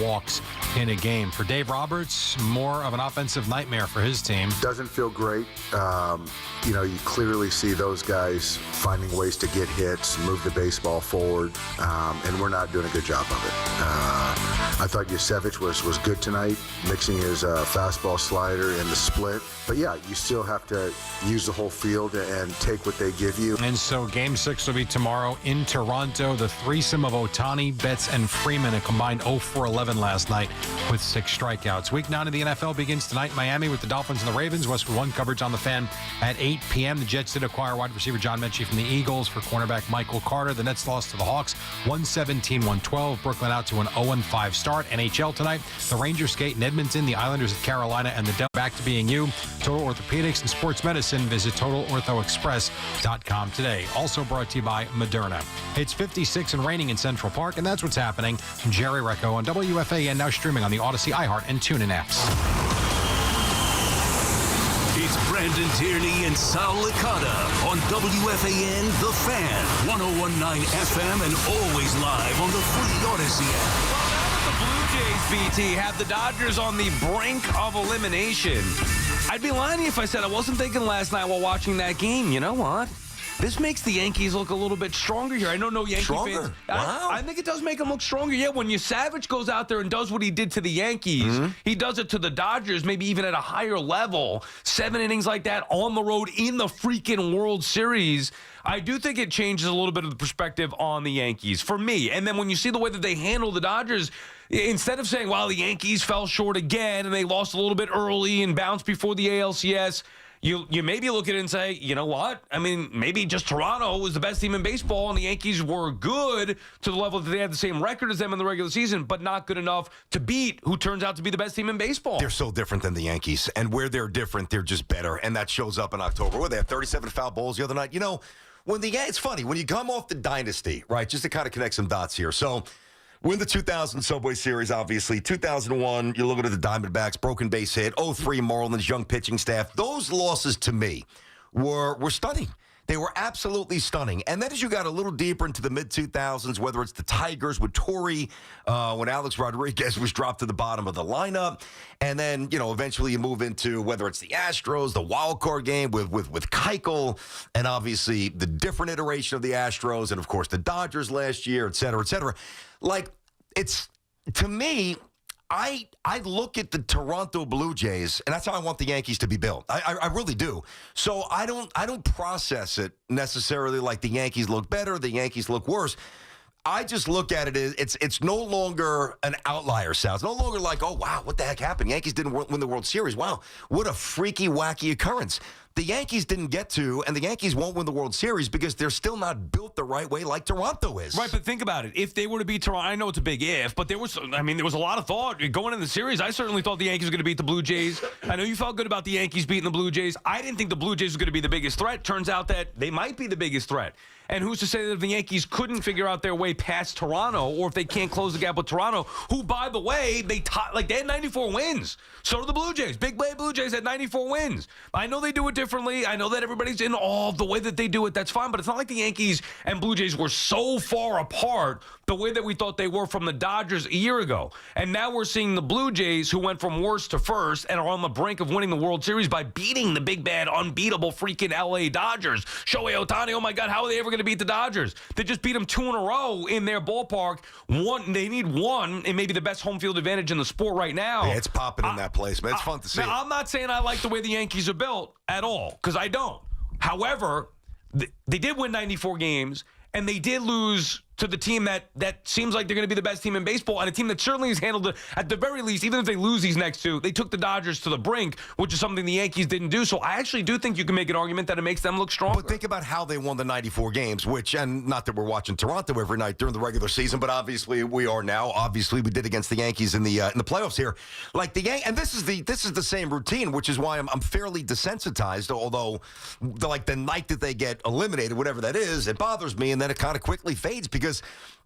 walks in a game. For Dave Roberts, more of an offensive nightmare for his team. Doesn't feel great. You clearly see those guys finding ways to get hits, move the baseball forward, and we're not doing a good job of it. I thought Yusevich was good tonight, mixing his fastball slider and the split. But yeah, you still have to use the whole field and take what they give you. And so Game 6 will be tomorrow in Toronto. The threesome of Ohtani, Betts, and Freeman, a combined 0 for 11 last night with 6 strikeouts. Week 9 of the NFL begins tonight in Miami with the Dolphins and the Ravens. Westwood One coverage on the Fan at 8 p.m. The Jets did acquire wide receiver John Mechie from the Eagles for cornerback Michael Carter. The Nets lost to the Hawks 117-112. Brooklyn out to an 0-5 start. NHL tonight, the Rangers skate in Edmonton, the Islanders at Carolina, and the Devils back to being you. Total Orthopedics and Sports Medicine. Visit TotalOrthoExpress.com today. Also brought to you by Moderna. It's 56 and raining in Central Park, and that's what's happening. Jerry Recco on WFAN, now streaming on the Odyssey, iHeart, and TuneIn apps. It's Brandon Tierney and Sal Licata on WFAN The Fan, 101.9 FM, and always live on the free Odyssey app. The Blue Jays, BT, have the Dodgers on the brink of elimination. I'd be lying to you if I said I wasn't thinking last night while watching that game. You know what? This makes the Yankees look a little bit stronger here. I know no Yankee fans. Wow. I think it does make them look stronger. Yeah, when Savage goes out there and does what he did to the Yankees, he does it to the Dodgers, maybe even at a higher level. 7 innings like that on the road in the freaking World Series. I do think it changes a little bit of the perspective on the Yankees for me. And then when you see the way that they handle the Dodgers, instead of saying, well, the Yankees fell short again and they lost a little bit early and bounced before the ALCS, you maybe look at it and say, you know what? I mean, maybe just Toronto was the best team in baseball and the Yankees were good to the level that they had the same record as them in the regular season, but not good enough to beat who turns out to be the best team in baseball. They're so different than the Yankees, and where they're different, they're just better, and that shows up in October. Well, they had 37 foul balls the other night. You know, it's funny, when you come off the dynasty, right, just to kind of connect some dots here. So, win the 2000 Subway Series, obviously. 2001, you're looking at the Diamondbacks, broken base hit. 03, Marlins, young pitching staff. Those losses, to me, were stunning. They were absolutely stunning. And then as you got a little deeper into the mid-2000s, whether it's the Tigers with Torrey, when Alex Rodriguez was dropped to the bottom of the lineup, and then, eventually you move into whether it's the Astros, the wild card game with Keuchel, and obviously the different iteration of the Astros, and, of course, the Dodgers last year, et cetera, et cetera. Like, it's, to me, I look at the Toronto Blue Jays, and that's how I want the Yankees to be built. I really do. So I don't process it necessarily like the Yankees look better, the Yankees look worse. I just look at it as it's no longer an outlier, Sal. It's no longer like, oh, wow, what the heck happened? Yankees didn't win the World Series. Wow, what a freaky, wacky occurrence. The Yankees didn't get to, and the Yankees won't win the World Series because they're still not built the right way like Toronto is. Right, but think about it. If they were to beat Toronto, I know it's a big if, but there was a lot of thought going in the series. I certainly thought the Yankees were going to beat the Blue Jays. I know you felt good about the Yankees beating the Blue Jays. I didn't think the Blue Jays were going to be the biggest threat. Turns out that they might be the biggest threat. And who's to say that if the Yankees couldn't figure out their way past Toronto, or if they can't close the gap with Toronto, who, by the way, they had 94 wins. So do the Blue Jays. Big Blade Blue Jays had 94 wins. I know they do it differently. I know that everybody's in awe of the way that they do it. That's fine. But it's not like the Yankees and Blue Jays were so far apart the way that we thought they were from the Dodgers a year ago. And now we're seeing the Blue Jays, who went from worst to first and are on the brink of winning the World Series by beating the big, bad, unbeatable freaking L.A. Dodgers. Shohei Ohtani, oh, my God, how are they ever going to beat the Dodgers? They just beat them 2 in a row in their ballpark. They need one, and maybe the best home field advantage in the sport right now. Yeah, it's popping in that place, man. It's fun to see. Now, I'm not saying I like the way the Yankees are built at all, because I don't. However, they did win 94 games, and they did lose to the team that seems like they're going to be the best team in baseball, and a team that certainly has handled it, at the very least, even if they lose these next 2, they took the Dodgers to the brink, which is something the Yankees didn't do. So I actually do think you can make an argument that it makes them look stronger. But think about how they won the 94 games, and not that we're watching Toronto every night during the regular season, but obviously we are now. Obviously we did against the Yankees in the playoffs here. Like and this is the same routine, which is why I'm fairly desensitized, although the night that they get eliminated, whatever that is, it bothers me, and then it kind of quickly fades because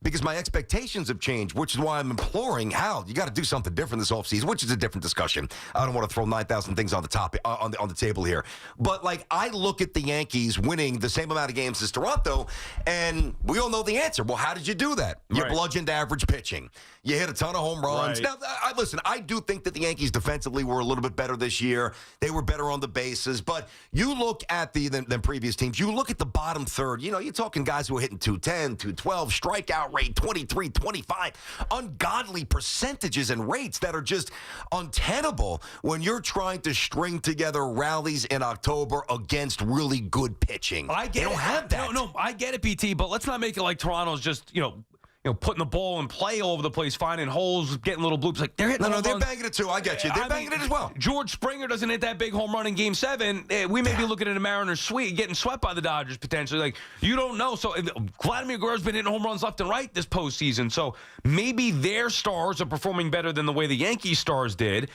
because my expectations have changed, which is why I'm imploring Hal, you got to do something different this offseason, which is a different discussion. I don't want to throw 9,000 things on the topic on the table here. But, like, I look at the Yankees winning the same amount of games as Toronto, and we all know the answer. Well, how did you do that? You bludgeoned average pitching. You hit a ton of home runs. Now, listen, I do think that the Yankees defensively were a little bit better this year. They were better on the bases. But you look at than previous teams. You look at the bottom third. You know, you're talking guys who are hitting 210, 212, strikeout rate 23, 25. Ungodly percentages and rates that are just untenable when you're trying to string together rallies in October against really good pitching. They don't have that. No, I get it, PT, but let's not make it like Toronto's just, putting the ball in play all over the place, finding holes, getting little bloops. Like, they're hitting they're banging it too. I get you. They're banging it as well. George Springer doesn't hit that big home run in Game 7. We may be looking at a Mariners sweep, getting swept by the Dodgers potentially. Like, you don't know. So Vladimir Guerrero's been hitting home runs left and right this postseason. So maybe their stars are performing better than the way the Yankees stars did.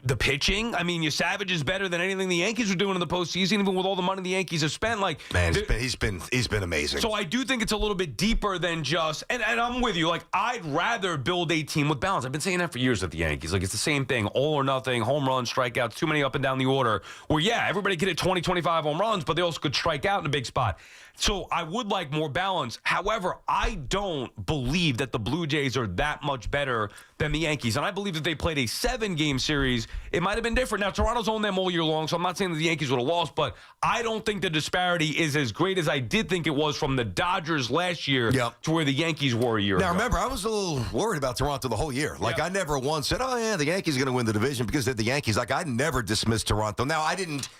The pitching, your Savage is better than anything the Yankees are doing in the postseason, even with all the money the Yankees have spent. Like, man, he's been amazing. So I do think it's a little bit deeper than just, and I'm with you. Like, I'd rather build a team with balance. I've been saying that for years at the Yankees. Like, it's the same thing, all or nothing, home runs, strikeouts, too many up and down the order. Where, everybody could hit 20, 25 home runs, but they also could strike out in a big spot. So I would like more balance. However, I don't believe that the Blue Jays are that much better than the Yankees. And I believe that they played a 7-game series, it might have been different. Now, Toronto's owned them all year long, so I'm not saying that the Yankees would have lost, but I don't think the disparity is as great as I did think it was from the Dodgers last year to where the Yankees were a year ago. Now, remember, I was a little worried about Toronto the whole year. Like, I never once said, the Yankees are going to win the division because they're the Yankees. Like, I never dismissed Toronto. Now, I didn't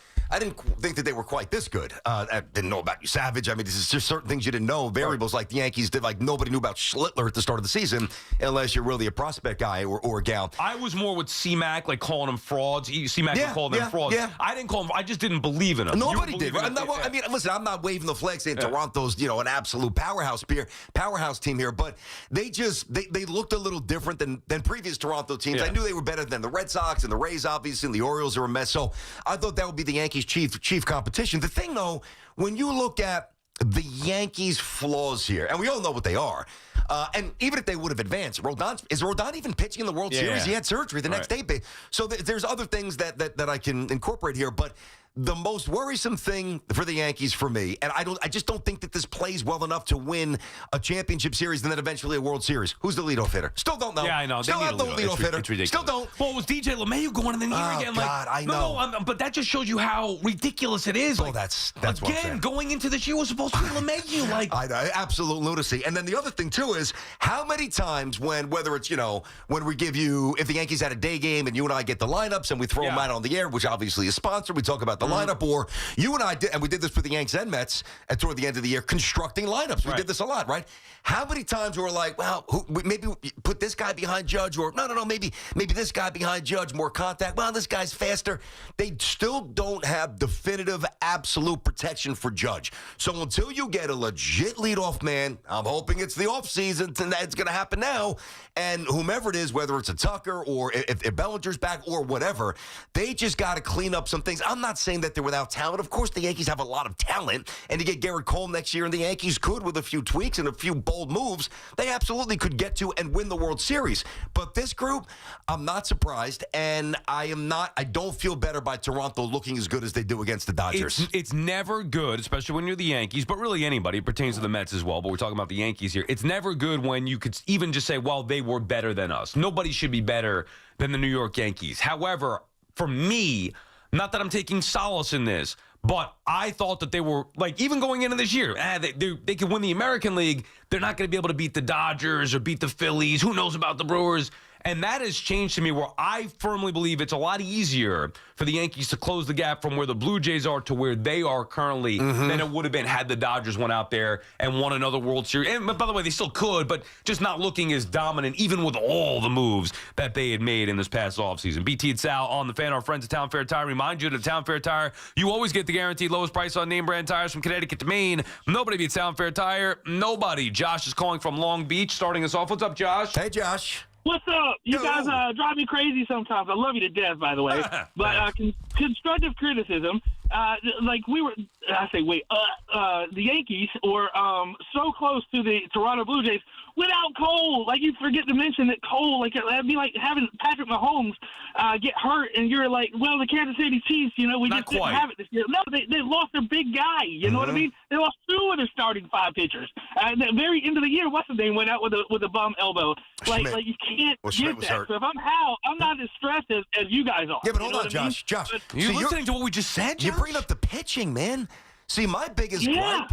think that they were quite this good. I didn't know about you, Savage. This is just certain things you didn't know. Variables like the Yankees did. Like, nobody knew about Schlittler at the start of the season unless you're really a prospect guy or a gal. I was more with C-Mac, like calling them frauds. C-Mac would call them frauds. Yeah. I didn't call them. I just didn't believe in them. Nobody did. Listen, I'm not waving the flag saying Toronto's, an absolute powerhouse team here, but they looked a little different than previous Toronto teams. I knew they were better than the Red Sox and the Rays, obviously, and the Orioles are a mess. So I thought that would be the Yankees' chief competition. The thing, though, when you look at the Yankees' flaws here, and we all know what they are, and even if they would have advanced, is Rodon even pitching in the World Series? He had surgery the next day. So there's other things that I can incorporate here, but the most worrisome thing for the Yankees for me, and I just don't think that this plays well enough to win a championship series and then eventually a World Series. Who's the leadoff hitter? Still don't know. Yeah, I know. Still have no leadoff hitter. It's ridiculous. Still don't. Well, it was DJ LeMahieu going in the year again. God, I know. No, but that just shows you how ridiculous it is. That's what I'm saying. Again, going into this year was supposed to be LeMahieu. I know, absolute lunacy. And then the other thing too is how many times whether it's when we give you, if the Yankees had a day game and you and I get the lineups and we throw them out on the air, which obviously is sponsored, we talk about the lineup, or you and I did, and we did this for the Yanks and Mets toward the end of the year, constructing lineups. We did this a lot, right? How many times were we like, well, maybe put this guy behind Judge, or no, maybe this guy behind Judge, more contact. Well, this guy's faster. They still don't have definitive, absolute protection for Judge. So until you get a legit leadoff man, I'm hoping it's the offseason, and it's going to happen now. And whomever it is, whether it's a Tucker or if Bellinger's back or whatever, they just got to clean up some things. I'm not saying that they're without talent. Of course, the Yankees have a lot of talent, and to get Garrett Cole next year, and the Yankees could, with a few tweaks and a few bold moves, they absolutely could get to and win the World Series. But this group, I'm not surprised, and I don't feel better by Toronto looking as good as they do against the Dodgers. It's never good, especially when you're the Yankees, but really anybody. It pertains to the Mets as well, but we're talking about the Yankees here. It's never good when you could even just say, well, they were better than us. Nobody should be better than the New York Yankees. However, for me, not that I'm taking solace in this, but I thought that they were, like, even going into this year, they could win the American League. They're not going to be able to beat the Dodgers or beat the Phillies. Who knows about the Brewers? And that has changed to me, where I firmly believe it's a lot easier for the Yankees to close the gap from where the Blue Jays are to where they are currently than it would have been had the Dodgers went out there and won another World Series. And by the way, they still could, but just not looking as dominant, even with all the moves that they had made in this past offseason. BT and Sal on the Fan, our friends at Town Fair Tire. Remind you that Town Fair Tire, you always get the guaranteed lowest price on name brand tires from Connecticut to Maine. Nobody beats Town Fair Tire. Nobody. Josh is calling from Long Beach, starting us off. What's up, Josh? Hey, Josh. What's up? You guys drive me crazy sometimes. I love you to death, by the way. But constructive criticism, like the Yankees were so close to the Toronto Blue Jays without Cole. Like, you forget to mention that Cole, like, that'd be like having Patrick Mahomes get hurt, and you're like, well, the Kansas City Chiefs, we Not just didn't quite. have it this year. No, they lost their big guy. You know what I mean? They lost 2 of their starting 5 pitchers. At the very end of the year, what's the name went out with a bum elbow. Like you can't Schmidt get was that. hurt. So if I'm Hal, I'm not as stressed as you guys are. Yeah, but You hold know on, what I mean? Josh. You See, listening to what we just said, Josh? You're bringing up the pitching, man. See, my biggest gripe,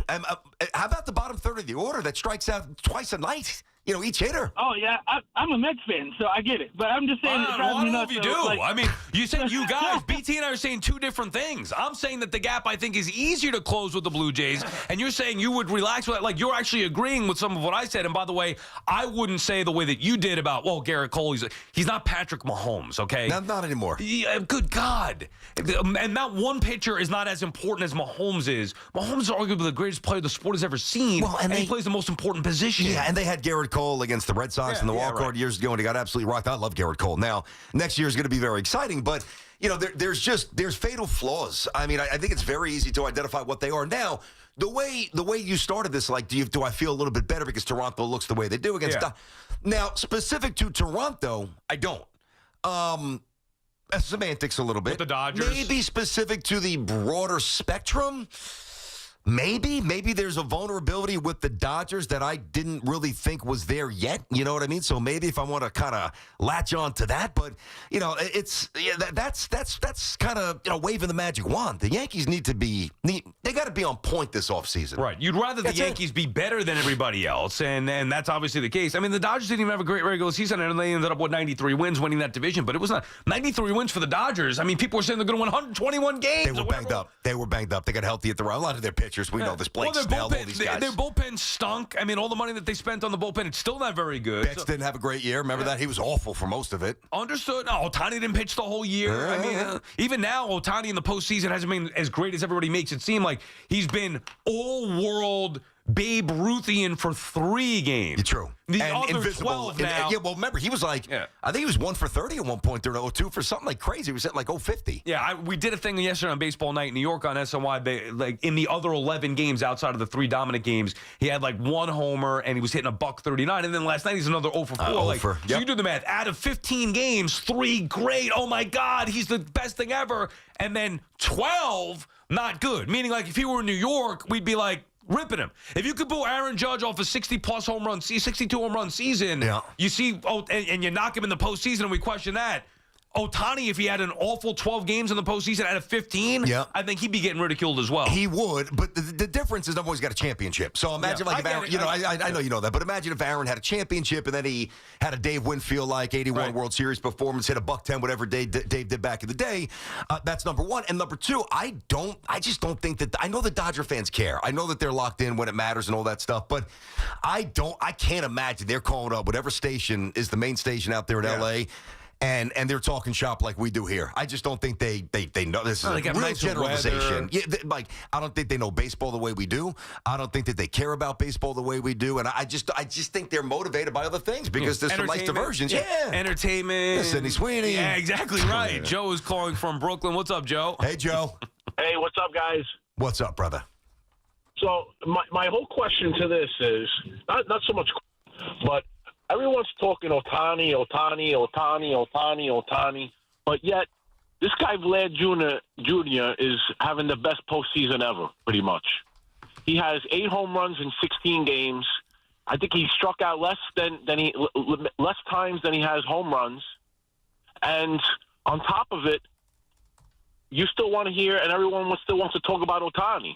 how about the bottom third of the order that strikes out twice a night? Each hitter. Oh, yeah. I'm a Mets fan, so I get it. But I'm just saying it drives I me don't know nuts. if you so, do. like- I mean, you said you guys, BT and I are saying 2 different things. I'm saying that the gap, I think, is easier to close with the Blue Jays, and you're saying you would relax with that. Like, you're actually agreeing with some of what I said. And by the way, I wouldn't say the way that you did about, Garrett Cole, he's not Patrick Mahomes, okay? Not anymore. Yeah, good God. And that one pitcher is not as important as Mahomes is. Mahomes is arguably the greatest player the sport has ever seen, and he plays the most important position. Yeah, and they had Garrett Cole against the Red Sox in the wild card years ago, and he got absolutely rocked. I love Garrett Cole. Now, next year is going to be very exciting, but there's fatal flaws. I mean, I think it's very easy to identify what they are. Now, the way you started this, like, do I feel a little bit better because Toronto looks the way they do against? Now, specific to Toronto, I don't. Semantics a little bit. With the Dodgers? Maybe specific to the broader spectrum. Maybe there's a vulnerability with the Dodgers that I didn't really think was there yet. You know what I mean? So maybe if I want to kind of latch on to that, but that's kind of waving the magic wand. The Yankees they got to be on point this offseason. Right. You'd rather the Yankees be better than everybody else, and that's obviously the case. I mean, the Dodgers didn't even have a great regular season, and they ended up with 93 wins winning that division, but it was not 93 wins for the Dodgers. I mean, people were saying they're going to win 121 games. They were banged up. They got healthy at a lot of their pitchers. We know this Blake Snell, all these guys. Their bullpen stunk. I mean, all the money that they spent on the bullpen, it's still not very good. Betts didn't have a great year. Remember that? He was awful for most of it. Understood. No, Ohtani didn't pitch the whole year. I mean, even now, Ohtani in the postseason hasn't been as great as everybody makes it seem. Like, he's been all-world Babe Ruthian for 3 games. True. The and other invisible. 12 now. Well, remember, he was like, I think he was 1 for 30 at one point during 02 for something like crazy. He was at like 050. Yeah, we did a thing yesterday on Baseball Night in New York on SNY. In the other 11 games outside of the 3 dominant games, he had like 1 homer and he was hitting $139. And then last night he's another 0 for 4. So you do the math. Out of 15 games, 3 great. Oh my God, he's the best thing ever. And then 12 not good. Meaning, like, if he were in New York, we'd be like, ripping him. If you could boo Aaron Judge off a 60-plus home run, 62 home run season, you see, and you knock him in the postseason, and we question that. Ohtani, if he had an awful 12 games in the postseason out of 15, I think he'd be getting ridiculed as well. He would, but the difference is I've always got a championship. So imagine if Aaron, I know you know that, but imagine if Aaron had a championship and then he had a Dave Winfield-like 81 World Series performance, hit a $110, whatever Dave did back in the day. That's number one. And number two, I just don't think that, I know the Dodger fans care. I know that they're locked in when it matters and all that stuff, but I can't imagine they're calling up whatever station is the main station out there in L.A., and they're talking shop like we do here. I just don't think they know. This is a real generalization. Yeah, I don't think they know baseball the way we do. I don't think that they care about baseball the way we do. And I just think they're motivated by other things because there's some nice diversions. Entertainment. Yeah, Sidney Sweeney. Yeah, exactly right. Joe is calling from Brooklyn. What's up, Joe? Hey, Joe. Hey, what's up, guys? What's up, brother? So my whole question to this is not so much, but everyone's talking Ohtani, but yet this guy Vlad Jr. is having the best postseason ever, pretty much. He has 8 home runs in 16 games. I think he struck out less times than he has home runs. And on top of it, you still want to hear, and everyone still wants to talk about Ohtani.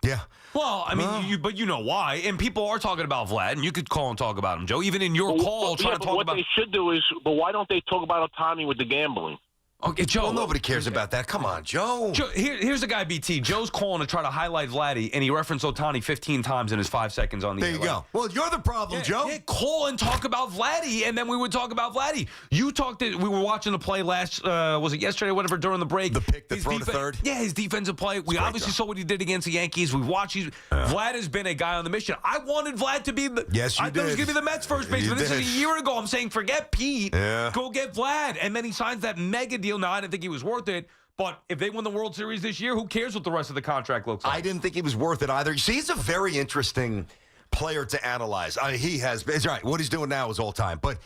Yeah. Well, I mean, but you know why. And people are talking about Vlad, and you could call and talk about him, Joe. Even in your call, try to talk about... What they should do is, but why don't they talk about Ohtani with the gambling? Okay, Joe. Well, nobody cares about that. Come on, Joe. Here's the guy, BT. Joe's calling to try to highlight Vladdy, and he referenced Ohtani 15 times in his 5 seconds on the air. There you go. Well, you're the problem, Joe. Yeah, call and talk about Vladdy, and then we would talk about Vladdy. We were watching the play was it yesterday or whatever, during the break. The pick, the throw to third. Yeah, his defensive play. We obviously saw what he did against the Yankees. We've watched. Vlad has been a guy on the mission. I wanted Vlad to be the... Yes, you I thought he was going to be the Mets first baseman. This is a year ago. I'm saying, forget Pete. Yeah. Go get Vlad. And then he signs that mega deal deal. No, I didn't think he was worth it. But if they win the World Series this year, who cares what the rest of the contract looks like? I didn't think he was worth it either. See, he's a very interesting player to analyze. He has, it's right. What he's doing now is all time. But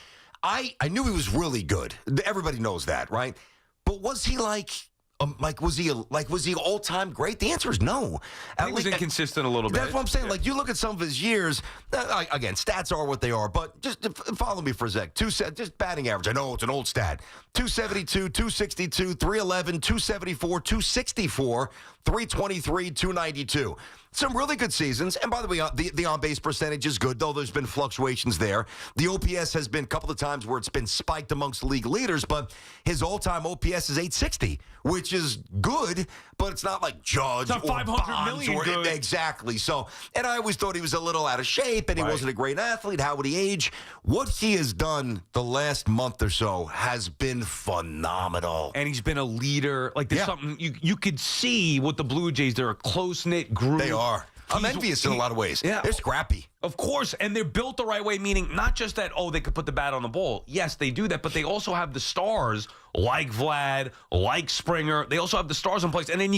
I knew he was really good. Everybody knows that, right? But was he was he all time great? The answer is no. He was inconsistent a little bit. That's what I'm saying. Like, you look at some of his years. Again, stats are what they are. But just follow me for a sec. Just batting average. I know it's an old stat. 272, 262, 311, 274, 264, 323, 292. Some really good seasons. And by the way, the on-base percentage is good, though there's been fluctuations there. The OPS has been a couple of times where it's been spiked amongst the league leaders, but his all-time OPS is 860, which is good, but it's not like Judge it's not or 500 Bonds million or good. Exactly. So, and I always thought he was a little out of shape, and he wasn't a great athlete. How would he age? What he has done the last month or so has been phenomenal. And he's been a leader. Like, there's something you could see with the Blue Jays. They're a close-knit group. They are. I'm envious in a lot of ways. Yeah. They're scrappy. Of course, and they're built the right way, meaning not just that, they could put the bat on the ball. Yes, they do that, but they also have the stars like Vlad, like Springer. They also have the stars in place, and then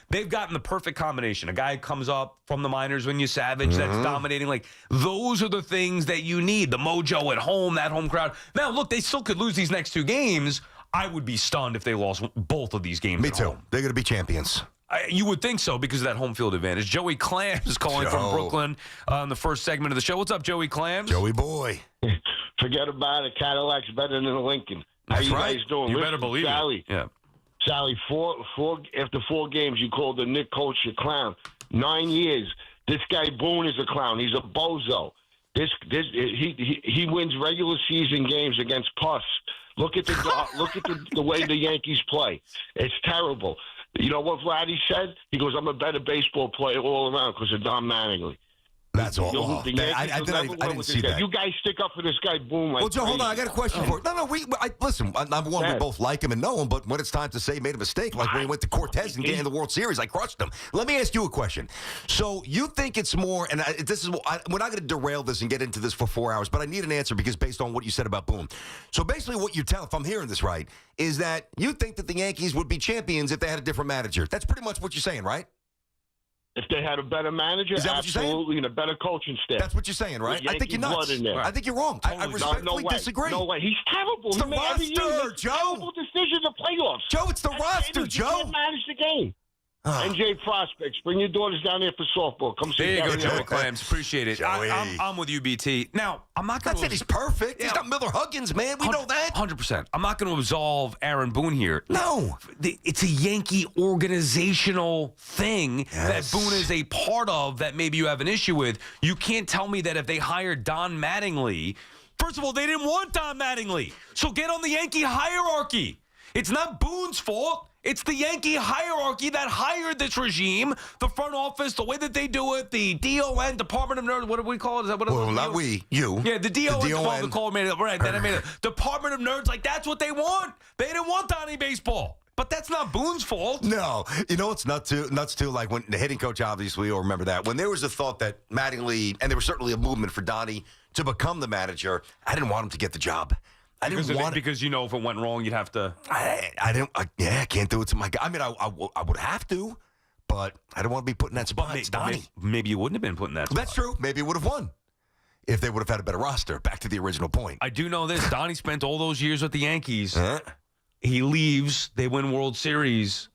they've gotten the perfect combination. A guy comes up from the minors when you're Savage, that's dominating. Like, those are the things that you need. The mojo at home, that home crowd. Now, look, they still could lose these next two games. I would be stunned if they lost both of these games. Me at too. home. They're going to be champions. You would think so because of that home field advantage. Joey Clams is calling from Brooklyn in the first segment of the show. What's up, Joey Clams? Joey boy. Forget about it. Cadillac's better than a Lincoln. How That's you right. guys doing? You Listen, better believe Sally, it. Yeah. Sally, after 4 games, you called the Nick Coach a clown. 9 years. This guy Boone is a clown. He's a bozo. He wins regular season games against Puss. Look at the way the Yankees play. It's terrible. You know what Vladdy said? He goes, "I'm a better baseball player all around because of Don Mattingly." That's all. I didn't see that. You guys stick up for this guy, Boone. Like Well, Joe, hold on. I got a question for you. No. Listen. Number one, we Dad. both like him and know him, but when it's time to say he made a mistake, like when he went to Cortez and getting in the World Series, I crushed him. Let me ask you a question. So you think it's more, and we're not going to derail this and get into this for 4 hours, but I need an answer because based on what you said about Boone. So basically, what you tell, if I'm hearing this right, is that you think that the Yankees would be champions if they had a different manager. That's pretty much what you're saying, right? If they had a better manager, Is that what you're saying? absolutely, and a better coaching staff. That's what you're saying, right? I think you're nuts. I think you're wrong. I respectfully disagree. No way. He's terrible. It's the roster, Joe. Terrible decision in the playoffs. Joe, it's the roster, Joe. You can't manage the game. NJ Prospects, bring your daughters down there for softball. Come see. There you go, Gary Joey Clams. Appreciate it. I'm with you, BT. Now, I'm not going to. That's it. He's perfect. He's not Miller Huggins, man. We know that. 100%. I'm not going to absolve Aaron Boone here. No. It's a Yankee organizational thing that Boone is a part of that maybe you have an issue with. You can't tell me that if they hired Don Mattingly, first of all, they didn't want Don Mattingly. So get on the Yankee hierarchy. It's not Boone's fault. It's the Yankee hierarchy that hired this regime, the front office, the way that they do it, the DON, Department of Nerds. What do we call it? Is that what Well, not we, you. Yeah, the DON. The DON. Right, then I made it. Department of Nerds, like that's what they want. They didn't want Donnie Baseball. But that's not Boone's fault. No. You know what's nuts too? Like when the hitting coach, obviously, you'll remember that. When there was a thought that Mattingly, and there was certainly a movement for Donnie to become the manager, I didn't want him to get the job. Because you know if it went wrong, you'd have to. I can't do it to my guy. I mean, I would have to, but I don't want to be put in that spot. It's Donnie. Maybe you wouldn't have been put in that spot. That's true. Maybe he would have won if they would have had a better roster. Back to the original point. I do know this. Donnie spent all those years with the Yankees. He leaves. They win World Series.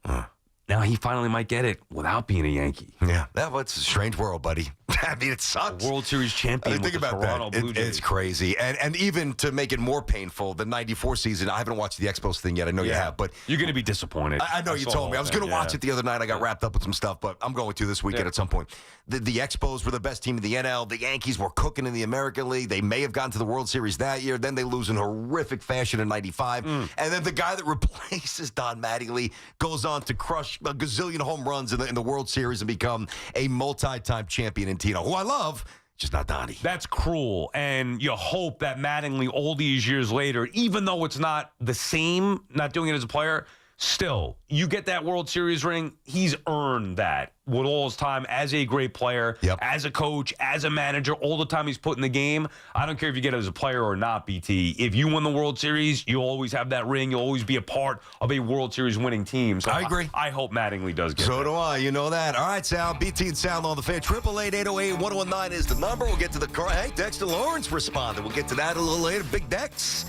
Now he finally might get it without being a Yankee. Yeah, it's a strange world, buddy. I mean, it sucks. A World Series champion with the Toronto Blue Jays. It's crazy. And even to make it more painful, the 94 season, I haven't watched the Expos thing yet. I know you have, but... You're going to be disappointed. I know you told me. I was going to watch it the other night. I got wrapped up with some stuff, but I'm going to this weekend at some point. The Expos were the best team in the NL. The Yankees were cooking in the American League. They may have gotten to the World Series that year. Then they lose in horrific fashion in 95. And then the guy that replaces Don Mattingly goes on to crush a gazillion home runs in the World Series and become a multi-time champion in Tino, who I love, just not Donnie. That's cruel. And you hope that Mattingly, all these years later, even though it's not the same, not doing it as a player, Still, you get that World Series ring, he's earned that with all his time as a great player, as a coach, as a manager, all the time he's put in the game. I don't care if you get it as a player or not, BT. If you win the World Series, you'll always have that ring. You'll always be a part of a World Series winning team. So I agree. I hope Mattingly does get it. So do I. You know that. All right, Sal. BT and Sal on the fan. 888-808-1019 is the number. We'll get to the car. Hey, Dexter Lawrence responded. We'll get to that a little later. Big Dex.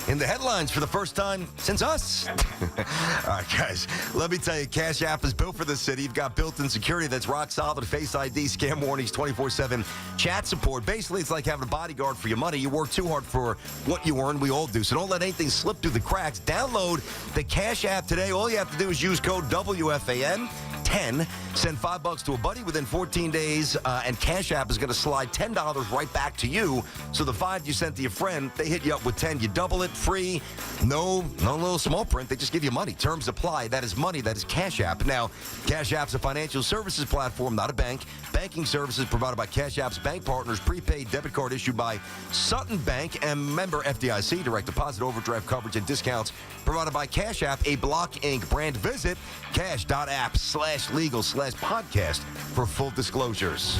In the headlines for the first time since us. All right, guys, let me tell you, Cash App is built for the city. You've got built-in security that's rock solid, Face ID, scam warnings, 24/7 chat support. Basically, it's like having a bodyguard for your money. You work too hard for what you earn. We all do. So don't let anything slip through the cracks. Download the Cash App today. All you have to do is use code WFAN. 10, send $5 to a buddy within 14 days, and Cash App is going to slide $10 right back to you. So the 5 you sent to your friend, they hit you up with 10. You double it, free, no little small print. They just give you money. Terms apply. That is money. That is Cash App. Now, Cash App's a financial services platform, not a bank. Banking services provided by Cash App's bank partners. Prepaid debit card issued by Sutton Bank and member FDIC. Direct deposit, overdraft coverage, and discounts provided by Cash App, a Block Inc. brand. Visit cash.app/legal/podcast for full disclosures.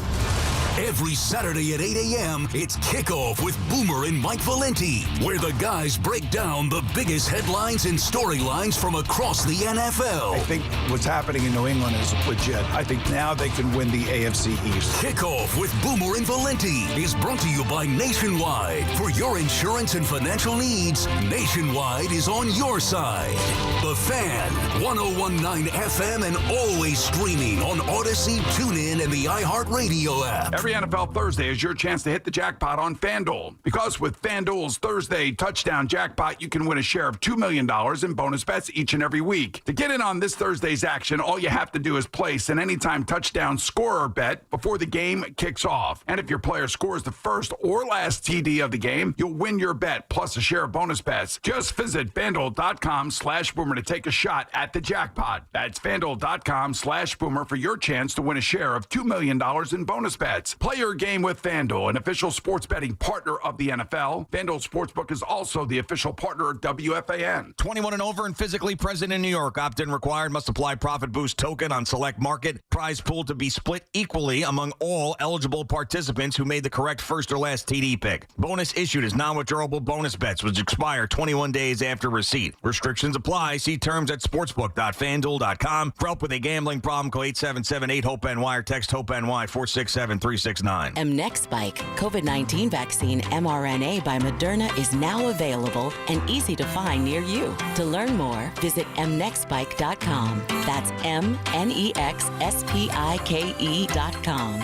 Every Saturday at 8 a.m., it's Kickoff with Boomer and Mike Valenti, where the guys break down the biggest headlines and storylines from across the NFL. I think what's happening in New England is legit. I think now they can win the AFC East. Kickoff with Boomer and Valenti is brought to you by Nationwide. For your insurance and financial needs, Nationwide is on your side. The Fan, 101.9 FM, and always streaming on Odyssey, TuneIn, and the iHeartRadio app. Every NFL Thursday is your chance to hit the jackpot on FanDuel. Because with FanDuel's Thursday touchdown jackpot, you can win a share of $2 million in bonus bets each and every week. To get in on this Thursday's action, all you have to do is place an anytime touchdown scorer bet before the game kicks off. And if your player scores the first or last TD of the game, you'll win your bet plus a share of bonus bets. Just visit FanDuel.com/Boomer to take a shot at the jackpot. That's FanDuel.com/Boomer for your chance to win a share of $2 million in bonus bets. Play your game with FanDuel, an official sports betting partner of the NFL. FanDuel Sportsbook is also the official partner of WFAN. 21 and over and physically present in New York. Opt-in required. Must apply profit boost token on select market. Prize pool to be split equally among all eligible participants who made the correct first or last TD pick. Bonus issued as non-withdrawable bonus bets, which expire 21 days after receipt. Restrictions apply. See terms at sportsbook.fanduel.com. For help with a gambling problem, call 877-8-HOPE-NY or text HOPE-NY 467-369. Mnexspike COVID-19 vaccine mRNA by Moderna is now available and easy to find near you. To learn more, visit mnexspike.com. That's MNEXSPIKE.com.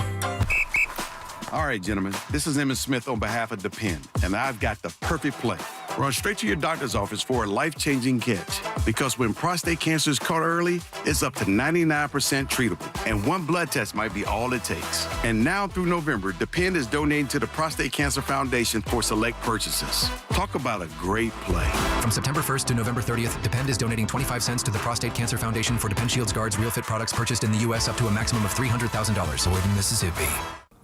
All right, gentlemen, this is Emmitt Smith on behalf of Depend, and I've got the perfect play. Run straight to your doctor's office for a life-changing catch. Because when prostate cancer is caught early, it's up to 99% treatable, and one blood test might be all it takes. And now through November, Depend is donating to the Prostate Cancer Foundation for select purchases. Talk about a great play. From September 1st to November 30th, Depend is donating 25 cents to the Prostate Cancer Foundation for Depend Shields Guards Real Fit products purchased in the U.S. up to a maximum of $300,000. Avoiding Mississippi.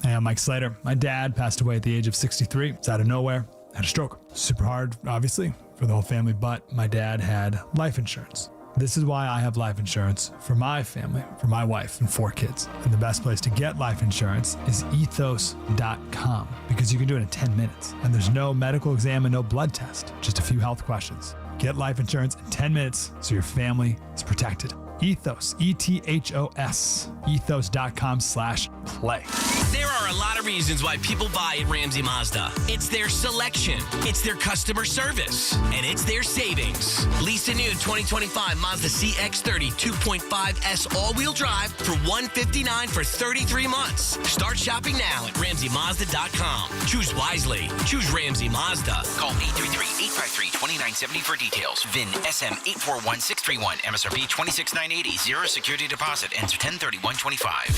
Hey, I'm Mike Slater. My dad passed away at the age of 63. It's out of nowhere. Had a stroke. Super hard, obviously, for the whole family, but my dad had life insurance. This is why I have life insurance for my family, for my wife and 4 kids. And the best place to get life insurance is ethos.com, because you can do it in 10 minutes. And there's no medical exam and no blood test, just a few health questions. Get life insurance in 10 minutes so your family is protected. Ethos, ETHOS, ethos.com/play. There are a lot of reasons why people buy at Ramsey Mazda. It's their selection, it's their customer service, and it's their savings. Lease a new 2025 Mazda CX-30 2.5S all-wheel drive for $159 for 33 months. Start shopping now at RamseyMazda.com. Choose wisely. Choose Ramsey Mazda. Call 833-853-2970 for details. VIN SM 841631. MSRP $26,980. Zero security deposit. Ends 10/31/25.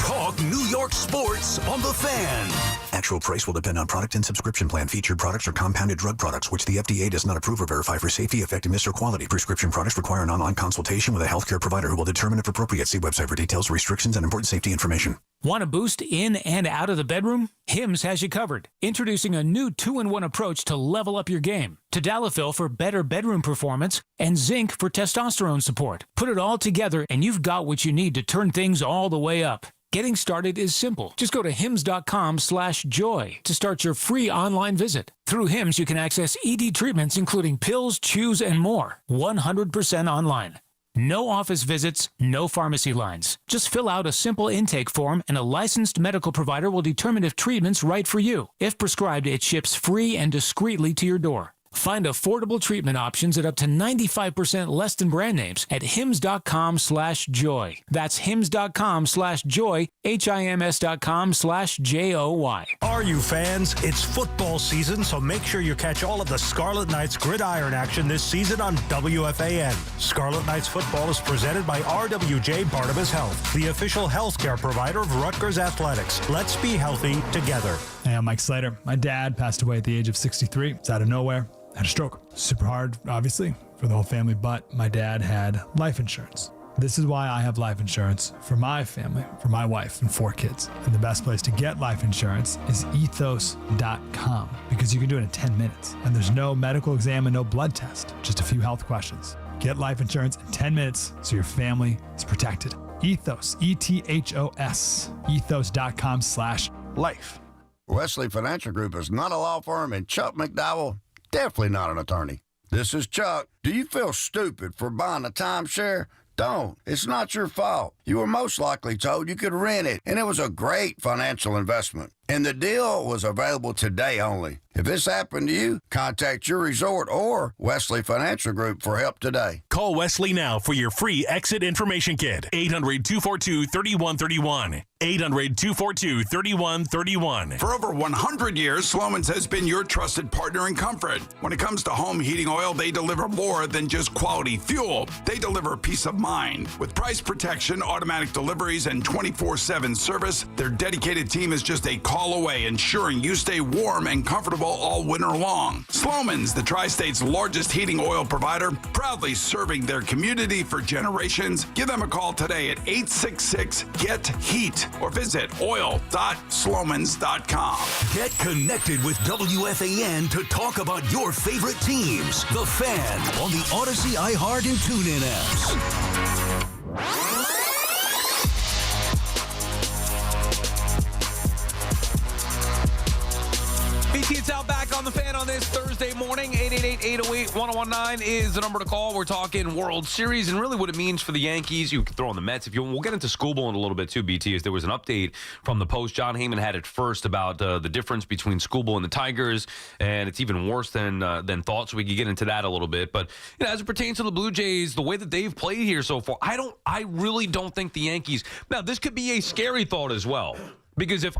talk New York sports on The Fan. Actual price will depend on product and subscription plan. Featured products are compounded drug products, which the FDA does not approve or verify for safety, effectiveness, or quality. Prescription products require an online consultation with a healthcare provider who will determine if appropriate. See website for details, restrictions, and important safety information. Want a boost in and out of the bedroom? Hims has you covered. Introducing a new 2-in-1 approach to level up your game. Tadalafil for better bedroom performance and zinc for testosterone support. Put it all together and you've got what you need to turn things all the way up. Getting started is simple. Just go to hims.com/joy to start your free online visit. Through Hims, you can access ED treatments including pills, chews, and more. 100% online. No office visits, no pharmacy lines. Just fill out a simple intake form and a licensed medical provider will determine if treatment's right for you. If prescribed, it ships free and discreetly to your door. Find affordable treatment options at up to 95% less than brand names at hims.com/joy. That's hims.com/joy, hims.com/joy. Are you fans? It's football season, so make sure you catch all of the Scarlet Knights gridiron action this season on WFAN. Scarlet Knights football is presented by RWJ Barnabas Health, the official healthcare provider of Rutgers Athletics. Let's be healthy together. Hey, I'm Mike Slater. My dad passed away at the age of 63. It's out of nowhere. Had a stroke. Super hard, obviously, for the whole family, but my dad had life insurance. This is why I have life insurance for my family, for my wife and 4 kids. And the best place to get life insurance is ethos.com because you can do it in 10 minutes. And there's no medical exam and no blood test, just a few health questions. Get life insurance in 10 minutes so your family is protected. Ethos, ETHOS, ethos.com/life. Wesley Financial Group is not a law firm, and Chuck McDowell, definitely not an attorney. This is Chuck. Do you feel stupid for buying a timeshare? Don't. It's not your fault. You were most likely told you could rent it, and it was a great financial investment. And the deal was available today only. If this happened to you, contact your resort or Wesley Financial Group for help today. Call Wesley now for your free exit information kit. 800-242-3131. 800-242-3131. For over 100 years, Sloman's has been your trusted partner in comfort. When it comes to home heating oil, they deliver more than just quality fuel. They deliver peace of mind. With price protection, automatic deliveries, and 24/7 service, their dedicated team is just a call away, ensuring you stay warm and comfortable all winter long. Sloman's, the Tri-State's largest heating oil provider, proudly serving their community for generations. Give them a call today at 866-GET-HEAT or visit oil.slomans.com. Get connected with WFAN to talk about your favorite teams. The Fan on the Odyssey, iHeart, and TuneIn apps. BT, it's out back on the Fan on this Thursday morning. 888-808-1019 is the number to call. We're talking World Series and really what it means for the Yankees. You can throw in the Mets if you want. We'll get into Skubal in a little bit too, BT, as there was an update from the Post. John Heyman had it first about the difference between Skubal and the Tigers, and it's even worse than thought, so we can get into that a little bit. But as it pertains to the Blue Jays, the way that they've played here so far, I really don't think the Yankees. Now, this could be a scary thought as well, because if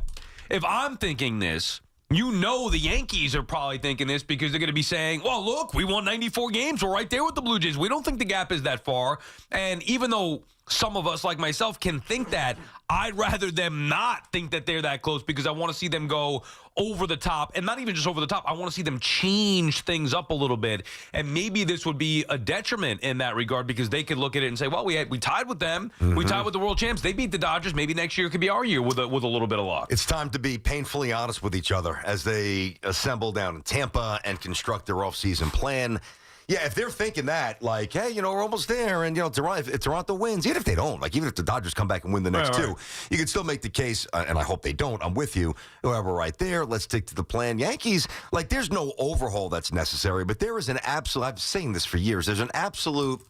I'm thinking this, the Yankees are probably thinking this because they're going to be saying, well, look, we won 94 games. We're right there with the Blue Jays. We don't think the gap is that far. And even though some of us, like myself, can think that, I'd rather them not think that they're that close because I want to see them go over the top. And not even just over the top. I want to see them change things up a little bit. And maybe this would be a detriment in that regard because they could look at it and say, well, we tied with them. Mm-hmm. We tied with the world champs. They beat the Dodgers. Maybe next year could be our year with a little bit of luck. It's time to be painfully honest with each other as they assemble down in Tampa and construct their offseason plan. Yeah, if they're thinking that, like, hey, we're almost there, and, if Toronto wins, even if they don't, even if the Dodgers come back and win the next two, you can still make the case, and I hope they don't, I'm with you, whoever right there, let's stick to the plan. Yankees, there's no overhaul that's necessary, but there is an absolute, I've been saying this for years, there's an absolute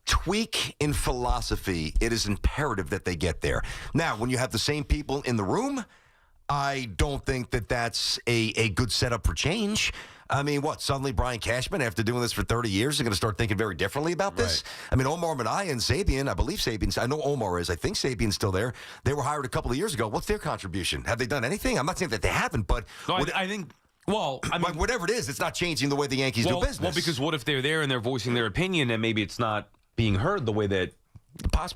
tweak in philosophy. It is imperative that they get there. Now, when you have the same people in the room, I don't think that that's a good setup for change. I mean, suddenly Brian Cashman, after doing this for 30 years, is going to start thinking very differently about this? Right. I mean, Omar Minaya and Sabian, I believe Sabian, I know Omar is, I think Sabian's still there. They were hired a couple of years ago. What's their contribution? Have they done anything? I'm not saying that they haven't, but... No, I think... Well, I mean, whatever it is, it's not changing the way the Yankees do business. Well, because what if they're there and they're voicing their opinion and maybe it's not being heard the way that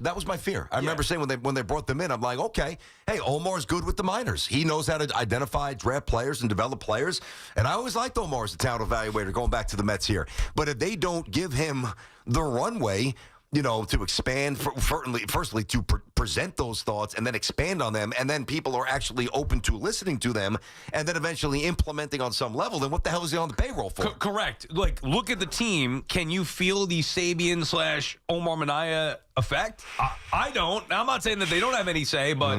That was my fear. I remember saying when they brought them in, I'm like, okay, hey, Omar's good with the minors. He knows how to identify, draft players, and develop players. And I always liked Omar as a talent evaluator going back to the Mets here. But if they don't give him the runway, to expand, firstly, to present those thoughts and then expand on them, and then people are actually open to listening to them, and then eventually implementing on some level, then what the hell is he on the payroll for? Correct. Like, look at the team. Can you feel the Sabian/Omar Minaya effect? I don't. I'm not saying that they don't have any say, but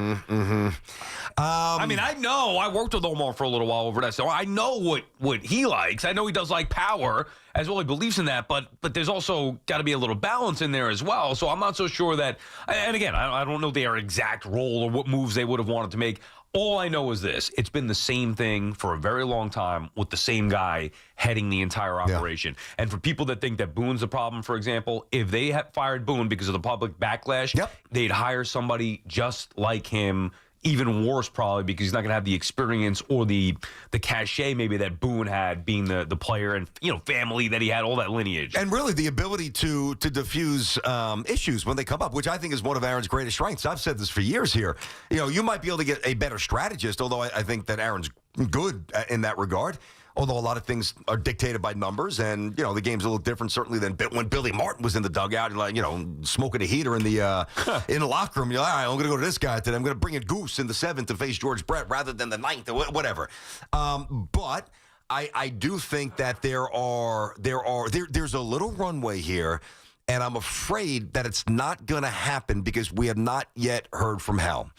I mean, I know. I worked with Omar for a little while over that, so I know what he likes. I know he does like power as well. He believes in that, but there's also got to be a little balance in there as well. So I'm not so sure that. And again, I don't know their exact role or what moves they would have wanted to make. All I know is this. It's been the same thing for a very long time with the same guy heading the entire operation. Yeah. And for people that think that Boone's the problem, for example, if they had fired Boone because of the public backlash, they'd hire somebody just like him. Even worse, probably, because he's not going to have the experience or the cachet maybe that Boone had, being the player and family that he had, all that lineage, and really the ability to diffuse issues when they come up, which I think is one of Aaron's greatest strengths. I've said this for years here. You might be able to get a better strategist, although I think that Aaron's good in that regard. Although a lot of things are dictated by numbers, and the game's a little different certainly than when Billy Martin was in the dugout and smoking a heater in the locker room. You're like, all right, I'm going to go to this guy today. I'm going to bring in Goose in the 7th to face George Brett rather than the 9th or whatever. But I do think that there's a little runway here, and I'm afraid that it's not going to happen because we have not yet heard from Hal.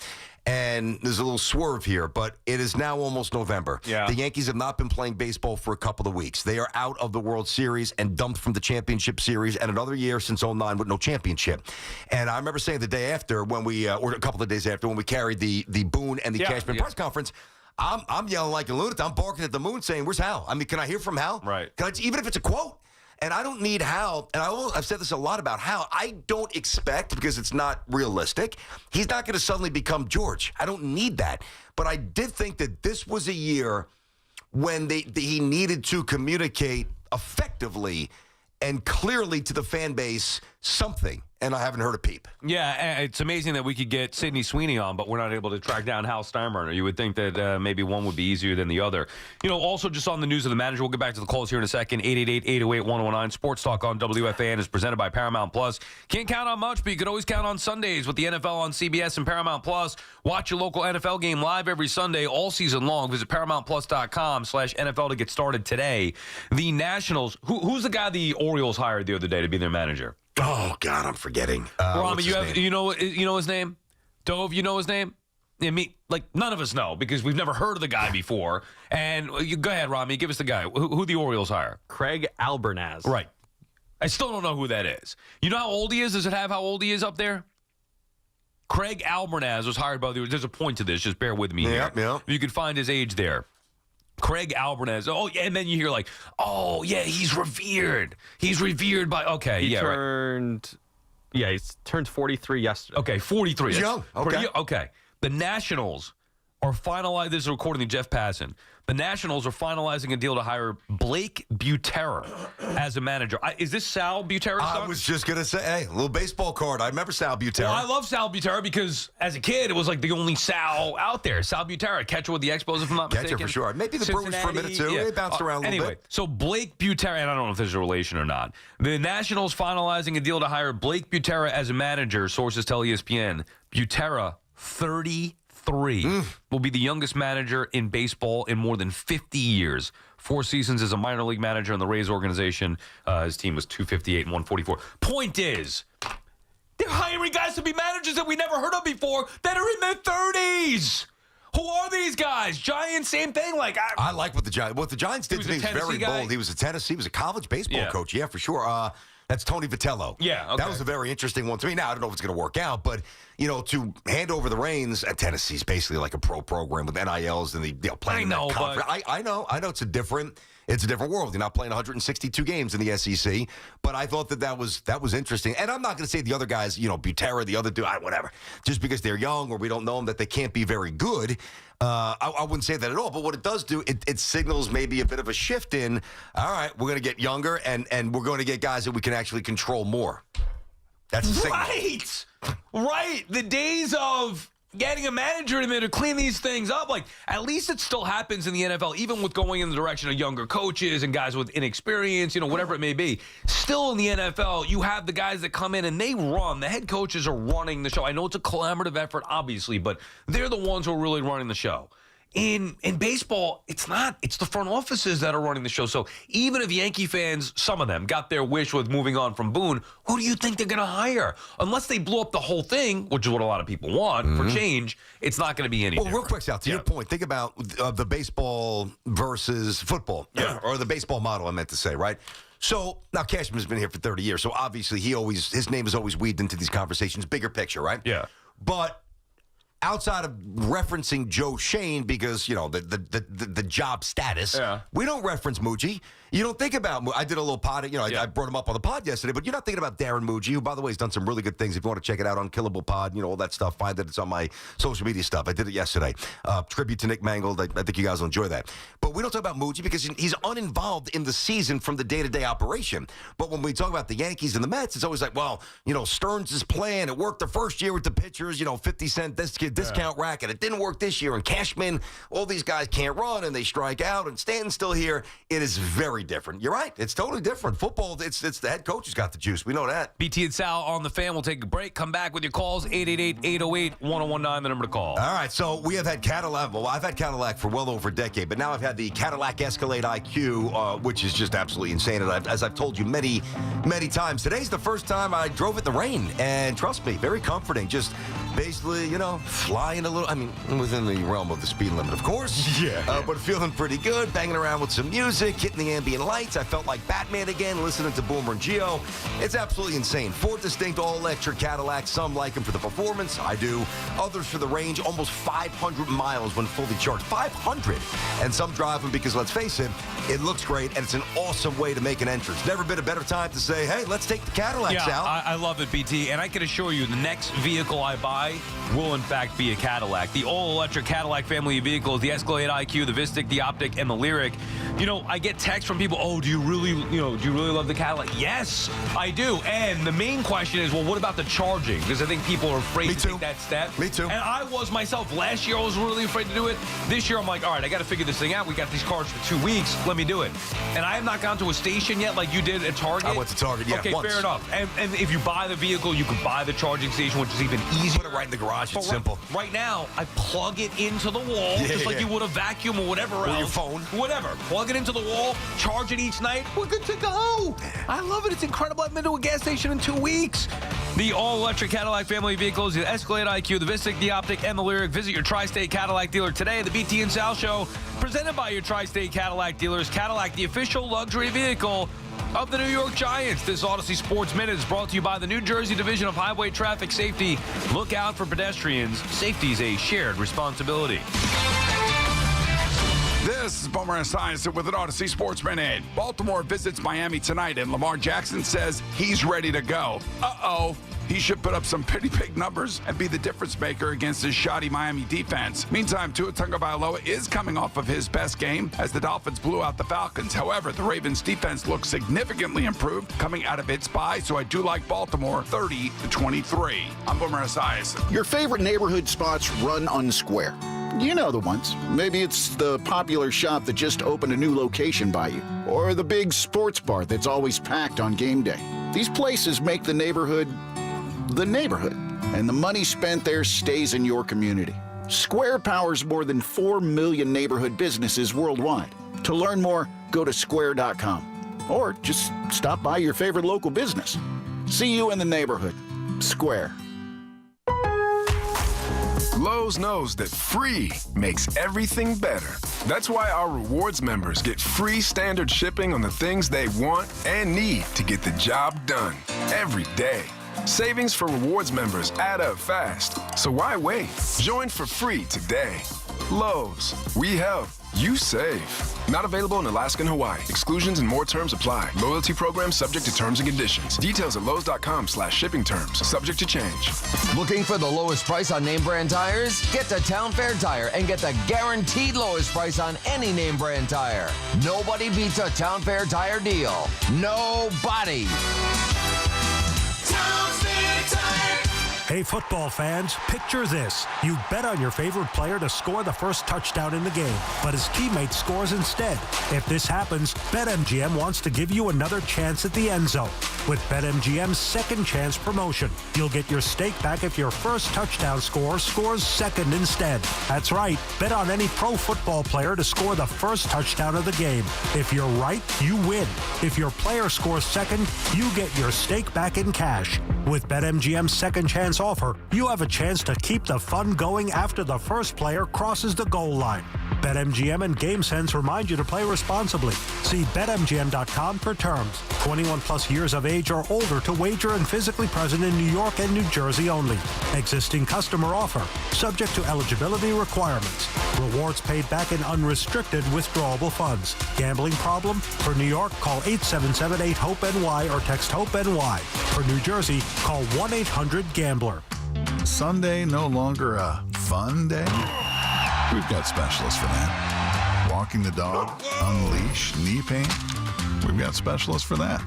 And there's a little swerve here, but it is now almost November. Yeah. The Yankees have not been playing baseball for a couple of weeks. They are out of the World Series and dumped from the championship series, and another year since 09 with no championship. And I remember saying the day after when we, or a couple of days after, when we carried the Boone and the Cashman press conference, I'm yelling like a lunatic. I'm barking at the moon saying, where's Hal? I mean, can I hear from Hal? Right. Even if it's a quote. And I don't need Hal, and I've said this a lot about Hal. I don't expect, because it's not realistic, he's not going to suddenly become George. I don't need that. But I did think that this was a year when he needed to communicate effectively and clearly to the fan base something. And I haven't heard a peep. Yeah, it's amazing that we could get Sidney Sweeney on, but we're not able to track down Hal Steinbrenner. You would think that maybe one would be easier than the other. Also just on the news of the manager, we'll get back to the calls here in a second. 888-808-1019. Sports Talk on WFAN is presented by Paramount Plus. Can't count on much, but you can always count on Sundays with the NFL on CBS and Paramount Plus. Watch your local NFL game live every Sunday all season long. Visit ParamountPlus.com/NFL to get started today. The Nationals, who's the guy the Orioles hired the other day to be their manager? Oh, God, I'm forgetting. Rami, you know his name? Dove, you know his name? None of us know because we've never heard of the guy before. And go ahead, Rami, give us the guy. Who the Orioles hire? Craig Albernaz. Right. I still don't know who that is. You know how old he is? Does it have how old he is up there? Craig Albernaz was hired by there's a point to this. Just bear with me here. Yeah. You can find his age there. Craig Albernaz. Oh, yeah, and then you hear he's revered. He's revered by, okay. He turned 43 yesterday. Okay, 43. He's young. Okay. Okay. The Nationals are finalizing, this is according to Jeff Passan, the Nationals are finalizing a deal to hire Blake Butera as a manager. Is this Sal Butera? I was just going to say, hey, a little baseball card. I remember Sal Butera. Well, I love Sal Butera because as a kid, it was like the only Sal out there. Sal Butera, catcher with the Expos, if I'm not mistaken. Catcher for sure. Maybe the Brewers for a minute, too. Yeah. They bounced around a little bit. So Blake Butera, and I don't know if there's a relation or not. The Nationals finalizing a deal to hire Blake Butera as a manager, sources tell ESPN. Butera, 33, will be the youngest manager in baseball in more than 50 years. 4 seasons as a minor league manager in the Rays organization. His team was 258 and 144. Point is, they're hiring guys to be managers that we never heard of before that are in their 30s. Who are these guys? Giants, same thing. I like what the Giants did to me was very bold. He was a Tennessee. He was a college baseball coach. Yeah, for sure. That's Tony Vitello. Yeah, okay. That was a very interesting one to me. Now, I don't know if it's going to work out, but, to hand over the reins at Tennessee's basically like a pro program with NILs and playing in that conference. I know it's a different world. You're not playing 162 games in the SEC, but I thought that was interesting. And I'm not going to say the other guys, Butera, the other dude, whatever, just because they're young or we don't know them that they can't be very good. I wouldn't say that at all, but what it does do, it signals maybe a bit of a shift in, all right, we're going to get younger and we're going to get guys that we can actually control more. That's a signal. Right. The days of getting a manager in there to clean these things up, like, at least it still happens in the NFL, even with going in the direction of younger coaches and guys with inexperience, whatever it may be. Still in the NFL, you have the guys that come in and they run. The head coaches are running the show. I know it's a collaborative effort, obviously, but they're the ones who are really running the show. In baseball, it's not. It's the front offices that are running the show. So even if Yankee fans, some of them, got their wish with moving on from Boone, who do you think they're going to hire? Unless they blow up the whole thing, which is what a lot of people want for change, it's not going to be any different. Real quick, Sal, to your point, think about the baseball versus football, or the baseball model, I meant to say, right? So now Cashman's been here for 30 years, so obviously his name is always weaved into these conversations, bigger picture, right? Yeah. But outside of referencing Joe Shane because, the job status, we don't reference Muji. You don't think about I did a little pod, I brought him up on the pod yesterday, but you're not thinking about Darren Muji, who, by the way, has done some really good things. If you want to check it out on Killable Pod, all that stuff, find it. It's on my social media stuff. I did it yesterday. Tribute to Nick Mangold. I think you guys will enjoy that. But we don't talk about Muji because he's uninvolved in the season from the day-to-day operation. But when we talk about the Yankees and the Mets, it's always like, well, Stearns' plan, it worked the first year with the pitchers, 50-cent discount racket. It didn't work this year. And Cashman, all these guys can't run and they strike out. And Stanton's still here. It is very different. You're right. It's totally different. Football, it's the head coach who's got the juice. We know that. BT and Sal on the Fan. We'll take a break. Come back with your calls. 888-808-1019, the number to call. All right. So we have had Cadillac. Well, I've had Cadillac for well over a decade, but now I've had the Cadillac Escalade IQ, which is just absolutely insane. And as I've told you many, many times, today's the first time I drove it in the rain. And trust me, very comforting. Just basically, flying a little. I mean, within the realm of the speed limit, of course. But feeling pretty good, banging around with some music, hitting the ambient lights. I felt like Batman again, listening to Boomer and Geo. It's absolutely insane. 4 distinct all-electric Cadillacs. Some like them for the performance. I do. Others for the range. Almost 500 miles when fully charged. 500. And some drive them because, let's face it, it looks great, and it's an awesome way to make an entrance. Never been a better time to say, hey, let's take the Cadillacs out. I love it, BT. And I can assure you, the next vehicle I buy will, in fact, be a Cadillac. The all-electric Cadillac family of vehicles, the Escalade IQ, the Vistic, the Optic, and the Lyric. I get texts from people, do you really love the Cadillac? Yes, I do. And the main question is, well, what about the charging? Because I think people are afraid to take that step. Me too. And I was myself. Last year, I was really afraid to do it. This year, I'm like, all right, I got to figure this thing out. We got these cars for 2 weeks. Let me do it. And I have not gone to a station yet like you did at Target. I went to Target, Okay, once. fair enough. And if you buy the vehicle, you can buy the charging station, which is even easier. Put it right in the garage. It's simple. Right now, I plug it into the wall, just like you would a vacuum or whatever else. Or your phone. Whatever. Plug it into the wall, charge it each night. We're good to go. I love it. It's incredible. I've been to a gas station in 2 weeks. The all-electric Cadillac family of vehicles, the Escalade IQ, the Vistic, the Optic, and the Lyric. Visit your Tri-State Cadillac dealer today. The BT and Sal Show, presented by your Tri-State Cadillac dealers. Cadillac, the official luxury vehicle of the New York Giants. This Odyssey Sports Minute is brought to you by the New Jersey Division of Highway Traffic Safety. Look out for pedestrians. Safety is a shared responsibility. This is Boomer Esiason with an Odyssey Sports Minute. Baltimore visits Miami tonight, and Lamar Jackson says he's ready to go. Uh-oh. He should put up some pretty big numbers and be the difference maker against his shoddy Miami defense. Meantime, Tua Tagovailoa is coming off of his best game as the Dolphins blew out the Falcons. However, the Ravens defense looks significantly improved coming out of its bye, so I do like Baltimore 30-23. I'm Boomer Esiason. Your favorite neighborhood spots run unsquare. You know the ones. Maybe it's the popular shop that just opened a new location by you, or the big sports bar that's always packed on game day. These places make the neighborhood, and the money spent there stays in your community. Square powers more than 4 million neighborhood businesses worldwide. To learn more, go to square.com, or just stop by your favorite local business. See you in the neighborhood. Square. Lowe's knows that free makes everything better. That's why our rewards members get free standard shipping on the things they want and need to get the job done every day. Savings for rewards members add up fast, so why wait? Join for free today. Lowe's, we help, you save. Not available in Alaska and Hawaii. Exclusions and more terms apply. Loyalty program subject to terms and conditions. Details at lowes.com/shipping terms. Subject to change. Looking for the lowest price on name brand tires? Get to Town Fair Tire and get the guaranteed lowest price on any name brand tire. Nobody beats a Town Fair Tire deal. Nobody. Town Fair. Hey, football fans, picture this. You bet on your favorite player to score the first touchdown in the game, but his teammate scores instead. If this happens, BetMGM wants to give you another chance at the end zone. With BetMGM's second chance promotion, you'll get your stake back if your first touchdown scorer scores second instead. That's right. Bet on any pro football player to score the first touchdown of the game. If you're right, you win. If your player scores second, you get your stake back in cash. With BetMGM's second chance offer, you have a chance to keep the fun going after the first player crosses the goal line. BetMGM and GameSense remind you to play responsibly. See BetMGM.com for terms. 21 plus years of age or older to wager and physically present in New York and New Jersey only. Existing customer offer. Subject to eligibility requirements. Rewards paid back in unrestricted withdrawable funds. Gambling problem? For New York, call 877-8-HOPE-NY or text HOPE-NY. For New Jersey, call 1-800-GAMBLER. Sunday no longer a fun day? We've got specialists for that. Walking the dog, unleash, knee pain. We've got specialists for that.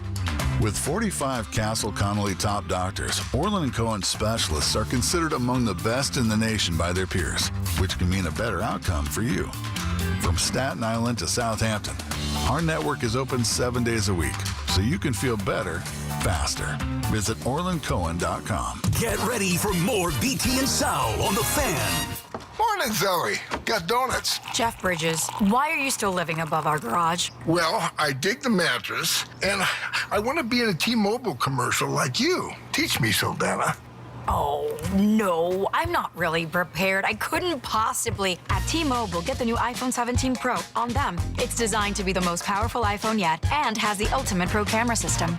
With 45 Castle Connolly top doctors, Orland & Cohen specialists are considered among the best in the nation by their peers, which can mean a better outcome for you. From Staten Island to Southampton, our network is open 7 days a week, so you can feel better, faster. Visit OrlandCohen.com. Get ready for more BT and Sal on The Fan. Morning, Zoe. Got donuts. Jeff Bridges, why are you still living above our garage? Well, I dig the mattress, and I want to be in a T-Mobile commercial like you. Teach me, Saldana. Oh, no, I'm not really prepared. I couldn't possibly. At T-Mobile, get the new iPhone 17 Pro on them. It's designed to be the most powerful iPhone yet and has the ultimate pro camera system.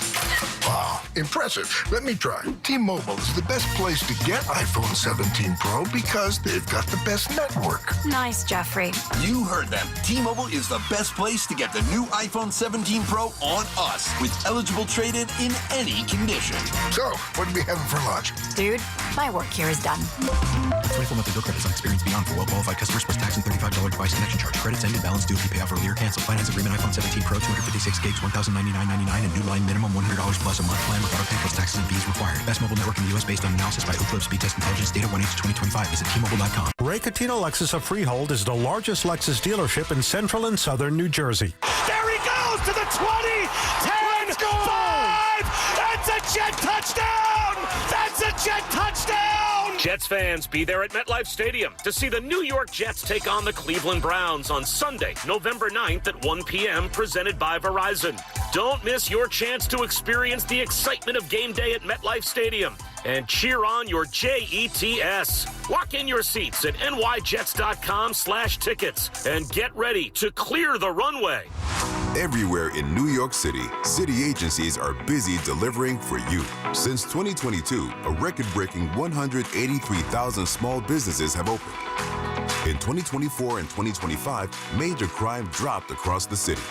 Wow, impressive. Let me try. T-Mobile is the best place to get iPhone 17 Pro because they've got the best network. Nice, Jeffrey. You heard them. T-Mobile is the best place to get the new iPhone 17 Pro on us with eligible trade-in in any condition. So, what are we having for lunch? Dude, my work here is done. 24-monthly bill credits on experience beyond for well-qualified customers plus tax and $35 device connection charge. Credits ended. Balance due if you pay off earlier. Cancel. Finance agreement. iPhone 17 Pro, 256 gigs, $1,099.99, and new line minimum $100 plus a month plan with auto pay plus taxes and fees required. Best mobile network in the U.S. based on analysis by Ookla Speed Test Intelligence data 1H2025. Visit T-Mobile.com. Ray Catino Lexus of Freehold is the largest Lexus dealership in central and southern New Jersey. There he goes to the 20, 10, 5. That's a Jet touchdown. That's a Jet touchdown. Jets fans, be there at MetLife Stadium to see the New York Jets take on the Cleveland Browns on Sunday, November 9th at 1 p.m., presented by Verizon. Don't miss your chance to experience the excitement of game day at MetLife Stadium and cheer on your Jets. Lock in your seats at nyjets.com/tickets and get ready to clear the runway. Everywhere in New York City, city agencies are busy delivering for you. Since 2022, a record-breaking 183,000 small businesses have opened. In 2024 and 2025, major crime dropped across the city.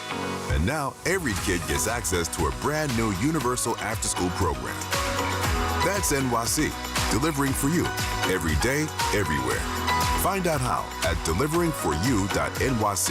And now every kid gets access to a brand new universal after-school program. That's NYC, delivering for you, every day, everywhere. Find out how at deliveringforyou.nyc.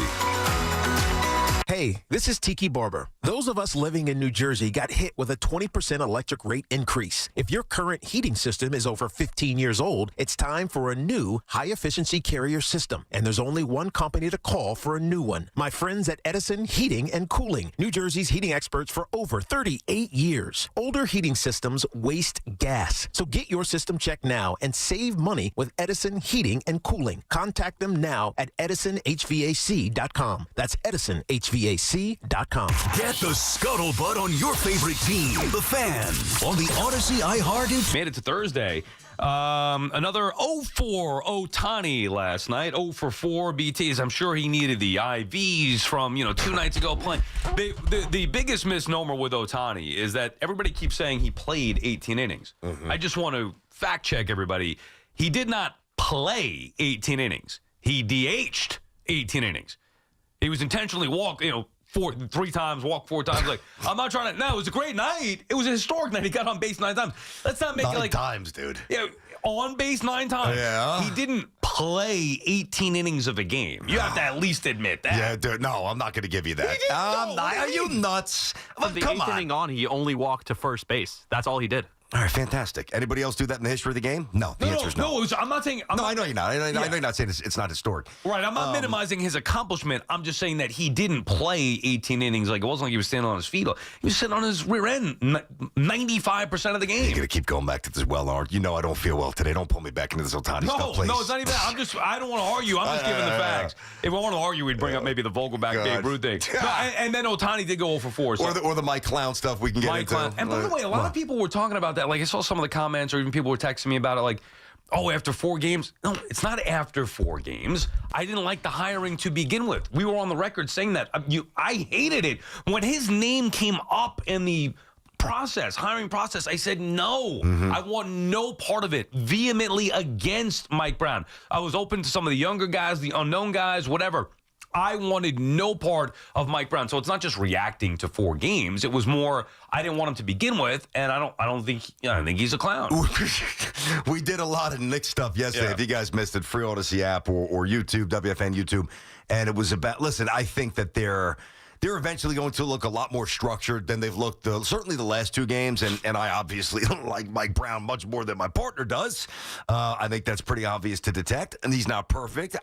Hey, this is Tiki Barber. Those of us living in New Jersey got hit with a 20% electric rate increase. If your current heating system is over 15 years old, it's time for a new high-efficiency carrier system. And there's only one company to call for a new one. My friends at Edison Heating and Cooling, New Jersey's heating experts for over 38 years. Older heating systems waste gas. So get your system checked now and save money with Edison Heating and Cooling. Contact them now at edisonhvac.com. That's edisonhvac.com. Get the scuttlebutt on your favorite team, The Fan, on the Odyssey iHeart. Made it to Thursday. Another 0-4 Ohtani last night. 0-for-4 BTs. I'm sure he needed the IVs from, 2 nights ago playing. The biggest misnomer with Ohtani is that everybody keeps saying he played 18 innings. Mm-hmm. I just want to fact check everybody. He did not play 18 innings. He DH'd 18 innings. He was intentionally walked, 3 times, walked 4 times. Like, I'm not trying to. No, it was a great night. It was a historic night. He got on base 9 times. Let's not make it like 9 times, dude. Yeah, on base 9 times. Yeah. He didn't play 18 innings of a game. You have to at least admit that. Yeah, dude. No, I'm not going to give you that. Are you nuts? From the 8th inning on, he only walked to first base. That's all he did. All right, fantastic. Anybody else do that in the history of the game? No, the answer is no. No, I'm not saying. I know you're not. I know you're not saying it's not historic. Right, I'm not minimizing his accomplishment. I'm just saying that he didn't play 18 innings. Like, it wasn't like he was standing on his feet. He was sitting on his rear end 95% of the game. You're going to keep going back to this well, Art. You know I don't feel well today. Don't pull me back into this Ohtani stuff, please. No, it's not even that. I don't want to argue. I'm just giving the facts. If I want to argue, we'd bring up maybe the Vogelback Babe Ruth thing. No, and then Ohtani did go 0 for 4. So. Or the Mike Clown stuff we can get into. And by the way, a lot of people were talking about that. Like, I saw some of the comments, or even people were texting me about it, like, oh, after 4 games. No, it's not after 4 games. I didn't like the hiring to begin with. We were on the record saying that. I hated it. When his name came up in the hiring process, I said no. I want no part of it. Vehemently against Mike Brown. I was open to some of the younger guys, the unknown guys, whatever. I wanted no part of Mike Brown. So it's not just reacting to 4 games. It was more, I didn't want him to begin with, and I think he's a clown. We did a lot of Knicks stuff yesterday. Yeah. If you guys missed it, free Odyssey app or YouTube, WFAN YouTube, and it was about. Listen, I think that they're eventually going to look a lot more structured than they've looked certainly the last 2 games, and I obviously don't like Mike Brown much more than my partner does. I think that's pretty obvious to detect, and he's not perfect.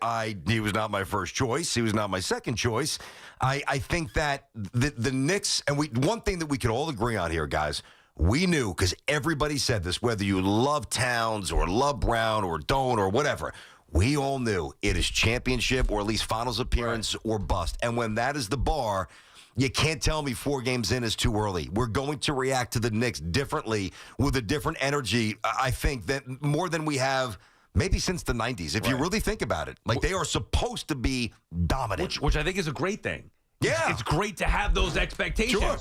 He was not my first choice. He was not my second choice. I think that the Knicks, and one thing that we could all agree on here, guys, we knew, because everybody said this, whether you love Towns or love Brown or don't or whatever, we all knew it is championship or at least finals appearance or bust. And when that is the bar, you can't tell me 4 games in is too early. We're going to react to the Knicks differently with a different energy, I think, that more than we have maybe since the 90s, if you really think about it. Like, they are supposed to be dominant. Which I think is a great thing. Yeah. It's great to have those expectations. Sure.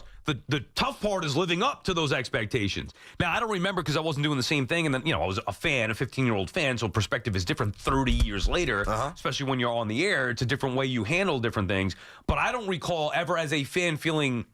The tough part is living up to those expectations. Now, I don't remember because I wasn't doing the same thing. And then, I was a fan, a 15-year-old fan, so perspective is different 30 years later, especially when you're on the air. It's a different way you handle different things. But I don't recall ever as a fan feeling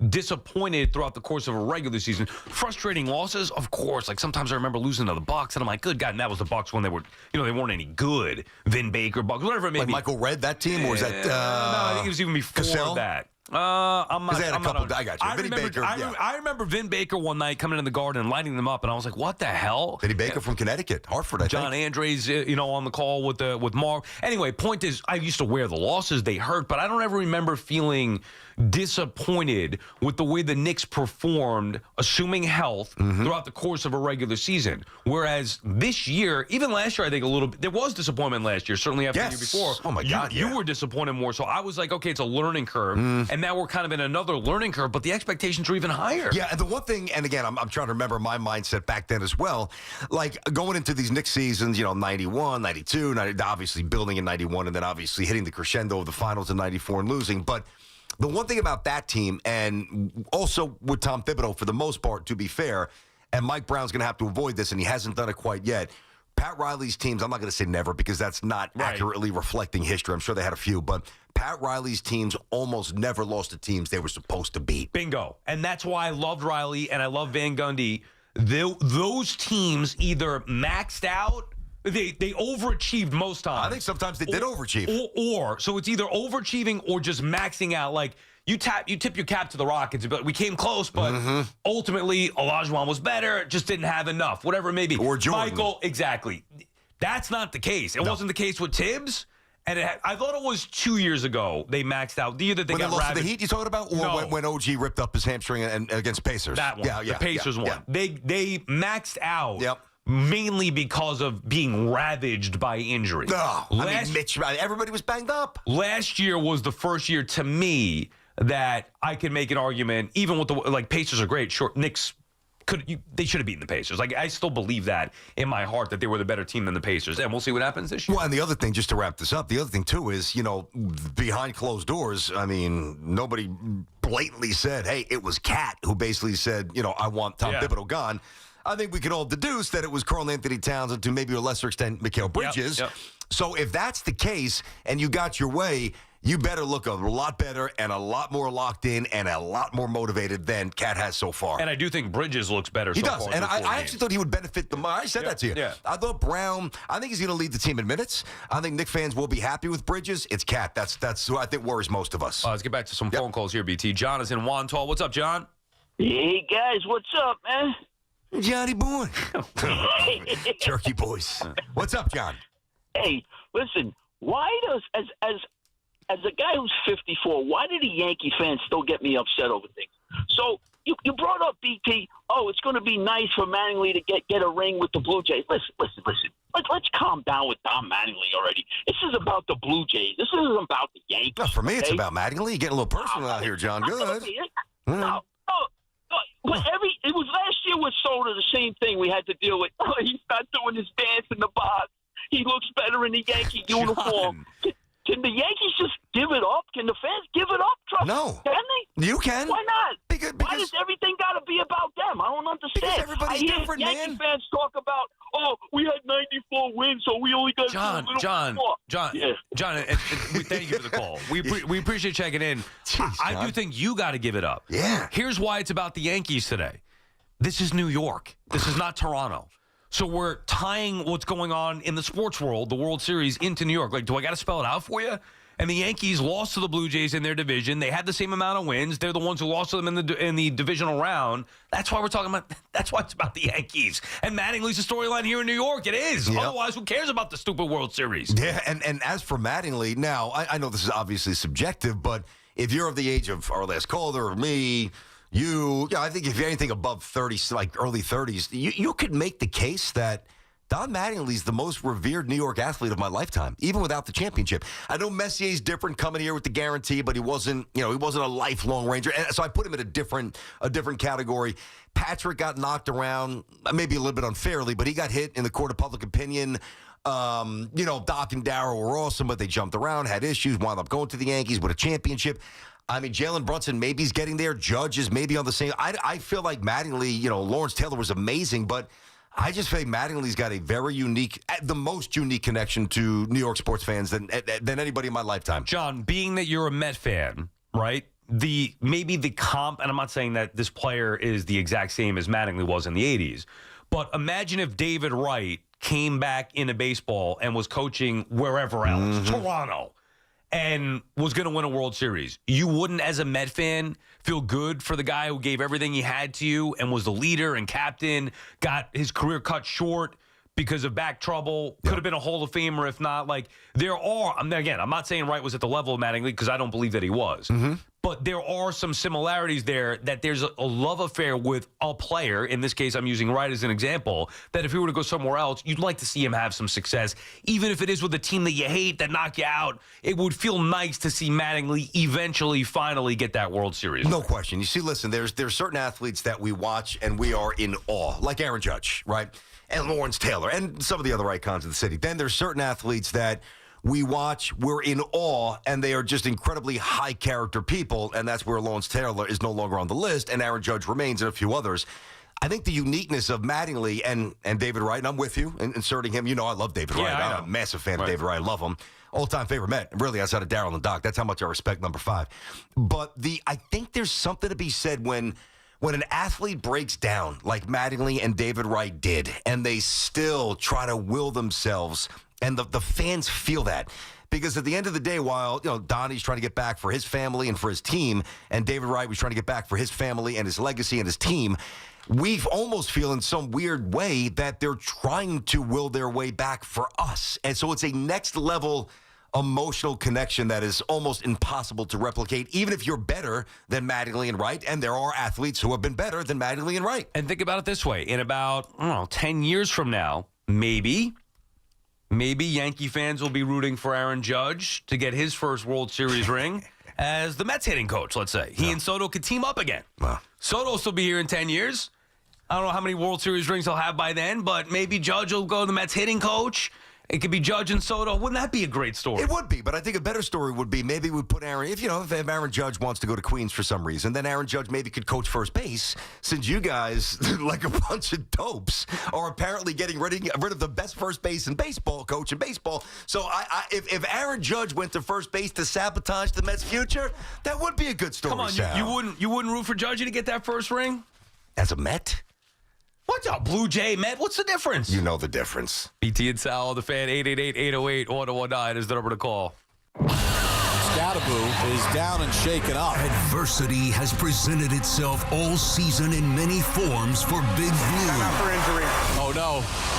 disappointed throughout the course of a regular season. Frustrating losses, of course. Like, sometimes I remember losing to the Bucks, and I'm like, good God, and that was the Bucks when they were, they weren't any good. Vin Baker, Bucks, whatever it may be. Like Michael Redd, that team, or was that? No, I think it was even before Cassell? that. I'm not. They had a I'm not couple. I got you. Vinny Baker. I remember Vin Baker one night coming in the Garden and lighting them up, and I was like, "What the hell?" Vinny Baker from Connecticut, Hartford. I John think. Andres, on the call with Mark. Anyway, point is, I used to wear the losses; they hurt, but I don't ever remember feeling disappointed with the way the Knicks performed, assuming health, throughout the course of a regular season. Whereas this year, even last year, I think a little bit, there was disappointment last year, certainly after the year before. Oh, my God, You were disappointed more. So I was like, okay, it's a learning curve. And now we're kind of in another learning curve, but the expectations are even higher. Yeah, and the one thing, and again, I'm trying to remember my mindset back then as well, like going into these Knicks seasons, 91, 92, obviously building in 91, and then obviously hitting the crescendo of the finals in 94 and losing. But the one thing about that team, and also with Tom Thibodeau for the most part, to be fair, and Mike Brown's going to have to avoid this, and he hasn't done it quite yet, Pat Riley's teams, I'm not going to say never because that's not accurately reflecting history. I'm sure they had a few, but Pat Riley's teams almost never lost to teams they were supposed to beat. Bingo. And that's why I loved Riley and I love Van Gundy. Those teams either maxed out, they overachieved most times. I think sometimes they did overachieve. So it's either overachieving or just maxing out. Like, you tip your cap to the Rockets, but we came close, but ultimately Olajuwon was better, just didn't have enough, whatever it may be. Or Jordan. Michael, exactly. That's not the case. It wasn't the case with Tibbs. And I thought it was 2 years ago they maxed out. The year that they when got they lost to ravaged. the Heat, you talking about? Or No. when OG ripped up his hamstring against Pacers? That one. The Pacers one. Yeah. They maxed out mainly because of being ravaged by injury. No. Mitch, everybody was banged up. Last year was the first year to me that I could make an argument, even with the Pacers are great. Sure, Knicks they should have beaten the Pacers. Like, I still believe that in my heart that they were the better team than the Pacers, and we'll see what happens this year. Well, and the other thing, just to wrap this up, the other thing too is, behind closed doors, I mean, nobody blatantly said, "Hey, it was Cat who basically said, I want Tom Thibodeau gone." I think we can all deduce that it was Karl Anthony Towns and to maybe a lesser extent Mikal Bridges. Yep. So if that's the case and you got your way, you better look a lot better and a lot more locked in and a lot more motivated than Cat has so far. And I do think Bridges looks better He so does. far. And I actually thought he would benefit the most. I said that to you. Yeah. I thought Brown, I think he's going to lead the team in minutes. I think Knick fans will be happy with Bridges. It's Cat. That's who I think worries most of us. Let's get back to some phone calls here, BT. John is in Wantagh. What's up, John? Hey, guys. What's up, man? Johnny boy. Turkey boys. What's up, John? Hey, listen, why does, as a guy who's 54, why do the Yankee fans still get me upset over things? So you brought up BT. Oh, it's going to be nice for Mattingly to get a ring with the Blue Jays. Listen. Let's calm down with Don Mattingly already. This is about the Blue Jays. This isn't about the Yankees. No, for me, it's okay? about Mattingly. You're getting a little personal out here, John. Good. No. But it was last year with Soda, the same thing we had to deal with. Oh, he's not doing his dance in the box. He looks better in the Yankee uniform. Can the Yankees just give it up? Can the fans give it up? Trust No. Can they? You can. Why not? Because why does everything got to be about them? I don't understand. Everybody's I hear different, Yankee man. fans talk about, oh, we had 94 wins, so we only got to do a little more. John, and we thank you for the call. We appreciate checking in. I do think you got to give it up. Yeah. Here's why it's about the Yankees today. This is New York. This is not Toronto. So we're tying what's going on in the sports world, the World Series, into New York. Like, do I got to spell it out for you? And the Yankees lost to the Blue Jays in their division. They had the same amount of wins. They're the ones who lost to them in the divisional round. That's why we're talking about. That's why it's about the Yankees. And Mattingly's a storyline here in New York. It is. Yep. Otherwise, who cares about the stupid World Series? Yeah, and as for Mattingly, now, I know this is obviously subjective, but if you're of the age of our last caller or me, I think if you're anything above 30, like early 30s, you could make the case that Don Mattingly's the most revered New York athlete of my lifetime, even without the championship. I know Messier's different coming here with the guarantee, but he wasn't a lifelong Ranger. And so I put him in a different category. Patrick got knocked around, maybe a little bit unfairly, but he got hit in the court of public opinion. Doc and Darryl were awesome, but they jumped around, had issues, wound up going to the Yankees with a championship. I mean, Jalen Brunson maybe he's getting there. Judge is maybe on the same. I feel like Mattingly, Lawrence Taylor was amazing, but I just think Mattingly's got a very unique, the most unique connection to New York sports fans than anybody in my lifetime. John, being that you're a Met fan, right? Maybe the comp, and I'm not saying that this player is the exact same as Mattingly was in the 80s, but imagine if David Wright came back into baseball and was coaching wherever else, Toronto, and was going to win a World Series. You wouldn't, as a Met fan, feel good for the guy who gave everything he had to you and was the leader and captain, got his career cut short because of back trouble, could have been a Hall of Famer if not. Like, I'm not saying Wright was at the level of Mattingly because I don't believe that he was. But there are some similarities there that there's a love affair with a player. In this case, I'm using Wright as an example, that if he were to go somewhere else, you'd like to see him have some success. Even if it is with a team that you hate, that knock you out, it would feel nice to see Mattingly eventually, finally get that World Series. No question. You see, listen, there's certain athletes that we watch and we are in awe, like Aaron Judge, right? And Lawrence Taylor and some of the other icons of the city. Then there's certain athletes that we watch, we're in awe, and they are just incredibly high character people, and that's where Lawrence Taylor is no longer on the list, and Aaron Judge remains, and a few others. I think the uniqueness of Mattingly and David Wright, and I'm with you in inserting him. I love David Wright. I'm a massive fan of David Wright. I love him. All-time favorite Met, really, outside of Darryl and Doc. That's how much I respect number 5. But I think there's something to be said when an athlete breaks down like Mattingly and David Wright did, and they still try to will themselves, and the fans feel that. Because at the end of the day, while Donnie's trying to get back for his family and for his team, and David Wright was trying to get back for his family and his legacy and his team, we almost feel in some weird way that they're trying to will their way back for us. And so it's a next level emotional connection that is almost impossible to replicate, even if you're better than Mattingly and Wright, and there are athletes who have been better than Mattingly and Wright. And think about it this way. In about, 10 years from now, maybe Yankee fans will be rooting for Aaron Judge to get his first World Series ring as the Mets hitting coach, let's say. He and Soto could team up again. Wow. Soto will still be here in 10 years. I don't know how many World Series rings he'll have by then, but maybe Judge will go to the Mets hitting coach. It could be Judge and Soto. Wouldn't that be a great story? It would be, but I think a better story would be maybe we put Aaron, if Aaron Judge wants to go to Queens for some reason, then Aaron Judge maybe could coach first base, since you guys, like a bunch of dopes, are apparently getting rid of the best first base in baseball, coach in baseball. So if Aaron Judge went to first base to sabotage the Mets' future, that would be a good story. Come on, you wouldn't root for Judge to get that first ring? As a Met? What's up, Blue Jay, Met? What's the difference? You know the difference. BT and Sal, the Fan, 888-808-1019 is the number to call. Scatterboo is down and shaken up. Adversity has presented itself all season in many forms for Big Blue.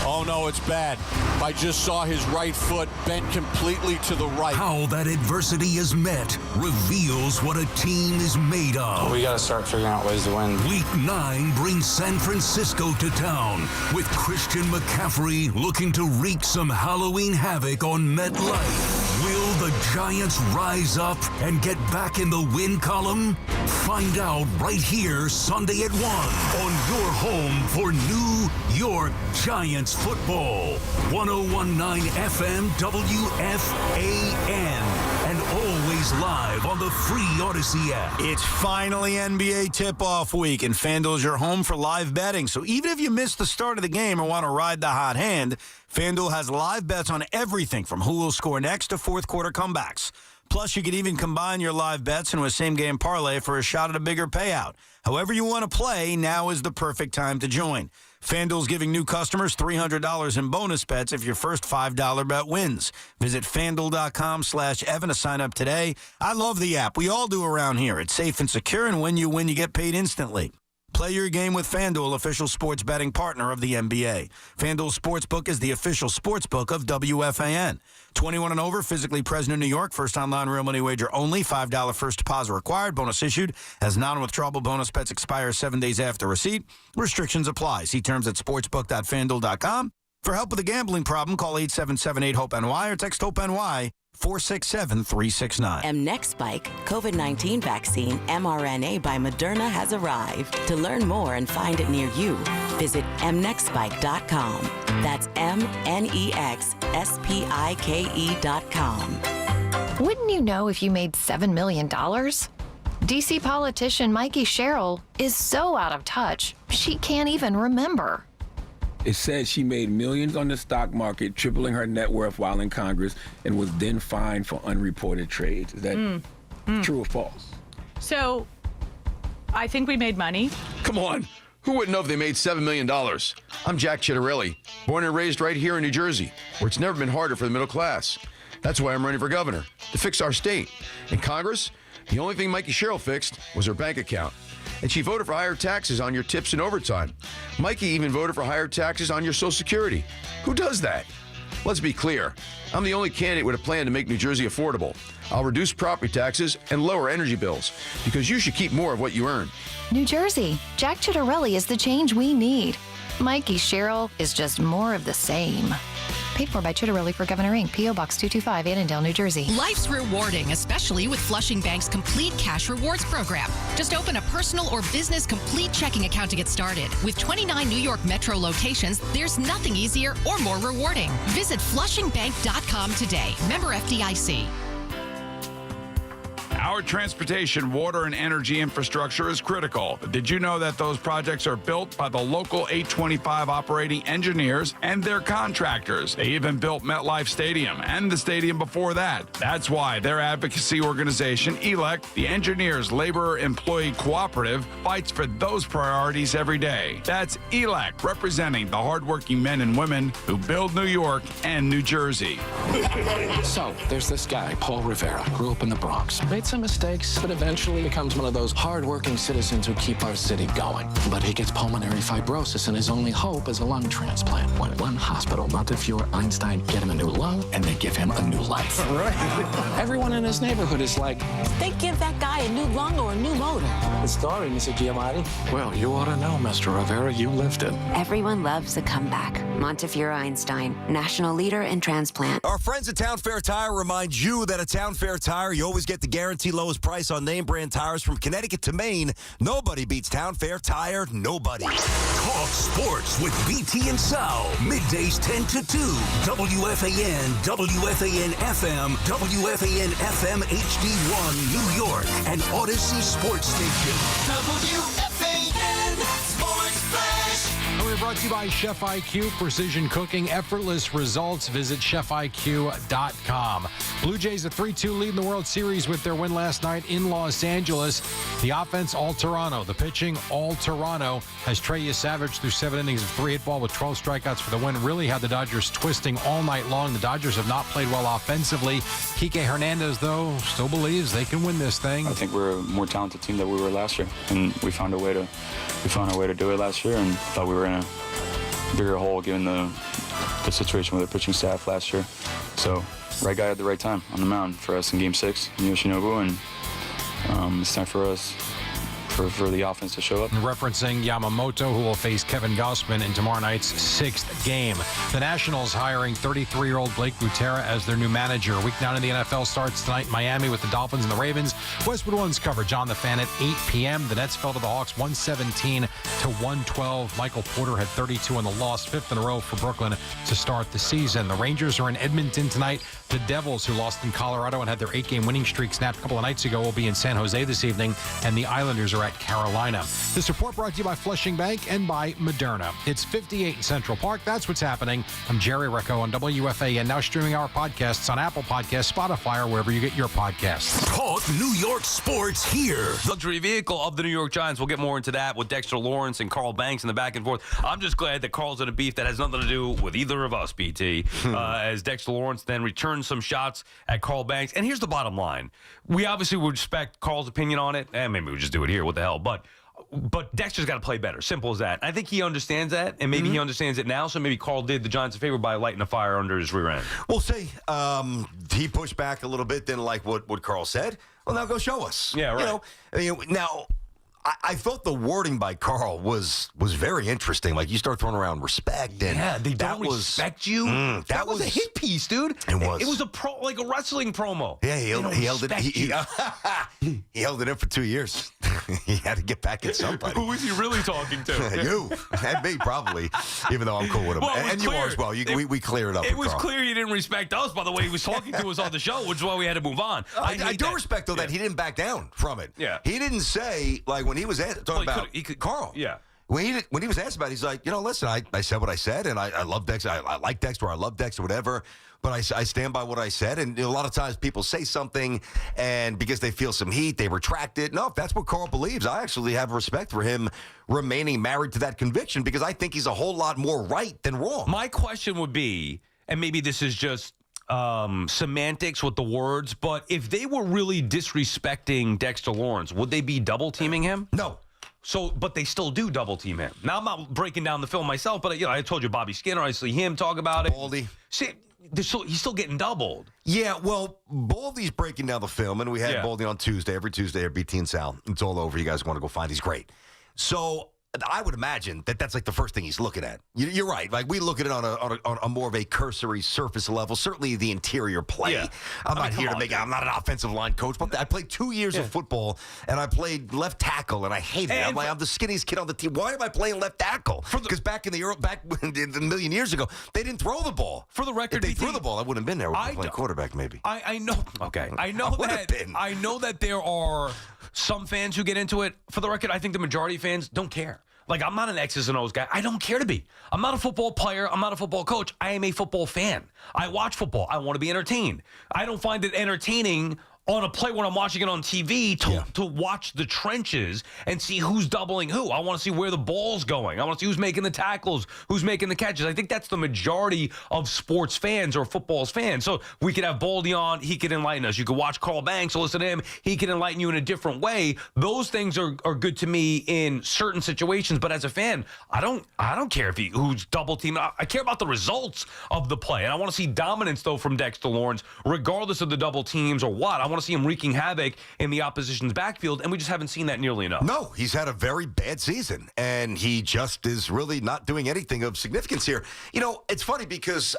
Oh no, it's bad. I just saw his right foot bent completely to the right. How that adversity is met reveals what a team is made of. We got to start figuring out ways to win. Week 9 brings San Francisco to town with Christian McCaffrey looking to wreak some Halloween havoc on MetLife. Will the Giants rise up and get back in the win column? Find out right here Sunday at 1 on your home for New York Giants football. 1019 FM WFAN and always live on the free Odyssey app. It's finally NBA tip-off week, and FanDuel's your home for live betting. So even if you missed the start of the game or want to ride the hot hand, FanDuel has live bets on everything from who will score next to fourth quarter comebacks. Plus, you can even combine your live bets into a same-game parlay for a shot at a bigger payout. However you want to play, now is the perfect time to join. FanDuel's giving new customers $300 in bonus bets if your first $5 bet wins. Visit FanDuel.com/Evan to sign up today. I love the app. We all do around here. It's safe and secure, and when you win, you get paid instantly. Play your game with FanDuel, official sports betting partner of the NBA. FanDuel Sportsbook is the official sportsbook of WFAN. 21 and over, physically present in New York. First online real money wager only. $5 first deposit required. Bonus issued as non-withdrawable bonus bets expire 7 days after receipt. Restrictions apply. See terms at sportsbook.fanduel.com. For help with a gambling problem, call 877-8-HOPE-NY or text HOPE-NY 467-369. Mnexspike COVID-19 vaccine mRNA by Moderna has arrived. To learn more and find it near you, visit mnexspike.com. That's MNEXSPIKE.com. Wouldn't you know if you made $7 million? D.C. politician Mikey Sherrill is so out of touch, she can't even remember. It said she made millions on the stock market, tripling her net worth while in Congress, and was then fined for unreported trades. Is that true or false? So, I think we made money. Come on. Who wouldn't know if they made $7 million? I'm Jack Chittarelli, born and raised right here in New Jersey, where it's never been harder for the middle class. That's why I'm running for governor, to fix our state. In Congress, the only thing Mikey Sherrill fixed was her bank account. And she voted for higher taxes on your tips and overtime. Mikey even voted for higher taxes on your Social Security. Who does that? Let's be clear. I'm the only candidate with a plan to make New Jersey affordable. I'll reduce property taxes and lower energy bills because you should keep more of what you earn. New Jersey, Jack Chittarelli is the change we need. Mikey Sherrill is just more of the same. Paid for by Chittarelli for Governor Inc., P.O. Box 225, Annandale, New Jersey. Life's rewarding, especially with Flushing Bank's Complete Cash Rewards program. Just open a personal or business complete checking account to get started. With 29 New York Metro locations, there's nothing easier or more rewarding. Visit flushingbank.com today. Member FDIC. Our transportation, water, and energy infrastructure is critical. But did you know that those projects are built by the local 825 operating engineers and their contractors? They even built MetLife Stadium and the stadium before that. That's why their advocacy organization, ELEC, the Engineers Labor Employee Cooperative, fights for those priorities every day. That's ELEC, representing the hardworking men and women who build New York and New Jersey. So, there's this guy, Paul Rivera, grew up in the Bronx. Made some mistakes, but eventually becomes one of those hard-working citizens who keep our city going. But he gets pulmonary fibrosis, and his only hope is a lung transplant. When one hospital, Montefiore Einstein, get him a new lung, and they give him a new life. Right. Everyone in his neighborhood is like, They give that guy a new lung or a new motor. the story, Mr. Giamatti. Well, you ought to know, Mr. Rivera. You lived it. Everyone loves a comeback. Montefiore Einstein, national leader in transplant. Our friends at Town Fair Tire remind you that at Town Fair Tire, you always get the guaranteed lowest price on name brand tires from Connecticut to Maine. Nobody beats Town Fair Tire. Nobody. Talk sports with BT and Sal. Middays 10 to 2. WFAN, WFAN FM, WFAN FM HD1, New York, and Odyssey Sports Station. WFAN Sports Flash. And we're brought to to you by Chef IQ, precision cooking, effortless results. Visit chefiq.com. Blue Jays a 3-2 lead in the World Series with their win last night in Los Angeles. The offense, all Toronto. The pitching, all Toronto. As Trey Savage through 7 innings of 3-hit ball with 12 strikeouts for the win really had the Dodgers twisting all night long. The Dodgers have not played well offensively. Kike Hernandez, though, still believes they can win this thing. I think we're a more talented team than we were last year, and we found our way to do it last year, and thought we were in a bigger hole given the situation with the pitching staff last year. So, right guy at the right time on the mound for us in Game 6 in Yoshinobu, and it's time for us for the offense to show up. Referencing Yamamoto, who will face Kevin Gossman in tomorrow night's 6th game. The Nationals hiring 33-year-old Blake Butera as their new manager. Week 9 in the NFL starts tonight in Miami with the Dolphins and the Ravens. Westwood One's coverage on the Fan at 8 p.m. The Nets fell to the Hawks 117-112. Michael Porter had 32 in the loss, 5th in a row for Brooklyn to start the season. The Rangers are in Edmonton tonight. The Devils, who lost in Colorado and had their 8-game winning streak snapped a couple of nights ago, will be in San Jose this evening, and the Islanders are at Carolina. This report brought to you by Flushing Bank and by Moderna. It's 58 in Central Park. That's what's happening. I'm Jerry Recco on WFAN, now streaming our podcasts on Apple Podcasts, Spotify, or wherever you get your podcasts. Talk New York sports here. Luxury vehicle of the New York Giants. We'll get more into that with Dexter Lawrence and Carl Banks in the back and forth. I'm just glad that Carl's in a beef that has nothing to do with either of us, BT. As Dexter Lawrence then returns some shots at Carl Banks. And here's the bottom line. We obviously would respect Carl's opinion on it. And maybe we just do it here. What the hell? But Dexter's got to play better. Simple as that. I think he understands that, and maybe he understands it now, so maybe Carl did the Giants a favor by lighting a fire under his rear end. We'll see. He pushed back a little bit, didn't like what Carl said. Well, now go show us. Yeah, right. Now, I thought the wording by Carl was very interesting. Like, you start throwing around respect, and they don't respect you. That was a hit piece, dude. It was. It was a wrestling promo. Yeah, he held it. He held it in for 2 years. He had to get back at somebody. Who was he really talking to? You and me, probably. Even though I'm cool with him, and you are as well. We clear it up. It was Carl. clear he didn't respect us by the way he was talking to us on the show, which is why we had to move on. I do respect though that he didn't back down from it. Yeah, he didn't say like when he was talking about Carl. Yeah. When he was asked about it, he's like, listen, I said what I said, and I love Dexter. I like Dexter. I love Dexter, whatever. But I stand by what I said. And a lot of times people say something, and because they feel some heat, they retract it. No, if that's what Carl believes, I actually have respect for him remaining married to that conviction, because I think he's a whole lot more right than wrong. My question would be, and maybe this is just semantics with the words, but if they were really disrespecting Dexter Lawrence, would they be double teaming him? No. So, but they still do double team him. Now, I'm not breaking down the film myself, but I told you Bobby Skinner. I see him talk about it. Baldy. See, he's still getting doubled. Yeah, well, Baldy's breaking down the film, and we had Baldy on Tuesday, every Tuesday at BT and Sal. It's all over. You guys want to go find. He's great. So I would imagine that's like the first thing he's looking at. You're right. Like, we look at it on a more of a cursory surface level. Certainly the interior play. Yeah. I'm not an offensive line coach, but I played 2 years of football, and I played left tackle, and I hated it. I'm the skinniest kid on the team. Why am I playing left tackle? Because back in a million years ago, they didn't throw the ball. For the record, if they threw the ball, I wouldn't have been there. I playing quarterback, maybe. I know. Okay. I know that there are some fans who get into it. For the record, I think the majority of fans don't care. Like, I'm not an X's and O's guy. I don't care to be. I'm not a football player. I'm not a football coach. I am a football fan. I watch football. I want to be entertained. I don't find it entertaining on a play when I'm watching it on TV to watch the trenches and see who's doubling who. I want to see where the ball's going. I want to see who's making the tackles, who's making the catches. I think that's the majority of sports fans or football's fans. So we could have Baldy on. He could enlighten us. You could watch Carl Banks, listen to him. He can enlighten you in a different way. Those things are good to me in certain situations. But as a fan, I don't care who's double teaming. I care about the results of the play. And I want to see dominance, though, from Dexter Lawrence, regardless of the double teams or what. I want to see him wreaking havoc in the opposition's backfield, and we just haven't seen that nearly enough. No, he's had a very bad season, and he just is really not doing anything of significance here. It's funny because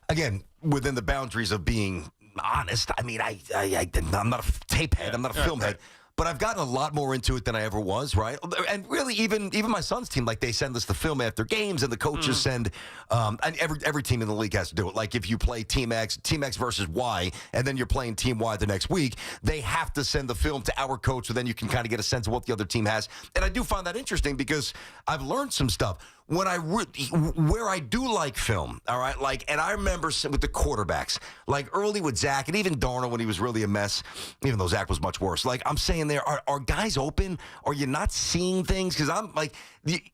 again, within the boundaries of being honest, I mean, I'm not a tape head, I'm not a film head. But I've gotten a lot more into it than I ever was, right? And really, even my son's team, like, they send us the film after games, and the coaches send, and every team in the league has to do it. Like, if you play Team X versus Y, and then you're playing Team Y the next week, they have to send the film to our coach, so then you can kind of get a sense of what the other team has. And I do find that interesting because I've learned some stuff. where I do like film, all right, and I remember with the quarterbacks, like early with Zach and even Darnold when he was really a mess, even though Zach was much worse. Like I'm saying, are guys open? Are you not seeing things? Because I'm like,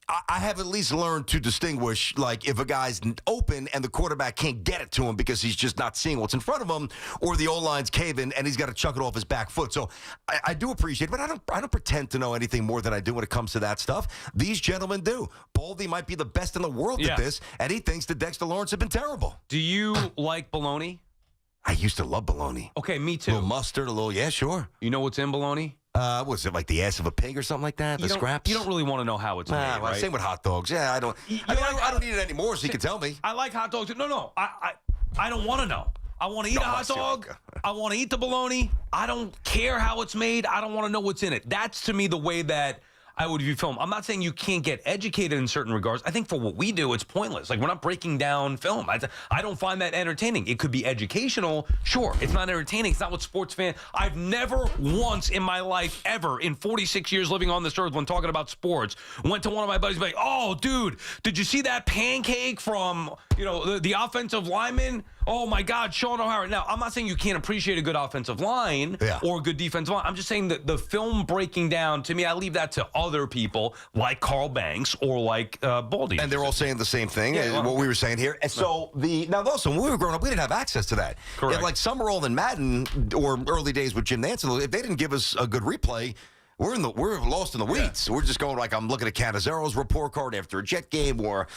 I have at least learned to distinguish, like if a guy's open and the quarterback can't get it to him because he's just not seeing what's in front of him, or the O-line's caving and he's got to chuck it off his back foot. So I do appreciate it, but I don't pretend to know anything more than I do when it comes to that stuff. These gentlemen do. Baldy might be the best in the world at this, and he thinks that Dexter Lawrence have been terrible. Do you like bologna? I used to love bologna. Okay, me too. A little mustard, yeah, sure. You know what's in bologna? Was it like the ass of a pig or something like that? The scraps? You don't really want to know how it's made, right? Same with hot dogs. Yeah, I don't. I don't eat it anymore, so you can tell me. I like hot dogs. No, I don't want to know. I want to eat a hot dog. I want to eat the bologna. I don't care how it's made. I don't want to know what's in it. That's, to me, the way that I would view film. I'm not saying you can't get educated in certain regards. I think for what we do, it's pointless. Like, we're not breaking down film. I don't find that entertaining. It could be educational. Sure. It's not entertaining. It's not what sports fan. I've never once in my life, ever, in 46 years living on this earth when talking about sports, went to one of my buddies and be like, oh, dude, did you see that pancake from, the offensive lineman? Oh, my God, Sean O'Hara. Now, I'm not saying you can't appreciate a good offensive line or a good defensive line. I'm just saying that the film breaking down, to me, I leave that to other people like Carl Banks or like Baldy. And they're all saying the same thing, what we were saying here. And so, now also, when we were growing up, we didn't have access to that. Correct. And like Summerall and Madden or early days with Jim Nance, if they didn't give us a good replay, we're lost in the weeds. We're just going like I'm looking at Canizaro's report card after a Jet game, or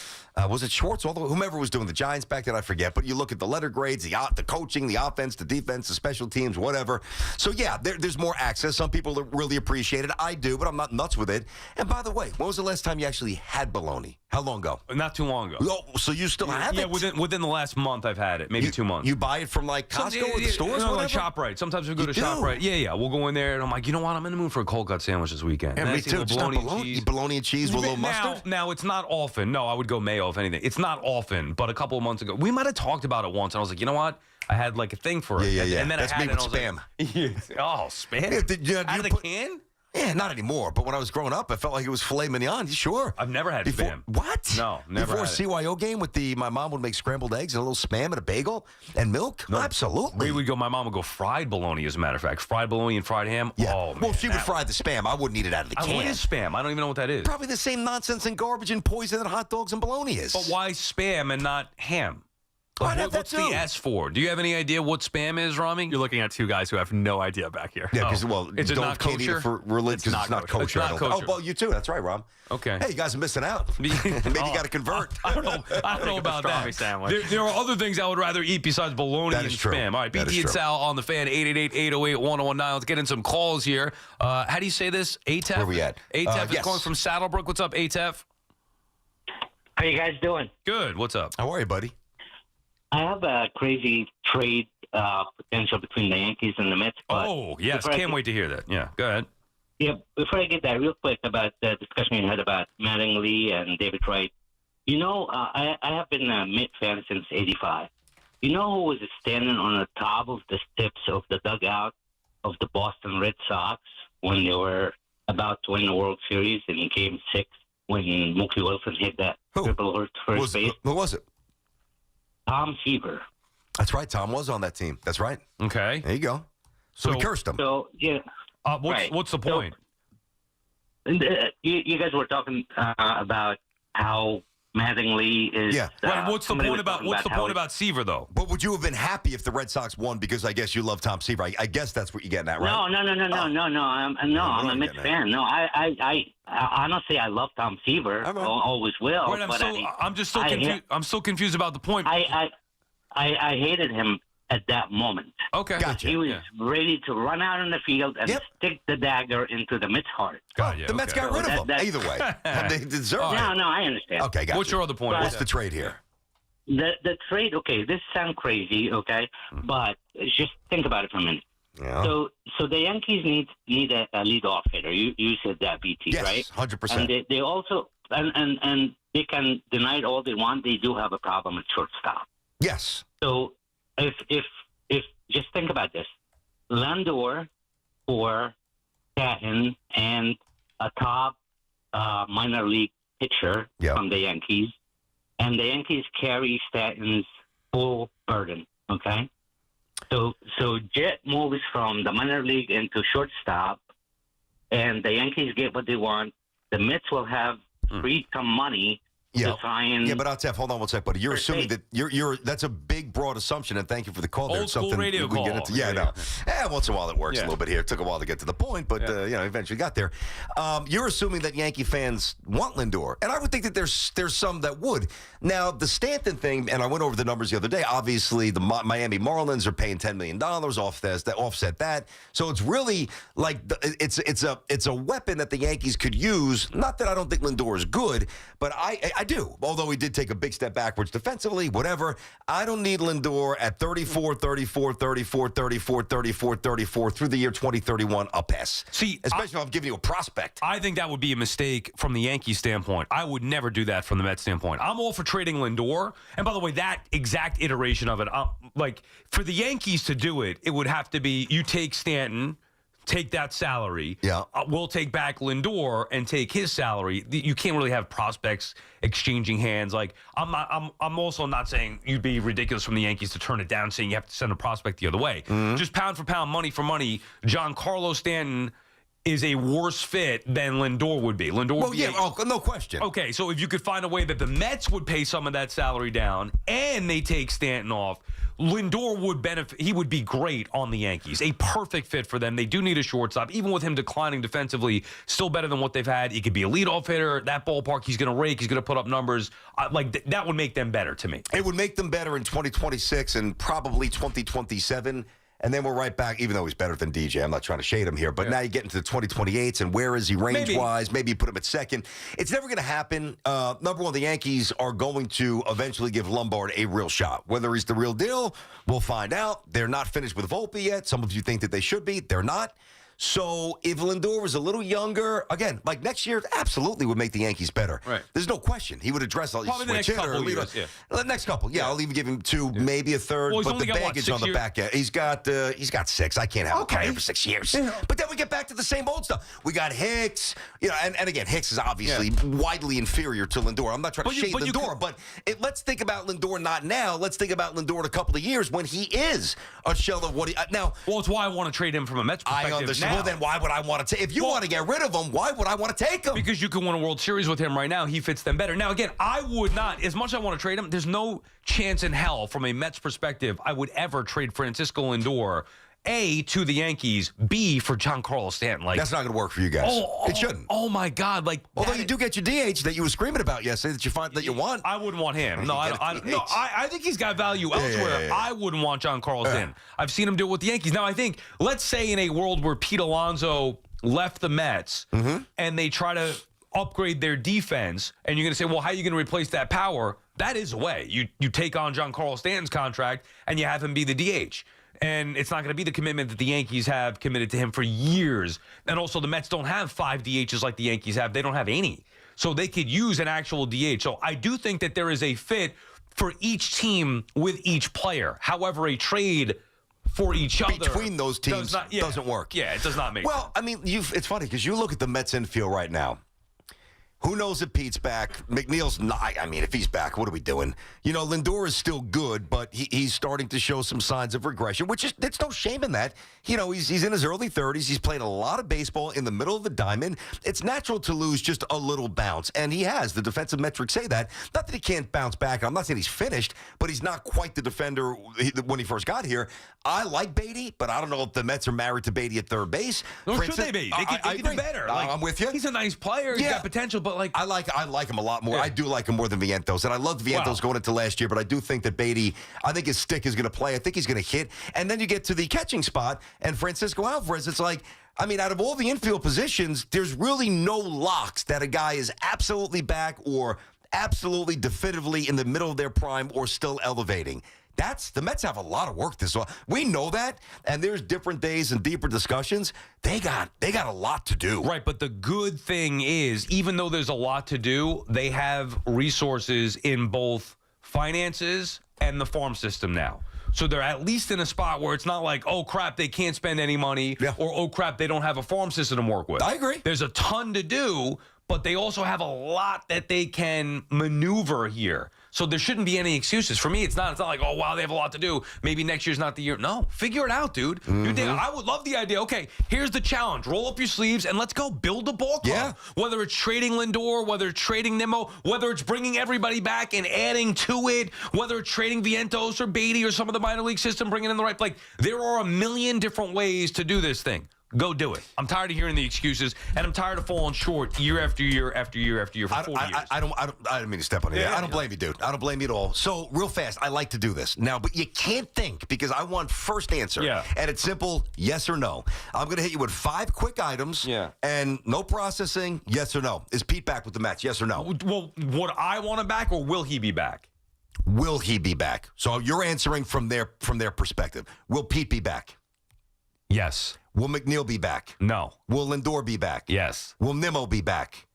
was it Schwartz? Whomever was doing the Giants back then, I forget. But you look at the letter grades, the coaching, the offense, the defense, the special teams, whatever. So yeah, there's more access. Some people really appreciate it. I do, but I'm not nuts with it. And by the way, when was the last time you actually had bologna? How long ago? Not too long ago. Oh, so you still have it? Yeah, within the last month I've had it, maybe 2 months. You buy it from like Costco or the stores? No, like ShopRite. Sometimes we go to ShopRite. Yeah. We'll go in there and I'm like, you know what? I'm in the mood for a cold cut sandwich this weekend. Yeah, me too. Just bologna and cheese with a little mustard? Now, it's not often. No, I would go mayo if anything. It's not often, but a couple of months ago, we might have talked about it once, and I was like, you know what? I had like a thing for it. Yeah. And then That's I had me with spam. Spam? Out of the can? Yeah, not anymore. But when I was growing up, I felt like it was filet mignon. Sure. I've never had spam. What? No, never Before had a CYO game my mom would make scrambled eggs and a little spam and a bagel and milk? No, absolutely. My mom would go fried bologna, as a matter of fact. Fried bologna and fried ham. Yeah. Oh, man, well, she would fry the spam. I wouldn't eat it out of the can. What is spam? I don't even know what that is. Probably the same nonsense and garbage and poison that hot dogs and bologna is. But why spam and not ham? What's the S for? Do you have any idea what spam is, Rami? You're looking at two guys who have no idea back here. Yeah, because, is it not kosher? For religion, because it's not kosher. It's not kosher. Oh, well, you too. That's right, Rob. Okay. Hey, you guys are missing out. Maybe you got to convert. I don't know about that. There are other things I would rather eat besides bologna and spam. All right, BT and Sal on the fan, 888-808-1019. Let's get in some calls here. How do you say this? ATEF? Where we at? ATEF is calling from Saddlebrook. What's up, ATEF? How you guys doing? Good. What's up? How are you, buddy? I have a crazy trade potential between the Yankees and the Mets. Oh, yes. Can't wait to hear that. Yeah, go ahead. Yeah, before I get that, real quick about the discussion you had about Mattingly and David Wright. I have been a Met fan since '85. You know who was standing on the top of the steps of the dugout of the Boston Red Sox when they were about to win the World Series in Game 6 when Mookie Wilson hit that triple to first base? Who was it? Tom Seaver. That's right. Tom was on that team. That's right. Okay. There you go. So we cursed him. So, yeah. What's the point? You guys were talking about how Mattingly is. Yeah. Right. What's the point about Seaver, though? But would you have been happy if the Red Sox won? Because I guess you love Tom Seaver. I guess that's what you're getting at, right? No. I'm a Mets fan. No, I honestly, I love Tom Seaver. Always will. Right, I'm just still confused. I'm still confused about the point. I hated him at that moment. Okay. Gotcha. He was ready to run out on the field and stick the dagger into the Mets' heart. The Mets got rid of him. Either way. They deserve it. No, I understand. Okay, gotcha. What's your other point? What's the trade here? The trade, okay, this sounds crazy, okay, but just think about it for a minute. Yeah. So the Yankees need a leadoff hitter. You said that, BT, yes, right? 100%. And they also and they can deny it all they want. They do have a problem at shortstop. Yes. So if just think about this, Lindor for Stanton and a top minor league pitcher from the Yankees, and the Yankees carry Stanton's full burden. Okay, so Jet moves from the minor league into shortstop, and the Yankees get what they want. The Mets will have free some money. Yeah, but Atif, hold on one sec, buddy. You're assuming that you're that's a big, broad assumption, and thank you for the call. Old school radio we call. Get into. Yeah, no. Once in a while it works a little bit here. It took a while to get to the point, but eventually got there. You're assuming that Yankee fans want Lindor, and I would think that there's some that would. Now, the Stanton thing, and I went over the numbers the other day. Obviously, the Miami Marlins are paying $10 million offset that. So it's really like it's a weapon that the Yankees could use. Not that I don't think Lindor is good, but I do. Although he did take a big step backwards defensively, whatever. I don't need Lindor at 34 through the year 2031 a pass. See, especially if I'm giving you a prospect. I think that would be a mistake from the Yankees standpoint. I would never do that from the Mets standpoint. I'm all for trading Lindor. And by the way, that exact iteration of it, like for the Yankees to do it, it would have to be you take Stanton, take that salary. Yeah. We'll take back Lindor and take his salary. You can't really have prospects exchanging hands. Like I'm also not saying you'd be ridiculous from the Yankees to turn it down, saying you have to send a prospect the other way. Just pound for pound, money for money. Giancarlo Stanton is a worse fit than Lindor would be. Lindor would be no question. Okay, so if you could find a way that the Mets would pay some of that salary down and they take Stanton off, Lindor would benefit. He would be great on the Yankees. A perfect fit for them. They do need a shortstop. Even with him declining defensively, still better than what they've had. He could be a leadoff hitter. That ballpark, he's going to rake. He's going to put up numbers. That would make them better to me. It would make them better in 2026 and probably 2027. And then we're right back, even though he's better than DJ. I'm not trying to shade him here. But now you get into the 2028s, and where is he range-wise? Maybe you put him at second. It's never going to happen. Number one, the Yankees are going to eventually give Lombard a real shot. Whether he's the real deal, we'll find out. They're not finished with Volpe yet. Some of you think that they should be. They're not. So if Lindor was a little younger, again, like next year, absolutely would make the Yankees better. Right. There's no question. He would address all these Probably the next couple years, The next couple, I'll even give him two, maybe a third. Well, he's but only the got, baggage 6 on the years? back end, he's got 6. I can't have him playing for 6 years. But then we get back to the same old stuff. We got Hicks, and again, Hicks is obviously widely inferior to Lindor. I'm not trying to shade Lindor, but let's think about Lindor not now. Let's think about Lindor in a couple of years when he is a shell of what he now. Well, it's why I want to trade him from a Mets perspective. I understand. Now. Well, then why would I want to take? If you want to get rid of him, why would I want to take him? Because you can win a World Series with him right now. He fits them better. Now, again, I would not, as much as I want to trade him, there's no chance in hell from a Mets perspective I would ever trade Francisco Lindor, A, to the Yankees, B, for Giancarlo Stanton. That's not going to work for you guys. It shouldn't. Oh, my God. Although you do get your DH that you were screaming about yesterday that you find that you want. I wouldn't want him. No, I think he's got value elsewhere. I wouldn't want Giancarlo Stanton. I've seen him do it with the Yankees. Now, I think, let's say in a world where Pete Alonso left the Mets and they try to upgrade their defense, and you're going to say, well, how are you going to replace that power? That is a way. You take on Giancarlo Stanton's contract and you have him be the DH. And it's not going to be the commitment that the Yankees have committed to him for years. And also the Mets don't have 5 DHs like the Yankees have. They don't have any. So they could use an actual DH. So I do think that there is a fit for each team with each player. However, a trade for each other between those teams doesn't work. Yeah, it does not make sense. Well, I mean, it's funny because you look at the Mets infield right now. Who knows if Pete's back? McNeil's not. I mean, if he's back, what are we doing? Lindor is still good, but he's starting to show some signs of regression, which is, there's no shame in that. He's in his early 30s. He's played a lot of baseball in the middle of the diamond. It's natural to lose just a little bounce, and he has. The defensive metrics say that. Not that he can't bounce back. I'm not saying he's finished, but he's not quite the defender when he first got here. I like Beatty, but I don't know if the Mets are married to Beatty at third base. No, should they be? They can do better. I'm with you. He's a nice player. He's got potential, but I like him a lot more. Yeah. I do like him more than Vientos, and I loved Vientos going into last year, but I do think that Beatty, I think his stick is going to play. I think he's going to hit. And then you get to the catching spot, and Francisco Alvarez, it's like, I mean, out of all the infield positions, there's really no locks that a guy is absolutely back or absolutely definitively in the middle of their prime or still elevating. The Mets have a lot of work this off. We know that, and there's different days and deeper discussions. They got a lot to do. Right, but the good thing is, even though there's a lot to do, they have resources in both finances and the farm system now. So they're at least in a spot where it's not like, oh, crap, they can't spend any money, or, oh, crap, they don't have a farm system to work with. I agree. There's a ton to do, but they also have a lot that they can maneuver here. So there shouldn't be any excuses. For me, it's not like, oh, wow, they have a lot to do. Maybe next year's not the year. No, figure it out, dude. I would love the idea. Okay, here's the challenge. Roll up your sleeves and let's go build a ball club. Yeah. Whether it's trading Lindor, whether it's trading Nimmo, whether it's bringing everybody back and adding to it, whether it's trading Vientos or Beatty or some of the minor league system, bringing in the right. Like, there are a million different ways to do this thing. Go do it. I'm tired of hearing the excuses, and I'm tired of falling short year after year after year after year for 40 years. I don't mean to step on you. I don't blame you, dude. I don't blame you at all. So, real fast, I like to do this. Now, but you can't think because I want first answer. Yeah. And it's simple, yes or no. I'm going to hit you with 5 quick items. Yeah. And no processing, yes or no. Is Pete back with the Mets, yes or no? Well, would I want him back, or will he be back? Will he be back? So you're answering from their perspective. Will Pete be back? Yes. Will McNeil be back? No. Will Lindor be back? Yes. Will Nimmo be back?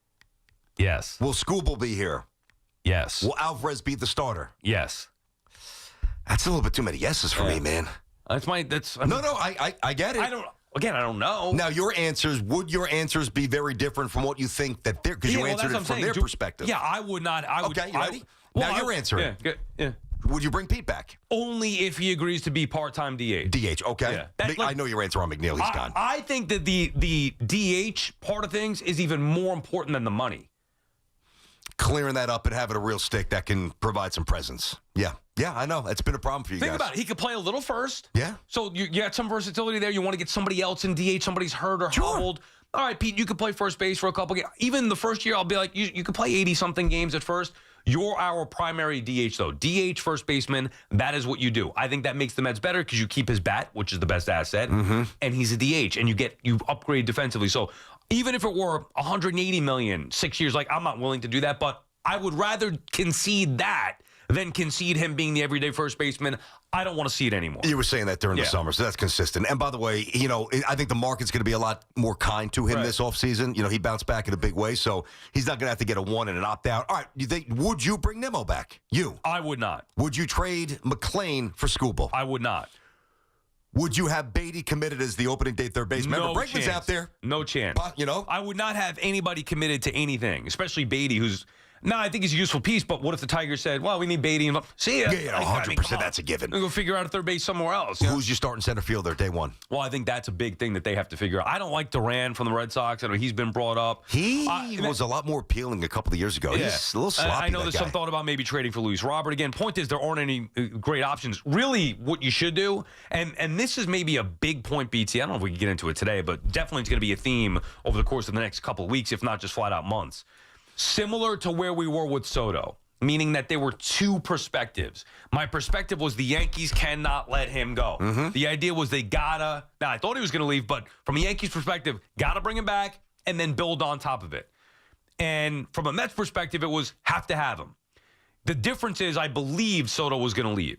Yes. Will Skubal be here? Yes. Will Alvarez be the starter? Yes. That's a little bit too many yeses for me, man. No, I get it. I don't know. Now, would your answers be very different from what you think that they're, because you answered it from their perspective. Yeah, I would not. Okay, you ready? Now you're answering. Yeah. Would you bring Pete back? Only if he agrees to be part-time DH. DH, okay. Yeah. I know your answer on McNeil. He's gone. I think that the DH part of things is even more important than the money. Clearing that up and having a real stick that can provide some presence. Yeah, I know. That's been a problem for you guys. Think about it. He could play a little first. Yeah. So you got some versatility there. You want to get somebody else in DH. Somebody's hurt or hobbled. All right, Pete, you could play first base for a couple games. Even the first year, I'll be like, you could play 80-something games at first. You're our primary DH, though. DH, first baseman, that is what you do. I think that makes the Mets better because you keep his bat, which is the best asset, and he's a DH, and you upgrade defensively. So even if it were $180 million, 6 years, like, I'm not willing to do that, but I would rather concede that than concede him being the everyday first baseman. I don't want to see it anymore. You were saying that during the summer, so that's consistent. And by the way, I think the market's going to be a lot more kind to him this offseason. He bounced back in a big way, so he's not going to have to get a 1 and an opt-out. All right, would you bring Nimmo back? You? I would not. Would you trade McClain for Skubal? I would not. Would you have Beatty committed as the opening day third base? Remember, Bregman's out there. No chance. I would not have anybody committed to anything, especially Beatty, who's... No, I think he's a useful piece, but what if the Tigers said, well, we need Beatty? And see ya. Yeah, 100%. That's a given. We'll go figure out a third base somewhere else. Who's your starting center fielder day one? Well, I think that's a big thing that they have to figure out. I don't like Duran from the Red Sox. I know he's been brought up. He was a lot more appealing a couple of years ago. Yeah. He's a little sloppy, I know there's some thought about maybe trading for Luis Robert. Again, point is there aren't any great options. Really, what you should do, and this is maybe a big point, BT. I don't know if we can get into it today, but definitely it's going to be a theme over the course of the next couple of weeks, if not just flat out months. Similar to where we were with Soto, meaning that there were two perspectives. My perspective was the Yankees cannot let him go. The idea was they gotta, now I thought he was going to leave, but from a Yankees perspective, gotta bring him back and then build on top of it. And from a Mets perspective, it was have to have him. The difference is I believe Soto was going to leave.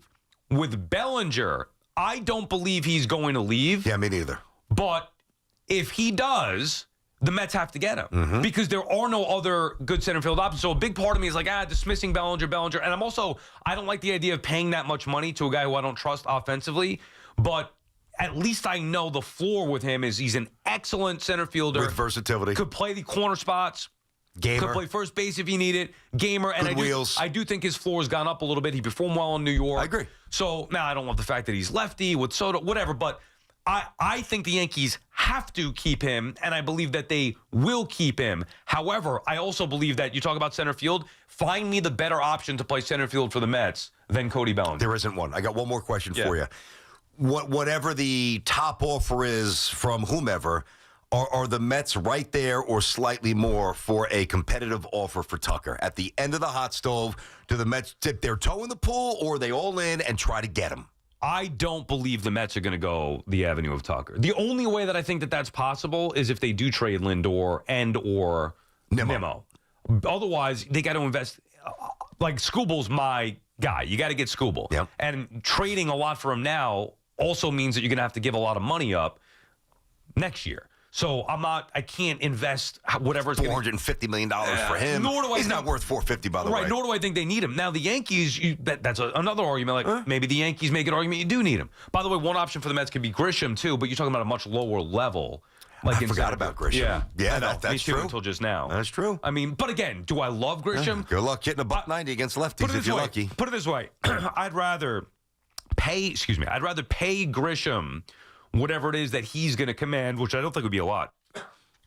With Bellinger, I don't believe he's going to leave. Yeah, me neither. But if he does, the Mets have to get him because there are no other good center field options. So a big part of me is like, dismissing Bellinger. And I don't like the idea of paying that much money to a guy who I don't trust offensively. But at least I know the floor with him is he's an excellent center fielder. With versatility. Could play the corner spots. Gamer. Could play first base if he needed. Gamer. And I do think his floor has gone up a little bit. He performed well in New York. I agree. So now I don't love the fact that he's lefty with Soto, whatever, but I think the Yankees have to keep him, and I believe that they will keep him. However, I also believe that you talk about center field, find me the better option to play center field for the Mets than Cody Bellinger. There isn't one. I got one more question for you. Whatever the top offer is from whomever, are the Mets right there or slightly more for a competitive offer for Tucker? At the end of the hot stove, do the Mets dip their toe in the pool, or are they all in and try to get him? I don't believe the Mets are going to go the avenue of Tucker. The only way that I think that that's possible is if they do trade Lindor and or Nimmo. Otherwise, they got to invest. Like, Skubal's my guy. You got to get Skubal. Yep. And trading a lot for him now also means that you're going to have to give a lot of money up next year. So I can't invest whatever it's $450 million for him. He's not worth $450, by the way. Right, nor do I think they need him. Now, the Yankees, that's another argument. Like, maybe the Yankees make an argument you do need him. By the way, one option for the Mets could be Grisham, too, but you're talking about a much lower level. Like I forgot about Grisham. Yeah, that's true. Until just now. That's true. I mean, but again, do I love Grisham? Good luck getting a $190 against lefties if you're lucky. Put it this way. I'd rather pay Grisham whatever it is that he's going to command, which I don't think would be a lot.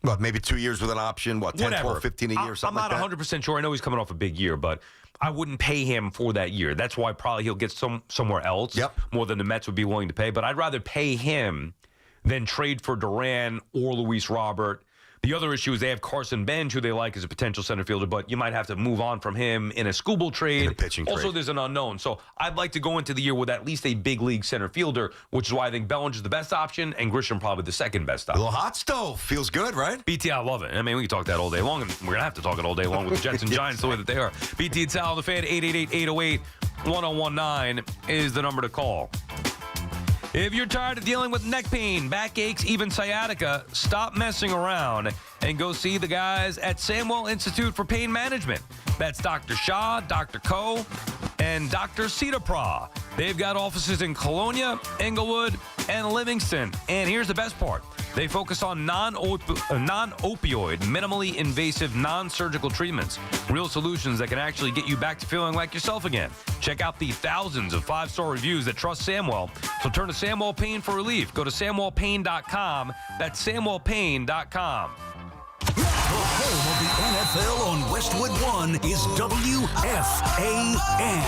What, maybe 2 years with an option? What, 10, 12, 15 a year, something like that? I'm not 100% sure. I know he's coming off a big year, but I wouldn't pay him for that year. That's why probably he'll get somewhere else more than the Mets would be willing to pay. But I'd rather pay him than trade for Duran or Luis Robert. The other issue is they have Carson Bench, who they like as a potential center fielder, but you might have to move on from him in a Skubal trade. In a pitching also, trade. there's an unknown. So I'd like to go into the year with at least a big league center fielder, which is why I think Bellinger's the best option and Grisham probably the second best option. A little hot stove. Feels good, right? BT, I love it. I mean, we can talk that all day long, and we're going to have to talk it all day long with the Jets and Giants the way that they are. BT and Sal, the fan, 888-808-1019 is the number to call. If you're tired of dealing with neck pain, backaches, even sciatica, stop messing around and go see the guys at Samwell Institute for Pain Management. That's Dr. Shah, Dr. Ko, and Dr. Sitapra. They've got offices in Colonia, Englewood, and Livingston. And here's the best part. They focus on non-opioid, minimally invasive, non-surgical treatments. Real solutions that can actually get you back to feeling like yourself again. Check out the thousands of 5-star reviews that trust Samwell. So turn to Samwell Pain for relief. Go to SamwellPain.com. That's SamwellPain.com. The home of the NFL on Westwood One is WFAN.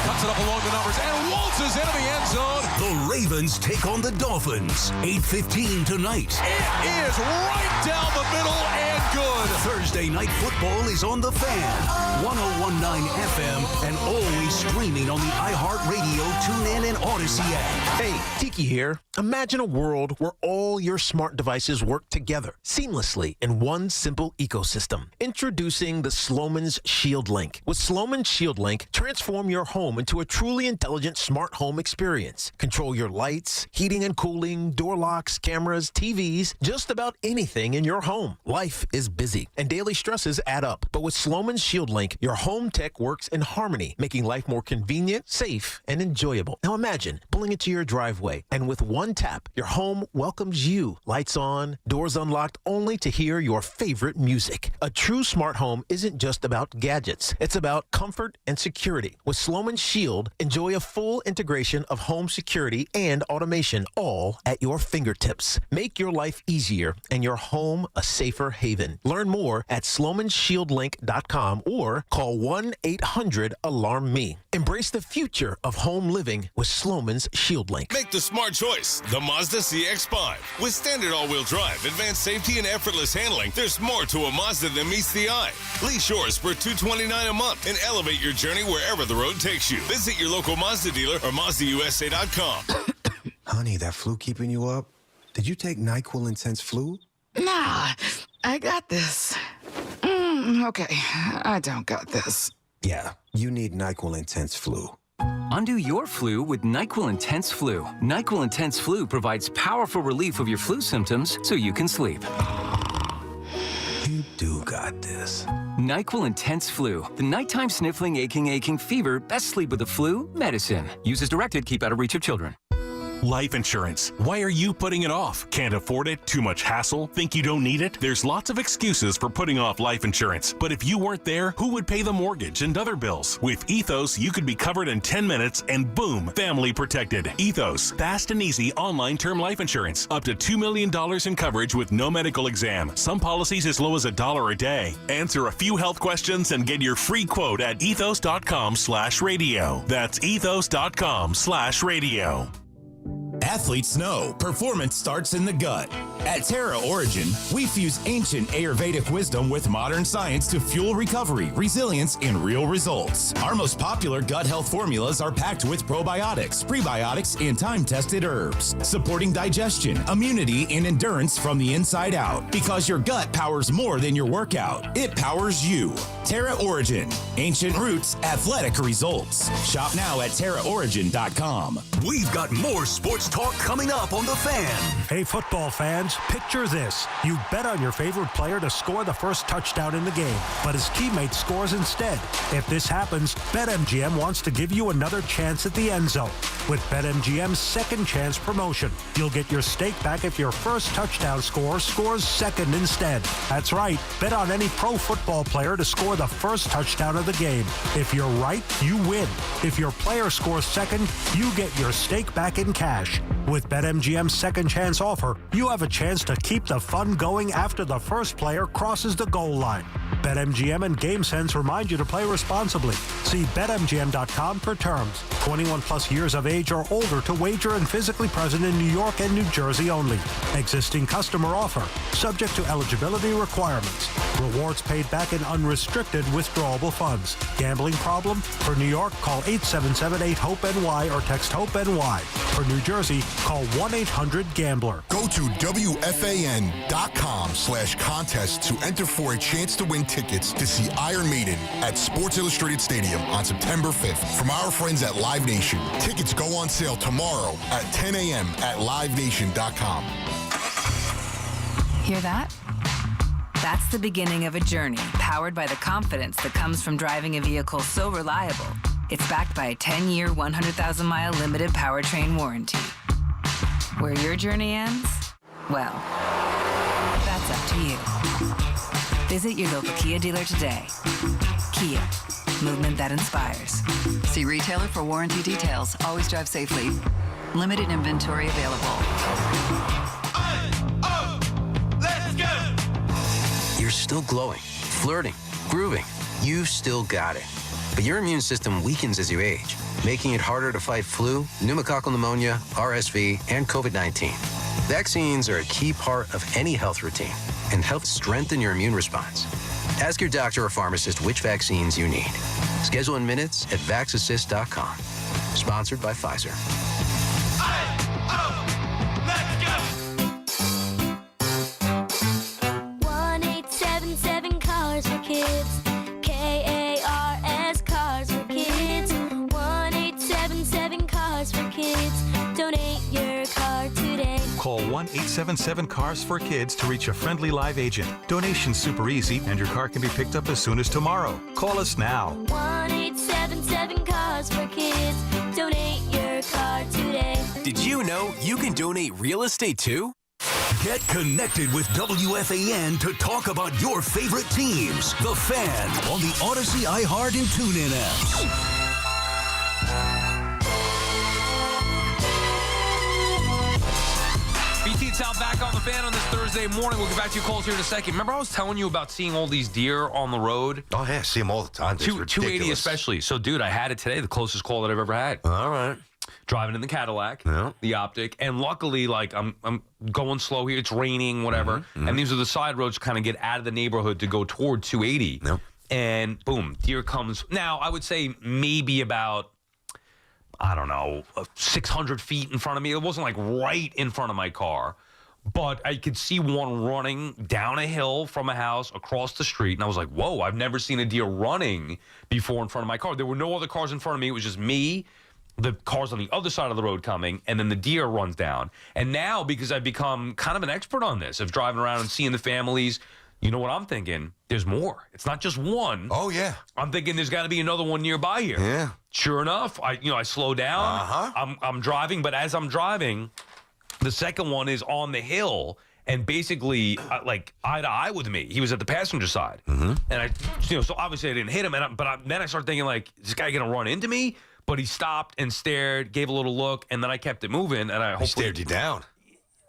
Cuts it up along the numbers and waltzes into the end zone. The Ravens take on the Dolphins. 8:15 tonight. It is right down the middle and good. Thursday night football is on the Fan. 101.9 FM and always streaming on the iHeartRadio, TuneIn, and Odyssey app. Hey, Tiki here. Imagine a world where all your smart devices work together seamlessly in one simple ecosystem. Introducing the Sloman's Shield Link. With Sloman's Shield Link, transform your home into a truly intelligent smart home experience. Control your lights, heating and cooling, door locks, cameras, TVs, just about anything in your home. Life is busy and daily stresses add up. But with Sloman's Shield Link, your home tech works in harmony, making life more convenient, safe, and enjoyable. Now imagine pulling into your driveway, and with one tap, your home welcomes you. Lights on, doors unlocked, only to hear your favorite music. A true smart home isn't just about gadgets. It's about comfort and security. With Sloman's Shield, enjoy a full integration of home security and automation, all at your fingertips. Make your life easier and your home a safer haven. Learn more at SlomanShieldLink.com or call 1-800-ALARM-ME. Embrace the future of home living with Sloman's Shield Link. Make the smart choice. The Mazda CX-5. With standard all-wheel drive, advanced safety, and effortless handling, there's more to a Mazda than meets the eye. Lease yours for $229 a month and elevate your journey wherever the road takes you. Visit your local Mazda dealer or MazdaUSA.com. Honey, that flu keeping you up? Did you take NyQuil Intense Flu? Nah, I got this. Okay, I don't got this. Yeah, you need NyQuil Intense Flu. Undo your flu with NyQuil Intense Flu. NyQuil Intense Flu provides powerful relief of your flu symptoms so you can sleep. You do got this. NyQuil Intense Flu. The nighttime sniffling, aching fever. Best sleep with the flu medicine. Use as directed. Keep out of reach of children. Life insurance. Why are you putting it off? Can't afford it? Too much hassle? Think you don't need it? There's lots of excuses for putting off life insurance. But if you weren't there, who would pay the mortgage and other bills? With Ethos, you could be covered in 10 minutes and boom, family protected. Ethos, fast and easy online term life insurance. Up to $2 million in coverage with no medical exam. Some policies as low as $1 a day. Answer a few health questions and get your free quote at ethos.com/radio. That's ethos.com/radio. Athletes know performance starts in the gut. At Terra Origin, we fuse ancient Ayurvedic wisdom with modern science to fuel recovery, resilience, and real results. Our most popular gut health formulas are packed with probiotics, prebiotics, and time-tested herbs, supporting digestion, immunity, and endurance from the inside out. Because your gut powers more than your workout. It powers you. Terra Origin. Ancient roots, athletic results. Shop now at TerraOrigin.com. We've got more sports talk talk coming up on The Fan. Hey, football fans, picture this. You bet on your favorite player to score the first touchdown in the game, but his teammate scores instead. If this happens, BetMGM wants to give you another chance at the end zone. With BetMGM's second chance promotion, you'll get your stake back if your first touchdown scorer scores second instead. That's right. Bet on any pro football player to score the first touchdown of the game. If you're right, you win. If your player scores second, you get your stake back in cash. With BetMGM's second chance offer, you have a chance to keep the fun going after the first player crosses the goal line. BetMGM and GameSense remind you to play responsibly. See BetMGM.com for terms. 21 plus years of age or older to wager and physically present in New York and New Jersey only. Existing customer offer. Subject to eligibility requirements. Rewards paid back in unrestricted withdrawable funds. Gambling problem? For New York, call 877-8-HOPE-NY or text HOPE-NY. For New Jersey, call 1-800-GAMBLER. Go to WFAN.com/contest to enter for a chance to win tickets to see Iron Maiden at Sports Illustrated Stadium on September 5th from our friends at Live Nation. Tickets go on sale tomorrow at 10 a.m. at livenation.com. Hear that? That's the beginning of a journey powered by the confidence that comes from driving a vehicle so reliable. It's backed by a 10-year, 100,000-mile limited powertrain warranty. Where your journey ends? Well, that's up to you. Visit your local Kia dealer today. Kia, movement that inspires. See retailer for warranty details. Always drive safely. Limited inventory available. Let's go! You're still glowing, flirting, grooving. You still got it. But your immune system weakens as you age, making it harder to fight flu, pneumococcal pneumonia, RSV, and COVID-19. Vaccines are a key part of any health routine and help strengthen your immune response. Ask your doctor or pharmacist which vaccines you need. Schedule in minutes at vaxassist.com. Sponsored by Pfizer. 1-877 Cars for Kids. KARS Cars for Kids. 1-877 Cars for Kids. Donate your car today. Call 1-877-CARS for Kids to reach a friendly live agent. Donation's super easy, and your car can be picked up as soon as tomorrow. Call us now. 1-877 Cars for Kids. Donate your car today. Did you know you can donate real estate too? Get connected with WFAN to talk about your favorite teams. The Fan on the Odyssey, iHeart, and TuneIn apps. BT and Sal back on the Fan on this Thursday morning. We'll get back to your calls here in a second. Remember I was telling you about seeing all these deer on the road? Oh, yeah, I see them all the time. It's 280 especially. So, dude, I had it today, the closest call that I've ever had. All right. Driving in the Cadillac, the Optic, and luckily, like, I'm going slow here. It's raining, whatever. And these are the side roads to kind of get out of the neighborhood to go toward 280. And boom, deer comes. Now, I would say maybe about, I don't know, 600 feet in front of me. It wasn't like right in front of my car, but I could see one running down a hill from a house across the street. And I was like, whoa, I've never seen a deer running before in front of my car. There were no other cars in front of me. It was just me, the cars on the other side of the road coming, and then the deer runs down. And now, because I've become kind of an expert on this, of driving around and seeing the families, you know what I'm thinking? There's more. It's not just one. Oh, yeah. I'm thinking there's got to be another one nearby here. Yeah. Sure enough, I slow down. I'm driving, but as I'm driving, the second one is on the hill and basically like eye to eye with me. He was at the passenger side, and I, so obviously I didn't hit him. Then I started thinking, like, is this guy gonna run into me? But he stopped and stared, gave a little look, and then I kept it moving. And He stared you down.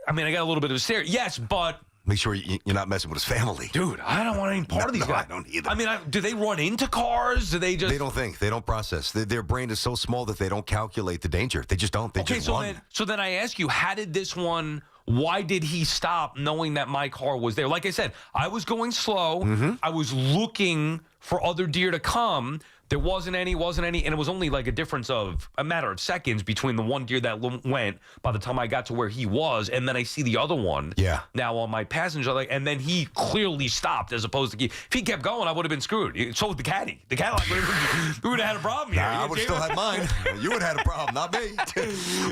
I mean, I got a little bit of a stare. Yes, but make sure you're not messing with his family. Dude, I don't want any part of these guys. I don't either. I mean, do they run into cars? Do they just... They don't think. They don't process. Their brain is so small that they don't calculate the danger. They just don't. They just run. So then I ask you, how did this one... Why did he stop knowing that my car was there? Like I said, I was going slow. I was looking for other deer to come. There wasn't any, and it was only like a difference of a matter of seconds between the one deer that went by the time I got to where he was, and then I see the other one. Yeah. Now on my passenger, and then he clearly stopped as opposed to if he kept going, I would have been screwed. So would the caddy. The Cadillac we would have had a problem here. Nah, I would have still had mine. You would have had a problem, not me.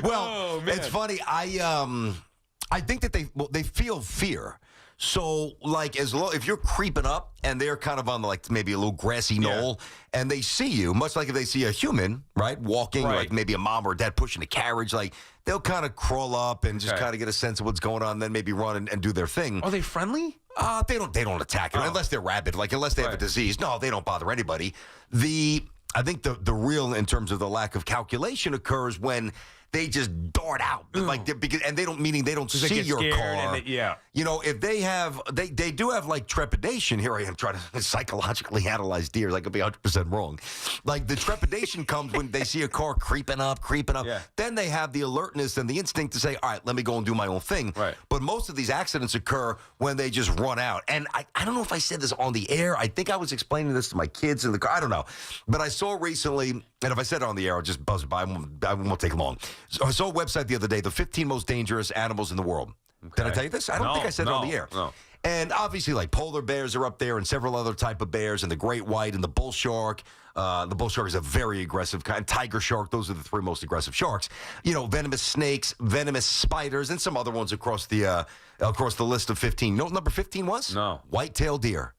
Well, it's funny. I think that they feel fear. So, like, if you're creeping up and they're kind of on, like, maybe a little grassy knoll, and they see you, much like if they see a human, right, walking, like maybe a mom or a dad pushing a carriage, like, they'll kind of crawl up and just kind of get a sense of what's going on, then maybe run and do their thing. Are they friendly? They don't attack it unless they're rabid, like, unless they have a disease. No, they don't bother anybody. I think the real, in terms of the lack of calculation, occurs when they just dart out, and they don't see your car. You know, if they do have like trepidation. Here I am trying to psychologically analyze deer. I could be 100% wrong. Like the trepidation comes when they see a car creeping up. Yeah. Then they have the alertness and the instinct to say, all right, let me go and do my own thing. Right. But most of these accidents occur when they just run out. And I don't know if I said this on the air. I think I was explaining this to my kids in the car. I don't know. But I saw recently, and if I said it on the air, I'll just buzz by. I won't take long. So I saw a website the other day, the 15 most dangerous animals in the world. Okay. Did I tell you this? I don't think I said it on the air. No. And obviously, like polar bears are up there and several other type of bears and the great white and the bull shark. The bull shark is a very aggressive kind. Tiger shark, those are the three most aggressive sharks. You know, venomous snakes, venomous spiders, and some other ones across the list of 15. You know what number 15 was? No. White-tailed deer.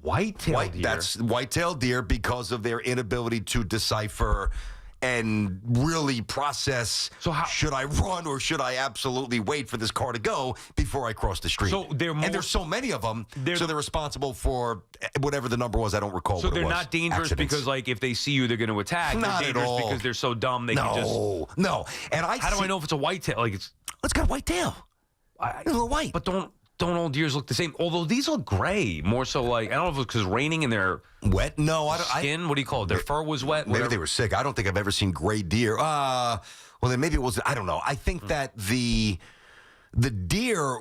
White-tailed deer? That's white-tailed deer because of their inability to decipher and really process, should I run or should I absolutely wait for this car to go before I cross the street? So and there's so many of them, so they're responsible for whatever the number was. I don't recall. So they're not dangerous because, like, if they see you, they're going to attack. Not they're dangerous at all. because they're so dumb they can just... No. And how do I know if it's a whitetail? Like it's got a white tail. It's a little white. But don't all deers look the same? Although these look gray, more so like, I don't know if it's because raining and they're wet. No, skin. What do you call it? Their fur was wet. Maybe they were sick. I don't think I've ever seen gray deer. Well, then maybe it was. I don't know. I think that the deer.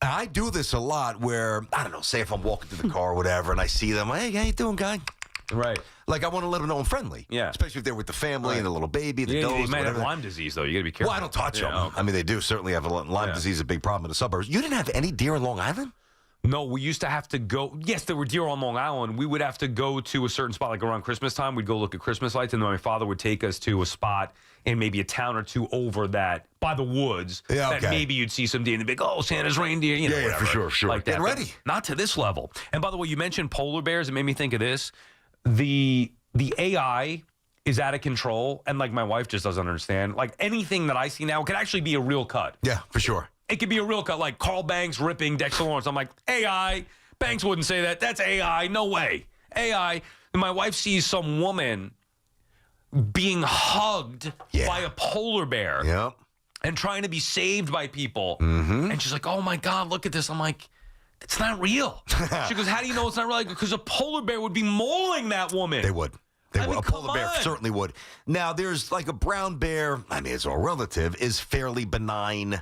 I do this a lot. Where I don't know. Say if I'm walking through the car or whatever, and I see them. Hey, how you doing, guy? Right. Like, I want to let them know I'm friendly. Yeah. Especially if they're with the family and the little baby, the does. They might have Lyme disease, though. You got to be careful. Well, I don't touch them. Okay. I mean, they do certainly have Lyme disease, is a big problem in the suburbs. You didn't have any deer in Long Island? No, we used to have to go. Yes, there were deer on Long Island. We would have to go to a certain spot, like around Christmas time. We'd go look at Christmas lights, and then my father would take us to a spot in maybe a town or two over that, by the woods. Yeah, okay. That maybe you'd see some deer, and they'd be like, oh, Santa's reindeer, you know, whatever. For sure. Like that. Get ready. But not to this level. And by the way, you mentioned polar bears. It made me think of this. The AI is out of control, and like my wife just doesn't understand. Like anything that I see now could actually be a real cut. Yeah, for sure. It could be a real cut, like Carl Banks ripping Dexter Lawrence. I'm like, AI. Banks wouldn't say that. That's AI. No way. AI. And my wife sees some woman being hugged by a polar bear. Yep. And trying to be saved by people. Mm-hmm. And she's like, oh my God, look at this. I'm like, it's not real. She goes, how do you know it's not real? Because a polar bear would be mauling that woman. They would. I mean, a polar bear certainly would. Now, there's like a brown bear. I mean, it's all relative. Is fairly benign.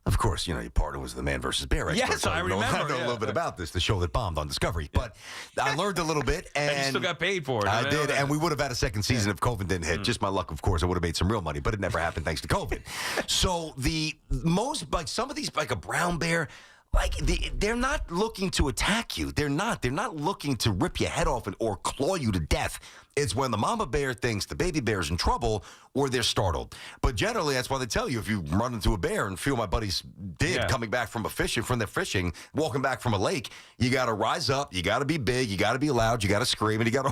Of course, you know, your partner was the Man versus Bear expert. Yes, I remember. I know a little bit about this, the show that bombed on Discovery. But I learned a little bit. And you still got paid for it. I did, and we would have had a second season if COVID didn't hit. Just my luck, of course. I would have made some real money, but it never happened thanks to COVID. So the most, like some of these, like a brown bear, like they're not looking to attack you. They're not looking to rip your head off or claw you to death. It's when the mama bear thinks the baby bear's in trouble or they're startled. But generally, that's why they tell you if you run into a bear, and a few of my buddies did coming back from their fishing, walking back from a lake, you got to rise up, you got to be big, you got to be loud, you got to scream, and you got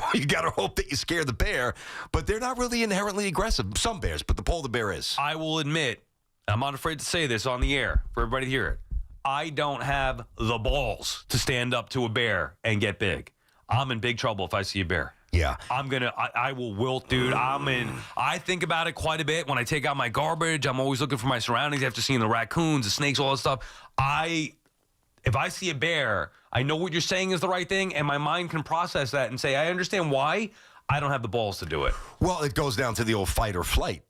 to hope that you scare the bear. But they're not really inherently aggressive. Some bears, but the polar bear is. I will admit, I'm not afraid to say this on the air for everybody to hear it. I don't have the balls to stand up to a bear and get big. I'm in big trouble if I see a bear. Yeah. I will wilt, dude. I think about it quite a bit. When I take out my garbage, I'm always looking for my surroundings after seeing the raccoons, the snakes, all that stuff. If I see a bear, I know what you're saying is the right thing, and my mind can process that and say, I understand why. I don't have the balls to do it. Well, it goes down to the old fight or flight.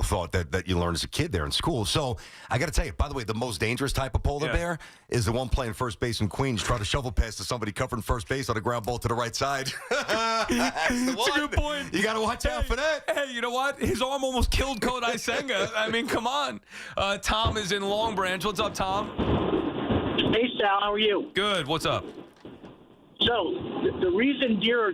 thought that you learned as a kid there in school. So I got to tell you, by the way, the most dangerous type of polar bear is the one playing first base in Queens, trying to shovel pass to somebody covering first base on a ground ball to the right side. That's a good point. You got to watch out for that. Hey, you know what? His arm almost killed Kodai Senga. I mean, come on. Tom is in Long Branch. What's up, Tom? Hey, Sal. How are you? Good. What's up? So the reason deer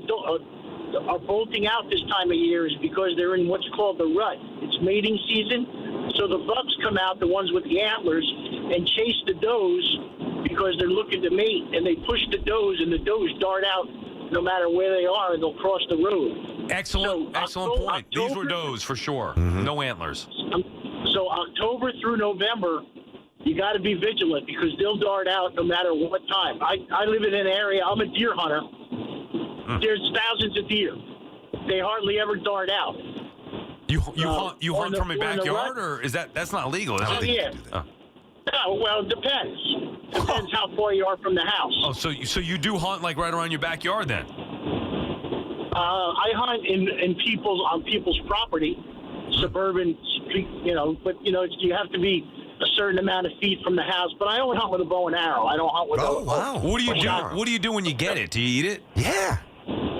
are bolting out this time of year is because they're in what's called the rut. It's mating season. So the bucks come out, the ones with the antlers, and chase the does because they're looking to mate, and they push the does, and the does dart out no matter where they are, and they'll cross the road. Excellent point. These were does for sure. No antlers. So October through November, you got to be vigilant because they'll dart out no matter what time. I live in an area, I'm a deer hunter. There's thousands of deer. They hardly ever dart out. You hunt from a backyard, or is that's not legal? Is it? Yeah. No, well, it depends. Depends how far you are from the house. Oh, so you do hunt like right around your backyard then? I hunt on people's property, suburban, but you have to be a certain amount of feet from the house. But I only hunt with a bow and arrow. I don't hunt with wow. What do you do? What do you do when you get it? Do you eat it? Yeah.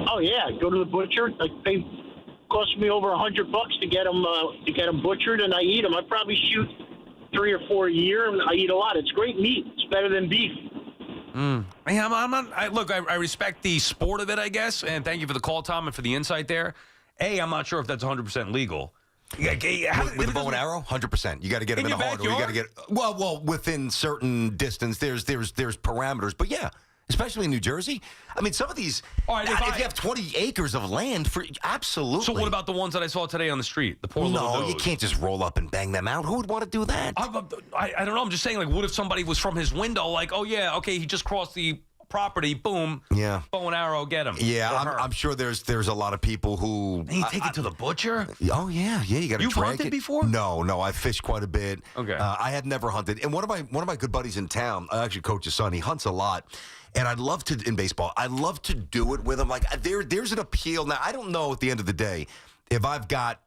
Oh yeah, go to the butcher. Like they cost me over $100 to get them butchered, and I eat them. I probably shoot 3 or 4 a year, and I eat a lot. It's great meat. It's better than beef. I respect the sport of it, I guess, and thank you for the call, Tom, and for the insight there. I'm not sure if that's 100% legal. With the bow and arrow, 100%. You got to get them in the heart, or you got to get within certain distance. There's parameters, but yeah. Especially in New Jersey. I mean, some of these, if you have 20 acres of land, absolutely. So what about the ones that I saw today on the street? The poor little does? You can't just roll up and bang them out. Who would want to do that? I don't know. I'm just saying, like, what if somebody was from his window, like, oh, yeah, okay, he just crossed the property, boom, bow and arrow, get him. Yeah, I'm sure there's a lot of people who... And you take it to the butcher? Oh, yeah, you got to You've hunted before? No, I've fished quite a bit. Okay. I had never hunted. And one of my good buddies in town, I actually coach his son, he hunts a lot. And I'd love to, in baseball, I'd love to do it with him. Like, there's an appeal. Now, I don't know at the end of the day if I've got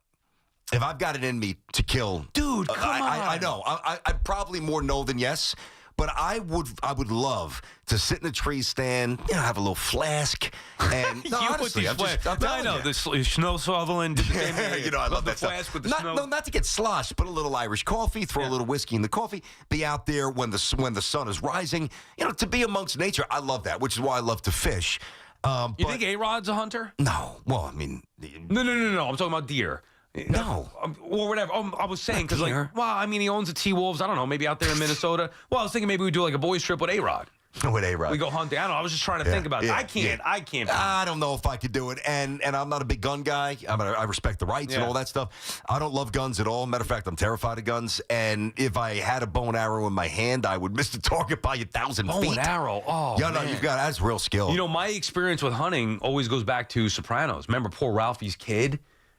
it in me to kill. Dude, come on. I know. I probably more no than yes. But I would love to sit in a tree stand, have a little flask, and honestly, I know the snow shoveling. I love that flask stuff. with the snow. Not to get sloshed, but a little Irish coffee, throw a little whiskey in the coffee, be out there when the sun is rising. To be amongst nature. I love that, which is why I love to fish. You think A-Rod's a hunter? No. Well, I mean, no. I'm talking about deer. No. Or whatever. I was saying, because, he owns the T-Wolves. I don't know, maybe out there in Minnesota. Well, I was thinking maybe we do like a boys trip with A-Rod. With A-Rod. We go hunting. I don't know. I was just trying to think about it. I can't. I don't know if I could do it. And I'm not a big gun guy. I respect the rights and all that stuff. I don't love guns at all. Matter of fact, I'm terrified of guns. And if I had a bow and arrow in my hand, I would miss the target by 1,000 feet. Bow and arrow. Oh, yeah, no, that's real skill. My experience with hunting always goes back to Sopranos. Remember poor Ralphie's kid?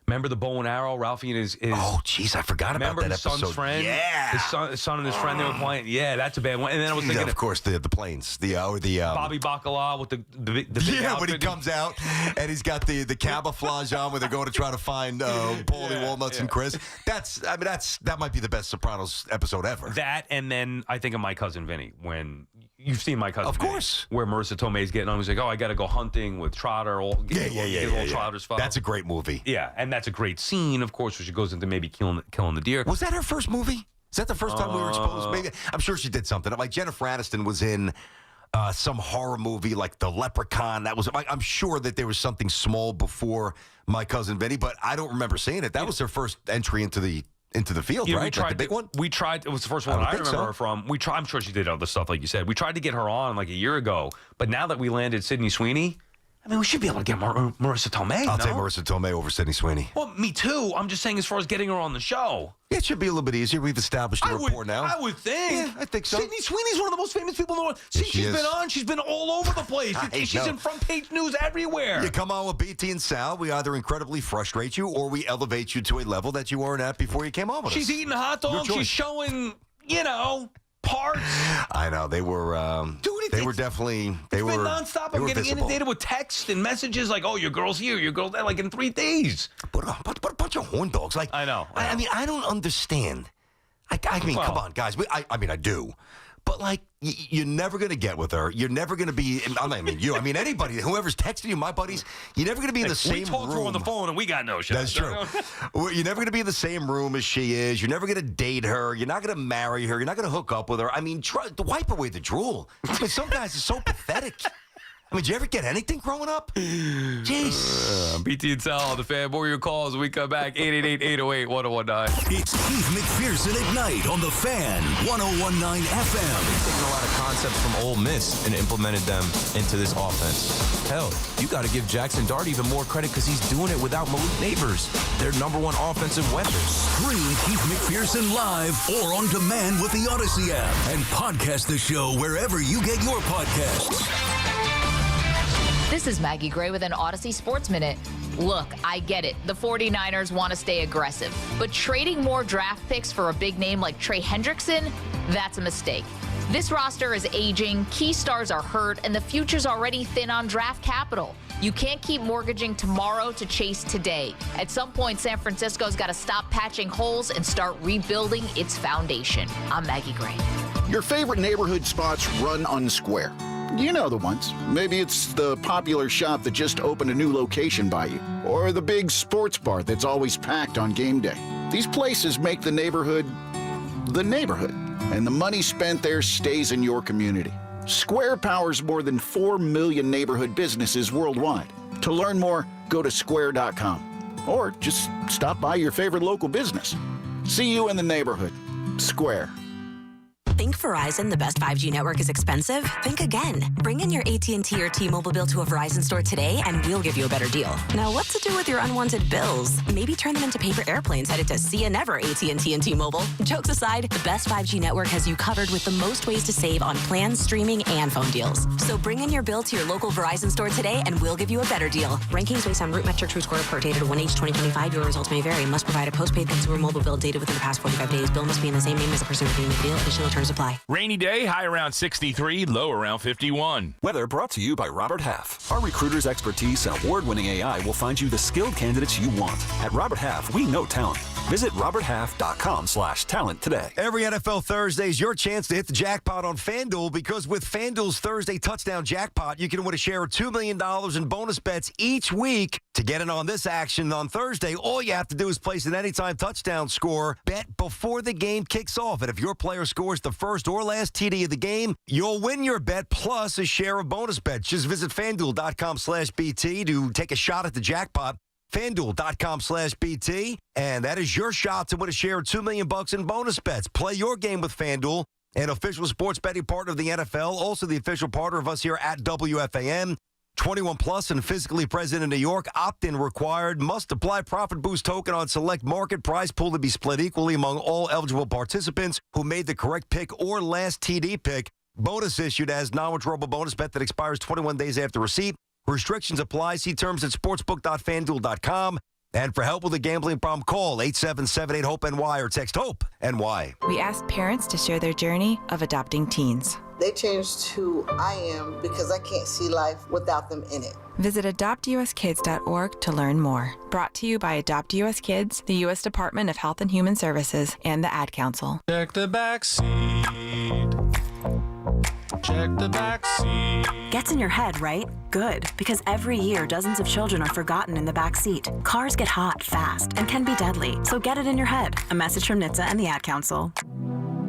Remember the bow and arrow, Ralphie and his oh, jeez, I forgot about that episode. Son's friend? Yeah. His son and his friend, they were playing. Yeah, that's a bad one. And then I was thinking... of course, the planes. Bobby Bacala with the big outfit. When he comes out and he's got the camouflage on when they're going to try to find Paulie Walnuts and Chris. That might be the best Sopranos episode ever. That, and then I think of My Cousin Vinny, when... You've seen My Cousin Vinny. Of course. Where Marissa Tomei's getting on. He's like, I got to go hunting with Trotter. Trotter's father. That's a great movie. Yeah, and that's a great scene, of course, where she goes into maybe killing the deer. Was that her first movie? Is that the first time we were exposed? Maybe I'm sure she did something. Like Jennifer Aniston was in some horror movie like The Leprechaun. That was. I'm sure that there was something small before My Cousin Vinny, but I don't remember seeing it. That was her first entry into the field, right? Like the big one? We tried. It was the first one I remember her from. I'm sure she did other stuff, like you said. We tried to get her on like a year ago, but now that we landed Sydney Sweeney, we should be able to get Marissa Tomei. I'll take Marissa Tomei over Sydney Sweeney. Well, me too. I'm just saying as far as getting her on the show. It should be a little bit easier. We've established a rapport now. I would think. Yeah, I think so. Sydney Sweeney's one of the most famous people in the world. She's been on. She's been all over the place. She's in front page news everywhere. You come on with BT and Sal, we either incredibly frustrate you or we elevate you to a level that you weren't at before you came on with us. She's eating hot dogs. She's showing, parts. I know they were. Dude, they were definitely. They it's were been nonstop. I'm getting inundated with texts and messages like, "Oh, your girl's here, your girl's there," like in 3 days. But a bunch of horn dogs. Like I know. I mean, I don't understand. I mean, come on, guys. I mean, I do. But, like, you're never going to get with her. You're never going to be, I mean, you. I mean, anybody, whoever's texting you, my buddies, you're never going to be in the same room. We talked to her on the phone, and we got no shit. That's true. You're never going to be in the same room as she is. You're never going to date her. You're not going to marry her. You're not going to hook up with her. I mean, wipe away the drool. I mean, some guys are so pathetic. I mean, did you ever get anything growing up? Jeez. BT and Sal, the Fan. More of your calls when we come back. 888-808-1019. It's Keith McPherson at night on the Fan, 1019 FM. They've taken a lot of concepts from Ole Miss and implemented them into this offense. Hell, you got to give Jackson Dart even more credit because he's doing it without Malik Neighbors, their number one offensive weapon. Stream Keith McPherson live or on demand with the Odyssey app and podcast the show wherever you get your podcasts. This is Maggie Gray with an Odyssey Sports Minute. Look, I get it. The 49ers want to stay aggressive. But trading more draft picks for a big name like Trey Hendrickson, that's a mistake. This roster is aging, key stars are hurt, and the future's already thin on draft capital. You can't keep mortgaging tomorrow to chase today. At some point, San Francisco's got to stop patching holes and start rebuilding its foundation. I'm Maggie Gray. Your favorite neighborhood spots run unsquare. You know the ones. Maybe it's the popular shop that just opened a new location by you, or the big sports bar that's always packed on game day. These places make the neighborhood, and the money spent there stays in your community. Square powers more than 4 million neighborhood businesses worldwide. To learn more, go to square.com, or just stop by your favorite local business. See you in the neighborhood. Square. Think Verizon, the best 5G network, is expensive? Think again. Bring in your AT&T or T-Mobile bill to a Verizon store today and we'll give you a better deal. Now, what to do with your unwanted bills? Maybe turn them into paper airplanes headed to See You Never AT&T and T-Mobile. Jokes aside, the best 5G network has you covered with the most ways to save on plans, streaming, and phone deals. So bring in your bill to your local Verizon store today and we'll give you a better deal. Rankings based on Root Metric True Score report dated 1H2025. Your results may vary. Must provide a postpaid consumer mobile bill dated within the past 45 days. Bill must be in the same name as the person receiving the deal. Additional terms apply. Rainy day, high around 63, low around 51. Weather brought to you by Robert Half. Our recruiters' expertise and award-winning AI will find you the skilled candidates you want. At Robert Half, we know talent. Visit roberthalf.com/talent today. Every NFL Thursday is your chance to hit the jackpot on FanDuel, because with FanDuel's Thursday touchdown jackpot, you can win a share of $2 million in bonus bets each week. To get in on this action on Thursday, all you have to do is place an anytime touchdown score bet before the game kicks off. And if your player scores the first or last TD of the game, you'll win your bet plus a share of bonus bets. Just visit FanDuel.com/BT to take a shot at the jackpot. FanDuel.com/BT, and that is your shot to win a share of $2 million in bonus bets. Play your game with FanDuel, an official sports betting partner of the NFL, also the official partner of us here at WFAN. 21 plus and physically present in New York. Opt-in required. Must apply profit boost token on select market. Prize pool to be split equally among all eligible participants who made the correct pick or last TD pick. Bonus issued as non-withdrawable bonus bet that expires 21 days after receipt. Restrictions apply. See terms at sportsbook.fanduel.com. And for help with a gambling problem, call 877-8-HOPE-NY or text HOPE-NY. We asked parents to share their journey of adopting teens. They changed who I am because I can't see life without them in it. Visit adoptuskids.org to learn more. Brought to you by Adopt US Kids, the U.S. Department of Health and Human Services, and the Ad Council. Check the back seat. Check the back seat. Gets in your head, right? Good, because every year dozens of children are forgotten in the back seat. Cars get hot fast and can be deadly, so get it in your head. A message from NHTSA and the Ad Council.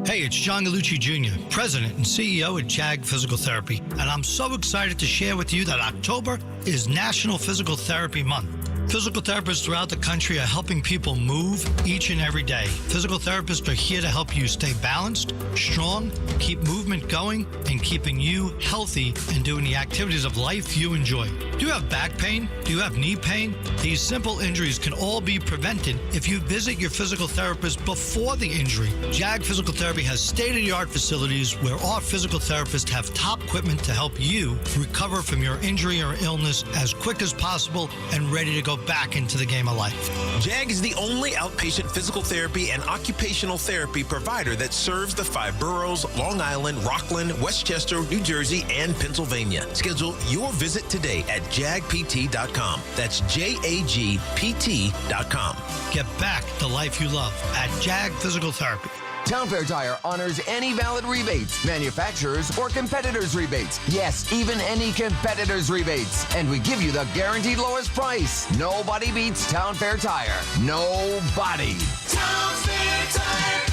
Hey, it's John Gallucci Jr., President and CEO at JAG Physical Therapy, and I'm so excited to share with you that October is National Physical Therapy Month. Physical therapists throughout the country are helping people move each and every day. Physical therapists are here to help you stay balanced, strong, keep movement going, and keeping you healthy and doing the activities of life you enjoy. Do you have back pain? Do you have knee pain? These simple injuries can all be prevented if you visit your physical therapist before the injury. JAG Physical Therapy has state-of-the-art facilities where our physical therapists have top equipment to help you recover from your injury or illness as quick as possible and ready to go back into the game of life. JAG is the only outpatient physical therapy and occupational therapy provider that serves the 5 boroughs, Long Island, Rockland, Westchester, New Jersey, and Pennsylvania. Schedule your visit today at jagpt.com. That's JAGPT.com. Get back the life you love at JAG Physical Therapy. Town Fair Tire honors any valid rebates, manufacturers or competitors' rebates. Yes, even any competitors' rebates. And we give you the guaranteed lowest price. Nobody beats Town Fair Tire. Nobody. Town Fair Tire.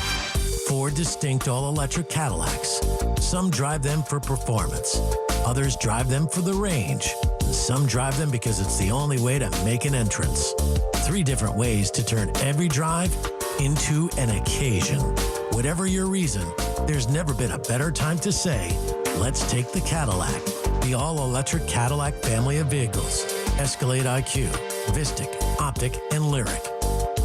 4 distinct all-electric Cadillacs. Some drive them for performance. Others drive them for the range. Some drive them because it's the only way to make an entrance. 3 different ways to turn every drive into an occasion. Whatever your reason, there's never been a better time to say, let's take the Cadillac. The all-electric Cadillac family of vehicles. Escalade IQ, Vistic, Optic, and Lyric.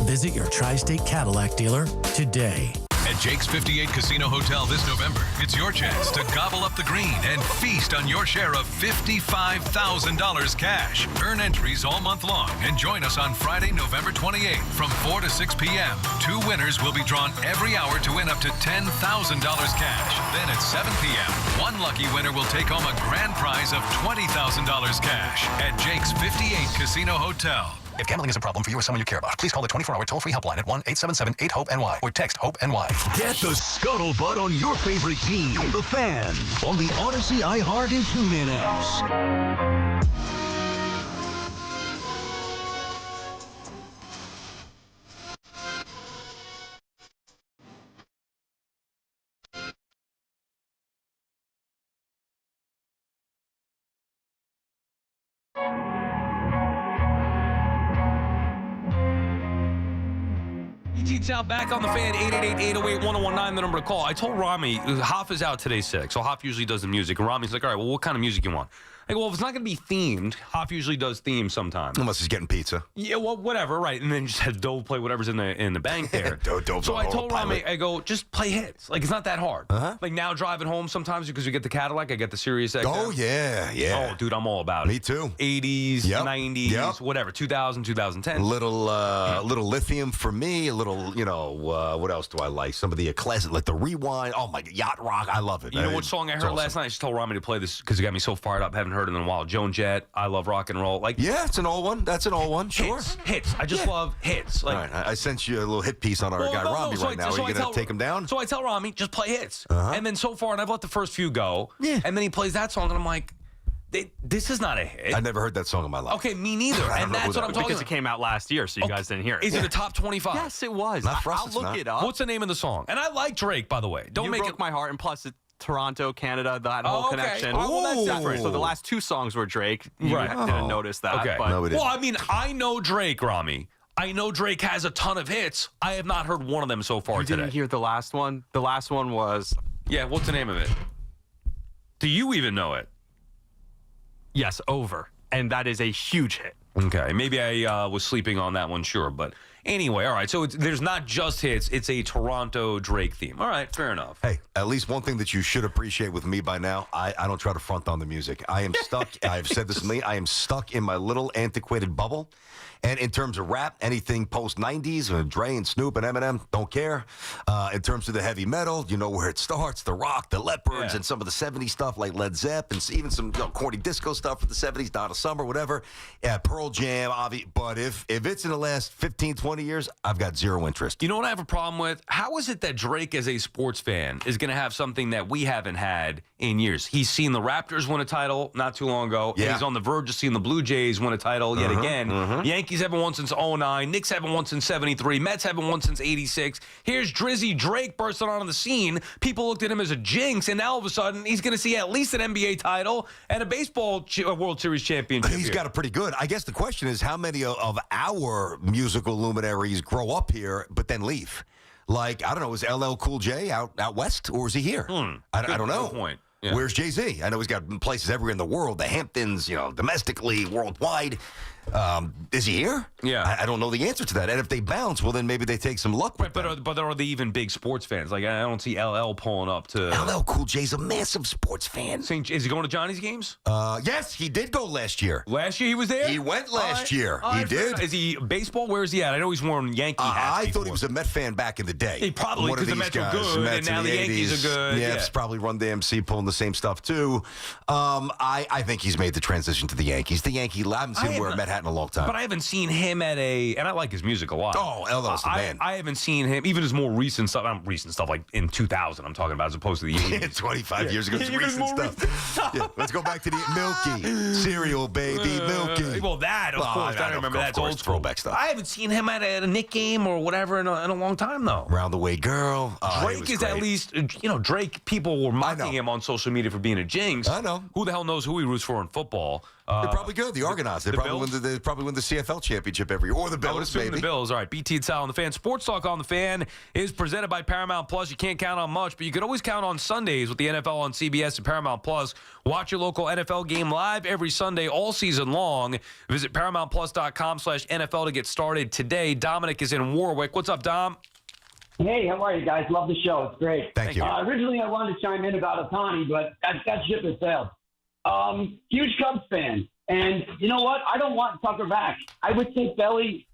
Visit your Tri-State Cadillac dealer today. At Jake's 58 Casino Hotel this November, it's your chance to gobble up the green and feast on your share of $55,000 cash. Earn entries all month long and join us on Friday, November 28th from 4 to 6 p.m. 2 winners will be drawn every hour to win up to $10,000 cash. Then at 7 p.m., 1 lucky winner will take home a grand prize of $20,000 cash at Jake's 58 Casino Hotel. If gambling is a problem for you or someone you care about, please call the 24-hour toll-free helpline at 1-877-8-HOPE-NY or text HOPE-NY. Get the scuttlebutt on your favorite team, the Fan, on the Odyssey, iHeart, and TuneIn apps. Out back on the Fan, 888-808-1019, the number to call. I told Rami, Hoff is out today sick, so Hoff usually does the music. And Rami's like, all right, well, what kind of music you want? I go, well, if it's not going to be themed, Hoff usually does themes sometimes. Unless he's getting pizza. Yeah, well, whatever, right. And then just have Dove play whatever's in the bank there. So I told Rami, I go, just play hits. Like, it's not that hard. Like, now driving home sometimes because we get the Cadillac, I get the Sirius XM. Oh, yeah. Oh, dude, I'm all about it. Me too. 80s, 90s, whatever, 2000, 2010. Little lithium for me, a little, what else do I like? Some of the classic, like the Rewind. Oh, my God, Yacht Rock. I love it. You know what song I heard last night? I just told Rami to play this because it got me so fired up. Haven't heard it in a while. Joan Jett, I Love Rock and Roll. Like, yeah, it's an old one. That's an old one. Sure. Hits. I just love hits. Like, all right, I sent you a little hit piece on our guy Rami right now. Are you going to take him down? So I tell Rami, just play hits. And then so far, and I've let the first few go. Yeah. And then he plays that song, and I'm like, this is not a hit. I never heard that song in my life. Okay, me neither. And that's what I'm talking about. Because it came out last year, so you guys didn't hear it. Is it a top 25? Yes, it was. Not for us, I'll look it up. What's the name of the song? And I like Drake, by the way. Don't make it my heart, and plus it's Toronto, Canada, that whole connection. Oh, well, that's different. So the last 2 songs were Drake. You didn't notice that. Okay. But No, we didn't. Well, I mean, I know Drake, Rami. I know Drake has a ton of hits. I have not heard one of them so far you today. didn't hear the last one? The last one was... Yeah, what's the name of it? Do you even know it? Yes, Over. And that is a huge hit. Okay, maybe I was sleeping on that one, sure. But anyway, all right. So there's not just hits. It's a Toronto Drake theme. All right, fair enough. Hey, at least one thing that you should appreciate with me by now, I don't try to front on the music. I am stuck. I've said this to me. I am stuck in my little antiquated bubble. And in terms of rap, anything post-90s, Dre and Snoop and Eminem, don't care. In terms of the heavy metal, you know where it starts, The Rock, The Leopards, and some of the 70s stuff like Led Zepp, and even some corny disco stuff from the 70s, Donna Summer, whatever. Yeah, Pearl Jam, obviously. But if it's in the last 15, 20 years, I've got zero interest. You know what I have a problem with? How is it that Drake, as a sports fan, is going to have something that we haven't had in years? He's seen the Raptors win a title not too long ago, and he's on the verge of seeing the Blue Jays win a title yet again. Yankees haven't won since 09. Knicks haven't won since 73. Mets haven't won since 86. Here's Drizzy Drake bursting onto the scene. People looked at him as a jinx, and now all of a sudden he's going to see at least an NBA title and a baseball World Series championship. He's got it pretty good. I guess the question is how many of our musical luminaries grow up here but then leave? Like, I don't know, is LL Cool J out west, or is he here? I don't know. Good point. Yeah. Where's Jay-Z? I know he's got places everywhere in the world, the Hamptons, domestically, worldwide. Is he here? Yeah. I don't know the answer to that. And if they bounce, well, then maybe they take some luck with them. But are they even big sports fans? Like, I don't see LL pulling up to... LL Cool J's a massive sports fan. Is he going to Johnny's games? Yes, he did go last year. Last year he was there? He went last year. He did. Is he baseball? Where is he at? I know he's worn Yankee hats I thought he was a Met fan back in the day. He probably, because the Mets were good, and now the Yankees are good. Yeah, it's probably Run DMC pulling the same stuff, too. I think he's made the transition to the Yankees. I haven't seen him wear a Met hat in a long time. But I haven't seen him and I like his music a lot. Oh, LL's the man. I haven't seen him, even his more recent stuff, like in 2000, I'm talking about, as opposed to the 80s. 25 years ago, it's recent stuff. Yeah, let's go back to the Milky. Cereal, baby, Milky. Well, that, of course. I remember that's old school. Throwback stuff. I haven't seen him at a Knick game or whatever in a long time, though. Round the Way Girl. Drake is great. At least, Drake, people were mocking him on social media for being a jinx. I know. Who the hell knows who he roots for in football? They're probably good. The Argonauts. They probably win the CFL championship every year. Or the Bills, maybe. The Bills. All right. BT and Sal on the Fan. Sports Talk on the Fan is presented by Paramount Plus. You can't count on much, but you can always count on Sundays with the NFL on CBS and Paramount Plus. Watch your local NFL game live every Sunday all season long. Visit ParamountPlus.com/NFL to get started today. Dominic is in Warwick. What's up, Dom? Hey, how are you guys? Love the show. It's great. Thank you. Originally, I wanted to chime in about Ohtani, but that ship has sailed. Huge Cubs fan. And you know what? I don't want Tucker back. I would take Belly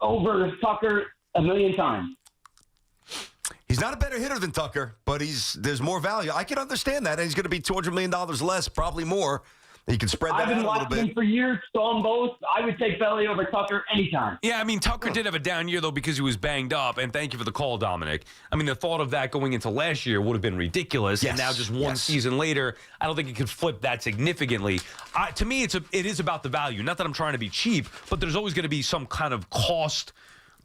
over Tucker a million times. He's not a better hitter than Tucker, but there's more value. I can understand that. And he's going to be $200 million less, probably more. You can spread that out a little bit. I've been watching him for years, saw them both. I would take Belly over Tucker anytime. Yeah, I mean, Tucker did have a down year, though, because he was banged up. And thank you for the call, Dominic. I mean, the thought of that going into last year would have been ridiculous. Yes. And now just one season later, I don't think it could flip that significantly. To me, it is about the value. Not that I'm trying to be cheap, but there's always going to be some kind of cost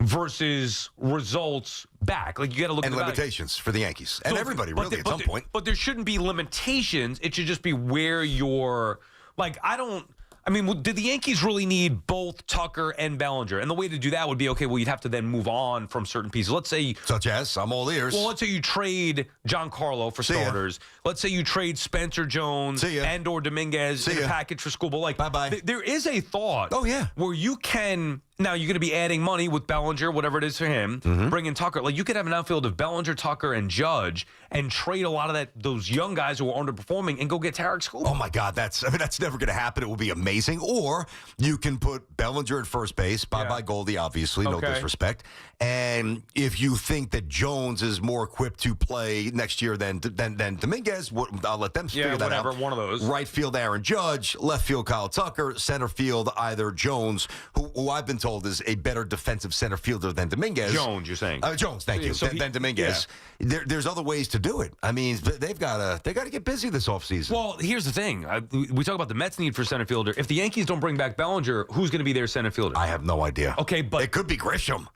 versus results back. Like, you got to look at the limitations for the Yankees and everybody, really, at some point. But there shouldn't be limitations. It should just be where you're... Like, did the Yankees really need both Tucker and Bellinger? And the way to do that would be, okay, well, you'd have to then move on from certain pieces. Let's say... Such as? I'm all ears. Well, let's say you trade Giancarlo for starters. Let's say you trade Spencer Jones and or Dominguez in a package for School. But, like, bye-bye. There is a thought where you can... Now, you're going to be adding money with Bellinger, whatever it is for him, bring in Tucker. Like, you could have an outfield of Bellinger, Tucker, and Judge and trade a lot of those young guys who are underperforming and go get Tarek Skubal. Oh, my God. That's never going to happen. It will be amazing. Or you can put Bellinger at first base. Bye-bye Goldie, obviously. No disrespect. And if you think that Jones is more equipped to play next year than Dominguez, I'll let them figure that out. One of those. Right field, Aaron Judge. Left field, Kyle Tucker. Center field, either Jones, who I've been told is a better defensive center fielder than Dominguez. Jones, you're saying? Jones, thank you. So than Dominguez. Yeah. There's other ways to do it. I mean, they've got to get busy this offseason. Well, here's the thing. We talk about the Mets' need for center fielder. If the Yankees don't bring back Bellinger, who's going to be their center fielder? I have no idea. Okay, but it could be Grisham.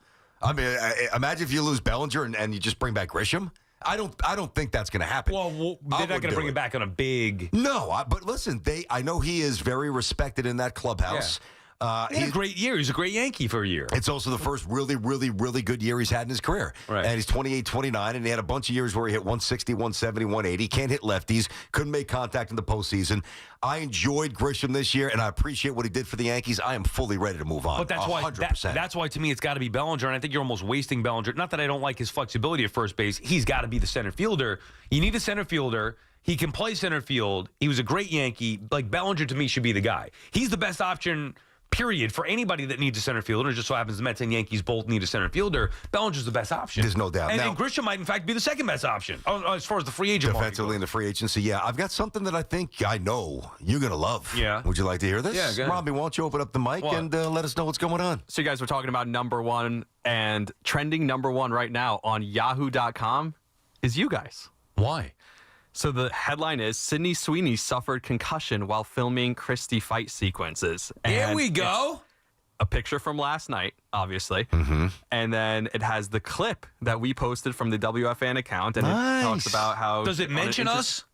I mean, imagine if you lose Bellinger and you just bring back Grisham. I don't think that's going to happen. Well, they're not going to bring him back on a big... No, but listen, I know he is very respected in that clubhouse. Yeah. He had a great year. He's a great Yankee for a year. It's also the first really, really, really good year he's had in his career. Right. And he's 28, 29, and he had a bunch of years where he hit 160, 170, 180. Can't hit lefties. Couldn't make contact in the postseason. I enjoyed Grisham this year, and I appreciate what he did for the Yankees. I am fully ready to move on. But that's 100%. why, that's why to me, it's got to be Bellinger, and I think you're almost wasting Bellinger. Not that I don't like his flexibility at first base. He's got to be the center fielder. You need a center fielder. He can play center field. He was a great Yankee. Like, Bellinger, to me, should be the guy. He's the best option, period, for anybody that needs a center fielder. It just so happens the Mets and Yankees both need a center fielder. Bellinger's the best option. There's no doubt. And Now, Grisham might, in fact, be the second best option as far as the free agent market defensively goes. in the free agency, yeah. I've got something that I think I know you're going to love. Yeah. Would you like to hear this? Yeah, go ahead. Robbie, why don't you open up the mic and let us know what's going on? So you guys were talking about number one, and trending number one right now on Yahoo.com is you guys. Why? So the headline is, Sydney Sweeney suffered concussion while filming Christie fight sequences. Here we go. A picture from last night, obviously. And then it has the clip that we posted from the WFAN account. And it talks about how... Does it mention us?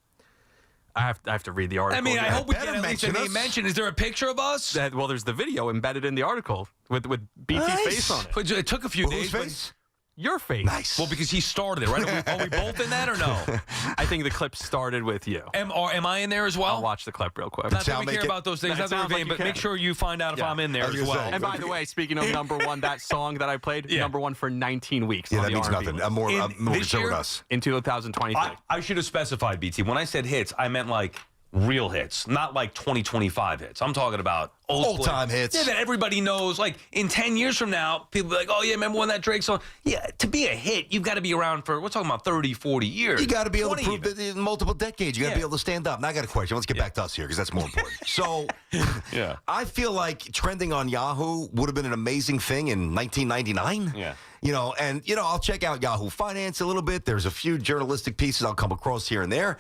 I have to read the article. I mean, I hope we get at least a name mention. Is there a picture of us? Well, there's the video embedded in the article with BT's face on it. It took a few days. Face? your face. Nice. Well, because he started it, right? Are we both in that or no? I think the clip started with you. Am I in there as well? I'll watch the clip real quick. Not that we care about those things, but make sure you find out if I'm in there as well. And by the way, speaking of number one, that song that I played, number one for 19 weeks. Yeah, on that the means R&B nothing. list. I'm more this concerned year? with us. In 2023. I should have specified, BT. When I said hits, I meant like real hits, not like 2025 hits. I'm talking about old-time hits. Yeah, that everybody knows. Like in 10 years from now, people be like, oh, yeah, remember when that Drake song? Yeah, to be a hit, you've got to be around for, we're talking about 30, 40 years. You got to be able to 20 prove that in multiple decades. You got to be able to stand up. Now I got a question. Let's get back to us here because that's more important. So yeah, I feel like trending on Yahoo would have been an amazing thing in 1999. Yeah. I'll check out Yahoo Finance a little bit. There's a few journalistic pieces I'll come across here and there.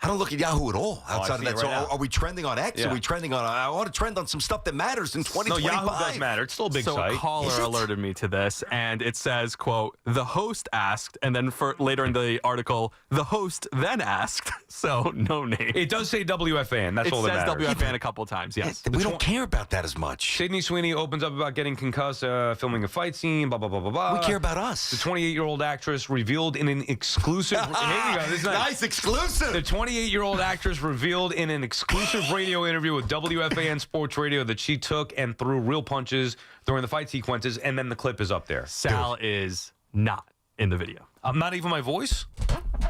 I don't look at Yahoo at all outside of that. So are we trending on X? Yeah. Are we trending on? I want to trend on some stuff that matters in 2025. No, Yahoo does matter. It's still a big so site. a caller alerted me to this, and it says, quote, the host asked, and then for later in the article, the host then asked. So no name. It does say WFAN. That's all that matters. It says WFAN a couple of times, yes. We don't care about that as much. Sydney Sweeney opens up about getting concussed, filming a fight scene, blah, blah, blah, blah, blah. We care about us. The 28-year-old actress revealed in an exclusive... Here you go. This is nice exclusive. The 28-year-old actress revealed in an exclusive radio interview with WFAN Sports Radio that she took and threw real punches during the fight sequences, and then the clip is up there. Sal is not in the video. Not even my voice?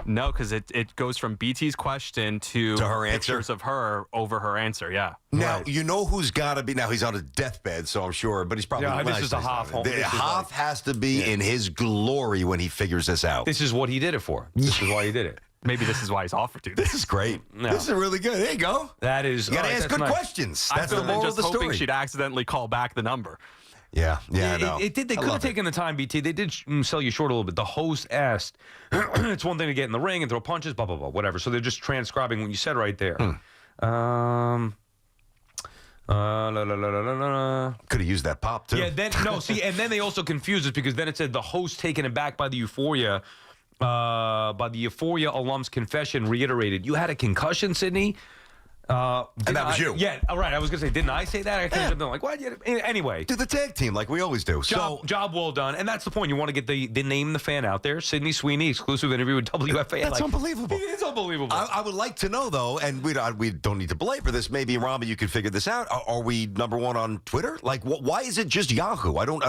No, because it goes from BT's question to her answer? pictures of her over her answer, yeah. Now, you know who's got to be... Now, he's on his deathbed, so I'm sure, but he's probably... Yeah, this is a Hoff. Hoff has to be in his glory when he figures this out. This is what he did it for. This is why he did it. Maybe this is why he's offered to. This is great. No. This is really good. There you go. That is... You got to ask good questions. That's the moral of the hoping story. she'd accidentally call back the number. Yeah, I know. It did. They could have taken the time, BT. They did sell you short a little bit. The host asked, it's one thing to get in the ring and throw punches, blah, blah, blah, whatever. So they're just transcribing what you said right there. Could have used that pop, too. Yeah, and then they also confused us because then it said the host taken aback by the Euphoria alum's confession reiterated. You had a concussion, Sydney? And that was you. Yeah, all right. I was going to say, didn't I say that? I could have been like, what? Anyway. Do the tag team like we always do. Job well done. And that's the point. You want to get the name the fan out there. Sydney Sweeney, exclusive interview with WFAN. That's unbelievable. It is unbelievable. I would like to know, though, and we don't need to belabor this. Maybe, Rami, you could figure this out. Are we number one on Twitter? Like, why is it just Yahoo? I don't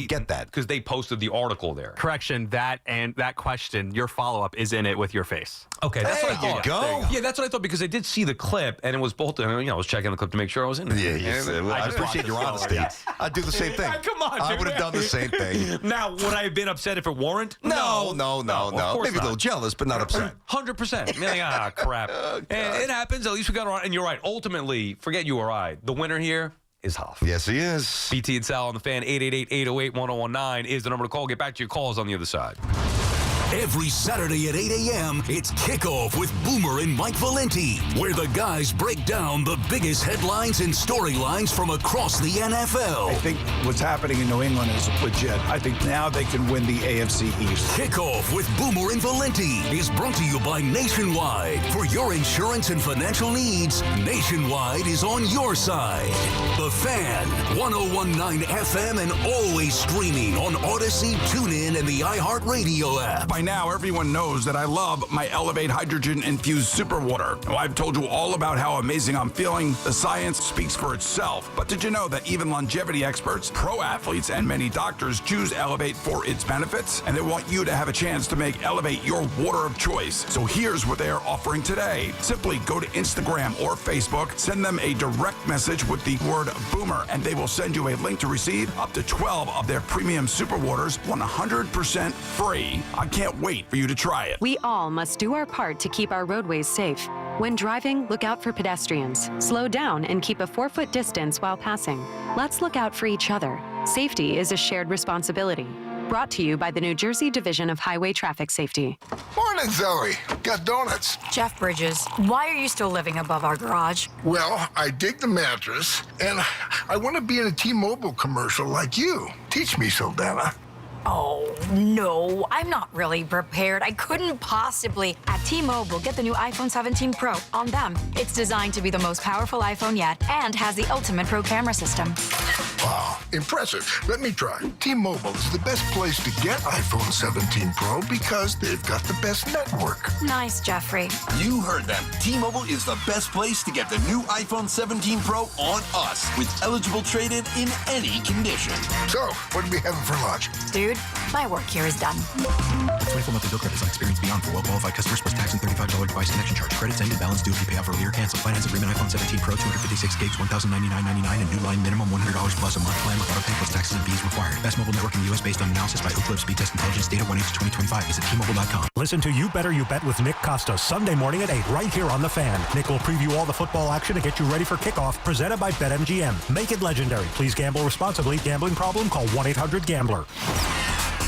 get that. Because they posted the article there. Correction, that question, your follow-up is in it with your face. Okay, that's what I thought. Go. Yeah, that's what I thought because I did see the clip and it was both. I was checking the clip to make sure I was in there. Yeah, I appreciate your honesty. I'd do the same thing. Come on, I would have done the same thing. Now, would I have been upset if it weren't? No. Maybe a little jealous, but not upset. 100%. Like, crap. And it happens. At least we got on. And you're right. Ultimately, forget you or I. The winner here is Hoff. Yes, he is. BT and Sal on the fan. 888-808-1019 is the number to call. Get back to your calls on the other side. Every Saturday at 8 a.m., it's Kickoff with Boomer and Mike Valenti, where the guys break down the biggest headlines and storylines from across the NFL. I think what's happening in New England is legit. I think now they can win the AFC East. Kickoff with Boomer and Valenti is brought to you by Nationwide. For your insurance and financial needs, Nationwide is on your side. The Fan, 101.9 FM, and always streaming on Odyssey, TuneIn, and the iHeartRadio app. By now, everyone knows that I love my Elevate Hydrogen-Infused Super Water. Now, I've told you all about how amazing I'm feeling. The science speaks for itself. But did you know that even longevity experts, pro athletes, and many doctors choose Elevate for its benefits? And they want you to have a chance to make Elevate your water of choice. So here's what they are offering today. Simply go to Instagram or Facebook, send them a direct message with the word Boomer, and they will send you a link to receive up to 12 of their premium super waters 100% free. I can't wait for you to try it. We all must do our part to keep our roadways safe. When driving, look out for pedestrians. Slow down and keep a 4-foot distance while passing. Let's look out for each other. Safety is a shared responsibility. Brought to you by the New Jersey Division of Highway Traffic Safety. Morning, Zoe. Got donuts. Jeff Bridges, why are you still living above our garage? Well, I dig the mattress, and I want to be in a T-Mobile commercial like you. Teach me, Saldana. Oh, no, I'm not really prepared. I couldn't possibly. At T-Mobile, get the new iPhone 17 Pro. On them, it's designed to be the most powerful iPhone yet and has the ultimate pro camera system. Wow, impressive. Let me try. T-Mobile is the best place to get iPhone 17 Pro because they've got the best network. Nice, Jeffrey. You heard them. T-Mobile is the best place to get the new iPhone 17 Pro on us with eligible trade-in in any condition. So, what are we having for lunch? Dude, my work here is done. 24-monthly bill credits on experience beyond for well-qualified customers plus tax and $35 device connection charge. Credits ended. Balance due if you pay off earlier. Cancel. Finance agreement. iPhone 17 Pro, 256 gigs, $1,099.99, and new line minimum $100 plus a month plan with auto pay plus taxes and fees required. Best mobile network in the U.S. based on analysis by Ookla Speed Test Intelligence data 1H2025. Visit T-Mobile.com. Listen to You Better You Bet with Nick Costa Sunday morning at 8 right here on The Fan. Nick will preview all the football action to get you ready for kickoff. Presented by BetMGM. Make it legendary. Please gamble responsibly. Gambling problem? Call 1-800-GAMBLER.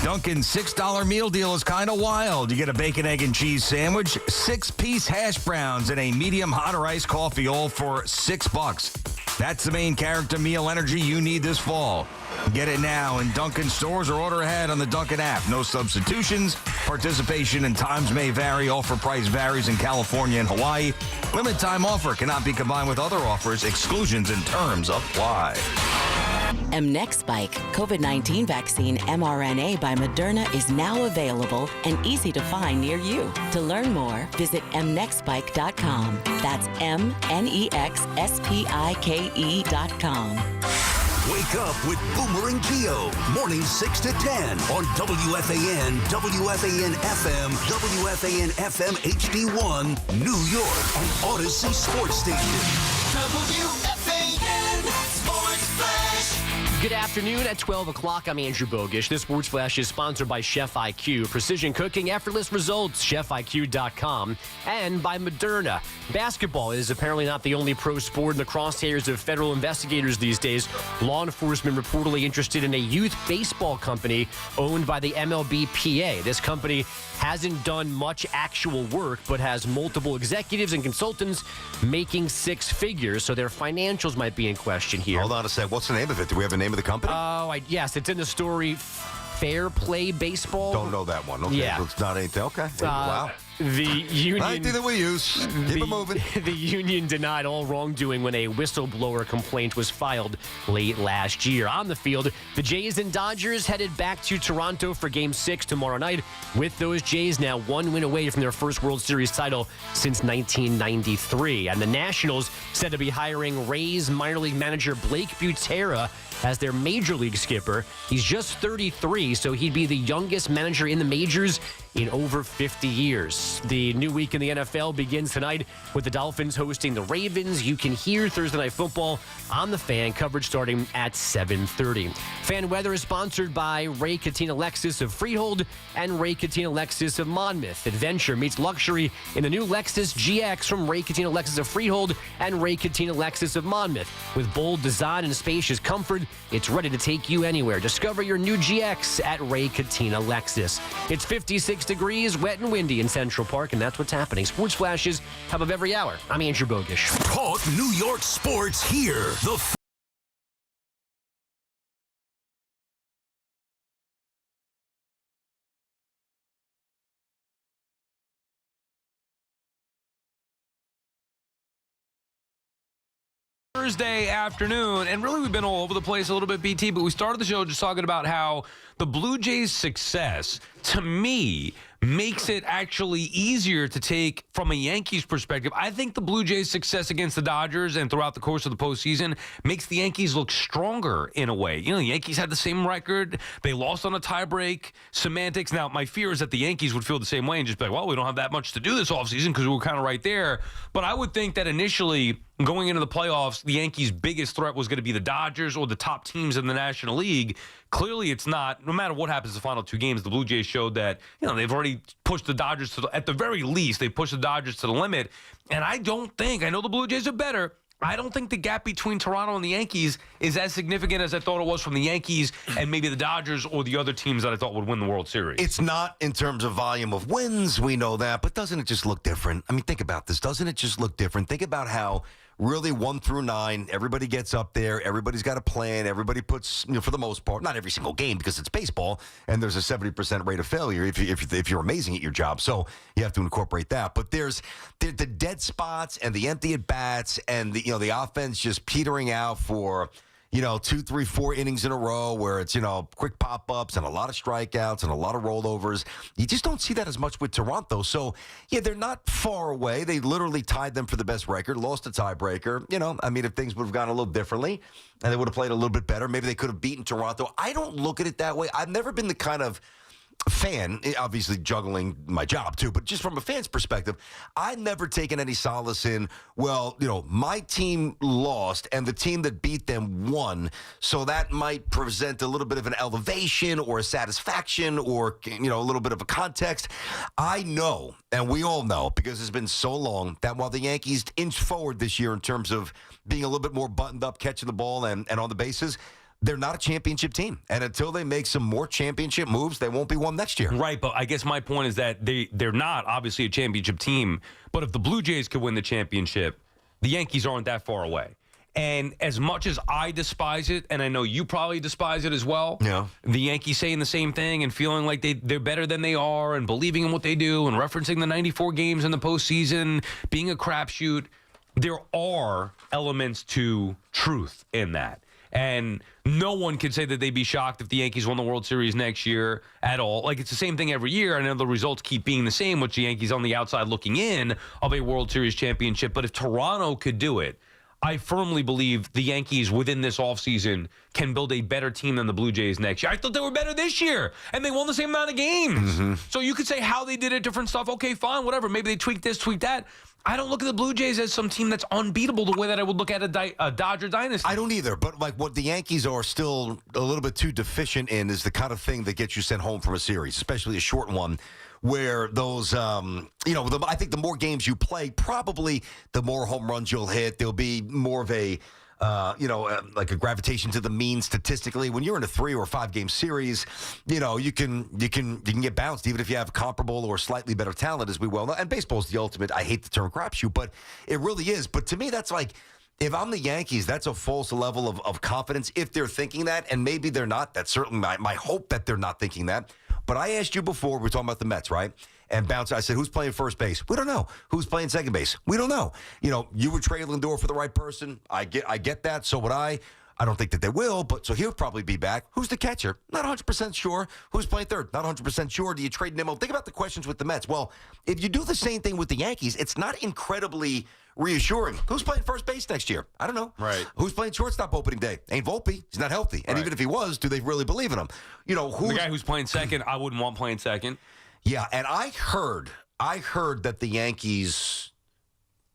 Dunkin's $6 meal deal is kind of wild. You get a bacon, egg, and cheese sandwich, 6-piece hash browns, and a medium hot or iced coffee, all for $6. That's the main character meal energy you need this fall. Get it now in Dunkin' stores or order ahead on the Dunkin' app. No substitutions. Participation and times may vary. Offer price varies in California and Hawaii. Limit time offer cannot be combined with other offers. Exclusions and terms apply. Mnexspike COVID-19 vaccine mRNA by Moderna is now available and easy to find near you. To learn more, visit mnexspike.com. That's MNEXSPIKE.com. Wake up with Boomer and Geo, mornings 6 to 10 on WFAN, WFAN FM, WFAN FM HD1, New York, and Odyssey Sports Station. WFAN Sports Flash. Good afternoon at 12 o'clock. I'm Andrew Bogish. This Sports Flash is sponsored by Chef IQ. Precision cooking, effortless results, chefiq.com. And by Moderna. Basketball is apparently not the only pro sport in the crosshairs of federal investigators these days. Law enforcement reportedly interested in a youth baseball company owned by the MLBPA. This company hasn't done much actual work, but has multiple executives and consultants making six figures, so their financials might be in question here. Hold on a sec. What's the name of it? Do we have a name of the company? Yes, it's in the story. Fair Play Baseball. Don't know that one. Okay, Yeah. It's not anything. Okay. Wow. The union. I think that we use. Keep it moving. The union denied all wrongdoing when a whistleblower complaint was filed late last year. On the field, the Jays and Dodgers headed back to Toronto for Game 6 tomorrow night, with those Jays now one win away from their first World Series title since 1993. And the Nationals said to be hiring Rays minor league manager Blake Butera as their major league skipper. He's just 33, so he'd be the youngest manager in the majors in over 50 years. The new week in the NFL begins tonight with the Dolphins hosting the Ravens. You can hear Thursday Night Football on the Fan, coverage starting at 7:30. Fan weather is sponsored by Ray Cattina Lexus of Freehold and Ray Cattina Lexus of Monmouth. Adventure meets luxury in the new Lexus GX from Ray Cattina Lexus of Freehold and Ray Cattina Lexus of Monmouth. With bold design and spacious comfort, it's ready to take you anywhere. Discover your new GX at Ray Cattina Lexus. It's 56 degrees, wet and windy in Central Park, and that's what's happening. Sports flashes top of every hour. I'm Andrew Bogish. Talk New York sports here. The Thursday afternoon, and really we've been all over the place a little bit, BT, but we started the show just talking about how the Blue Jays' success, to me, makes it actually easier to take from a Yankees perspective. I think the Blue Jays' success against the Dodgers and throughout the course of the postseason makes the Yankees look stronger in a way. You know, the Yankees had the same record. They lost on a tiebreak. Semantics. Now, my fear is that the Yankees would feel the same way and just be like, well, we don't have that much to do this offseason because we were kind of right there. But I would think that initially, going into the playoffs, the Yankees' biggest threat was going to be the Dodgers or the top teams in the National League. Clearly, it's not. No matter what happens in the final two games, the Blue Jays showed that, you know, they've already pushed the Dodgers to at the very least, they pushed the Dodgers to the limit. And I know the Blue Jays are better. I don't think the gap between Toronto and the Yankees is as significant as I thought it was from the Yankees and maybe the Dodgers or the other teams that I thought would win the World Series. It's not in terms of volume of wins, we know that, but doesn't it just look different? I mean, think about this. Doesn't it just look different? Think about how really 1 through 9, everybody gets up there, everybody's got a plan, everybody puts, for the most part, not every single game because it's baseball, and there's a 70% rate of failure if you're amazing at your job. So you have to incorporate that. But there's the dead spots and the empty at bats and the offense just petering out for 2, 3, 4 innings in a row where it's, quick pop-ups and a lot of strikeouts and a lot of rollovers. You just don't see that as much with Toronto. So, yeah, they're not far away. They literally tied them for the best record, lost a tiebreaker. If things would have gone a little differently and they would have played a little bit better, maybe they could have beaten Toronto. I don't look at it that way. I've never been the kind of fan, obviously juggling my job too, but just from a fan's perspective, I've never taken any solace in, my team lost and the team that beat them won, so that might present a little bit of an elevation or a satisfaction or, a little bit of a context. I know, and we all know, because it's been so long, that while the Yankees inch forward this year in terms of being a little bit more buttoned up, catching the ball and on the bases, they're not a championship team. And until they make some more championship moves, they won't be one next year. Right, but I guess my point is that they're not obviously a championship team. But if the Blue Jays could win the championship, the Yankees aren't that far away. And as much as I despise it, and I know you probably despise it as well, the Yankees saying the same thing and feeling like they're better than they are and believing in what they do and referencing the 94 games in the postseason, being a crapshoot, there are elements to truth in that. And no one could say that they'd be shocked if the Yankees won the World Series next year at all. Like, it's the same thing every year. I know the results keep being the same, with the Yankees on the outside looking in of a World Series championship. But if Toronto could do it, I firmly believe the Yankees within this offseason can build a better team than the Blue Jays next year. I thought they were better this year, and they won the same amount of games. So you could say how they did it, different stuff. Okay, fine, whatever. Maybe they tweaked this, tweaked that. I don't look at the Blue Jays as some team that's unbeatable the way that I would look at a Dodger dynasty. I don't either, but what the Yankees are still a little bit too deficient in is the kind of thing that gets you sent home from a series, especially a short one, where those, I think the more games you play, probably the more home runs you'll hit. There'll be more of a, like a gravitation to the mean statistically. When you're in a 3 or 5 game series, you can get bounced even if you have comparable or slightly better talent, as we well know. And baseball's the ultimate. I hate the term crapshoot, but it really is. But to me, that's like, if I'm the Yankees, that's a false level of confidence if they're thinking that, and maybe they're not. That's certainly my hope that they're not thinking that. But I asked you before, we were talking about the Mets, right? And Bounce, I said, who's playing first base? We don't know. Who's playing second base? We don't know. You would trade Lindor for the right person. I get that. So would I. I don't think that they will, but so he'll probably be back. Who's the catcher? Not 100% sure. Who's playing third? Not 100% sure. Do you trade Nimmo? Think about the questions with the Mets. Well, if you do the same thing with the Yankees, it's not incredibly reassuring. Who's playing first base next year? I don't know. Right. Who's playing shortstop opening day? Ain't Volpe. He's not healthy. And even if he was, do they really believe in him? The guy who's playing second, I wouldn't want playing second. Yeah, and I heard that the Yankees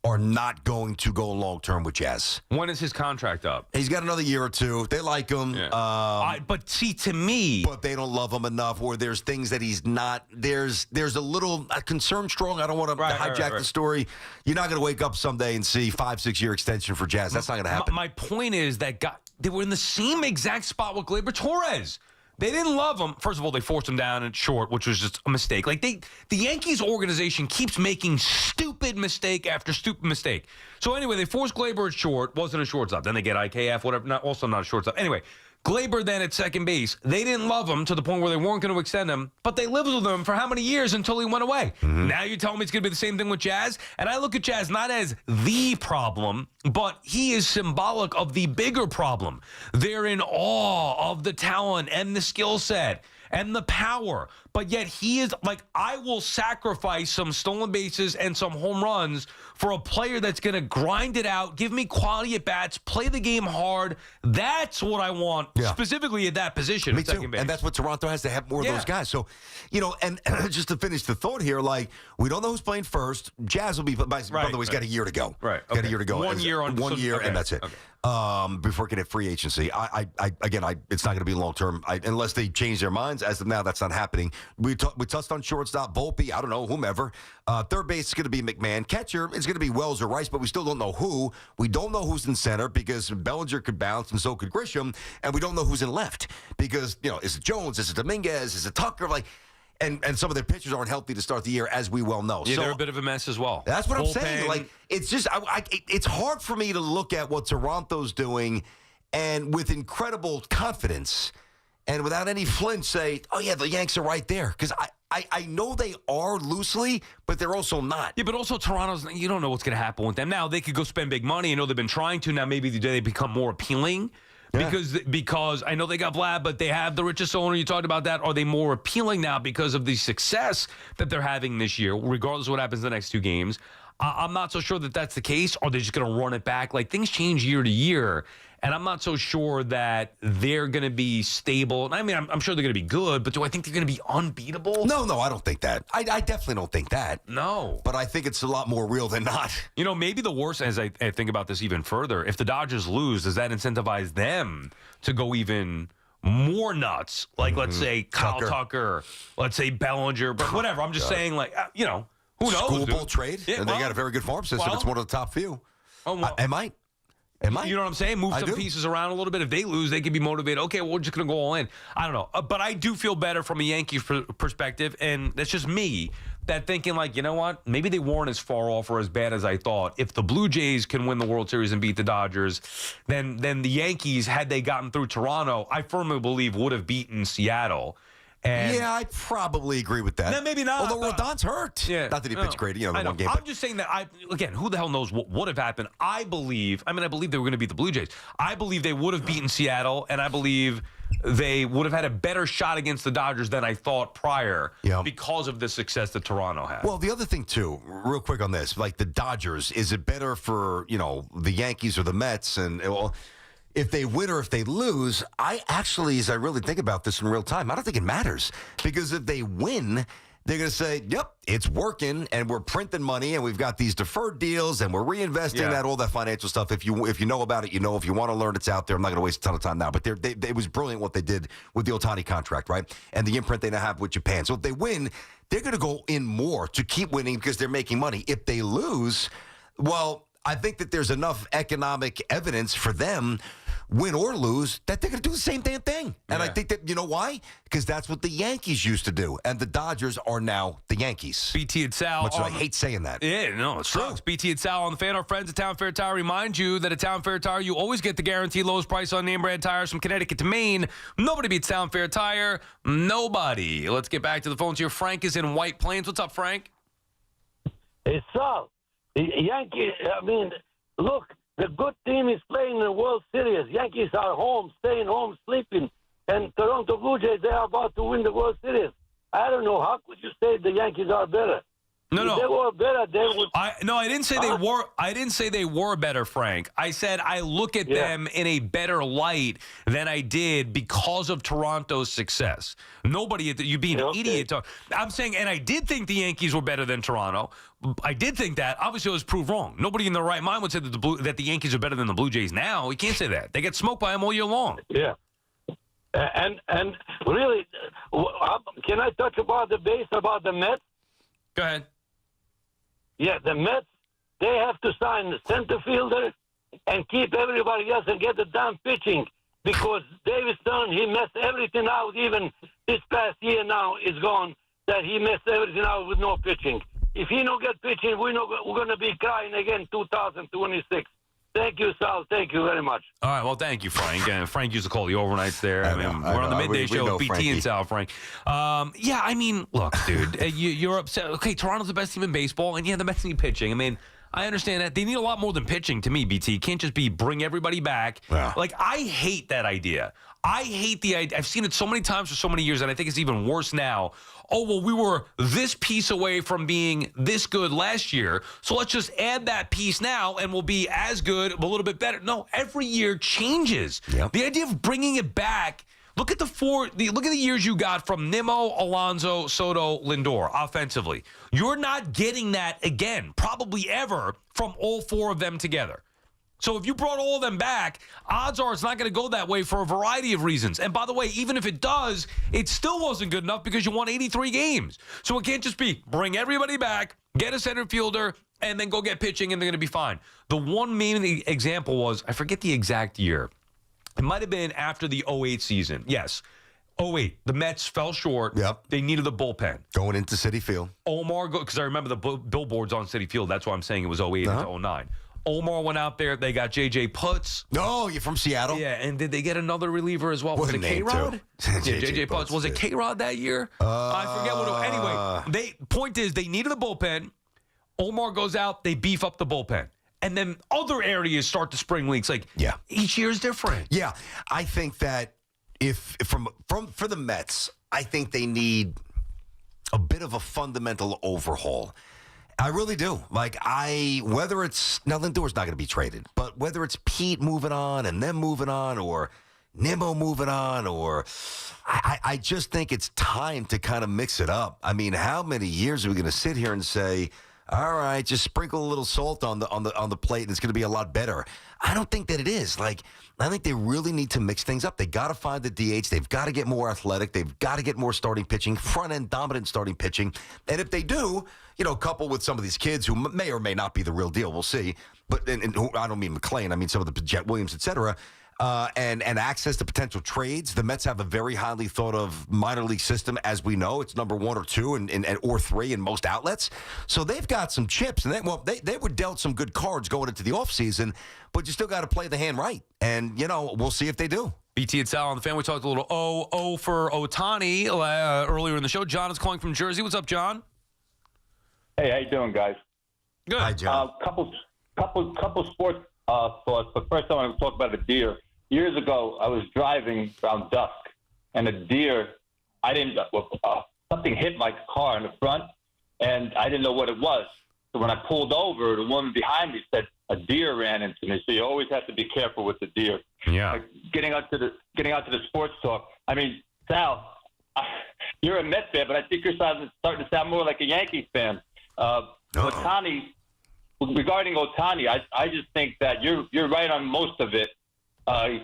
are not going to go long-term with Jazz. When is his contract up? He's got another year or two. They like him. Yeah. But see, to me... But they don't love him enough, or there's things that he's not... There's a little concern strong. I don't want to hijack the story. You're not going to wake up someday and see 5-6 year extension for Jazz. That's not going to happen. My point is that they were in the same exact spot with Gleyber Torres. They didn't love him. First of all, they forced him down at short, which was just a mistake. Like the Yankees organization keeps making stupid mistake after stupid mistake. So anyway, they forced Gleyber at short. Wasn't a shortstop. Then they get IKF, whatever. Also not a shortstop. Anyway, Gleyber then at second base. They didn't love him to the point where they weren't going to extend him, but they lived with him for how many years until he went away? Now you're telling me it's going to be the same thing with Jazz? And I look at Jazz not as the problem, but he is symbolic of the bigger problem. They're in awe of the talent and the skill set and the power, but yet he is like, I will sacrifice some stolen bases and some home runs for a player that's going to grind it out, give me quality at bats, play the game hard. That's what I want, specifically at that position. Me too. And that's what Toronto has to have more of those guys. So, and just to finish the thought here, like, we don't know who's playing first. Jazz will be, by the way, he's got a year to go. Right. Got a year to go. 1 year on one year, and that's it. Okay. Before it can hit free agency. It's not going to be long term unless they change their minds. As of now, that's not happening. We touched on shortstop, Volpe, I don't know, whomever. Third base is going to be McMahon. Catcher is going to be Wells or Rice, but we still don't know who. We don't know who's in center because Bellinger could bounce and so could Grisham, and we don't know who's in left because, is it Jones, is it Dominguez, is it Tucker? And some of their pitchers aren't healthy to start the year, as we well know. Yeah, so they're a bit of a mess as well. That's what I'm saying. Like, it's just, it's hard for me to look at what Toronto's doing and with incredible confidence and without any flinch say, oh, yeah, the Yanks are right there. Because I know they are loosely, but they're also not. Yeah, but also Toronto's, you don't know what's going to happen with them. Now, they could go spend big money. I know they've been trying to. Now, maybe they become more appealing. Because I know they got Vlad, but they have the richest owner. You talked about that. Are they more appealing now because of the success that they're having this year, regardless of what happens in the next 2 games? I'm not so sure that that's the case. Are they just going to run it back? Like, things change year to year, and I'm not so sure that they're going to be stable. I mean, I'm sure they're going to be good, but do I think they're going to be unbeatable? No, I don't think that. I definitely don't think that. No. But I think it's a lot more real than not. You know, maybe the worst, as I think about this even further, if the Dodgers lose, does that incentivize them to go even more nuts? Like, let's say Kyle Tucker, let's say Bellinger, but whatever. I'm just saying, like, who knows? School ball trade, Yeah, and they got a very good farm system. It's one of the top few. Oh, well, Am I? You know what I'm saying? Move some pieces around a little bit. If they lose, they can be motivated. Okay, well, we're just going to go all in. I don't know. But I do feel better from a Yankees perspective, and that's just me, that thinking like, you know what? Maybe they weren't as far off or as bad as I thought. If the Blue Jays can win the World Series and beat the Dodgers, then the Yankees, had they gotten through Toronto, I firmly believe would have beaten Seattle. And yeah, I probably agree with that. No, maybe not. Although Rodon's hurt. Yeah, not that he pitched great, the one game. I'm just saying that, again, who the hell knows what would have happened? I believe they were going to beat the Blue Jays. I believe they would have beaten Seattle, and I believe they would have had a better shot against the Dodgers than I thought prior because of the success that Toronto had. Well, the other thing, too, real quick on this, like the Dodgers, is it better for, the Yankees or the Mets? And, if they win or if they lose, I actually, as I really think about this in real time, I don't think it matters. Because if they win, they're going to say, yep, it's working, and we're printing money, and we've got these deferred deals, and we're reinvesting that, all that financial stuff. If you know about it, you know. If you want to learn, it's out there. I'm not going to waste a ton of time now. But it was brilliant what they did with the Ohtani contract, right? And the imprint they now have with Japan. So if they win, they're going to go in more to keep winning because they're making money. If they lose, well, I think that there's enough economic evidence for them, win or lose, that they're going to do the same damn thing. And I think that, you know why? Because that's what the Yankees used to do. And the Dodgers are now the Yankees. BT and Sal. Much as I hate saying that. Yeah, no, it's true. BT and Sal on the Fan. Our friends at Town Fair Tire remind you that at Town Fair Tire, you always get the guaranteed lowest price on name brand tires from Connecticut to Maine. Nobody beats Town Fair Tire. Nobody. Let's get back to the phones here. Frank is in White Plains. What's up, Frank? It's Sal. The Yankees, look, the good team is playing in the World Series. Yankees are home, staying home, sleeping. And Toronto Blue Jays, they are about to win the World Series. I don't know. How could you say the Yankees are better? No. If they were better, they would. I didn't say they were. I didn't say they were better, Frank. I said I look at them in a better light than I did because of Toronto's success. Nobody, you'd be an idiot. I'm saying, and I did think the Yankees were better than Toronto. I did think that. Obviously, it was proved wrong. Nobody in their right mind would say that the Yankees are better than the Blue Jays now. You can't say that. They get smoked by them all year long. Yeah. And really, can I touch about the base, about the Mets? Go ahead. Yeah, the Mets, they have to sign the center fielder and keep everybody else and get the damn pitching because David Stern, he messed everything out. Even this past year now is gone that he messed everything out with no pitching. If he don't get pitching, we're going to be crying again 2026. Thank you, Sal. Thank you very much. All right. Well, thank you, Frank. Frank used to call the overnights there. We're on the midday show, BT Frankie. And Sal, Frank. Look, dude, you're upset. Okay, Toronto's the best team in baseball, and the Mets need pitching. I understand that. They need a lot more than pitching to me, BT. It can't just be bring everybody back. Yeah. Like, I hate that idea. I hate the idea. I've seen it so many times for so many years, and I think it's even worse now. Oh, well, we were this piece away from being this good last year, so let's just add that piece now, and we'll be as good, a little bit better. No, every year changes. Yep. The idea of bringing it back, look at the years you got from Nimmo, Alonso, Soto, Lindor offensively. You're not getting that again, probably ever, from all four of them together. So if you brought all of them back, odds are it's not going to go that way for a variety of reasons. And by the way, even if it does, it still wasn't good enough because you won 83 games. So it can't just be bring everybody back, get a center fielder, and then go get pitching, and they're going to be fine. The one main example was, I forget the exact year. It might have been after the 08 season. Yes. 08, the Mets fell short. Yep. They needed the bullpen. Going into Citi Field. Omar, because I remember the billboards on Citi Field. That's why I'm saying it was 08 into 09. Omar went out there. They got J.J. Putz. No, you're from Seattle. Yeah, and did they get another reliever as well? Was it K-Rod? J.J. Putz. Was it K-Rod that year? I forget what it was. Anyway, point is they needed a bullpen. Omar goes out. They beef up the bullpen. and then other areas start to spring leaks. Like, each year is different. Yeah, I think that if for the Mets, I think they need a bit of a fundamental overhaul. I really do. Like, whether it's, now Lindor's not going to be traded, but whether it's Pete moving on and them moving on, or Nimmo moving on, or I just think it's time to kind of mix it up. I mean, how many years are we going to sit here and say, all right, just sprinkle a little salt on the plate and it's going to be a lot better? I don't think that it is. Like, I think they really need to mix things up. They got to find the DH. They've got to get more athletic. They've got to get more starting pitching, front-end dominant starting pitching. And if they do, couple with some of these kids who may or may not be the real deal, we'll see. But and I don't mean McClain. I mean some of the Jet Williams, et cetera. And access to potential trades. The Mets have a very highly thought of minor league system, as we know. It's number 1 or 2 or 3 in most outlets. So they've got some chips. And they were dealt some good cards going into the offseason, but you still got to play the hand right. And, we'll see if they do. BT and Sal on the fan. We talked a little for Ohtani earlier in the show. John is calling from Jersey. What's up, John? Hey, how you doing, guys? Good. Hi, John. Couple sports thoughts, but first I want to talk about a deer. Years ago, I was driving around dusk, and a deer, something hit my car in the front, and I didn't know what it was. So when I pulled over, the woman behind me said, a deer ran into me. So you always have to be careful with the deer. Yeah. Getting out to the sports talk. I mean, Sal, you're a Mets fan, but I think you're starting to sound more like a Yankees fan. Ohtani, regarding Ohtani, I just think that you're right on most of it. As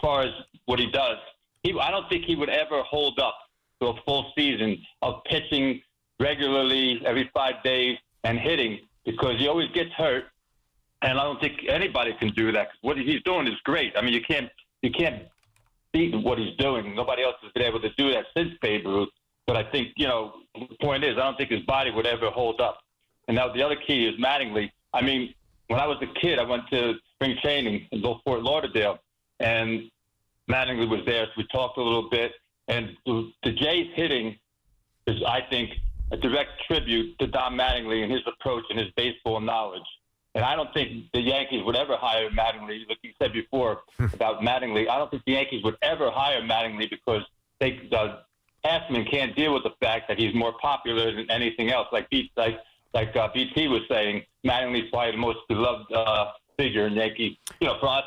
far as what he does, I don't think he would ever hold up to a full season of pitching regularly every 5 days and hitting, because he always gets hurt, and I don't think anybody can do that. What he's doing is great. I mean, you can't beat what he's doing. Nobody else has been able to do that since Babe Ruth. But I think, the point is, I don't think his body would ever hold up. And now the other key is Mattingly. I mean, when I was a kid, I went to spring training in Fort Lauderdale, and Mattingly was there, so we talked a little bit. And the Jays hitting is, I think, a direct tribute to Don Mattingly and his approach and his baseball knowledge. And I don't think the Yankees would ever hire Mattingly. Like you said before about Mattingly, I don't think the Yankees would ever hire Mattingly because Passman can't deal with the fact that he's more popular than anything else. Like BT was saying, Mattingly's probably the most beloved figure in Yankee. For us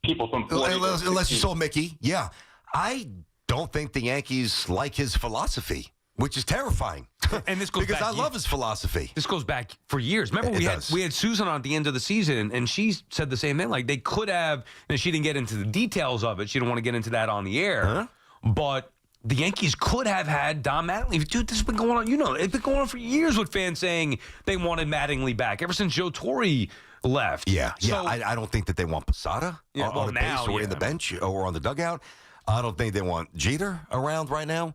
people from 40 unless you saw Mickey, yeah. I don't think the Yankees like his philosophy, which is terrifying. And this goes because back, I love his philosophy. This goes back for years. Remember, we had Susan on at the end of the season, and she said the same thing. Like, they could have, and she didn't get into the details of it. She didn't want to get into that on the air. But the Yankees could have had Don Mattingly. Dude, this has been going on. It's been going on for years with fans saying they wanted Mattingly back ever since Joe Torre left. Yeah. So, I don't think that they want Posada on the base or in the bench or on the dugout. I don't think they want Jeter around right now.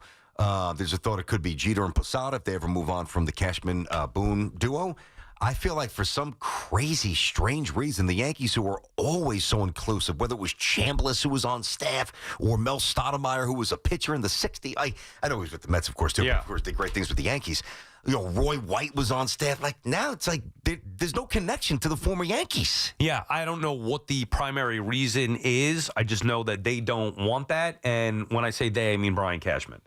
There's a thought it could be Jeter and Posada if they ever move on from the Cashman-Boone duo. I feel like for some crazy, strange reason, the Yankees, who were always so inclusive, whether it was Chambliss, who was on staff, or Mel Stoudemire, who was a pitcher in the 60s. I know he was with the Mets, of course, too. Yeah. But of course, did great things with the Yankees. Roy White was on staff. Like, now it's like there's no connection to the former Yankees. Yeah, I don't know what the primary reason is. I just know that they don't want that. And when I say they, I mean Brian Cashman.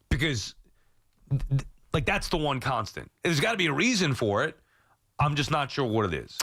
Because, that's the one constant. There's got to be a reason for it. I'm just not sure what it is.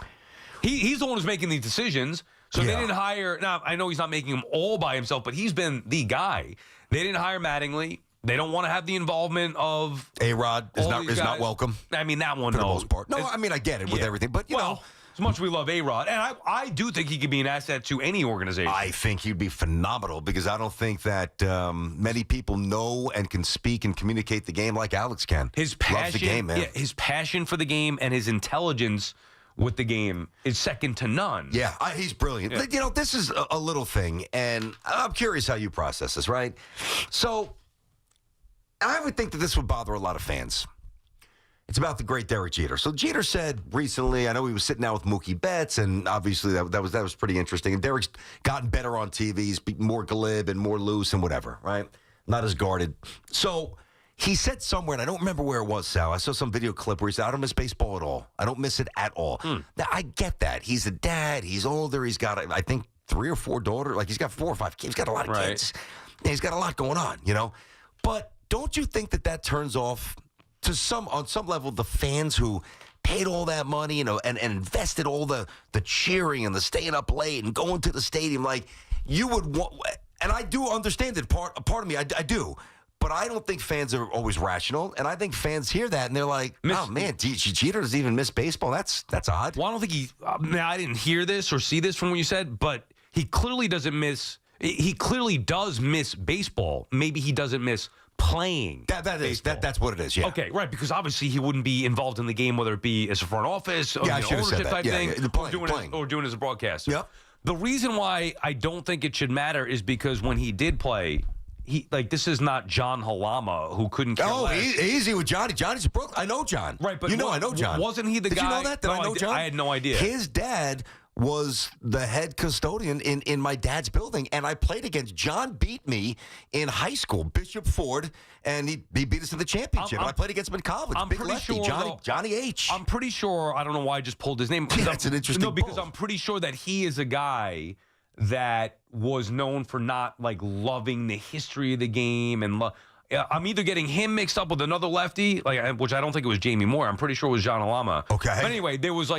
He's the one who's making these decisions. So they didn't hire. Now, I know he's not making them all by himself, but he's been the guy. They didn't hire Mattingly. They don't want to have the involvement of A-Rod is not welcome. I mean, that one, for the most part. No, I mean, I get it with everything, but you know. As much as we love A-Rod, and I do think he could be an asset to any organization. I think he'd be phenomenal because I don't think that many people know and can speak and communicate the game like Alex can. His passion, loves the game, man. Yeah, his passion for the game and his intelligence with the game is second to none. Yeah, he's brilliant. Yeah. This is a little thing, and I'm curious how you process this, right? So I would think that this would bother a lot of fans. It's about the great Derek Jeter. So Jeter said recently, I know he was sitting down with Mookie Betts, and obviously that was pretty interesting. And Derek's gotten better on TV. He's more glib and more loose and whatever, right? Not as guarded. So He said somewhere, and I don't remember where it was, Sal. I saw some video clip where he said, I don't miss baseball at all. I don't miss it at all. Now, I get that. He's a dad. He's older. He's got, I think, 3 or 4 daughters. Like, he's got 4 or 5 kids. He's got a lot of kids. Yeah, he's got a lot going on, But don't you think that turns off, on some level, the fans who paid all that money, and invested all the cheering and the staying up late and going to the stadium? Like, you would want, and I do understand it. Part of me, I do. But I don't think fans are always rational, and I think fans hear that and they're like, "Oh man, Jeter doesn't even miss baseball. That's odd." Well, I don't think he. Now, I didn't hear this or see this from what you said, but he clearly doesn't miss. He clearly does miss baseball. Maybe he doesn't miss playing. That's what it is. Yeah. Okay, right. Because obviously he wouldn't be involved in the game, whether it be as a front office or ownership type thing, or doing it as a broadcaster. Yep. The reason why I don't think it should matter is because when he did play. This is not John Halama who couldn't care less. Easy with Johnny. Johnny's a Brooklyn. I know John. Right, but I know John. Wasn't he the guy? Did you know that? Did I know John? I had no idea. His dad was the head custodian in my dad's building, and I played against John. Beat me in high school, Bishop Ford, and he beat us in the championship. And I played against him in college. I'm Big pretty lefty, sure Johnny H. I'm pretty sure. I don't know why I just pulled his name. That's an interesting. No, because I'm pretty sure that he is a guy that was known for not loving the history of the game, and I'm either getting him mixed up with another lefty, which I don't think it was Jamie Moore. I'm pretty sure it was John Alama. Okay. But anyway, there was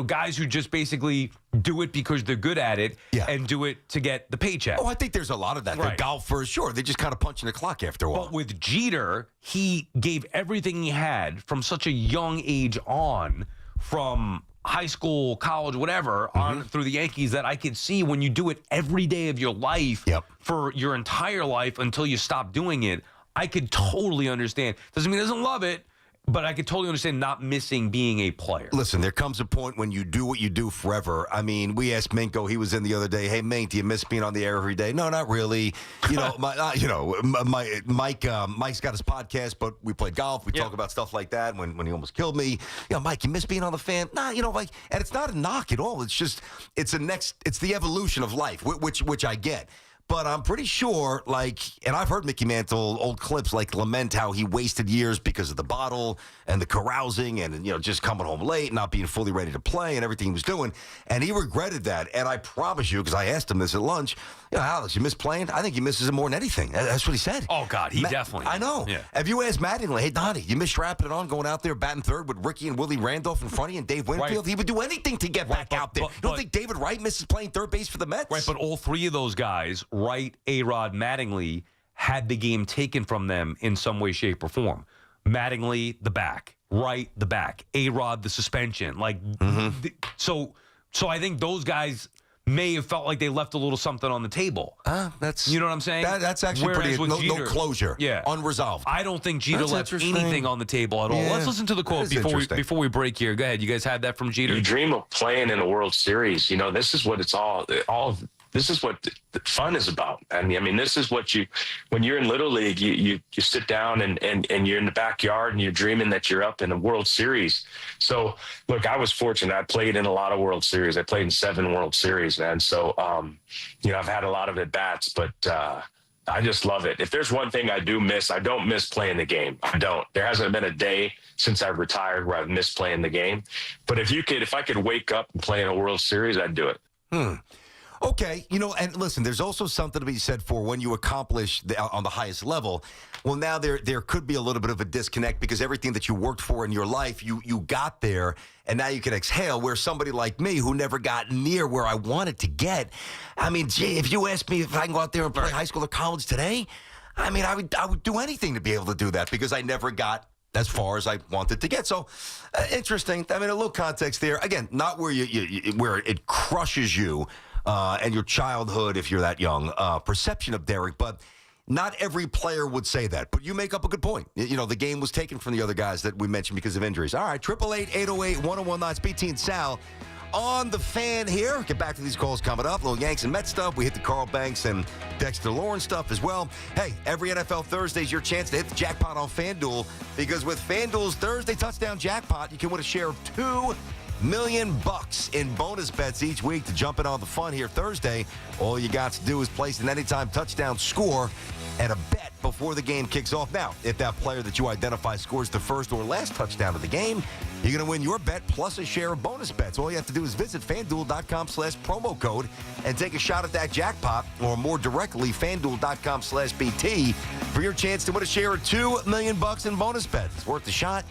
guys who just basically do it because they're good at it and do it to get the paycheck. Oh, I think there's a lot of that. Right. They're golfers, sure. They're just kind of punching the clock after a while. But with Jeter, he gave everything he had from such a young age on, from high school, college, whatever, on through the Yankees, that I could see when you do it every day of your life for your entire life until you stop doing it, I could totally understand. Doesn't mean he doesn't love it, but I could totally understand not missing being a player. Listen, there comes a point when you do what you do forever. I mean, we asked Minko, he was in the other day, hey, Mink, do you miss being on the air every day? No, not really. Mike's got his podcast, but we played golf. We talk about stuff like that when he almost killed me. Mike, you miss being on the fan? Nah, and it's not a knock at all. It's just, it's the evolution of life, which I get. But I'm pretty sure, and I've heard Mickey Mantle, old clips, lament how he wasted years because of the bottle and the carousing and, just coming home late, not being fully ready to play and everything he was doing. And he regretted that. And I promise you, because I asked him this at lunch, Alex, you miss playing? I think he misses it more than anything. That's what he said. Oh, God, he definitely. I know. Yeah. Have you asked Mattingly, hey, Donnie, you miss strapping it on, going out there, batting third with Ricky and Willie Randolph in front of you and Dave Winfield? Right. He would do anything to get back out there. You don't think David Wright misses playing third base for the Mets? Right, but all three of those guys, Wright, A-Rod, Mattingly, had the game taken from them in some way, shape, or form. Mattingly, the back. Wright, the back. A-Rod, the suspension. So I think those guys may have felt like they left a little something on the table. That's, you know what I'm saying? That's actually Whereas pretty, Jeter, no closure. Yeah. Unresolved. I don't think Jeter left anything on the table at all. Yeah. Let's listen to the quote before we break here. Go ahead. You guys had that from Jeter? You dream of playing in a World Series. This is what it's all this is what the fun is about. And I mean, this is what when you're in Little League, you sit down and you're in the backyard and you're dreaming that you're up in a World Series. So look, I was fortunate. I played in a lot of World Series. I played in 7 World Series, man. So, I've had a lot of at-bats, but I just love it. If there's one thing I do miss, I don't miss playing the game. I don't. There hasn't been a day since I've retired where I've missed playing the game. But if I could wake up and play in a World Series, I'd do it. Okay, and listen, there's also something to be said for when you accomplish on the highest level. Well, now there could be a little bit of a disconnect because everything that you worked for in your life, you got there, and now you can exhale, where somebody like me who never got near where I wanted to get, I mean, gee, if you asked me if I can go out there and play high school or college today, I mean, I would do anything to be able to do that because I never got as far as I wanted to get. So, interesting. I mean, a little context there. Again, not where where it crushes you, and your childhood, if you're that young, perception of Derek, but not every player would say that. But you make up a good point. The game was taken from the other guys that we mentioned because of injuries. All right, 888-808-1019. It's BT and Sal on the Fan here. Get back to these calls coming up. Little Yanks and Mets stuff. We hit the Carl Banks and Dexter Lawrence stuff as well. Hey, every NFL Thursday is your chance to hit the jackpot on FanDuel, because with FanDuel's Thursday touchdown jackpot, you can win a share of $2 million in bonus bets each week. To jump in on the fun here Thursday, all you got to do is place an anytime touchdown score and a bet before the game kicks off. Now, if that player that you identify scores the first or last touchdown of the game, you're going to win your bet plus a share of bonus bets. All you have to do is visit FanDuel.com/promo code and take a shot at that jackpot, or more directly, FanDuel.com/BT for your chance to win a share of $2 million in bonus bets. It's worth a shot.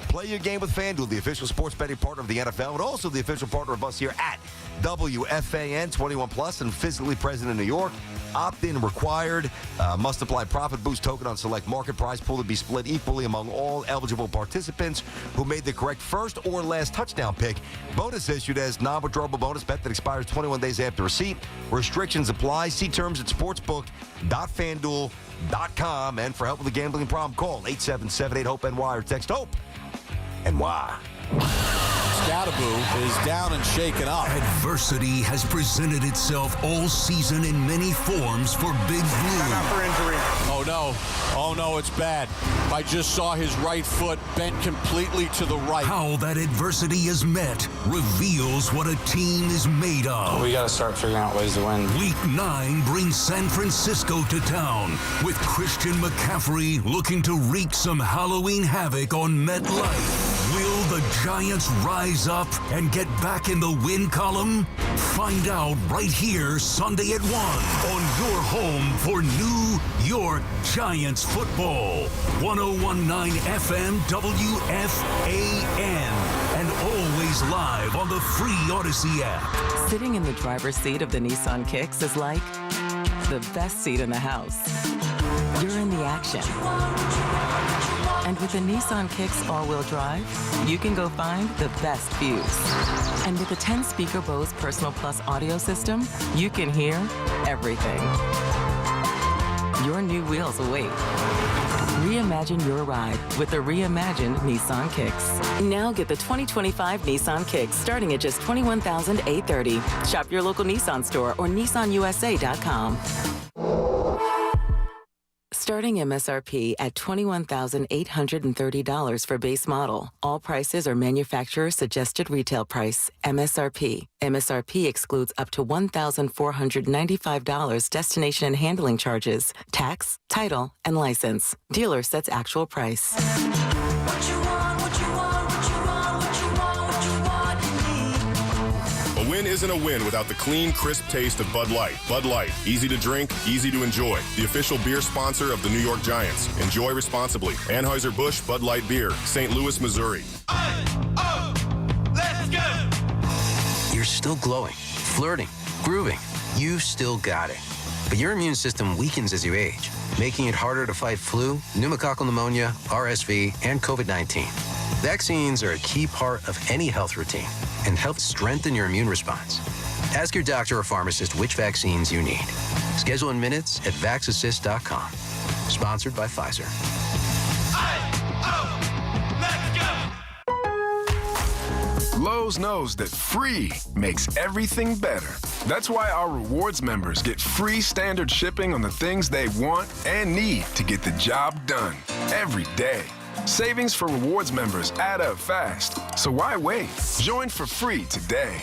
Play your game with FanDuel, the official sports betting partner of the NFL, and also the official partner of us here at WFAN, 21 plus and physically present in New York. Opt-in required. Must apply profit boost token on select market prize pool to be split equally among all eligible participants who made the correct first or last touchdown pick. Bonus issued as non-withdrawable bonus bet that expires 21 days after receipt. Restrictions apply. See terms at sportsbook.fanduel.com. And for help with the gambling problem, call 877-8-HOPE-NY or text HOPE and why. Scatterboo is down and shaken up. Adversity has presented itself all season in many forms for Big Blue. For injury. Oh no. Oh no, it's bad. I just saw his right foot bent completely to the right. How that adversity is met reveals what a team is made of. We got to start figuring out ways to win. Week 9 brings San Francisco to town with Christian McCaffrey looking to wreak some Halloween havoc on MetLife. Will the Giants rise up and get back in the win column? Find out right here Sunday at 1 on your home for New York Giants football. 1019 FM WFAN and always live on the free Odyssey app. Sitting in the driver's seat of the Nissan Kicks is like the best seat in the house. You're in the action. And with the Nissan Kicks all-wheel drive, you can go find the best views. And with the 10-speaker Bose Personal Plus audio system, you can hear everything. Your new wheels await. Reimagine your ride with the reimagined Nissan Kicks. Now get the 2025 Nissan Kicks starting at just $21,830. Shop your local Nissan store or nissanusa.com. Starting MSRP at $21,830 for base model. All prices are manufacturer suggested retail price. MSRP. MSRP excludes up to $1,495 destination and handling charges, tax, title, and license. Dealer sets actual price. A win isn't a win without the clean, crisp taste of Bud Light. Bud Light, easy to drink, easy to enjoy. The official beer sponsor of the New York Giants. Enjoy responsibly. Anheuser-Busch Bud Light Beer, St. Louis, Missouri. Let's go! You're still glowing, flirting, grooving. You've still got it. But your immune system weakens as you age, making it harder to fight flu, pneumococcal pneumonia, RSV, and COVID-19. Vaccines are a key part of any health routine and help strengthen your immune response. Ask your doctor or pharmacist which vaccines you need. Schedule in minutes at vaxassist.com. Sponsored by Pfizer. Lowe's knows that free makes everything better. That's why our rewards members get free standard shipping on the things they want and need to get the job done every day. Savings for rewards members add up fast, so why wait? Join for free today.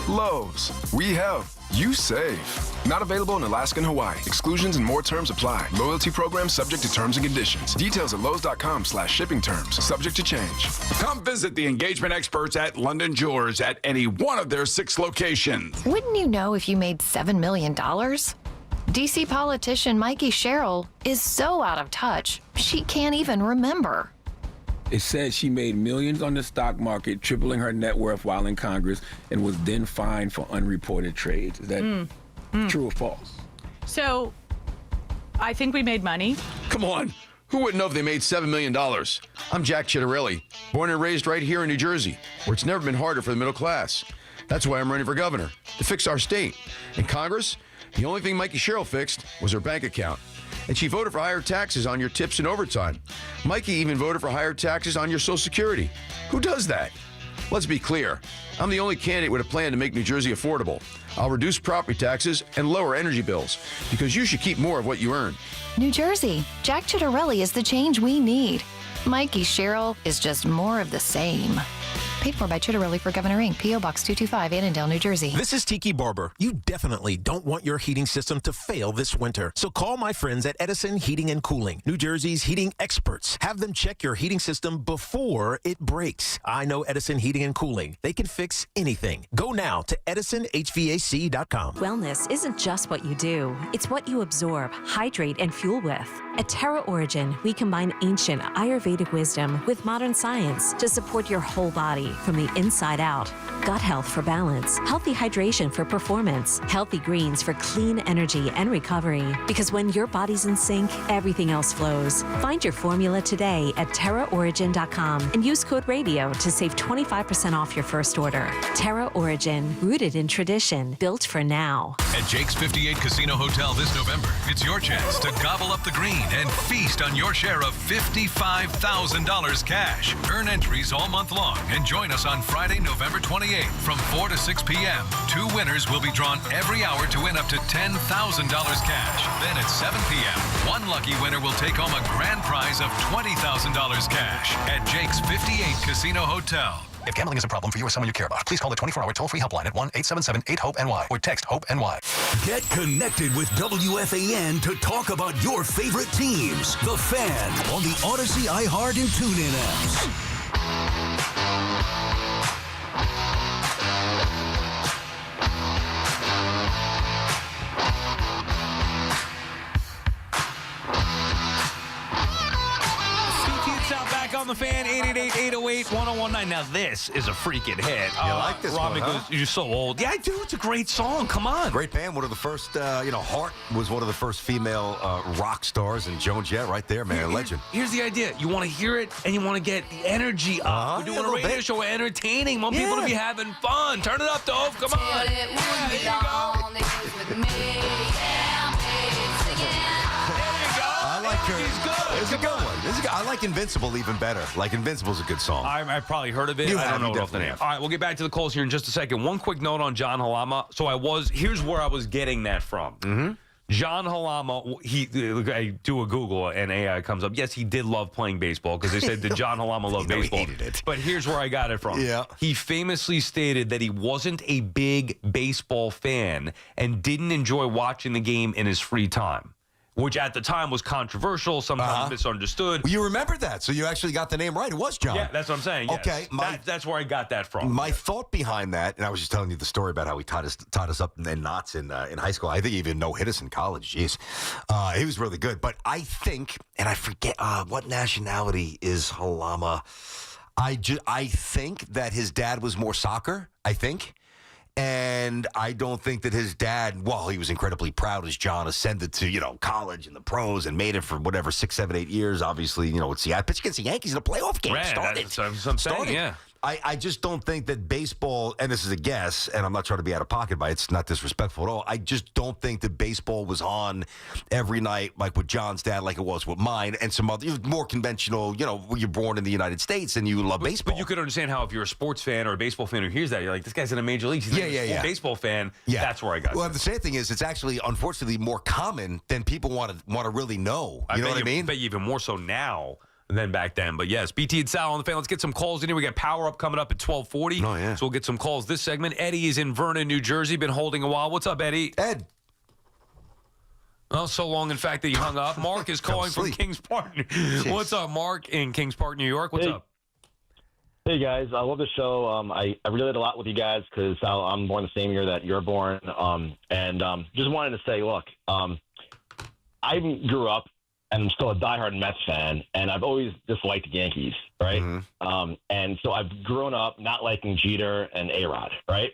Lowe's, we help, you save. Not available in Alaska and Hawaii. Exclusions and more terms apply. Loyalty program subject to terms and conditions. Details at lowes.com/shipping terms. Subject to change. Come visit the engagement experts at London Jewelers at any one of their 6 locations. Wouldn't you know if you made $7 million? DC politician Mikey Sherrill is so out of touch, she can't even remember. It says she made millions on the stock market, tripling her net worth while in Congress, and was then fined for unreported trades. Is that true or false? So, I think we made money. Come on. Who wouldn't know if they made $7 million? I'm Jack Chittarelli, born and raised right here in New Jersey, where it's never been harder for the middle class. That's why I'm running for governor, to fix our state. In Congress, the only thing Mikey Sherrill fixed was her bank account. And she voted for higher taxes on your tips and overtime. Mikey even voted for higher taxes on your Social Security. Who does that? Let's be clear. I'm the only candidate with a plan to make New Jersey affordable. I'll reduce property taxes and lower energy bills, because you should keep more of what you earn. New Jersey, Jack Chittarelli is the change we need. Mikey Sherrill is just more of the same. Paid for by Chitterelli for Governor Inc. P.O. Box 225, Annandale, New Jersey. This is Tiki Barber. You definitely don't want your heating system to fail this winter. So call my friends at Edison Heating and Cooling, New Jersey's heating experts. Have them check your heating system before it breaks. I know Edison Heating and Cooling. They can fix anything. Go now to EdisonHVAC.com. Wellness isn't just what you do. It's what you absorb, hydrate, and fuel with. At Terra Origin, we combine ancient Ayurvedic wisdom with modern science to support your whole body from the inside out. Gut health for balance, healthy hydration for performance, healthy greens for clean energy and recovery. Because when your body's in sync, everything else flows. Find your formula today at TerraOrigin.com and use code RADIO to save 25% off your first order. Terra Origin, rooted in tradition, built for now. At Jake's 58 Casino Hotel this November, it's your chance to gobble up the green and feast on your share of $55,000 cash. Earn entries all month long and join us on Friday, November 28th from 4 to 6 p.m. 2 winners will be drawn every hour to win up to $10,000 cash. Then at 7 p.m., one lucky winner will take home a grand prize of $20,000 cash at Jake's 58 Casino Hotel. If gambling is a problem for you or someone you care about, please call the 24-hour toll-free helpline at 1-877-8-HOPE-NY or text HOPE-NY. Get connected with WFAN to talk about your favorite teams. The Fan on the Odyssey, iHeart, and TuneIn apps. On the Fan, 888-808-1019. Now, this is a freaking hit. You like this Rob one, huh? goes, you're so old. Yeah, I do. It's a great song. Come on. Great band. One of the first, Heart was one of the first female rock stars, and Joan Jett right there, man, a legend. Here's the idea. You want to hear it, and you want to get the energy up. We're doing a radio show, entertaining. Want people to be having fun. Turn it up, Dove. Come on. There you go. I like her. It's a good one. I like Invincible even better. Like, Invincible's a good song. I probably heard of it. You I have, don't know you it off the definitely name. have. All right, we'll get back to the calls here in just a second. One quick note on John Halama. So here's where I was getting that from. Mm-hmm. John Halama, I do a Google and AI comes up. Yes, he did love playing baseball because they said that John Halama loved baseball. He hated it. But here's where I got it from. Yeah. He famously stated that he wasn't a big baseball fan and didn't enjoy watching the game in his free time, which at the time was controversial, sometimes misunderstood. Well, you remember that, so you actually got the name right. It was John. Yeah, that's what I'm saying. Yes. Okay. That's where I got that from. My thought behind that, and I was just telling you the story about how he taught us up in knots in high school. I think he even hit us in college. Jeez. He was really good. But I think, and I forget what nationality is Halama. I think that his dad was more soccer, I think. And I don't think that his dad, while he was incredibly proud as John ascended to, college and the pros and made it for whatever, 6, 7, 8 years, obviously, it's the pitch against the Yankees in a playoff game. That's what I'm saying, yeah. I just don't think that baseball, and this is a guess, and I'm not trying to be out of pocket by it, it's not disrespectful at all. I just don't think that baseball was on every night like with John's dad, like it was with mine, and some other more conventional, you're born in the United States and you love baseball. But you could understand how if you're a sports fan or a baseball fan who hears that, you're like, this guy's in a major league. He's not a baseball fan. Yeah. That's where I got Well, the same thing is, it's actually, unfortunately, more common than people want to really know. You know what I mean? I bet you even more so now than back then. But yes, BT and Sal on the Fan. Let's get some calls in here. We got Power Up coming up at 12:40. Oh, yeah. So we'll get some calls this segment. Eddie is in Vernon, New Jersey. Been holding a while. What's up, Eddie? Ed. Oh, so long, in fact, that you hung up. Mark is calling from Kings Park. What's up, Mark, in Kings Park, New York? What's up? Hey, guys. I love the show. I relate a lot with you guys because I'm born the same year that you're born. And just wanted to say, look, I grew up and I'm still a diehard Mets fan, and I've always disliked the Yankees, right? Mm-hmm. And so I've grown up not liking Jeter and A-Rod, right?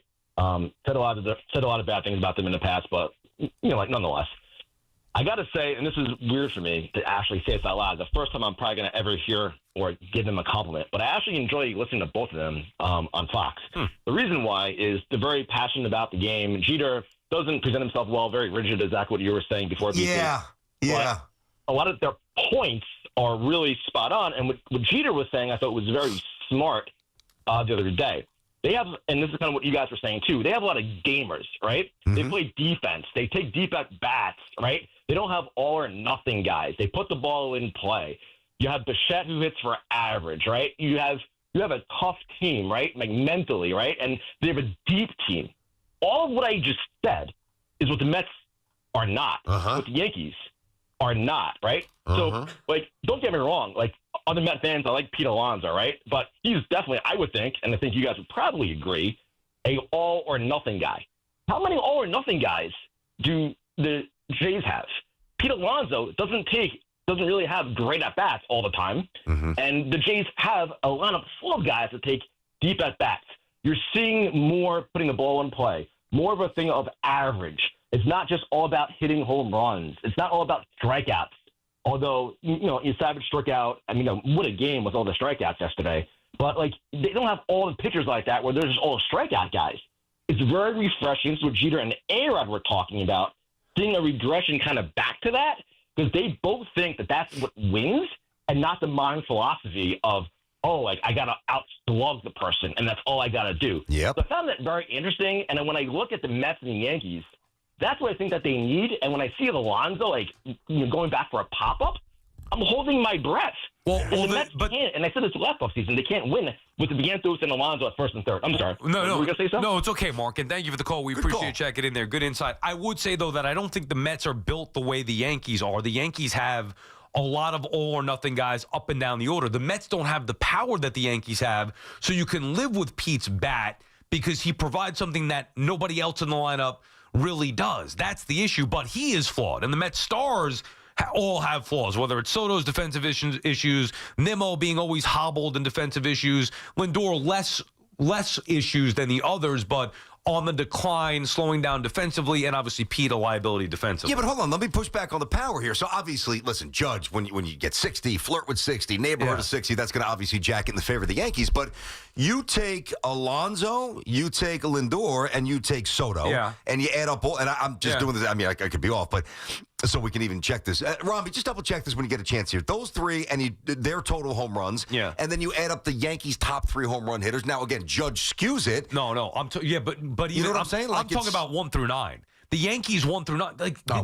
Said a lot of bad things about them in the past, but nonetheless, I got to say, and this is weird for me to actually say this out loud. The first time I'm probably going to ever hear or give them a compliment, but I actually enjoy listening to both of them on Fox. The reason why is they're very passionate about the game. Jeter doesn't present himself well, very rigid, exactly what you were saying before. Yeah. But a lot of their points are really spot on. And what Jeter was saying, I thought was very smart the other day. They have, and this is kind of what you guys were saying too, they have a lot of gamers, right? Mm-hmm. They play defense. They take deep at bats, right? They don't have all or nothing guys. They put the ball in play. You have Bichette who hits for average, right? You have you have a tough team, right? Like mentally, right? And they have a deep team. All of what I just said is what the Mets are not, what the Yankees are not, right? So, like, don't get me wrong. Like, other Met fans, I like Pete Alonso, right? But he's definitely, I would think, and I think you guys would probably agree, a all-or-nothing guy. How many all-or-nothing guys do the Jays have? Pete Alonso doesn't really have great at-bats all the time, and the Jays have a lineup full of guys that take deep at-bats. You're seeing more putting the ball in play, more of a thing of average. It's not just all about hitting home runs. It's not all about strikeouts. Although, Savage struck out, what a game with all the strikeouts yesterday. But, like, they don't have all the pitchers like that where they're just all strikeout guys. It's very refreshing. This is what Jeter and A-Rod were talking about, seeing a regression kind of back to that, because they both think that that's what wins and not the modern philosophy of, I got to outslug the person, and that's all I got to do. Yep. So I found that very interesting. And then when I look at the Mets and the Yankees, that's what I think that they need. And when I see Alonso, going back for a pop-up, I'm holding my breath. Well, the Mets can't, and I said this last offseason, they can't win with the Vientos and Alonso at first and third. I'm sorry. No. Were you going to say something? No, it's okay, Mark, and thank you for the call. We appreciate you checking in there. Good insight. I would say, though, that I don't think the Mets are built the way the Yankees are. The Yankees have a lot of all-or-nothing guys up and down the order. The Mets don't have the power that the Yankees have, so you can live with Pete's bat because he provides something that nobody else in the lineup really does. That's the issue, but he is flawed, and the Mets stars all have flaws, whether it's Soto's defensive issues, Nimmo being always hobbled in defensive issues, Lindor less issues than the others, but on the decline, slowing down defensively, and obviously Pete a liability defensively. Yeah, but hold on. Let me push back on the power here. So obviously, listen, Judge, when you get 60, flirt with 60, neighborhood of 60, that's going to obviously jack it in the favor of the Yankees. But you take Alonso, you take Lindor, and you take Soto, and you add up all, and I'm just doing this. I mean, I could be off, but so we can even check this. Robbie, just double check this when you get a chance here. Those three and their total home runs, and then you add up the Yankees' top 3 home run hitters. Now, again, Judge skews it. No, but you know what I'm saying? I'm talking about 1 through 9. The Yankees 1 through 9.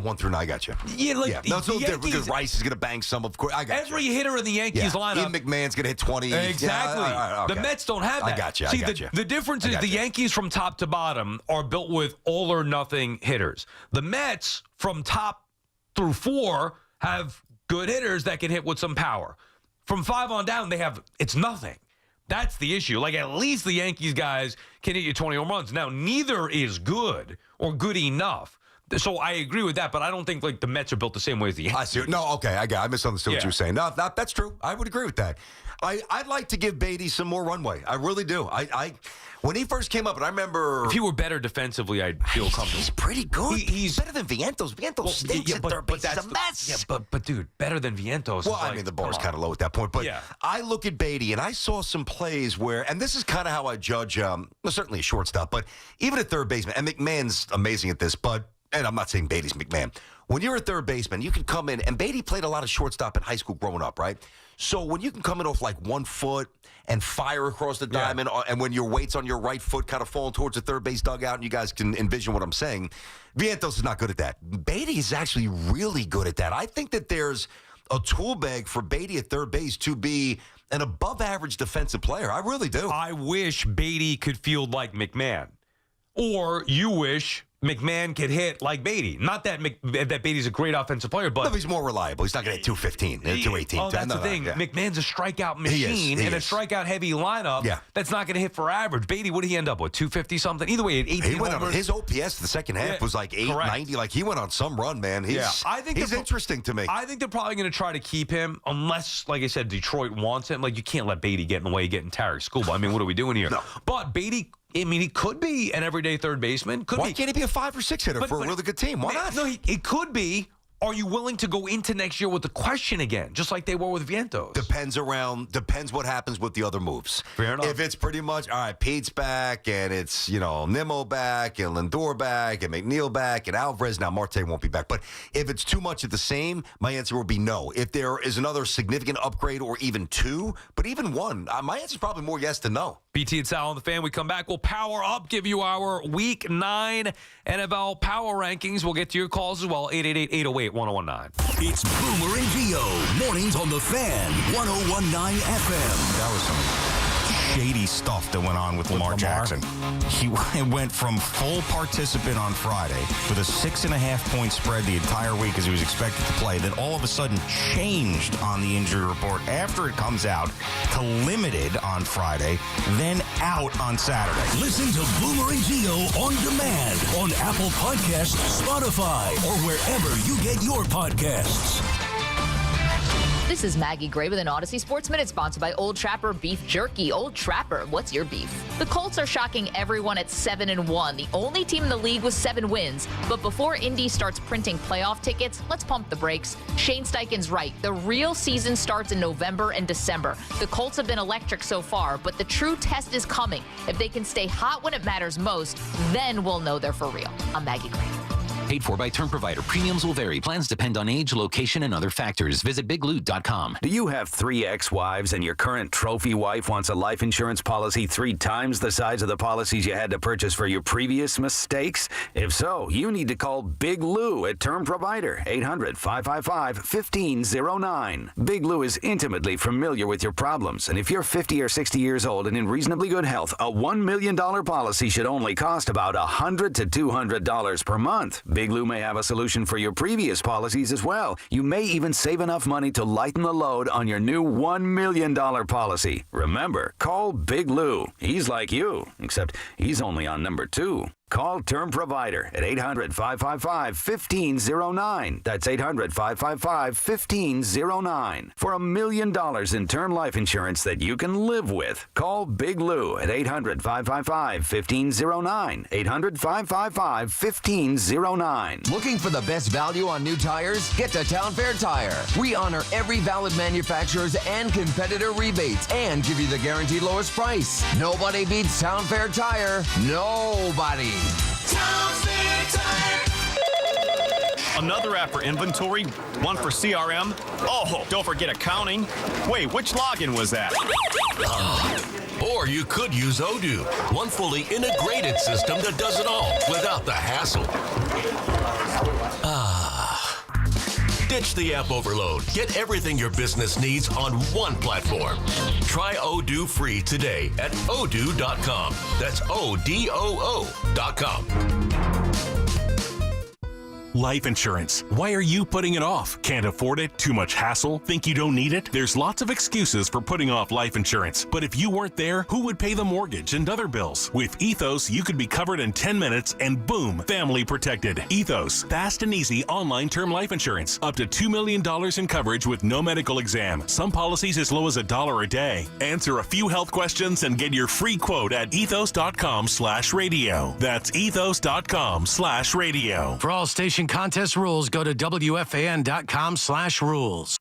1 through 9, I got you. Yeah, no, it's a little different because Rice is going to bang some, of course. I got every hitter in the Yankees lineup. Ian McMahon's going to hit 20. Exactly. Okay. The Mets don't have that. I got you. See, the difference is the Yankees from top to bottom are built with all or nothing hitters. The Mets from top through 4 have good hitters that can hit with some power. From 5 on down, it's nothing. That's the issue. Like, at least the Yankees guys can hit you 20 home runs. Now, neither is good or good enough. So I agree with that, but I don't think, the Mets are built the same way as the Yankees. I see. No, okay, I misunderstood what you were saying. No, that's true. I would agree with that. I'd like to give Beatty some more runway. I really do. When he first came up, and I remember... If he were better defensively, I'd feel comfortable. He's pretty good. He's better than Vientos. Vientos stinks at third base. He's a mess. But dude, better than Vientos. Well, I mean, the bar's kind of low at that point. But I look at Beatty, and I saw some plays where... And this is kind of how I judge, certainly a shortstop, but even at third baseman. And McMahon's amazing at this, but... And I'm not saying Beatty's McMahon. When you're a third baseman, you can come in, and Beatty played a lot of shortstop in high school growing up, right? So when you can come in off 1 foot and fire across the diamond, and when your weight's on your right foot kind of falling towards the third base dugout, and you guys can envision what I'm saying, Vientos is not good at that. Beatty is actually really good at that. I think that there's a tool bag for Beatty at third base to be an above-average defensive player. I really do. I wish Beatty could field like McMahon. Or you wish McMahon could hit like Beatty. Not that that Beatty's a great offensive player, but... No, he's more reliable. He's not going to hit 215, 218. Oh, that's the thing. Yeah. McMahon's a strikeout machine in a strikeout-heavy lineup that's not going to hit for average. Beatty, what did he end up with, 250-something? Either way, 18 homers. His OPS the second half was 890. Like, he went on some run, man. He's interesting to me. I think they're probably going to try to keep him unless, like I said, Detroit wants him. Like, you can't let Beatty get in the way of getting Tarek Schoolboy. I mean, what are we doing here? No. But Beatty... I mean, he could be an everyday third baseman. Why can't he be a 5 or 6 hitter for a really good team? Why not? No, he could be. Are you willing to go into next year with the question again, just like they were with Vientos? Depends what happens with the other moves. Fair enough. If it's pretty much, all right, Pete's back, and it's, Nimmo back, and Lindor back, and McNeil back, and Alvarez. Now, Marte won't be back. But if it's too much of the same, my answer would be no. If there is another significant upgrade, or even 2, but even 1, my answer is probably more yes than no. BT and Sal on the Fan. We come back. We'll power up, give you our Week 9 NFL Power Rankings. We'll get to your calls as well. 888-808-1019. It's Boomer and Gio. Mornings on the Fan. 1019 FM. That was something. shady stuff that went on with Lamar Jackson. He went from full participant on Friday with a 6.5-point spread the entire week as he was expected to play, then all of a sudden changed on the injury report after it comes out to limited on Friday, then out on Saturday. Listen to Boomer and Geo on demand on Apple Podcasts, Spotify, or wherever you get your podcasts. This is Maggie Gray with an Odyssey Sports Minute sponsored by Old Trapper Beef Jerky. Old Trapper, what's your beef? The Colts are shocking everyone at 7-1, the only team in the league with 7 wins. But before Indy starts printing playoff tickets, let's pump the brakes. Shane Steichen's right. The real season starts in November and December. The Colts have been electric so far, but the true test is coming. If they can stay hot when it matters most, then we'll know they're for real. I'm Maggie Gray. Paid for by term provider. Premiums will vary. Plans depend on age, location, and other factors. Visit BigLoot.com. Do you have 3 ex-wives and your current trophy wife wants a life insurance policy 3 times the size of the policies you had to purchase for your previous mistakes? If so, you need to call Big Lou at Term Provider, 800-555-1509. Big Lou is intimately familiar with your problems, and if you're 50 or 60 years old and in reasonably good health, a $1 million policy should only cost about $100 to $200 per month. Big Lou may have a solution for your previous policies as well. You may even save enough money to lighten the load on your new $1 million policy. Remember, call Big Lou. He's like you, except he's only on number 2. Call Term Provider at 800-555-1509. That's 800-555-1509. For $1 million in term life insurance that you can live with. Call Big Lou at 800-555-1509. 800-555-1509. Looking for the best value on new tires? Get to Town Fair Tire. We honor every valid manufacturer's and competitor rebates and give you the guaranteed lowest price. Nobody beats Town Fair Tire. Nobody. Another app for inventory, one for CRM. Oh, don't forget accounting. Wait, which login was that? Or you could use Odoo, one fully integrated system that does it all without the hassle. Ditch the app overload. Get everything your business needs on one platform. Try Odoo free today at odoo.com. That's ODOO.com. Life insurance. Why are you putting it off? Can't afford it? Too much hassle? Think you don't need it? There's lots of excuses for putting off life insurance. But if you weren't there, who would pay the mortgage and other bills? With Ethos, you could be covered in 10 minutes and boom, family protected. Ethos, fast and easy online term life insurance. Up to $2 million in coverage with no medical exam. Some policies as low as $1 a day. Answer a few health questions and get your free quote at ethos.com/radio. That's ethos.com/radio. For all station contest rules, go to WFAN.com/rules.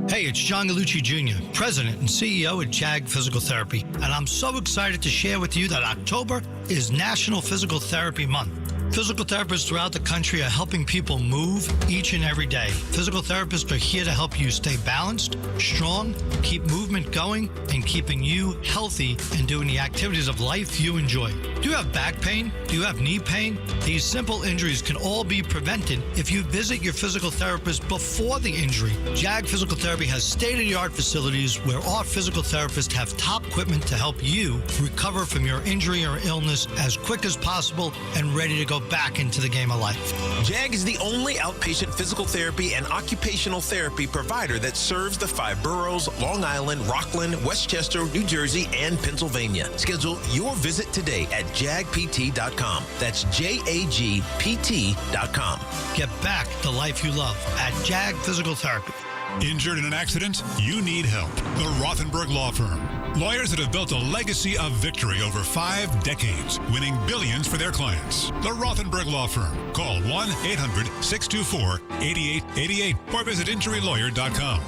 Hey, it's John Gallucci Jr., President and CEO at JAG Physical Therapy, and I'm so excited to share with you that October is National Physical Therapy Month. Physical therapists throughout the country are helping people move each and every day. Physical therapists are here to help you stay balanced, strong, keep movement going, and keeping you healthy and doing the activities of life you enjoy. Do you have back pain? Do you have knee pain? These simple injuries can all be prevented if you visit your physical therapist before the injury. JAG Physical Therapy has state-of-the-art facilities where our physical therapists have top equipment to help you recover from your injury or illness as quick as possible and ready to go back into the game of life. JAG is the only outpatient physical therapy and occupational therapy provider that serves the 5 boroughs, Long Island, Rockland, Westchester, New Jersey, and Pennsylvania. Schedule your visit today at jagpt.com. That's JAGPT.com. Get back the life you love at JAG Physical Therapy. Injured in an accident? You need help. The Rothenberg Law Firm. Lawyers that have built a legacy of victory over 5 decades, winning billions for their clients. The Rothenberg Law Firm. Call 1-800-624-8888 or visit injurylawyer.com.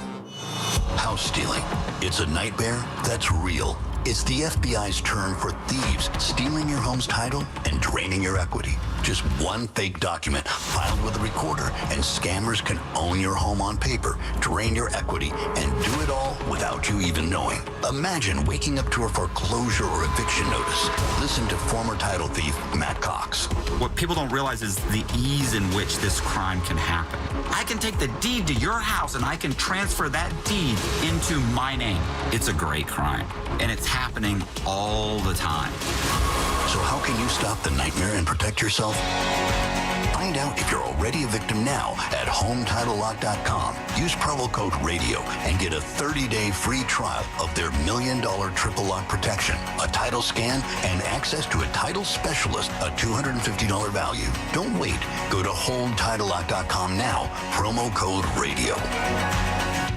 House stealing. It's a nightmare that's real. It's the FBI's term for thieves stealing your home's title and draining your equity. Just one fake document filed with a recorder, and scammers can own your home on paper, drain your equity, and do it all without you even knowing. Imagine waking up to a foreclosure or eviction notice. Listen to former title thief Matt Cox. What people don't realize is the ease in which this crime can happen. I can take the deed to your house and I can transfer that deed into my name. It's a great crime, and it's happening all the time. So how can you stop the nightmare and protect yourself? Find out if you're already a victim now at HomeTitleLock.com. Use promo code RADIO and get a 30-day free trial of their $1 million triple lock protection, a title scan, and access to a title specialist, a $250 value. Don't wait. Go to HomeTitleLock.com now. Promo code RADIO.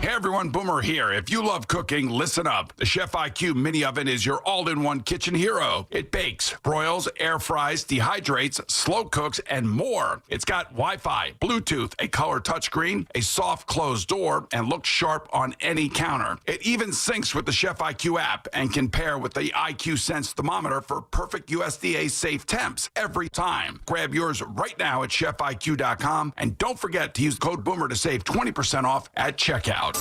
Hey everyone, Boomer here. If you love cooking, listen up. The Chef IQ mini oven is your all-in-one kitchen hero. It bakes, broils, air fries, dehydrates, slow cooks, and more. It's got Wi-Fi, Bluetooth, a color touchscreen, a soft closed door, and looks sharp on any counter. It even syncs with the Chef IQ app and can pair with the IQ Sense thermometer for perfect USDA safe temps every time. Grab yours right now at chefiq.com, and don't forget to use code BOOMER to save 20% off at checkout.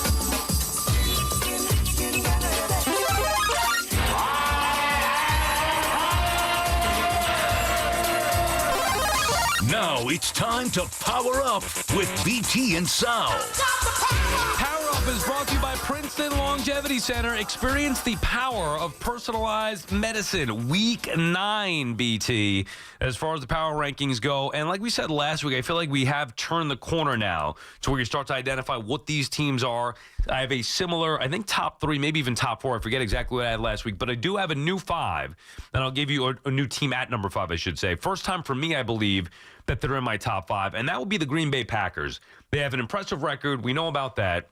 Now it's time to power up with BT and Sal. Power Up is brought to you by Princeton Longevity Center. Experience the power of personalized medicine. Week 9, BT, as far as the power rankings go. And like we said last week, I feel like we have turned the corner now to where you start to identify what these teams are. I have a similar, I think, top 3, maybe even top 4. I forget exactly what I had last week. But I do have a new 5, and I'll give you a new team at number 5, I should say. First time for me, I believe, that they're in my top 5, and that will be the Green Bay Packers. They have an impressive record. We know about that.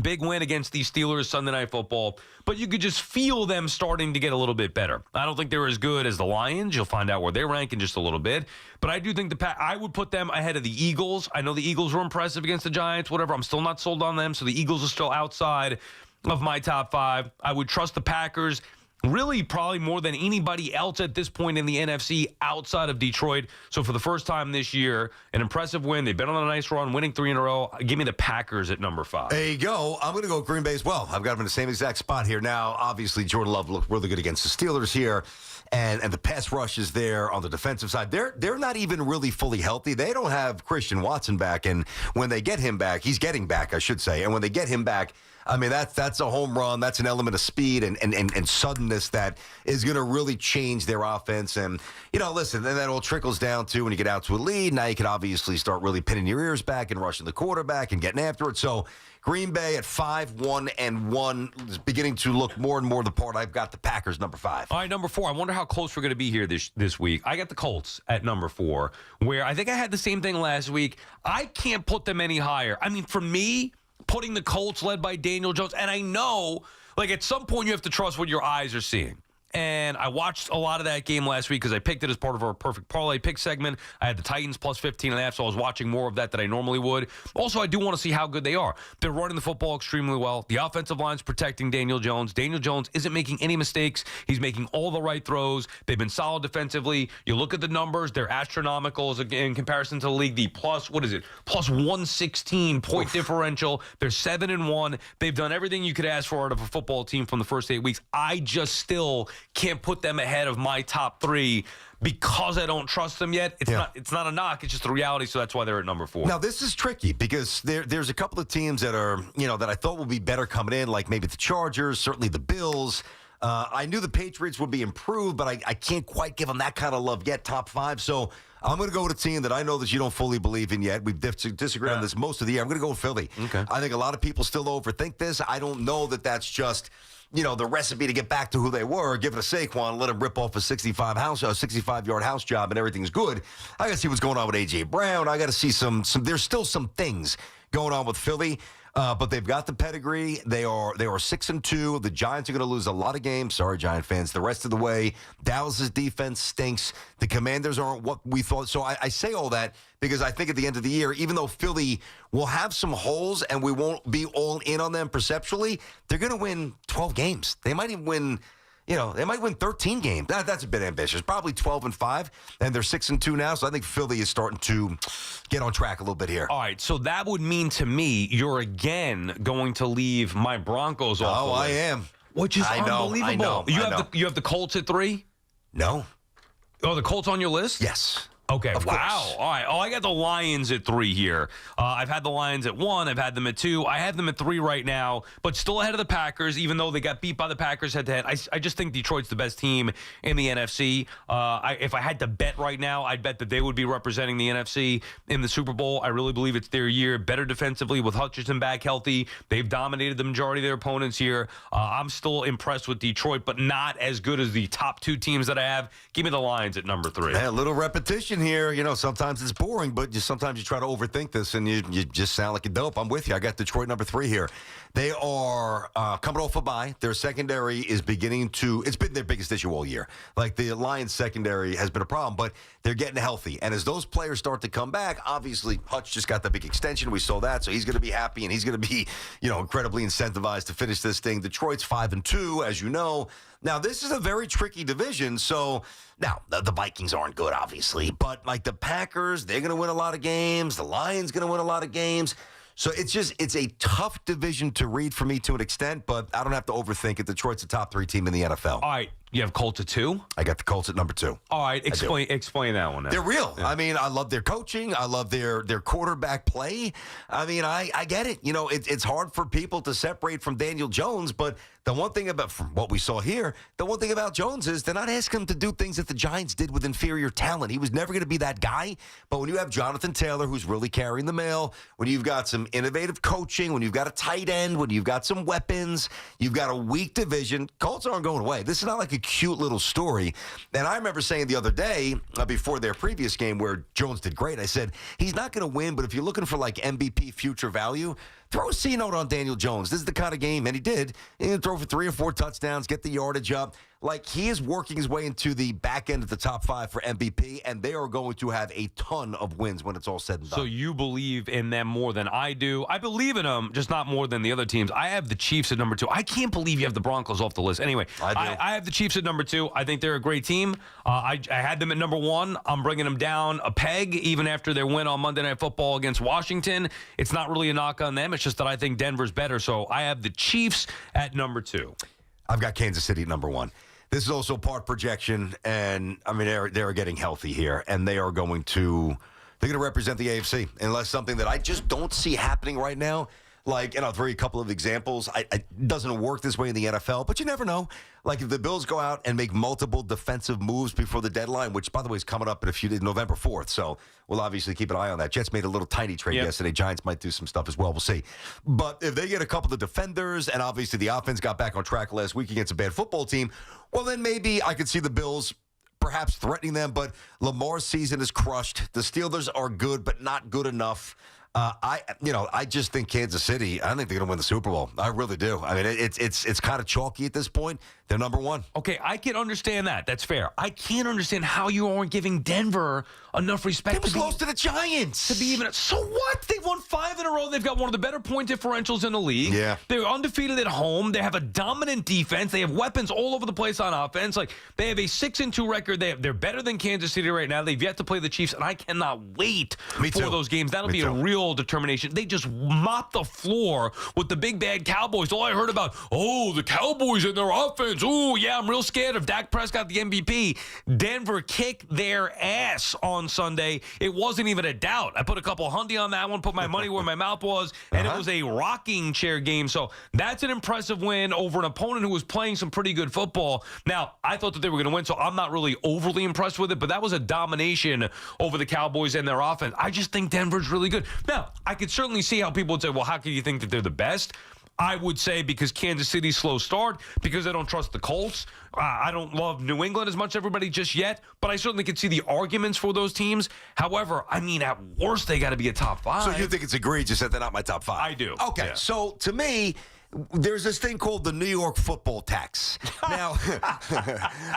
Big win against the Steelers Sunday Night Football, but you could just feel them starting to get a little bit better. I don't think they're as good as the Lions. You'll find out where they rank in just a little bit, but I do think I would put them ahead of the Eagles. I know the Eagles were impressive against the Giants, whatever. I'm still not sold on them, so the Eagles are still outside of my top 5. I would trust the Packers really probably more than anybody else at this point in the NFC outside of Detroit. So for the first time this year, an impressive win. They've been on a nice run, winning 3 in a row. Give me the Packers at number 5. There you go. I'm going to go Green Bay as well. I've got them in the same exact spot here. Now, obviously, Jordan Love looked really good against the Steelers here. And the pass rush is there on the defensive side. They're not even really fully healthy. They don't have Christian Watson back. And when they get him back, he's getting back, I should say. And when they get him back, I mean, that's a home run. That's an element of speed and suddenness that is going to really change their offense. And, you know, listen, then that all trickles down to when you get out to a lead. Now you can obviously start really pinning your ears back and rushing the quarterback and getting after it. So Green Bay at 5-1-1 is beginning to look more and more the part. I've got the Packers number 5. All right, number 4. I wonder how close we're going to be here this week. I got the Colts at number 4, where I think I had the same thing last week. I can't put them any higher. I mean, for me, putting the Colts led by Daniel Jones, and I know, like, at some point you have to trust what your eyes are seeing. And I watched a lot of that game last week because I picked it as part of our Perfect Parlay pick segment. I had the Titans plus 15.5, so I was watching more of that than I normally would. Also, I do want to see how good they are. They're running the football extremely well. The offensive line's protecting Daniel Jones. Daniel Jones isn't making any mistakes. He's making all the right throws. They've been solid defensively. You look at the numbers, they're astronomical in comparison to the league. The plus 116 point differential. They're 7-1. They've done everything you could ask for out of a football team from the first 8 weeks. I just still can't put them ahead of my top 3 because I don't trust them yet. It's not a knock. It's just the reality. So that's why they're at number 4. Now, this is tricky because there's a couple of teams that are, that I thought would be better coming in, like maybe the Chargers, certainly the Bills. I knew the Patriots would be improved, but I can't quite give them that kind of love yet, top 5. So I'm going to go with a team that I know that you don't fully believe in yet. We've disagreed on this most of the year. I'm going to go with Philly. Okay. I think a lot of people still overthink this. I don't know that that's just the recipe to get back to who they were. Give it a Saquon, let him rip off a 65-yard house job, and everything's good. I got to see what's going on with A.J. Brown. I got to see some. There's still some things going on with Philly. But they've got the pedigree. They are 6-2. The Giants are going to lose a lot of games. Sorry, Giant fans. The rest of the way, Dallas's defense stinks. The Commanders aren't what we thought. So I say all that because I think at the end of the year, even though Philly will have some holes and we won't be all in on them perceptually, they're going to win 12 games. They might even win, They might win 13 games. That's a bit ambitious. Probably 12-5, and they're 6-2 now. So I think Philly is starting to get on track a little bit here. All right, so that would mean to me you're again going to leave my Broncos off the list. I am. Which is unbelievable. I know. You have the Colts at 3? No. Oh, the Colts on your list? Yes. Okay, Of wow. course. All right. Oh, I got the Lions at 3 here. I've had the Lions at 1. I've had them at 2. I have them at 3 right now, but still ahead of the Packers, even though they got beat by the Packers head-to-head. I just think Detroit's the best team in the NFC. If I had to bet right now, I'd bet that they would be representing the NFC in the Super Bowl. I really believe it's their year. Better defensively with Hutchinson back healthy. They've dominated the majority of their opponents here. I'm still impressed with Detroit, but not as good as the top 2 teams that I have. Give me the Lions at number 3. A little repetition here. Sometimes it's boring, but sometimes you try to overthink this, and you just sound like a dope. I'm with you. I got Detroit number 3 here. They are coming off a bye. Their secondary is beginning to – it's been their biggest issue all year. Like, the Lions secondary has been a problem, but they're getting healthy. And as those players start to come back, obviously Hutch just got the big extension. We saw that, so he's going to be happy, and he's going to be, incredibly incentivized to finish this thing. Detroit's 5-2, as you know. Now, this is a very tricky division, so now the Vikings aren't good, obviously, but like the Packers, they're going to win a lot of games. The Lions going to win a lot of games. So it's a tough division to read for me to an extent, but I don't have to overthink it. Detroit's a top 3 team in the NFL. All right. You have Colts at 2? I got the Colts at number 2. All right. Explain that one now. They're real. Yeah. I mean, I love their coaching. I love their quarterback play. I mean, I get it. It's hard for people to separate from Daniel Jones, but the one thing from what we saw here, the one thing about Jones is they're not asking him to do things that the Giants did with inferior talent. He was never going to be that guy. But when you have Jonathan Taylor, who's really carrying the mail, when you've got some innovative coaching, when you've got a tight end, when you've got some weapons, you've got a weak division, Colts aren't going away. This is not like a cute little story. And I remember saying the other day, before their previous game where Jones did great, I said, he's not going to win, but if you're looking for like MVP future value, throw a C-note on Daniel Jones. This is the kind of game, and he did. He throw for 3 or 4 touchdowns, get the yardage up. Like, he is working his way into the back end of the top 5 for MVP, and they are going to have a ton of wins when it's all said and done. So you believe in them more than I do. I believe in them, just not more than the other teams. I have the Chiefs at number 2. I can't believe you have the Broncos off the list. Anyway, I have the Chiefs at number 2. I think they're a great team. I had them at number 1. I'm bringing them down a peg, even after their win on Monday Night Football against Washington. It's not really a knock on them. It's just that I think Denver's better. So I have the Chiefs at number 2. I've got Kansas City at number 1. This is also part projection, and I mean they're getting healthy here, and they're going to represent the AFC unless something that I just don't see happening right now. Like, and I'll throw you a couple of examples. It doesn't work this way in the NFL, but you never know. Like, if the Bills go out and make multiple defensive moves before the deadline, which, by the way, is coming up in a few days, November 4th. So we'll obviously keep an eye on that. Jets made a little tiny trade yesterday. Giants might do some stuff as well. We'll see. But if they get a couple of defenders, and obviously the offense got back on track last week against a bad football team, well, then maybe I could see the Bills perhaps threatening them. But Lamar's season is crushed. The Steelers are good, but not good enough. I just think Kansas City, I think they're going to win the Super Bowl. I really do. I mean, it's kind of chalky at this point. They're number 1. Okay, I can understand that. That's fair. I can't understand how you aren't giving Denver enough respect. They was close to the Giants. To be even. So what? They won 5 in a row. They've got one of the better point differentials in the league. Yeah. They're undefeated at home. They have a dominant defense. They have weapons all over the place on offense. Like, they have a 6-2 record. They're better than Kansas City right now. They've yet to play the Chiefs, and I cannot wait for those games. That'll be a real determination. They just mopped the floor with the big bad Cowboys. All I heard about, the Cowboys and their offense. Oh, yeah, I'm real scared if Dak Prescott the MVP. Denver kicked their ass on Sunday. It wasn't even a doubt. I put a couple hundy on that one, put my money where my mouth was, and it was a rocking chair game. So that's an impressive win over an opponent who was playing some pretty good football. Now, I thought that they were going to win, so I'm not really overly impressed with it, but that was a domination over the Cowboys and their offense. I just think Denver's really good. Now, I could certainly see how people would say, well, how can you think that they're the best? I would say because Kansas City's slow start, because I don't trust the Colts. I don't love New England as much, everybody, just yet, but I certainly could see the arguments for those teams. However, I mean, at worst, they got to be a top 5. So you think it's egregious that they're not my top 5? I do. Okay, yeah. So to me, there's this thing called the New York football tax. Now,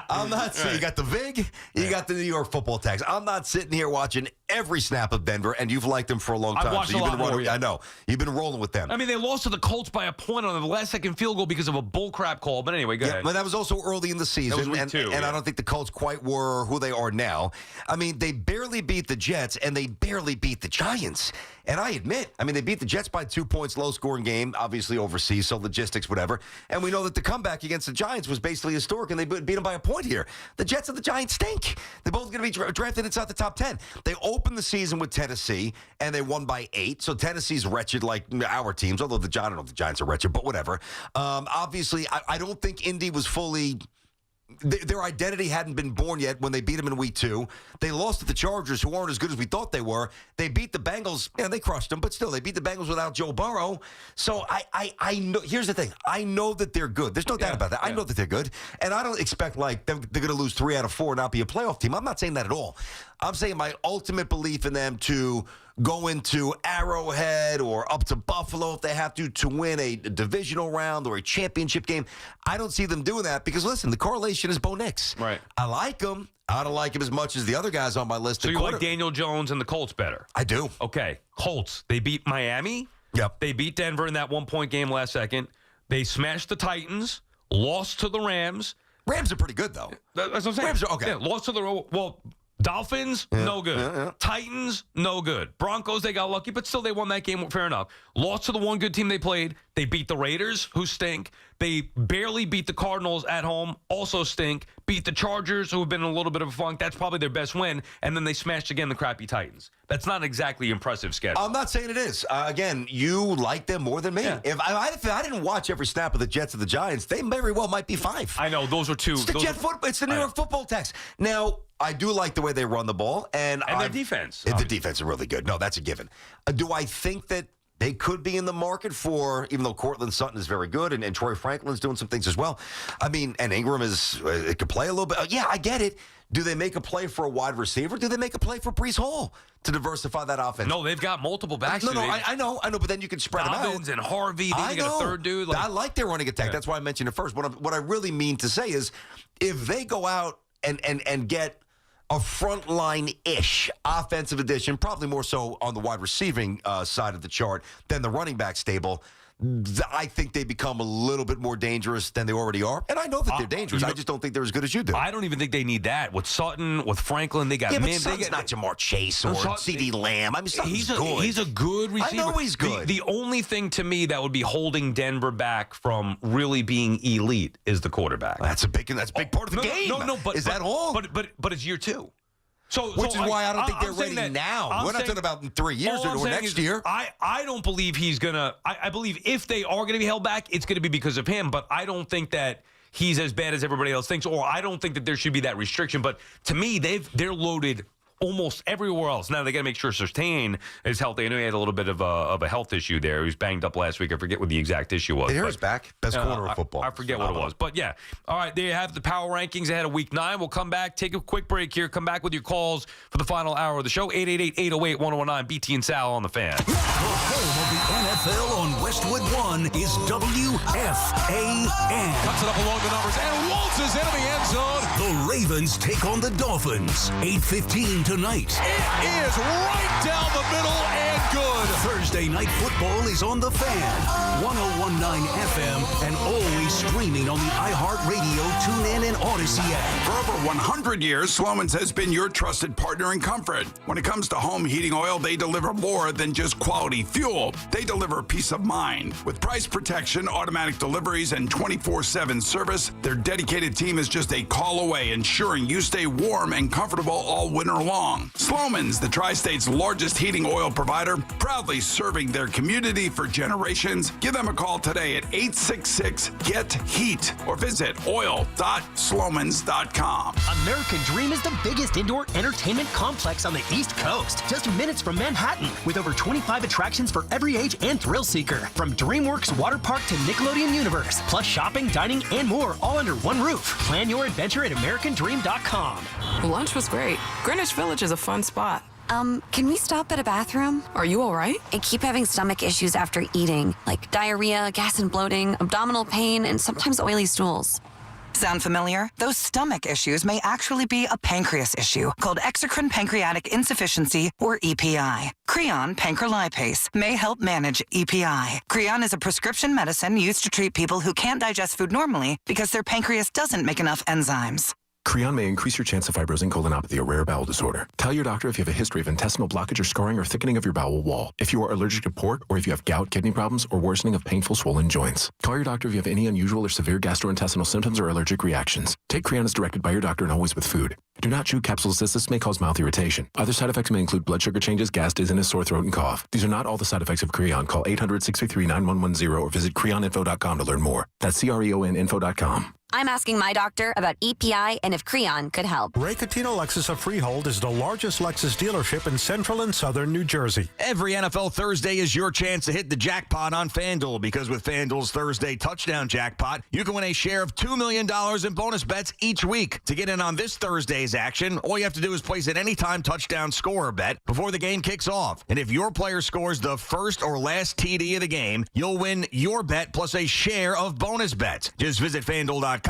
I'm not saying you got the VIG, you got the New York football tax. I'm not sitting here watching every snap of Denver, and you've liked them for a long time. I've watched a lot more, yeah. I know. You've been rolling with them. I mean, they lost to the Colts by a point on the last-second field goal because of a bullcrap call. But anyway, go ahead. But that was also early in the season. That was week 2, and I don't think the Colts quite were who they are now. I mean, they barely beat the Jets, and they barely beat the Giants. And I admit, I mean, they beat the Jets by 2 points, low-scoring game, obviously overseas, so logistics, whatever. And we know that the comeback against the Giants was basically historic, and they beat them by a point here. The Jets and the Giants stink. They're both going to be drafted inside the top 10. They opened the season with Tennessee, and they won by 8. So Tennessee's wretched like our teams, although I don't know if the Giants are wretched, but whatever. Obviously, I don't think Indy was fully... Their identity hadn't been born yet when they beat them in week 2. They lost to the Chargers, who aren't as good as we thought they were. They beat the Bengals. Yeah, they crushed them, but still, they beat the Bengals without Joe Burrow. So I know. Here's the thing. I know that they're good. There's no doubt about that. I know that they're good, and I don't expect like they're going to lose 3 out of 4 and not be a playoff team. I'm not saying that at all. I'm saying my ultimate belief in them to go into Arrowhead or up to Buffalo if they have to win a divisional round or a championship game. I don't see them doing that because, listen, the correlation is Bo Nix. Right. I like him. I don't like him as much as the other guys on my list. So you like Daniel Jones and the Colts better? I do. Okay. Colts. They beat Miami. Yep. They beat Denver in that 1-point game last second. They smashed the Titans, lost to the Rams. Rams are pretty good, though. That's what I'm saying. Rams are okay. Yeah, lost to the Dolphins, no good. Titans, no good. Broncos, they got lucky, but still they won that game, fair enough. Lost to the one good team they played. They beat the Raiders, who stink. They barely beat the Cardinals at home, also stink. Beat the Chargers, who have been in a little bit of a funk. That's probably their best win. And then they smashed again the crappy Titans. That's not exactly impressive schedule. I'm not saying it is. Again, you like them more than me. Yeah. If I didn't watch every snap of the Jets and the Giants, they very well might be 5. I know, those are 2. It's it's the New York football text. Now, I do like the way they run the ball. And their defense. The defense is really good. No, that's a given. Do I think that they could be in the market for, even though Cortland Sutton is very good and Troy Franklin's doing some things as well. I mean, and Ingram it could play a little bit. Yeah, I get it. Do they make a play for a wide receiver? Do they make a play for Breece Hall to diversify that offense? No, they've got multiple backs. I know, but then you can spread them out. Dobbins and Harvey, then you get a third dude. I like their running attack. Yeah. That's why I mentioned it first. What I really mean to say is if they go out and get a frontline-ish offensive addition, probably more so on the wide receiving side of the chart than the running back stable, I think they become a little bit more dangerous than they already are. And I know that they're dangerous. I just don't think they're as good as you do. I don't even think they need that. With Sutton, with Franklin, they got... Yeah, but Sutton's not Jamar Chase or CeeDee Lamb. I mean, Sutton's good. He's a good receiver. I know he's good. The only thing to me that would be holding Denver back from really being elite is the quarterback. That's a big part of the game. No, but is that all? But it's year 2. Which is why I don't think they're ready now. We're not talking about in 3 years or next year. I don't believe he's going to – I believe if they are going to be held back, it's going to be because of him. But I don't think that he's as bad as everybody else thinks, or I don't think that there should be that restriction. But to me, they're loaded – almost everywhere else. Now they got to make sure Surtain is healthy. I know he had a little bit of a health issue there. He was banged up last week. I forget what the exact issue was. He's back. Best corner of football. I forget what it was. But yeah. All right, there you have the power rankings ahead of week 9. We'll come back, take a quick break here, come back with your calls for the final hour of the show. 888-808-1019. BT and Sal on the Fan. The home of the NFL on Westwood 1 is WFAN. Cuts it up along the numbers and waltzes into the end zone. The Ravens take on the Dolphins. 8:15 tonight. It is right down the middle and good. Thursday night football is on the Fan, 101.9 FM, and always streaming on the iHeartRadio, TuneIn, and Odyssey app. For over 100 years, Sloman's has been your trusted partner in comfort. When it comes to home heating oil, they deliver more than just quality fuel. They deliver peace of mind. With price protection, automatic deliveries, and 24/7 service, their dedicated team is just a call away, ensuring you stay warm and comfortable all winter long. Sloman's, the Tri-State's largest heating oil provider, proudly serving their community for generations. Give them a call today at 866-GET-HEAT or visit oil.slomans.com. American Dream is the biggest indoor entertainment complex on the East Coast, just minutes from Manhattan, with over 25 attractions for every age and thrill seeker. From DreamWorks Water Park to Nickelodeon Universe, plus shopping, dining, and more, all under one roof. Plan your adventure at AmericanDream.com. Lunch was great. Greenwich Village is a fun spot. Can we stop at a bathroom? Are you all right? I keep having stomach issues after eating, like diarrhea, gas and bloating, abdominal pain, and sometimes oily stools. Sound familiar? Those stomach issues may actually be a pancreas issue called exocrine pancreatic insufficiency, or EPI. Creon pancrelipase may help manage EPI. Creon is a prescription medicine used to treat people who can't digest food normally because their pancreas doesn't make enough enzymes. Creon may increase your chance of fibrosing colonopathy, a rare bowel disorder. Tell your doctor if you have a history of intestinal blockage or scarring or thickening of your bowel wall, if you are allergic to pork, or if you have gout, kidney problems, or worsening of painful swollen joints. Call your doctor if you have any unusual or severe gastrointestinal symptoms or allergic reactions. Take Creon as directed by your doctor and always with food. Do not chew capsules as this may cause mouth irritation. Other side effects may include blood sugar changes, gas, dizziness, sore throat, and cough. These are not all the side effects of Creon. Call 800-633-9110 or visit creoninfo.com to learn more. That's CREONinfo.com. I'm asking my doctor about EPI and if Creon could help. Ray Catino Lexus of Freehold is the largest Lexus dealership in central and southern New Jersey. Every NFL Thursday is your chance to hit the jackpot on FanDuel, because with FanDuel's Thursday touchdown jackpot, you can win a share of $2 million in bonus bets each week. To get in on this Thursday's action, all you have to do is place an anytime touchdown scorer bet before the game kicks off. And if your player scores the first or last TD of the game, you'll win your bet plus a share of bonus bets. Just visit FanDuel.com/Gio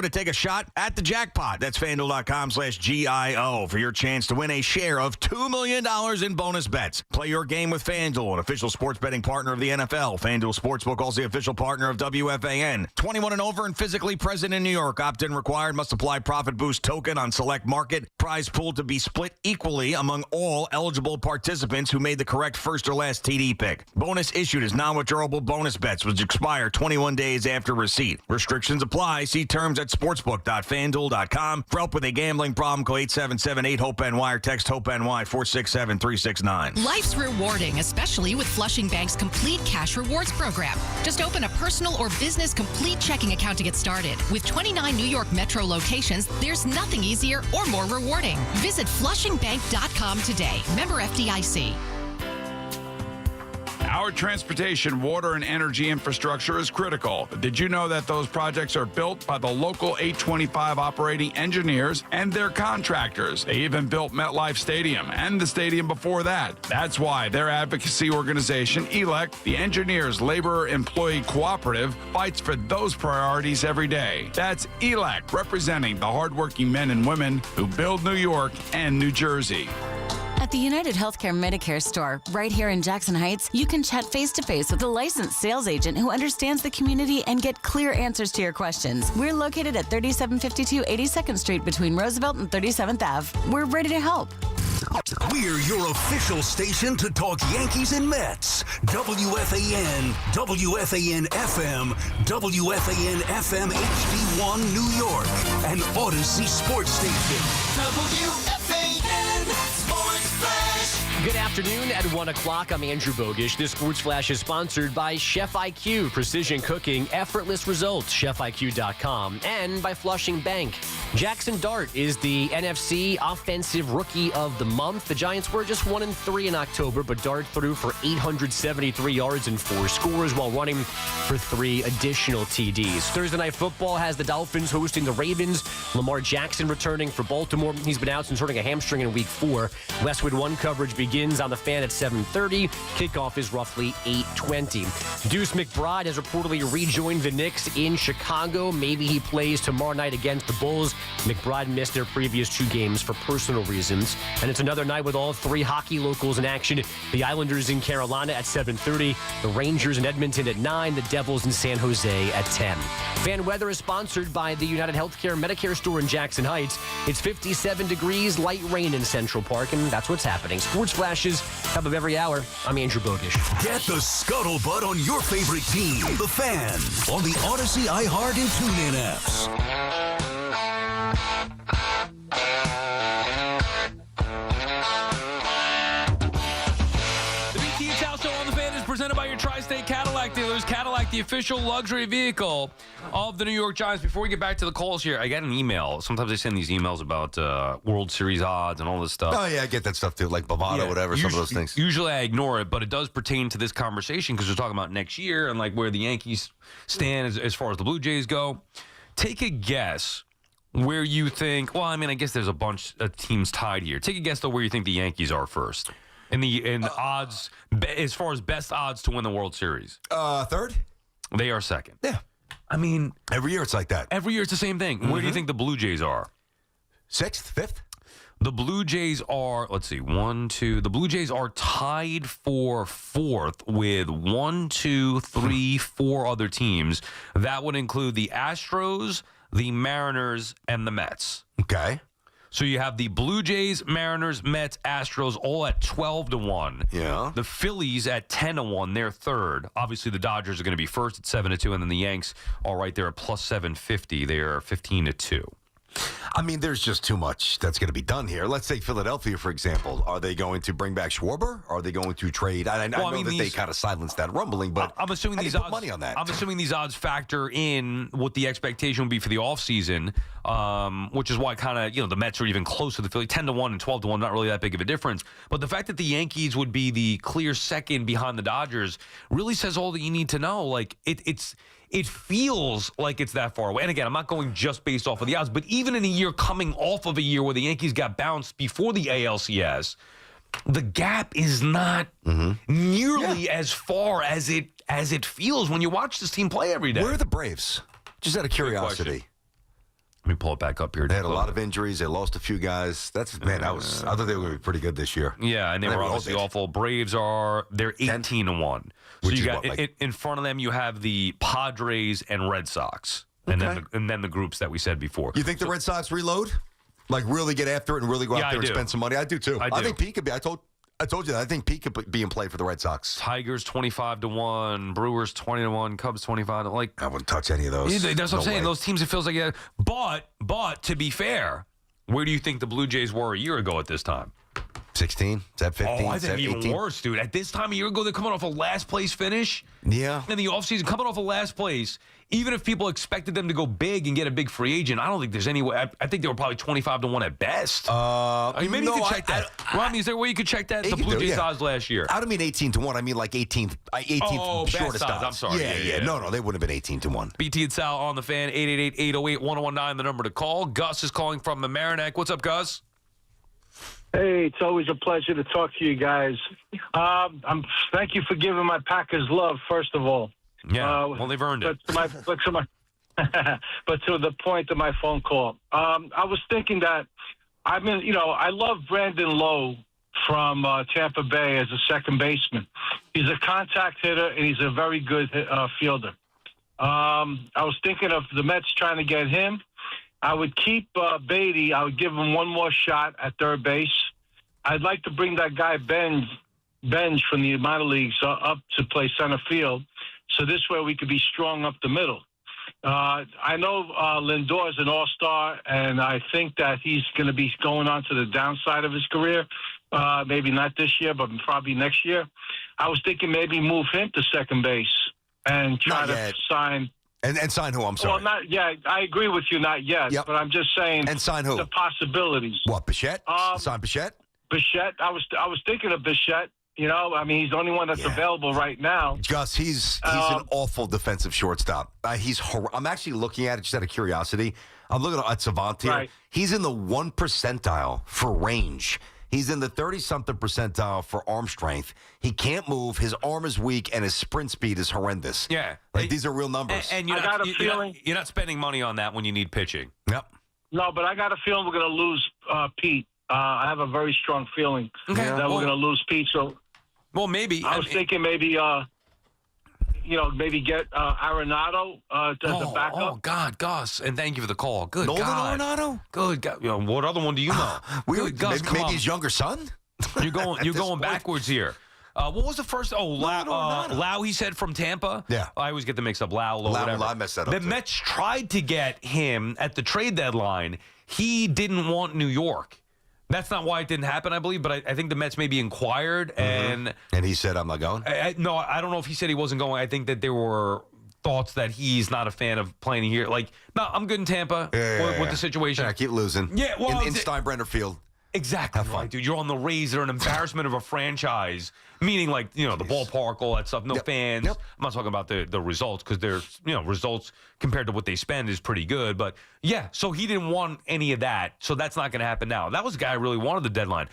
to take a shot at the jackpot. That's FanDuel.com/GIO for your chance to win a share of $2 million in bonus bets. Play your game with FanDuel, an official sports betting partner of the NFL. FanDuel Sportsbook, also the official partner of WFAN. 21 and over and physically present in New York. Opt-in required. Must apply profit boost token on select market. Prize pool to be split equally among all eligible participants who made the correct first or last TD pick. Bonus issued as non-withdrawable bonus bets, which expire 21 days after receipt. Restrictions apply. See terms at sportsbook.fanduel.com. For help with a gambling problem, call 877-8-HOPE-NY or text HOPE-NY 467-369. Life's rewarding, especially with Flushing Bank's Complete Cash Rewards program. Just open a personal or business complete checking account to get started. With 29 New York Metro locations, there's nothing easier or more rewarding. Visit flushingbank.com today. Member FDIC. Our transportation, water, and energy infrastructure is critical. But did you know that those projects are built by the local 825 operating engineers and their contractors? They even built MetLife Stadium and the stadium before that. That's why their advocacy organization, ELEC, the Engineers Labor Employee Cooperative, fights for those priorities every day. That's ELEC, representing the hardworking men and women who build New York and New Jersey. At the United Healthcare Medicare store, right here in Jackson Heights, you can chat face-to-face with a licensed sales agent who understands the community and get clear answers to your questions. We're located at 3752 82nd Street between Roosevelt and 37th Ave. We're ready to help. We're your official station to talk Yankees and Mets. WFAN, WFAN FM, WFAN FM HD1 New York, and Odyssey Sports Station. WFAN Sports Flash. Good afternoon. At 1 o'clock, I'm Andrew Bogish. This Sports Flash is sponsored by Chef IQ, precision cooking, effortless results, chefiq.com, and by Flushing Bank. Jackson Dart is the NFC Offensive Rookie of the Month. The Giants were just 1-3 in October, but Dart threw for 873 yards and 4 scores while running for 3 additional TDs. Thursday Night Football has the Dolphins hosting the Ravens. Lamar Jackson returning for Baltimore. He's been out since hurting a hamstring in Week 4. Westwood 1 coverage begins on the Fan at 7:30. Kickoff is roughly 8:20. Deuce McBride has reportedly rejoined the Knicks in Chicago. Maybe he plays tomorrow night against the Bulls. McBride missed their previous 2 games for personal reasons. And it's another night with all 3 hockey locals in action. The Islanders in Carolina at 7:30. The Rangers in Edmonton at 9. The Devils in San Jose at 10. Fan weather is sponsored by the United Healthcare Medicare store in Jackson Heights. It's 57 degrees, light rain in Central Park, and that's what's happening. Sports flashes, top of every hour. I'm Andrew Bogish. Get the scuttlebutt on your favorite team, the Fan, on the Odyssey, iHeart, and TuneIn apps. The BT Towel Show on the Fan is presented by your Tri-State Cadillac dealers. Cadillac, the official luxury vehicle of the New York Giants. Before we get back to the calls here, I got an email. Sometimes they send these emails about World Series odds and all this stuff. Oh, yeah, I get that stuff too, like Bovada, whatever, some of those things. Usually I ignore it, but it does pertain to this conversation because we're talking about next year and like where the Yankees stand as far as the Blue Jays go. Take a guess where you think, well, I mean, I guess there's a bunch of teams tied here. Take a guess, though, where you think the Yankees are first. In the odds, as far as best odds to win the World Series. Third? They are second. Yeah. I mean, every year it's like that. Every year it's the same thing. Where do you think the Blue Jays are? 6th, 5th? The Blue Jays are, let's see, 1, 2. The Blue Jays are tied for 4th with 1, 2, 3, 4 other teams. That would include the Astros, the Mariners, and the Mets. Okay. So you have the Blue Jays, Mariners, Mets, Astros all at 12-1. Yeah. The Phillies at 10-1. They're third. Obviously, the Dodgers are going to be first at 7-2, and then the Yanks are right there at plus 750. They are 15-2. I mean, there's just too much that's going to be done here. Let's take Philadelphia, for example. Are they going to bring back Schwarber? Are they going to trade? I know that they kind of silenced that rumbling, but I'm assuming these odds, money on that. I'm assuming these odds factor in what the expectation would be for the offseason, which is why kind of, the Mets are even close to the Phillies. 10-1 and 12-1, not really that big of a difference. But the fact that the Yankees would be the clear second behind the Dodgers really says all that you need to know. Like, it feels like it's that far away. And again, I'm not going just based off of the odds, but even in a year coming off of a year where the Yankees got bounced before the ALCS, the gap is not nearly as far as it feels when you watch this team play every day. Where are the Braves? Just out of curiosity. Let me pull it back up here. They had a lot of injuries. They lost a few guys. I thought they were going to be pretty good this year. Yeah, and they were obviously awful. Braves they're 18-1. So you got in front of them, you have the Padres and Red Sox, and then the groups that we said before. You think the Red Sox reload? Like really get after it and really go out there and spend some money? I do too. I think Pete could be. I told you that. I think Pete could be in play for the Red Sox. Tigers 25-1, Brewers 20-1, Cubs 25. Like I wouldn't touch any of those. That's what I'm saying. Those teams, it feels like. But to be fair, where do you think the Blue Jays were a year ago at this time? 16? Is that 15? Oh, I think even 18? worse, dude. At this time a year ago, they're coming off a last place finish. Yeah. In the offseason, coming off a last place, even if people expected them to go big and get a big free agent, I don't think there's any way. I think they were probably 25-1 at best. Maybe you could check that. Rodney, is there a way you could check that? The Blue Jays odds last year. I don't mean 18-1. I mean like 18th shortest odds. I'm sorry. Yeah. No, they wouldn't have been 18-1. BT and Sal on the Fan, 888-808-1019, the number to call. Gus is calling from the Mamaroneck. What's up, Gus? Hey, it's always a pleasure to talk to you guys. Thank you for giving my Packers love, first of all. Yeah, well, they've earned it. But to the point of my phone call, I was thinking that I love Brandon Lowe from Tampa Bay as a second baseman. He's a contact hitter, and he's a very good fielder. I was thinking of the Mets trying to get him. I would keep Beatty. I would give him one more shot at third base. I'd like to bring that guy Benj from the minor leagues up to play center field. So this way we could be strong up the middle. I know Lindor is an all-star, and I think that he's going to be going on to the downside of his career. Maybe not this year, but probably next year. I was thinking maybe move him to second base and try to sign. And sign who? I'm sorry. Well, not yet. I agree with you, not yet. Yep. But I'm just saying. And sign who? The possibilities. What, Bichette? Sign Bichette? Bichette. I was thinking of Bichette. He's the only one that's available right now. Gus, he's an awful defensive shortstop. I'm actually looking at it just out of curiosity. I'm looking at Savant here. Right. He's in the 1 percentile for range. He's in the 30-something percentile for arm strength. He can't move. His arm is weak, and his sprint speed is horrendous. Yeah. These are real numbers. And I got a feeling you're not spending money on that when you need pitching. Yep. No, but I got a feeling we're going to lose Pete. I have a very strong feeling that we're going to lose Pete. So, maybe. I was thinking maybe get Arenado as a backup. Oh, God, Gus. And thank you for the call. Good Nolan God. Arenado? Good God. What other one do you know? Good Gus, maybe his younger son? You're going backwards here. What was the first? Lau, he said, from Tampa? Yeah. I always get them mixed up. Lau, whatever. I messed that up. The Mets tried to get him at the trade deadline. He didn't want New York. That's not why it didn't happen, I believe, but I think the Mets maybe inquired. And he said, I'm not going? No, I don't know if he said he wasn't going. I think that there were thoughts that he's not a fan of playing here. Like, no, I'm good in Tampa with the situation. Yeah, keep losing. Yeah, well, in Steinbrenner Field. Exactly right, dude. You're on the Rays. They're an embarrassment of a franchise. Meaning, like, the ballpark, all that stuff. No fans. Yep. I'm not talking about the results because there's, results compared to what they spend is pretty good. But, yeah, so he didn't want any of that. So that's not going to happen now. That was a guy who really wanted the deadline.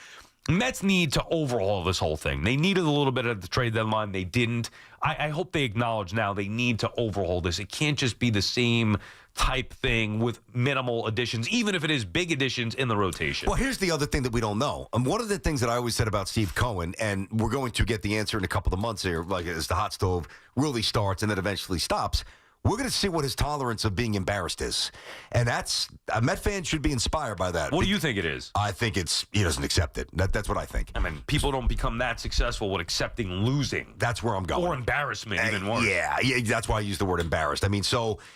Mets need to overhaul this whole thing. They needed a little bit at the trade deadline. They didn't. I hope they acknowledge now they need to overhaul this. It can't just be the same type thing with minimal additions, even if it is big additions in the rotation. Well, here's the other thing that we don't know. And one of the things that I always said about Steve Cohen, and we're going to get the answer in a couple of months here, like as the hot stove really starts and then eventually stops, we're going to see what his tolerance of being embarrassed is. And that's, a Met fan should be inspired by that. What do you think it is? I think he doesn't accept it. That's what I think. I mean, people don't become that successful with accepting losing. That's where I'm going. Or embarrassment, even worse. Yeah, that's why I use the word embarrassed. I mean,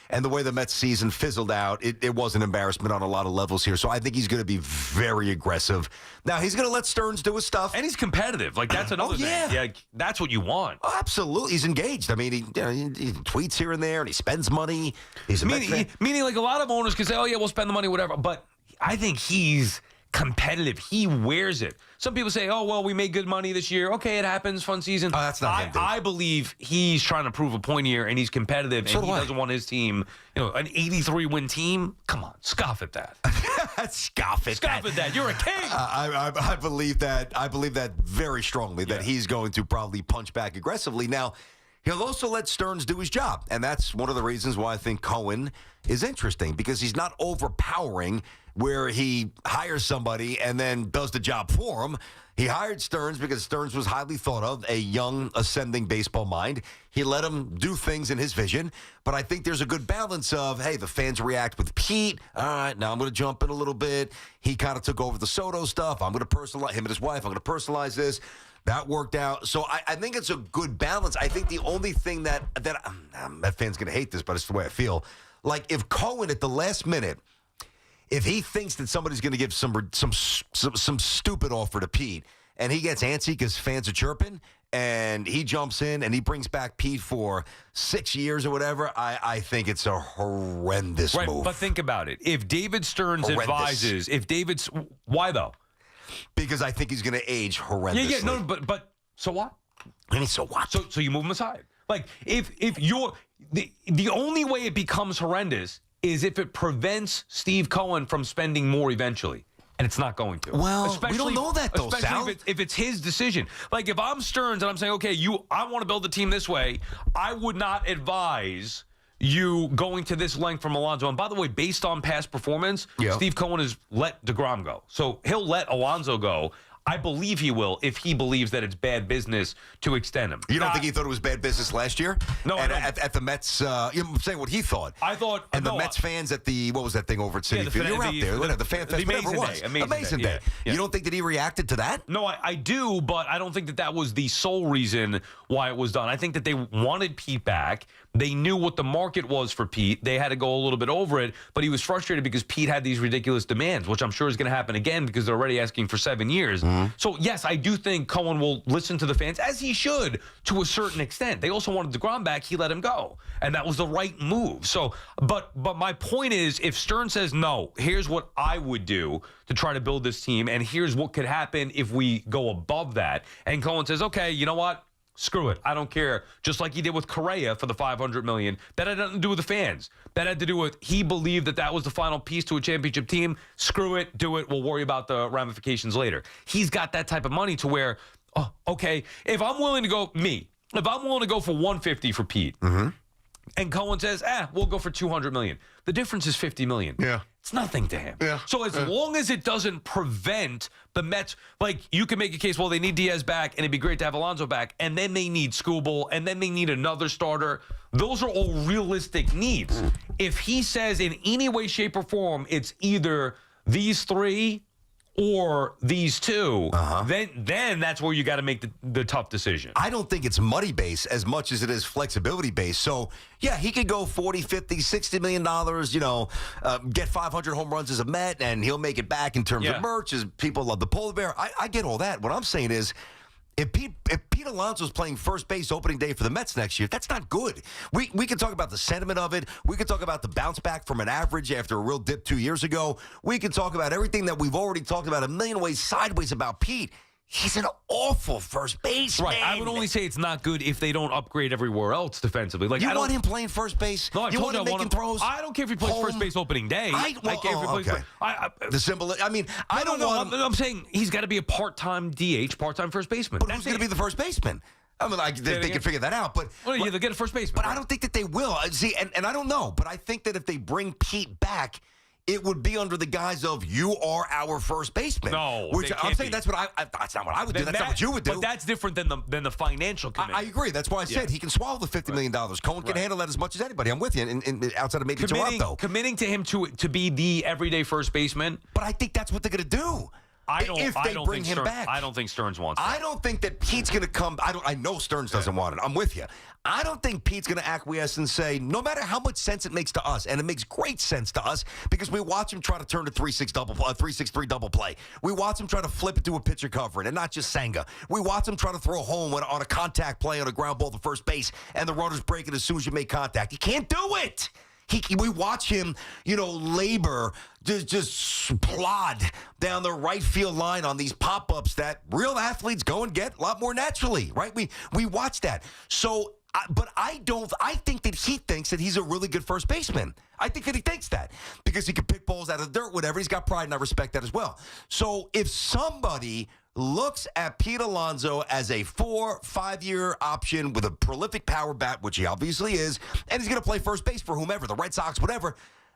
and the way the Mets season fizzled out, it was an embarrassment on a lot of levels here. So I think he's going to be very aggressive. Now, he's going to let Stearns do his stuff. And he's competitive. Like, that's another thing. Yeah, that's what you want. Oh, absolutely. He's engaged. I mean, he tweets here and there, and he spends money. He's a meaning, like, a lot of owners can say, oh, yeah, we'll spend the money, whatever. But I think he's competitive. He wears it. Some people say, oh, well, we made good money this year. Okay, it happens. Fun season. Oh, that's not him, dude. I believe he's trying to prove a point here, and he's competitive, and he doesn't want his team, an 83-win team. Come on, scoff at that. Scoff at that. You're a king. I believe that. I believe that very strongly, that he's going to probably punch back aggressively. Now, he'll also let Stearns do his job, and that's one of the reasons why I think Cohen is interesting, because he's not overpowering where he hires somebody and then does the job for him. He hired Stearns because Stearns was highly thought of, a young, ascending baseball mind. He let him do things in his vision, but I think there's a good balance of, hey, the fans react with Pete. All right, now I'm going to jump in a little bit. He kind of took over the Soto stuff. I'm going to personalize him and his wife. I'm going to personalize this. That worked out. So I think it's a good balance. I think the only thing that fan's going to hate this, but it's the way I feel. Like, if Cohen at the last minute, if he thinks that somebody's going to give some stupid offer to Pete, and he gets antsy because fans are chirping, and he jumps in and he brings back Pete for 6 years or whatever, I think it's a horrendous move. But think about it. If David Stearns advises, why though? Because I think he's going to age horrendously. Yeah, no, but so what? I mean, so what? So you move him aside. Like, if you're the only way it becomes horrendous is if it prevents Steve Cohen from spending more eventually. And it's not going to. Well, we don't know that, though, Sal. Especially if it's his decision. Like, if I'm Stearns and I'm saying, okay, I want to build the team this way, I would not advise you going to this length from Alonso. And by the way, based on past performance, Steve Cohen has let DeGrom go. So he'll let Alonso go. I believe he will if he believes that it's bad business to extend him. You don't think he thought it was bad business last year? No, and at the Mets, I'm saying what he thought. I thought. And the Mets fans at what was that thing over at Citi Field? You were out there. The fan fest, whatever it was. Amazing day. Yeah. You don't think that he reacted to that? No, I do, but I don't think that was the sole reason why it was done. I think that they wanted Pete back. They knew what the market was for Pete. They had to go a little bit over it, but he was frustrated because Pete had these ridiculous demands, which I'm sure is going to happen again because they're already asking for 7 years. Mm-hmm. So, yes, I do think Cohen will listen to the fans, as he should, to a certain extent. They also wanted DeGrom back. He let him go, and that was the right move. So, but my point is, if Stern says, no, here's what I would do to try to build this team, and here's what could happen if we go above that, and Cohen says, okay, you know what? Screw it. I don't care. Just like he did with Correa for the $500 million. That had nothing to do with the fans. That had to do with he believed that was the final piece to a championship team. Screw it. Do it. We'll worry about the ramifications later. He's got that type of money to where, oh, okay, if I'm willing to go for 150 for Pete, and Cohen says, we'll go for $200 million. The difference is $50 million. Yeah. It's nothing to him. Yeah. So as long as it doesn't prevent the Mets, like, you can make a case, well, they need Diaz back, and it'd be great to have Alonso back, and then they need Skubal, and then they need another starter. Those are all realistic needs. If he says in any way, shape, or form it's either these three or these two, then that's where you got to make the tough decision. I don't think it's money based as much as it is flexibility based. So, yeah, he could go 40, 50, $60 million, get 500 home runs as a Met, and he'll make it back in terms of merch, as people love the polar bear. I get all that. What I'm saying is, if Pete Alonso's playing first base opening day for the Mets next year, that's not good. We can talk about the sentiment of it. We can talk about the bounce back from an average after a real dip 2 years ago. We can talk about everything that we've already talked about a million ways sideways about Pete. He's an awful first baseman. Right. I would only say it's not good if they don't upgrade everywhere else defensively. Like you want him playing first base? No, I you told want him making throws? I don't care if he plays first base opening day. I care if he plays. The symbol. I mean, I don't know. I'm saying he's got to be a part-time DH, part-time first baseman. But who's going to be the first baseman? I mean, they can figure that out. But they'll get a first baseman. But I don't think that they will. See, and I don't know. But I think that if they bring Pete back, it would be under the guise of you are our first baseman. No, which I'm saying that's what that's not what I would do. That's not what you would do. But that's different than the financial commitment. I agree. That's why I said he can swallow the $50 million. Cohen can handle that as much as anybody. I'm with you. In outside of maybe Toronto, committing to him to be the everyday first baseman. But I think that's what they're going to do. If they bring him back. I don't think Stearns wants that. I don't think that Pete's going to come. I know Stearns doesn't want it. I'm with you. I don't think Pete's going to acquiesce and say, no matter how much sense it makes to us, and it makes great sense to us because we watch him try to turn a 3-6-3 double play. We watch him try to flip it to a pitcher covering, and not just Senga. We watch him try to throw home on a contact play on a ground ball to first base, and the runner's breaking as soon as you make contact. He can't do it. We watch him, labor, just plod down the right field line on these pop-ups that real athletes go and get a lot more naturally, right? We watch that. So, but I think that he thinks that he's a really good first baseman. I think that he thinks that because he can pick balls out of the dirt, whatever. He's got pride, and I respect that as well. So if somebody looks at Pete Alonso as a 4-5-year option with a prolific power bat, which he obviously is, and he's going to play first base for whomever, the Red Sox, whatever,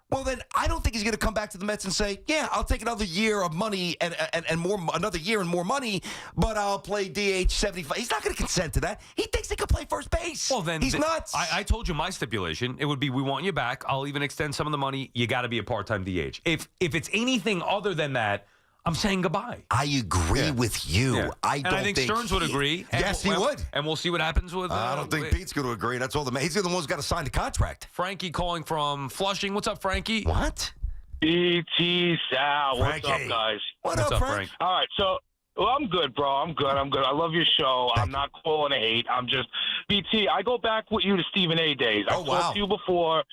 well, then I don't think he's going to come back to the Mets and say, yeah, I'll take another year of money and more, another year and more money, but I'll play DH 75. He's not going to consent to that. He thinks he can play first base. Well, then he's nuts. I told you my stipulation. It would be we want you back. I'll even extend some of the money. You got to be a part-time DH. If it's anything other than that, I'm saying goodbye. I agree with you. Yeah. I think Stearns would agree. Yes, he would. And we'll see what happens with. I don't think Pete's going to agree. That's all. He's the one who's got to sign the contract. Frankie calling from Flushing. What's up, Frankie? What? E.T. Sal. What's up, guys? What's up, Frank? All right, so I'm good, bro. I'm good. I love your show. I'm not calling to hate. I'm just BT. I go back with you to Stephen A. days. I've talked to you before.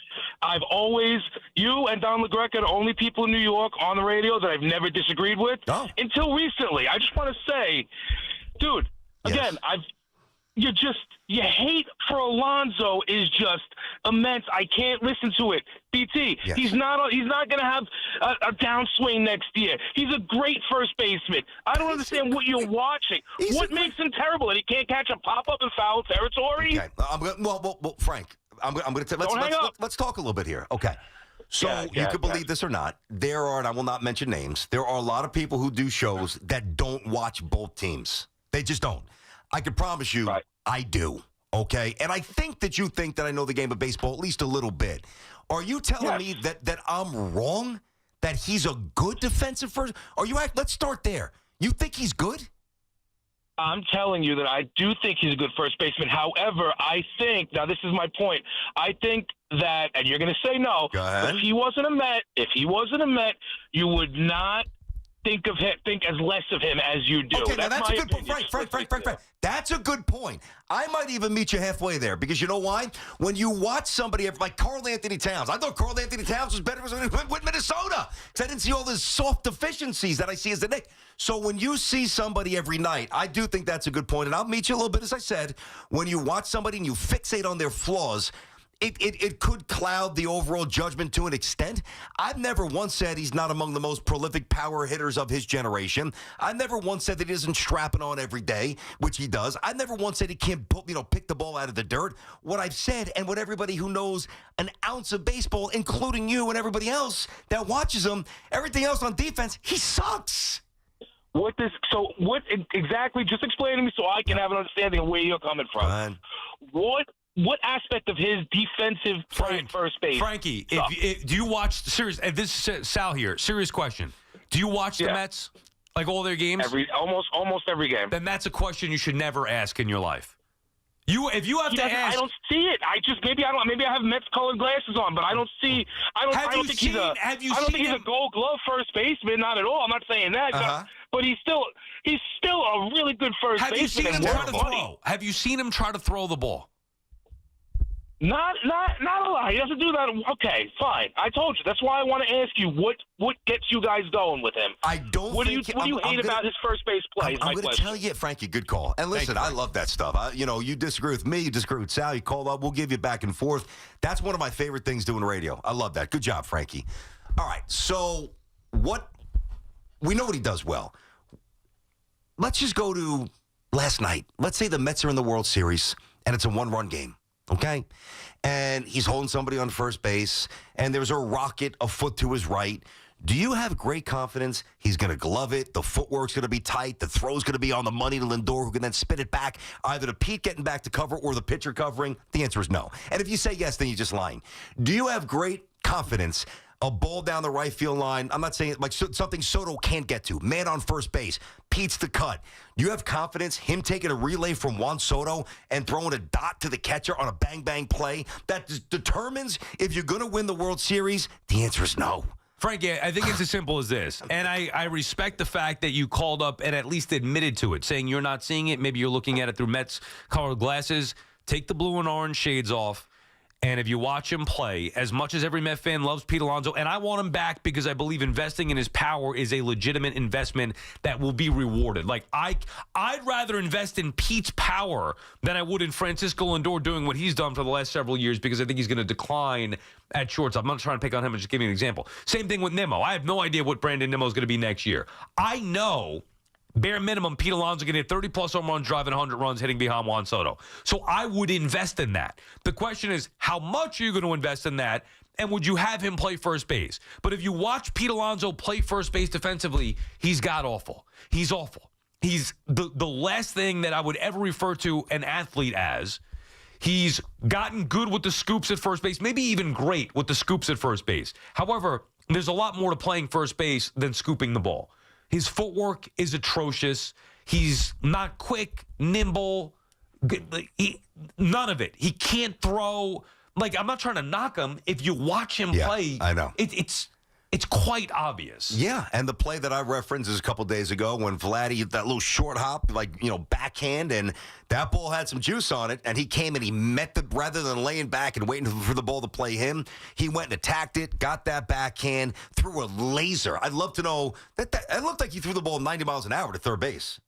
I've always you and Don LaGreca are the only people in New York on the radio that I've never disagreed with until recently. I just want to say, dude. Again, your hate for Alonso is just immense. I can't listen to it. BT, he's not going to have a downswing next year. He's a great first baseman. I don't understand what you're watching. What makes him terrible? That he can't catch a pop-up in foul territory? Okay. Well, Frank, I'm going to let's talk a little bit here. Okay. So you could believe this or not, there are, and I will not mention names, there are a lot of people who do shows that don't watch both teams. They just don't. I can promise you, I do. Okay, and I think that you think that I know the game of baseball at least a little bit. Are you telling me that I'm wrong? That he's a good defensive first? Let's start there. You think he's good? I'm telling you that I do think he's a good first baseman. However, I think now this is my point. I think that, and you're going to say no. Go ahead. But if he wasn't a Met, you would not think as less of him as you do. Okay, now that's a good point. Frank. That's a good point. I might even meet you halfway there because you know why? When you watch somebody like Karl Anthony Towns, I thought Karl Anthony Towns was better when he went with Minnesota because I didn't see all the soft deficiencies that I see as the Knick. So when you see somebody every night, I do think that's a good point, and I'll meet you a little bit, as I said. When you watch somebody and you fixate on their flaws, it could cloud the overall judgment to an extent. I've never once said he's not among the most prolific power hitters of his generation. I've never once said that he isn't strapping on every day, which he does. I've never once said he can't pick the ball out of the dirt. What I've said, and what everybody who knows an ounce of baseball, including you and everybody else that watches him, everything else on defense, he sucks. What exactly? Just explain to me so I can have an understanding of where you're coming from. What aspect of his defensive first base? Frankie, do you watch the series? This is Sal here. Serious question. Do you watch the Mets? Like all their games? Almost every game. Then that's a question you should never ask in your life. If you have to ask, I don't see it. Maybe I have Mets colored glasses on, but I don't see. I don't think he's a Gold Glove first baseman. Not at all. I'm not saying that. But he's still a really good first baseman. Have you seen him try to throw? Have you seen him try to throw the ball? Not a lot. He doesn't do that. Okay, fine. I told you. That's why I want to ask you what gets you guys going with him. I don't. What do you hate about his first base play? I'm going to tell you, Frankie. Good call. And listen, I love that stuff. You disagree with me, you disagree with Sal. You call up. We'll give you back and forth. That's one of my favorite things doing radio. I love that. Good job, Frankie. All right. So we know what he does well. Let's just go to last night. Let's say the Mets are in the World Series and it's a 1-run game. Okay? And he's holding somebody on first base, and there's a rocket a foot to his right. Do you have great confidence he's going to glove it, the footwork's going to be tight, the throw's going to be on the money to Lindor, who can then spit it back, either to Pete getting back to cover or the pitcher covering? The answer is no. And if you say yes, then you're just lying. Do you have great confidence a ball down the right field line? I'm not saying like something Soto can't get to. Man on first base. Pete's the cut. Do you have confidence him taking a relay from Juan Soto and throwing a dot to the catcher on a bang-bang play that determines if you're going to win the World Series? The answer is no. Frankie, I think it's as simple as this. And I respect the fact that you called up and at least admitted to it, saying you're not seeing it. Maybe you're looking at it through Mets-colored glasses. Take the blue and orange shades off. And if you watch him play, as much as every Met fan loves Pete Alonso, and I want him back because I believe investing in his power is a legitimate investment that will be rewarded. Like, I'd rather invest in Pete's power than I would in Francisco Lindor doing what he's done for the last several years, because I think he's going to decline at shortstop. I'm not trying to pick on him, but just give you an example. Same thing with Nimmo. I have no idea what Brandon Nimmo is going to be next year. I know, bare minimum, Pete Alonso going to hit 30-plus home runs, driving 100 runs, hitting behind Juan Soto. So I would invest in that. The question is, how much are you going to invest in that, and would you have him play first base? But if you watch Pete Alonso play first base defensively, he's god-awful. He's awful. He's the last thing that I would ever refer to an athlete as. He's gotten good with the scoops at first base, maybe even great with the scoops at first base. However, there's a lot more to playing first base than scooping the ball. His footwork is atrocious. He's not quick, nimble, none of it. He can't throw. Like, I'm not trying to knock him. If you watch him play, I know. It's quite obvious. Yeah, and the play that I referenced is a couple days ago when Vladdy, that little short hop, backhand, and that ball had some juice on it, and he came and he met rather than laying back and waiting for the ball to play him, he went and attacked it, got that backhand, threw a laser. I'd love to know, that it looked like he threw the ball 90 miles an hour to third base.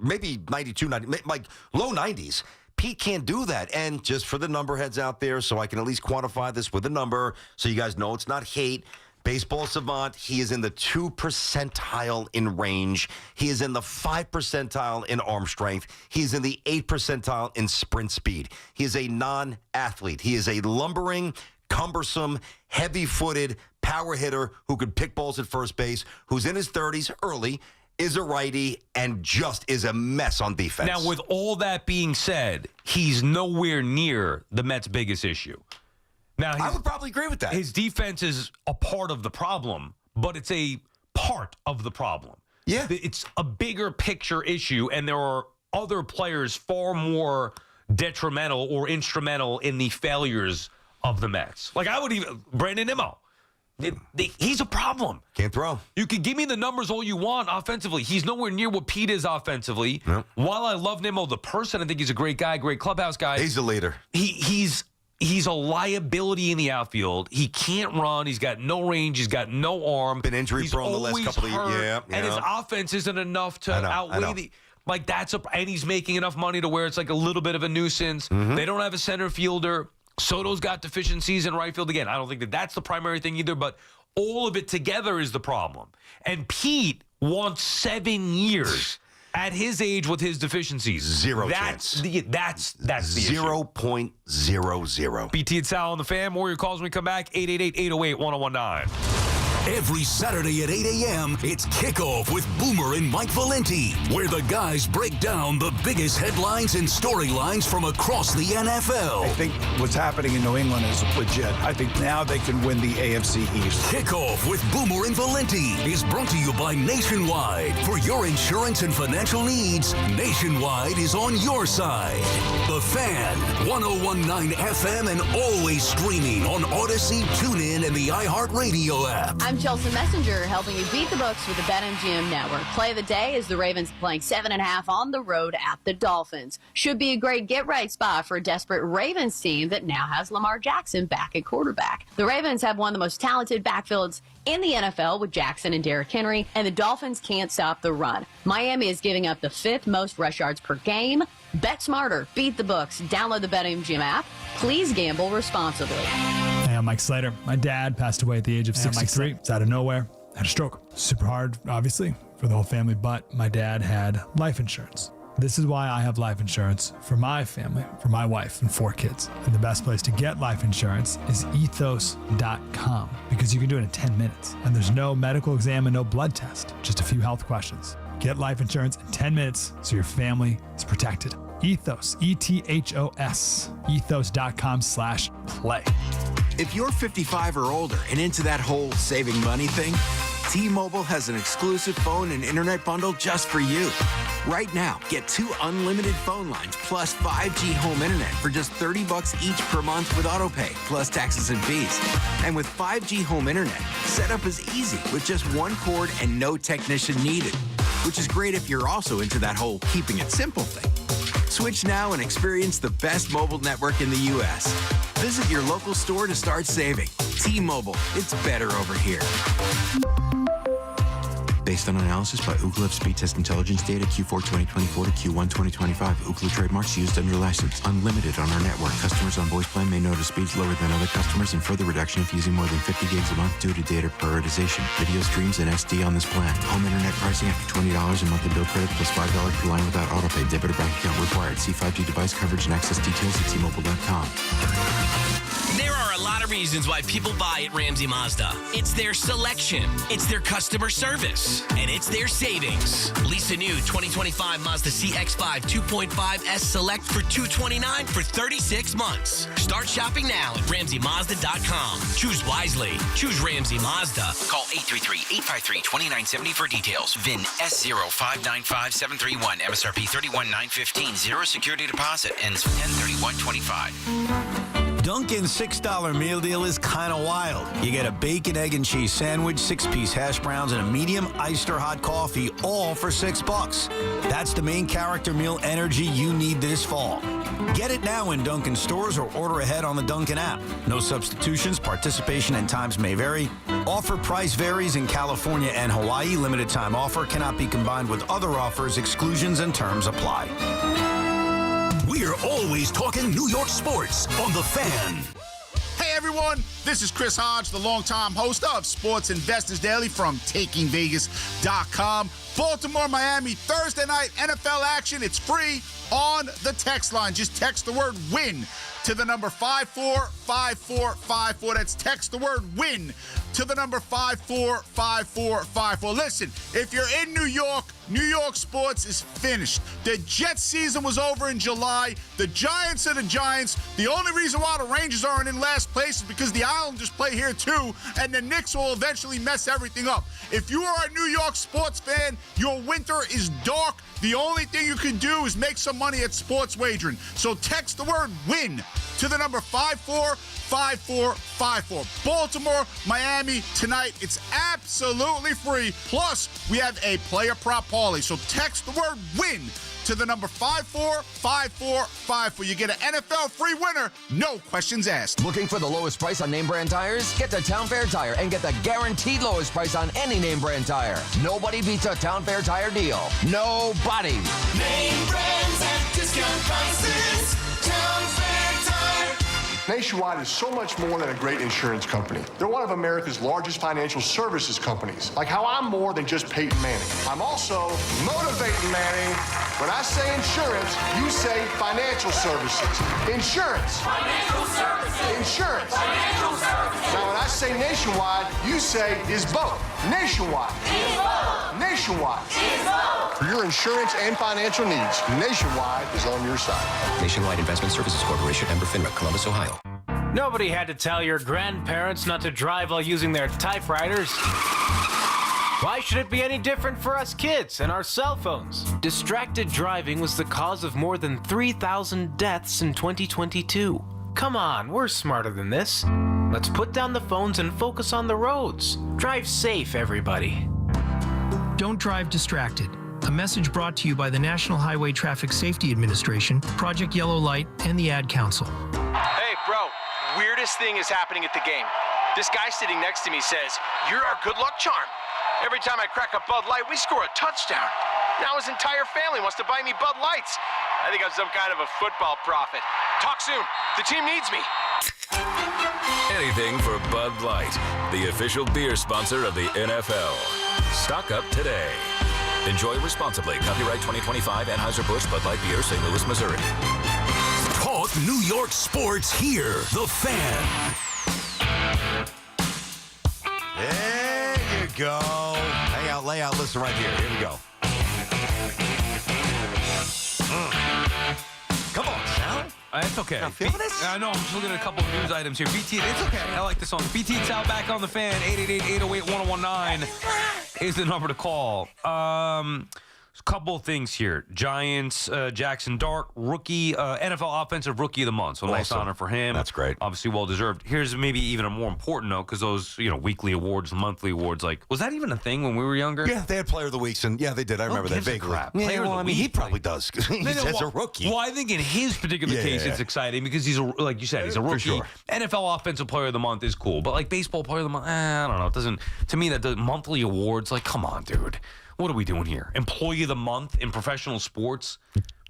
Maybe 92, 90, like low 90s. Pete can't do that. And just for the number heads out there, so I can at least quantify this with a number so you guys know it's not hate. Baseball savant, he is in the 2 percentile in range. He is in the 5 percentile in arm strength. He is in the 8 percentile in sprint speed. He is a non-athlete. He is a lumbering, cumbersome, heavy-footed power hitter who could pick balls at first base, who's in his 30s early, is a righty, and just is a mess on defense. Now, with all that being said, he's nowhere near the Mets' biggest issue. Now, I would probably agree with that. His defense is a part of the problem, but it's a part of the problem. Yeah. It's a bigger picture issue, and there are other players far more detrimental or instrumental in the failures of the Mets. Like, Brandon Nimmo. He's a problem. Can't throw. You can give me the numbers all you want offensively. He's nowhere near what Pete is offensively. Nope. While I love Nimmo, the person, I think he's a great guy, great clubhouse guy. He's a leader. He's a liability in the outfield. He can't run. He's got no range. He's got no arm. Been injury prone the last couple of years. Yeah. And his offense isn't enough to outweigh the. Like, and he's making enough money to where it's like a little bit of a nuisance. Mm-hmm. They don't have a center fielder. Soto's got deficiencies in right field. Again, I don't think that's the primary thing either, but all of it together is the problem. And Pete wants 7 years at his age with his deficiencies. Zero chance. That's the issue. 0.00. BT and Sal on the Fan. More your calls when we come back. 888-808-1019. Every Saturday at 8 a.m., it's Kickoff with Boomer and Mike Valenti, where the guys break down the biggest headlines and storylines from across the NFL. I think what's happening in New England is legit. I think now they can win the AFC East. Kickoff with Boomer and Valenti is brought to you by Nationwide. For your insurance and financial needs, Nationwide is on your side. The Fan, 101.9 FM, and always streaming on Odyssey, TuneIn, and the iHeartRadio app. I'm Chelsea Messenger, helping you beat the books with the BetMGM Network. Play of the day is the Ravens playing 7.5 on the road at the Dolphins. Should be a great get-right spot for a desperate Ravens team that now has Lamar Jackson back at quarterback. The Ravens have one of the most talented backfields in the NFL with Jackson and Derrick Henry, and the Dolphins can't stop the run. Miami is giving up the 5th most rush yards per game. Bet smarter, beat the books. Download the BetMGM app. Please gamble responsibly. Hey, I'm Mike Slater. My dad passed away at the age of 63. It's out of nowhere. Had a stroke. Super hard, obviously, for the whole family, but my dad had life insurance. This is why I have life insurance for my family, for my wife and 4 kids. And the best place to get life insurance is ethos.com, because you can do it in 10 minutes. And there's no medical exam and no blood test, just a few health questions. Get life insurance in 10 minutes so your family is protected. Ethos, ETHOS, ethos.com/play. If you're 55 or older and into that whole saving money thing, T-Mobile has an exclusive phone and internet bundle just for you. Right now, get 2 unlimited phone lines plus 5G home internet for just $30 each per month with autopay, plus taxes and fees. And with 5G home internet, setup is easy with just 1 cord and no technician needed, which is great if you're also into that whole keeping it simple thing. Switch now and experience the best mobile network in the U.S. Visit your local store to start saving. T-Mobile, it's better over here. Based on analysis by Ookla of speed test intelligence data Q4 2024 to Q1 2025. Ookla trademarks used under license. Unlimited on our network. Customers on voice plan may notice speeds lower than other customers and further reduction if using more than 50 gigs a month due to data prioritization. Video streams and SD on this plan. Home internet pricing after $20 a monthly bill credit plus $5 per line without autopay. Debit or bank account required. See 5G device coverage and access details at T-Mobile.com. There are a lot of reasons why people buy at Ramsey Mazda. It's their selection, it's their customer service, and it's their savings. Lease a new 2025 Mazda CX-5 2.5S Select for $229 for 36 months. Start shopping now at RamseyMazda.com. Choose wisely. Choose Ramsey Mazda. Call 833-853-2970 for details. VIN S0595-731. MSRP $31,915. Zero security deposit. Ends 10/31/25. Dunkin's $6 meal deal is kind of wild. You get a bacon, egg, and cheese sandwich, 6-piece hash browns, and a medium iced or hot coffee, all for $6. That's the main character meal energy you need this fall. Get it now in Dunkin' stores or order ahead on the Dunkin' app. No substitutions, participation and times may vary. Offer price varies in California and Hawaii. Limited time offer cannot be combined with other offers. Exclusions and terms apply. We're always talking New York sports on The Fan. Hey everyone, this is Chris Hodge, the longtime host of Sports Investors Daily from TakingVegas.com. Baltimore, Miami, Thursday night NFL action. It's free on the text line. Just text the word WIN to the number 545454. That's text the word WIN to the number 545454. Listen, if you're in New York, New York sports is finished. The Jets season was over in July. The Giants are the Giants. The only reason why the Rangers aren't in last place is because the Islanders play here too, and the Knicks will eventually mess everything up. If you are a New York sports fan, your winter is dark. The only thing you can do is make some money at sports wagering. So text the word WIN to the number 545454. Baltimore, Miami tonight. It's absolutely free. Plus, we have a player prop parlay. So text the word WIN to the number 545454. You get an NFL free winner, no questions asked. Looking for the lowest price on name brand tires? Get to Town Fair Tire and get the guaranteed lowest price on any name brand tire. Nobody beats a Town Fair Tire deal. Nobody. Name brands at discount prices. Town Fair Tire. Nationwide is so much more than a great insurance company. They're one of America's largest financial services companies. Like how I'm more than just Peyton Manning. I'm also motivating Manning. When I say insurance, you say financial services. Insurance. Financial services. Insurance. Financial services. Now when I say nationwide, you say is both. Nationwide. Is both. Nationwide. Is both. For your insurance and financial needs, Nationwide is on your side. Nationwide Investment Services Corporation, member FINRA, Columbus, Ohio. Nobody had to tell your grandparents not to drive while using their typewriters. Why should it be any different for us kids and our cell phones? Distracted driving was the cause of more than 3,000 deaths in 2022. Come on, we're smarter than this. Let's put down the phones and focus on the roads. Drive safe, everybody. Don't drive distracted. A message brought to you by the National Highway Traffic Safety Administration, Project Yellow Light, and the Ad Council. Hey, bro, weirdest thing is happening at the game. This guy sitting next to me says, "You're our good luck charm. Every time I crack a Bud Light, we score a touchdown." Now his entire family wants to buy me Bud Lights. I think I'm some kind of a football prophet. Talk soon. The team needs me. Anything for Bud Light, the official beer sponsor of the NFL. Stock up today. Enjoy responsibly. Copyright 2025 Anheuser-Busch Bud Light Beer, St. Louis, Missouri. Talk New York sports here. The Fan. There you go. Hang out, lay out, listen right here. Here we go. Come on, Sal. It's okay. Not feeling this? I know. I'm just looking at a couple of news items here. BT, it's okay. I like the song. BT and Sal back on the Fan. 888-808-1019 is the number to call. Couple of things here. Giants, Jackson Dart, rookie, NFL Offensive Rookie of the Month. So nice honor for him. That's great. Obviously well-deserved. Here's maybe even a more important note, because those, weekly awards, monthly awards, was that even a thing when we were younger? Yeah, they had Player of the Weeks, and they did. I remember that vaguely. Crap. Yeah, Player of the Week, he probably does. He's a rookie. Well, I think in his particular case, it's exciting because he's, like you said, he's a rookie. Sure. NFL Offensive Player of the Month is cool, but Baseball Player of the Month, I don't know. It doesn't, to me, that the monthly awards, come on, dude. What are we doing here? Employee of the Month in professional sports?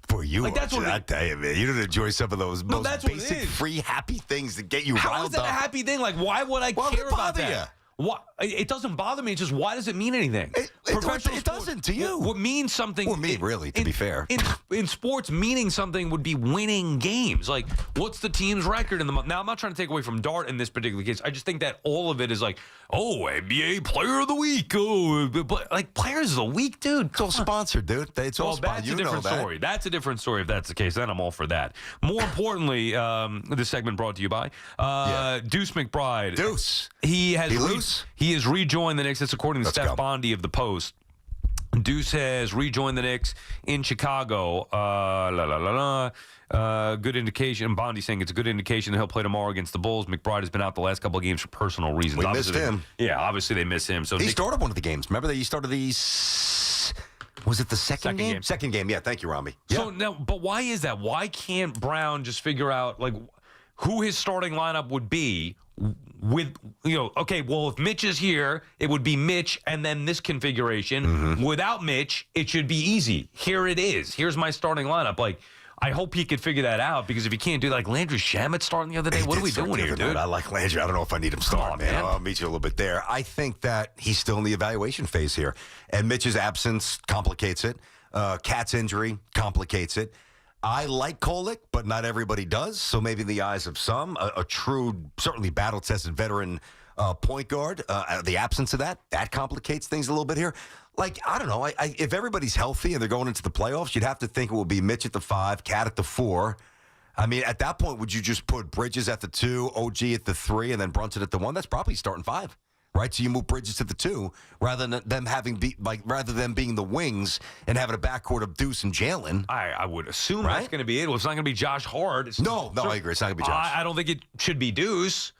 For you, that's what I tell you, man. You don't enjoy some of those most basic, free, happy things that get you riled up. How is that a happy thing? Why would I care about that? What? It doesn't bother me. It's just, why does it mean anything? It doesn't to you. What means something? Or me, really, to be fair. In sports, meaning something would be winning games. What's the team's record in the month? Now, I'm not trying to take away from Dart in this particular case. I just think that all of it is NBA Player of the Week. Oh, but Players of the Week, dude. It's all sponsored, dude. It's all sponsored. That's a different story. That's a different story if that's the case. Then I'm all for that. More importantly, this segment brought to you by Deuce McBride. Deuce. He has rejoined the Knicks. That's according to Steph Bondy of the Post. Deuce has rejoined the Knicks in Chicago. Good indication. Bondy saying it's a good indication that he'll play tomorrow against the Bulls. McBride has been out the last couple of games for personal reasons. We missed him. Obviously they miss him. So he started one of the games. Remember that he started Was it the second game? Second game. Yeah. Thank you, Rami. So now, but why is that? Why can't Brown just figure out who his starting lineup would be? If Mitch is here, it would be Mitch and then this configuration. Mm-hmm. Without Mitch, it should be easy. Here it is. Here's my starting lineup. I hope he could figure that out, because if he can't do Landry Shamet starting the other day, what are we doing here, dude? I like Landry. I don't know if I need him starting, man. I'll meet you a little bit there. I think that he's still in the evaluation phase here, and Mitch's absence complicates it. Cat's injury complicates it. I like Kolek, but not everybody does. So maybe in the eyes of some, a true, certainly battle-tested veteran point guard, the absence of that complicates things a little bit here. I don't know. If everybody's healthy and they're going into the playoffs, you'd have to think it will be Mitch at the 5, Cat at the 4. I mean, at that point, would you just put Bridges at the 2, OG at the 3, and then Brunson at the 1? That's probably starting 5. Right, so you move Bridges to the 2 rather than them being the wings and having a backcourt of Deuce and Jalen. I would assume that's going to be it. Well, it's not going to be Josh Hart. No, I agree. It's not going to be Josh. I don't think it should be Deuce.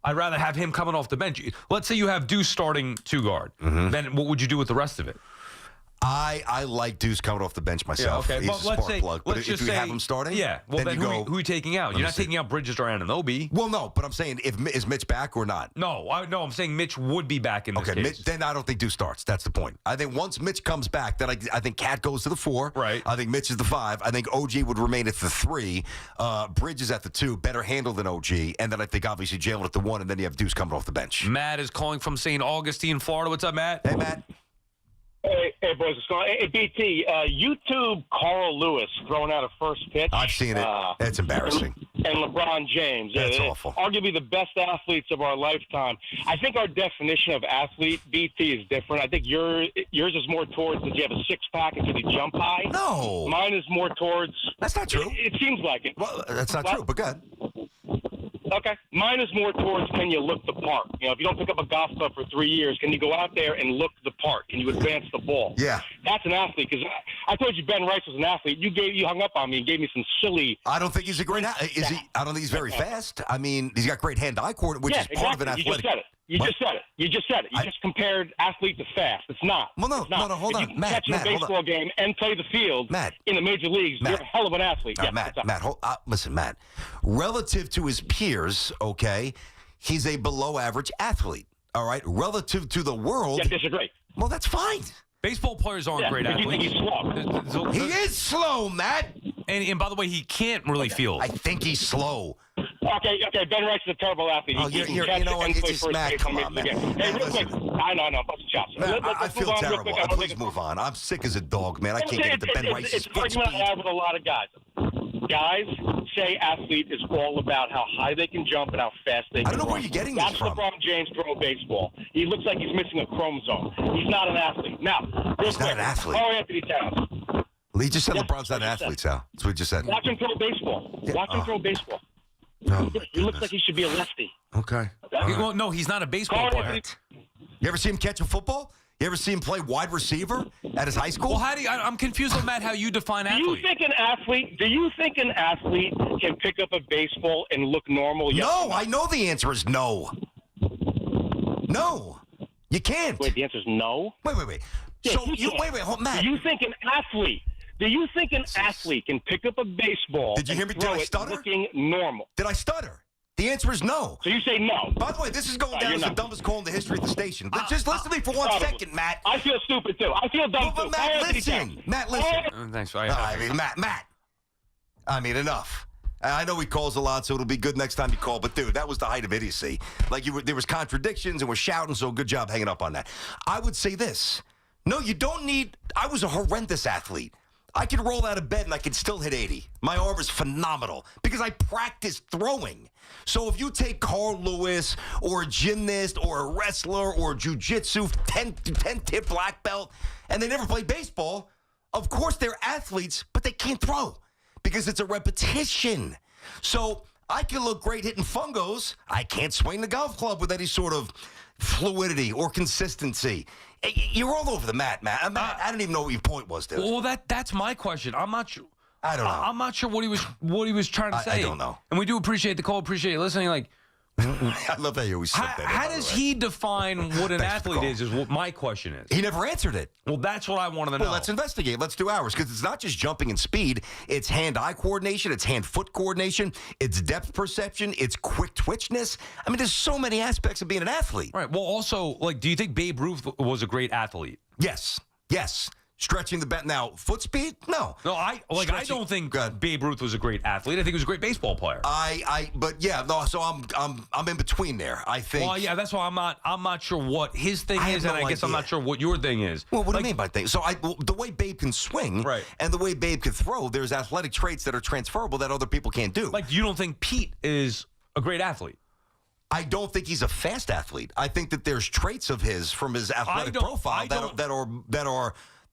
I'd rather have him coming off the bench. Let's say you have Deuce starting 2 guard. Mm-hmm. Then what would you do with the rest of it? I like Deuce coming off the bench myself. Yeah, okay. He's a spark plug. But if you have him starting, well, then who are you taking out? You're not taking out Bridges or Anunoby. Well, no, but I'm saying, is Mitch back or not? No, I'm saying Mitch would be back in this case. Mitch, then I don't think Deuce starts. That's the point. I think once Mitch comes back, then I think Cat goes to the 4. Right. I think Mitch is the 5. I think OG would remain at the 3. Bridges at the 2, better handle than OG. And then I think obviously Jalen at the 1, and then you have Deuce coming off the bench. Matt is calling from St. Augustine, Florida. What's up, Matt? Hey, Matt. Hey, boys, what's going on? Hey, BT, YouTube Carl Lewis throwing out a first pitch. I've seen it. It's embarrassing. And LeBron James. That's awful. Arguably the best athletes of our lifetime. I think our definition of athlete, BT, is different. I think yours is more towards, did you have a six-pack and could you jump high? No. Mine is more towards... That's not true. It seems like it. Well, that's not true, but go ahead. Okay. Mine is more towards can you look the part? You know, if you don't pick up a golf club for 3 years, can you go out there and look the part? Can you advance the ball? Yeah. That's an athlete. Because I told you Ben Rice was an athlete. You hung up on me and gave me some silly. I don't think he's a great athlete. Is he? I don't think he's very fast. I mean, he's got great hand-eye coordination, which is part of an athletic. You just said it. You just compared athlete to fast. It's not. Well, no, hold on. If you can Matt, catch a baseball game and play the field in the major leagues, you're a hell of an athlete. Listen, Matt. Relative to his peers, okay, he's a below-average athlete, all right? Relative to the world. Yeah, disagree. Well, that's fine. Baseball players aren't great athletes. You think he's slow? He is slow, Matt. And by the way, he can't really field. I think he's slow. Okay. Ben Rice is a terrible athlete. You know what? It's just Matt. Come on, man. Hey, real quick. I know. Bust the chops. Matt, I feel terrible. Please move on. I'm sick as a dog, man. I can't get into Ben Rice's It's an argument I have with a lot of guys. Guys say athlete is all about how high they can jump and how fast they can run. I don't know where you're getting this from. Watch LeBron James throw a baseball. He looks like he's missing a chromosome. He's not an athlete. Now, he's not an athlete. Oh, Anthony Towns. He just said LeBron's not an athlete, Sal. That's what he just said. Watch him throw baseball. Watch him throw baseball. He looks like he should be a lefty. Okay. Well, no, he's not a baseball player. You ever see him catch a football? You ever see him play wide receiver at his high school? Well, I'm confused on, Matt, how you define athlete. Do you think an athlete can pick up a baseball and look normal? No, I know the answer is no. No, you can't. Wait, the answer is no? Wait. Yeah, so hold, Matt. Do you think an athlete can pick up a baseball? Did you hear me? Did I stutter? Looking normal. Did I stutter? The answer is no. So you say no. By the way, this is going down as the dumbest call in the history of the station. But just listen to me for 1 second, Matt. I feel stupid too. I feel dumb too. Matt, listen. Thanks. Matt. I mean, enough. I know he calls a lot, so it'll be good next time you call. But dude, that was the height of idiocy. There was contradictions and we're shouting. So good job hanging up on that. I would say this. No, you don't need. I was a horrendous athlete. I could roll out of bed and I could still hit 80. My arm is phenomenal because I practiced throwing. So if you take Carl Lewis or a gymnast or a wrestler or a jiu-jitsu 10-tip black belt and they never played baseball, of course they're athletes, but they can't throw because it's a repetition. So I can look great hitting fungos. I can't swing the golf club with any sort of fluidity or consistency. You're all over the mat, Matt. I don't even know what your point was, dude. Well, that's my question. I'm not sure. I don't know. I'm not sure what he was trying to say. I don't know. And we do appreciate the call. Appreciate you listening. Like, I love how you always slip that in. How does he define what an athlete is what my question is. He never answered it. Well, that's what I wanted to know. Well, let's investigate. Let's do ours because it's not just jumping and speed. It's hand-eye coordination. It's hand-foot coordination. It's depth perception. It's quick twitchness. I mean, there's so many aspects of being an athlete. Right. Well, also, do you think Babe Ruth was a great athlete? Yes. Stretching the bat. Now, foot speed? No. I don't think Babe Ruth was a great athlete. I think he was a great baseball player. So I'm in between there. I think. Well, yeah, that's why I'm not sure what his thing is, and I guess I'm not sure what your thing is. Well, what do you mean by thing? So the way Babe can swing, right, and the way Babe can throw, there's athletic traits that are transferable that other people can't do. Like, you don't think Pete is a great athlete? I don't think he's a fast athlete. I think that there's traits of his from his athletic profile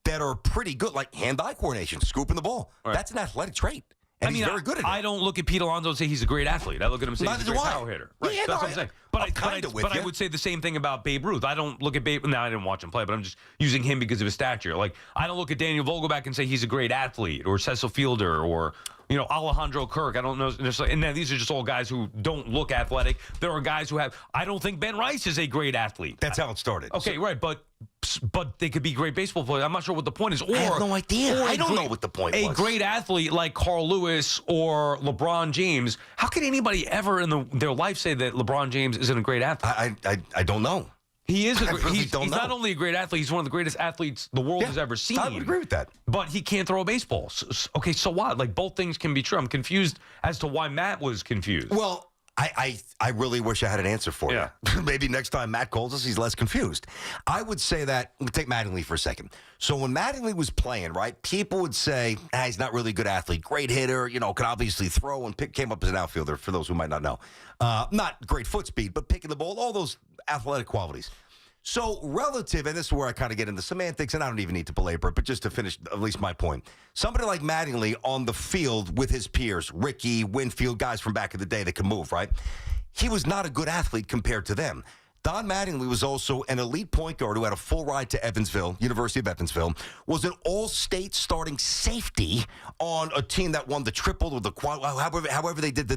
that are pretty good, like hand-eye coordination, scooping the ball. Right. That's an athletic trait, and he's very good at it. I don't look at Pete Alonso and say he's a great athlete. I look at him and say he's a great power hitter. Right, that's what I'm saying. But I would say the same thing about Babe Ruth. I don't look at Babe. Now, I didn't watch him play, but I'm just using him because of his stature. Like, I don't look at Daniel Vogelback and say he's a great athlete, or Cecil Fielder, or Alejandro Kirk. I don't know. And then these are just all guys who don't look athletic. There are guys who have. I don't think Ben Rice is a great athlete. That's how it started. Okay, right, but they could be great baseball players. I'm not sure what the point is. I have no idea. I don't know what the point was. A great athlete like Carl Lewis or LeBron James. How could anybody ever in their life say that LeBron James isn't a great athlete? I don't know. He is. He's not only a great athlete. He's one of the greatest athletes the world has ever seen. I would agree with that. But he can't throw a baseball. So what? Like, both things can be true. I'm confused as to why Matt was confused. Well, I really wish I had an answer for you. Maybe next time Matt calls us, he's less confused. I would say that, take Mattingly for a second. So when Mattingly was playing, right, people would say, he's not really a good athlete, great hitter, could obviously throw, and came up as an outfielder, for those who might not know. Not great foot speed, but picking the ball, all those athletic qualities. So relative, and this is where I kind of get into semantics, and I don't even need to belabor it, but just to finish at least my point. Somebody like Mattingly on the field with his peers, Ricky, Winfield, guys from back in the day that can move, right? He was not a good athlete compared to them. Don Mattingly was also an elite point guard who had a full ride to Evansville, University of Evansville, was an all-state starting safety on a team that won the triple or the quad, however they did the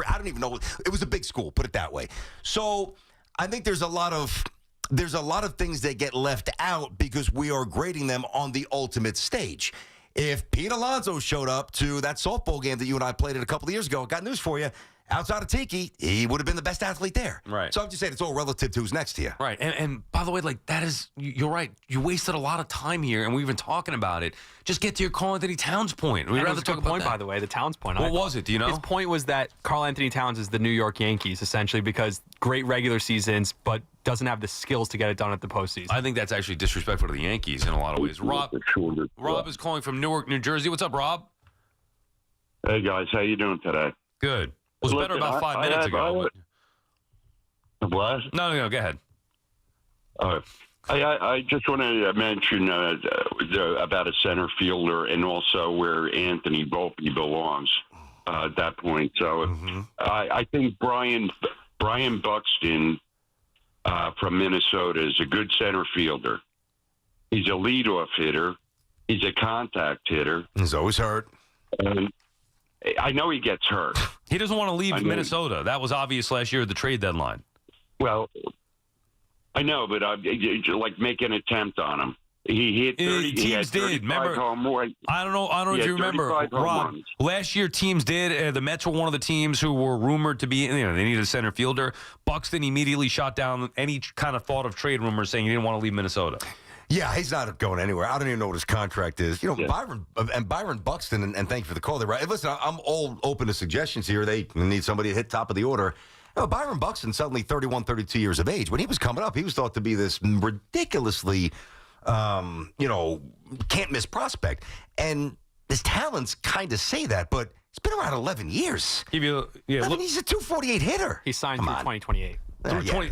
I don't even know. It was a big school, put it that way. So I think there's a lot of things that get left out because we are grading them on the ultimate stage. If Pete Alonso showed up to that softball game that you and I played a couple of years ago, I got news for you. Outside of Tiki, he would have been the best athlete there. Right. So I'm just saying it's all relative to who's next to you. Right. And by the way, like that is, you're right. You wasted a lot of time here, and we've been talking about it. Just get to your Karl Anthony Towns point. We'd rather talk about point, that. by the way, the Towns point. What was it? Do you know? His point was that Karl Anthony Towns is the New York Yankees, essentially, because great regular seasons, but doesn't have the skills to get it done at the postseason. I think that's actually disrespectful to the Yankees in a lot of ways. Rob is calling from Newark, New Jersey. What's up, Rob? Hey, guys. How you doing today? Good. Was better about 5 minutes ago. What? No, go ahead. I just want to mention about a center fielder and also where Anthony Volpe belongs at that point. So I think Brian Buxton from Minnesota is a good center fielder. He's a leadoff hitter. He's a contact hitter. He's always hurt. And I know he gets hurt. He doesn't want to leave Minnesota. That was obvious last year at the trade deadline. Well, I know, but like make an attempt on him. He hit 30. Teams did. Remember? I don't know if you remember, Rob. Last year, teams did. The Mets were one of the teams who were rumored to be. They needed a center fielder. Buxton immediately shot down any kind of thought of trade rumors, saying he didn't want to leave Minnesota. Yeah, he's not going anywhere. I don't even know what his contract is. You know, Byron Buxton, and thank you for the call there. Right? Listen, I'm all open to suggestions here. They need somebody to hit top of the order. You know, Byron Buxton, suddenly 31, 32 years of age. When he was coming up, he was thought to be this ridiculously, can't miss prospect. And his talents kind of say that, but he's been around 11 years. He's a 248 hitter. He signed through 2028.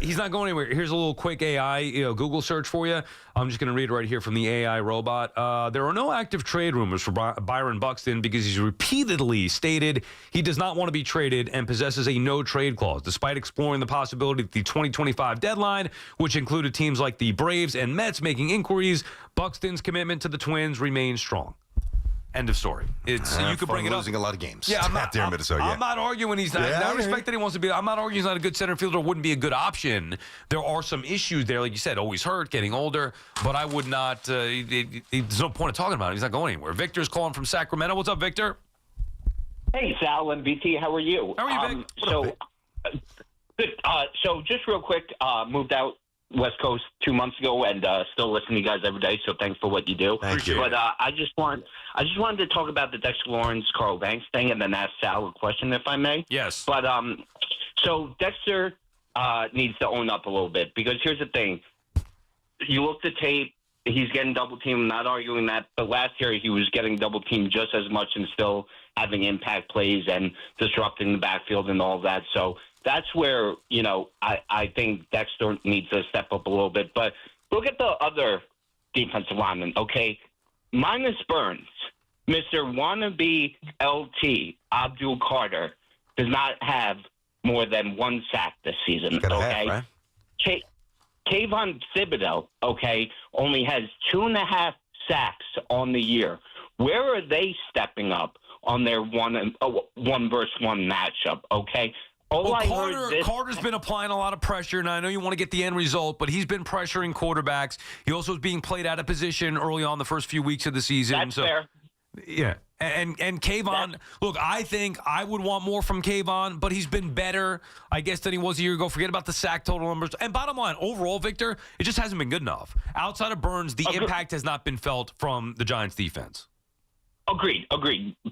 He's not going anywhere. Here's a little quick AI Google search for you. I'm just going to read right here from the AI robot. There are no active trade rumors for Byron Buxton because he's repeatedly stated he does not want to be traded and possesses a no-trade clause, despite exploring the possibility that the 2025 deadline, which included teams like the Braves and Mets making inquiries, Buxton's commitment to the Twins remains strong. End of story. It's you could bring it up. Losing a lot of games. Yeah, I'm not arguing he's not. I respect that he wants to be. I'm not arguing he's not a good center fielder. Wouldn't be a good option. There are some issues there, like you said, always hurt, getting older. But I would not. There's no point of talking about it. He's not going anywhere. Victor's calling from Sacramento. What's up, Victor? Hey, Sal and BT. How are you? How are you, Vic? Good. So just real quick, moved out West Coast 2 months ago, and still listen to you guys every day. So thanks for what you do. Thank you. But I just wanted to talk about the Dexter Lawrence, Carl Banks thing, and then ask Sal a question, if I may. Yes. But so Dexter needs to own up a little bit, because here's the thing: you look at the tape. He's getting double teamed. I'm not arguing that, but last year he was getting double teamed just as much and still having impact plays and disrupting the backfield and all of that. So that's where, I think Dexter needs to step up a little bit. But look at the other defensive linemen, okay? Minus Burns, Mr. Wannabe LT, Abdul Carter, does not have more than 1 sack this season, okay? Kayvon Thibodeau, okay, only has 2.5 sacks on the year. Where are they stepping up on their one versus one matchup, okay? Carter's been applying a lot of pressure, and I know you want to get the end result, but he's been pressuring quarterbacks. He also is being played out of position early on the first few weeks of the season. That's fair. Yeah. And Kayvon, look, I think I would want more from Kayvon, but he's been better, I guess, than he was a year ago. Forget about the sack total numbers. And bottom line, overall, Victor, it just hasn't been good enough. Outside of Burns, the impact has not been felt from the Giants' defense. Agreed.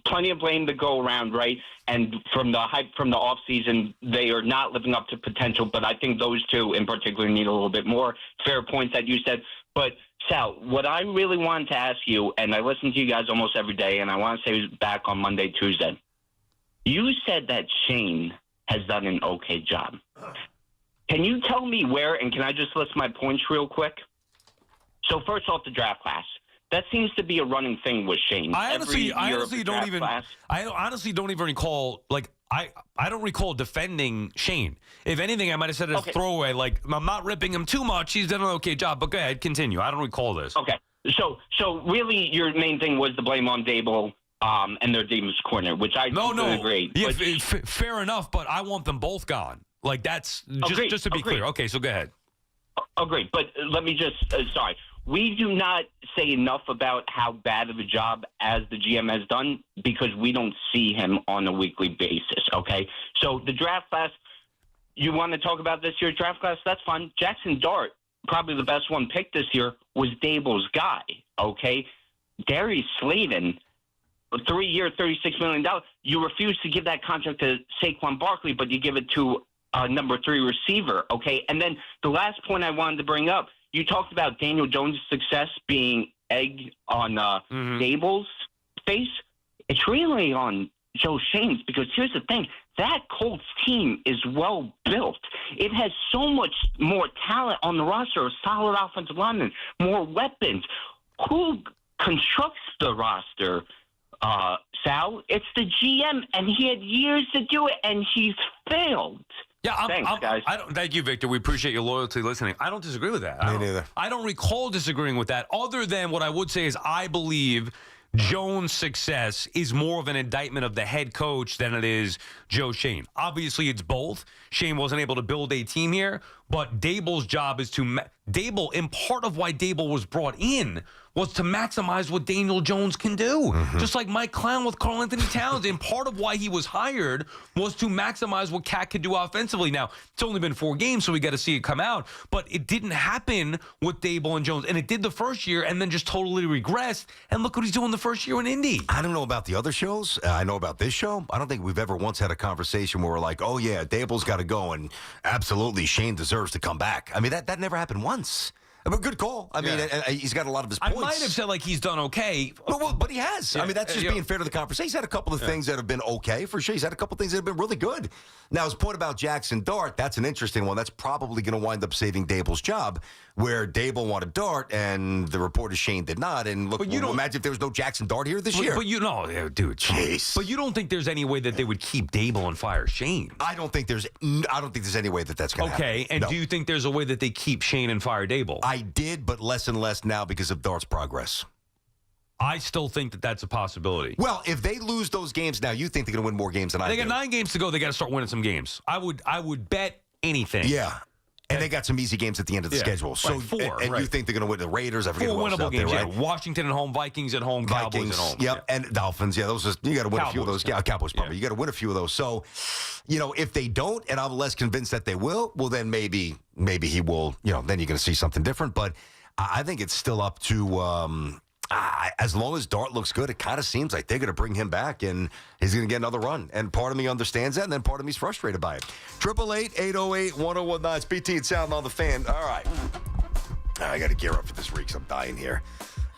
Plenty of blame to go around, right? And from the hype from the offseason, they are not living up to potential, but I think those two in particular need a little bit more. Fair points that you said. But, Sal, what I really wanted to ask you, and I listen to you guys almost every day, and I want to say it was back on Monday, Tuesday. You said that Shane has done an okay job. Can you tell me where, and can I just list my points real quick? So first off, the draft class. That seems to be a running thing with Shane. I honestly don't even recall, I don't recall defending Shane. If anything, I might have said it as a throwaway, like, I'm not ripping him too much. He's done an okay job. But go ahead, continue. I don't recall this. Okay. So really your main thing was the blame on Dable and their defense corner, which I agree. Yeah, fair enough, but I want them both gone. Like, that's just to be clear. Okay, so go ahead. Agreed. But let me just, sorry. We do not say enough about how bad of a job as the GM has done because we don't see him on a weekly basis, okay? So the draft class, you want to talk about this year's draft class? That's fine. Jackson Dart, probably the best one picked this year, was Dable's guy, okay? Darius Slayton, a 3-year, $36 million. You refuse to give that contract to Saquon Barkley, but you give it to a number 3 receiver, okay? And then the last point I wanted to bring up, you talked about Daniel Jones' success being egg on Dable's face. It's really on Joe Shane's because here's the thing. That Colts team is well built. It has so much more talent on the roster, a solid offensive lineman, more weapons. Who constructs the roster, Sal? It's the GM, and he had years to do it, and he's failed. Yeah, thanks, guys. Thank you, Victor. We appreciate your loyalty listening. I don't disagree with that. Me neither. I don't recall disagreeing with that, other than what I would say is I believe Jones' success is more of an indictment of the head coach than it is Joe Shane. Obviously, it's both. Shane wasn't able to build a team here, but Dable's job is to Dable, and part of why Dable was brought in was to maximize what Daniel Jones can do. Just like Mike Clown with Karl Anthony Towns. And part of why he was hired was to maximize what Cat could do offensively. Now, it's only been 4 games, so we got to see it come out. But it didn't happen with Dable and Jones. And it did the first year and then just totally regressed. And look what he's doing the first year in Indy. I don't know about the other shows. I know about this show. I don't think we've ever once had a conversation where we're like, oh, yeah, Dable's got to go, and absolutely Shane deserves to come back. I mean, that never happened once. But good call. I mean, he's got a lot of his points. I might have said, like, he's done okay. But he has. Yeah. I mean, that's just being fair to the conversation. He's had a couple of things that have been okay, for sure. He's had a couple of things that have been really good. Now, his point about Jackson Dart, that's an interesting one. That's probably going to wind up saving Dable's job, where Dable wanted Dart, and the report is Shane did not. And look, imagine if there was no Jackson Dart here this year. But dude. Jeez. But you don't think there's any way that they would keep Dable and fire Shane? I don't think there's any way that's going to happen. Okay, and do you think there's a way that they keep Shane and fire Dable? I did, but less and less now because of Dart's progress. I still think that that's a possibility. Well, if they lose those games now, you think they're going to win more games than I do. They got 9 games to go. They got to start winning some games. I would bet anything. Yeah. And they got some easy games at the end of the schedule. So, right, 4. And you think they're going to win the Raiders? I forget 4 winnable games. There, right? Washington at home, Vikings at home, Cowboys at home. Yep, and Dolphins. Yeah, those you got to win a few of those. Yeah, Cowboys probably. You got to win a few of those. So, if they don't, and I'm less convinced that they will, well, then maybe he will. Then you're going to see something different. But I think it's still up to. As long as Dart looks good, it kind of seems like they're going to bring him back, and he's going to get another run. And part of me understands that, and then part of me is frustrated by it. 888-808-1019. It's BT and Sound on the Fan. All right. I got to gear up for this week, 'cause I'm dying here.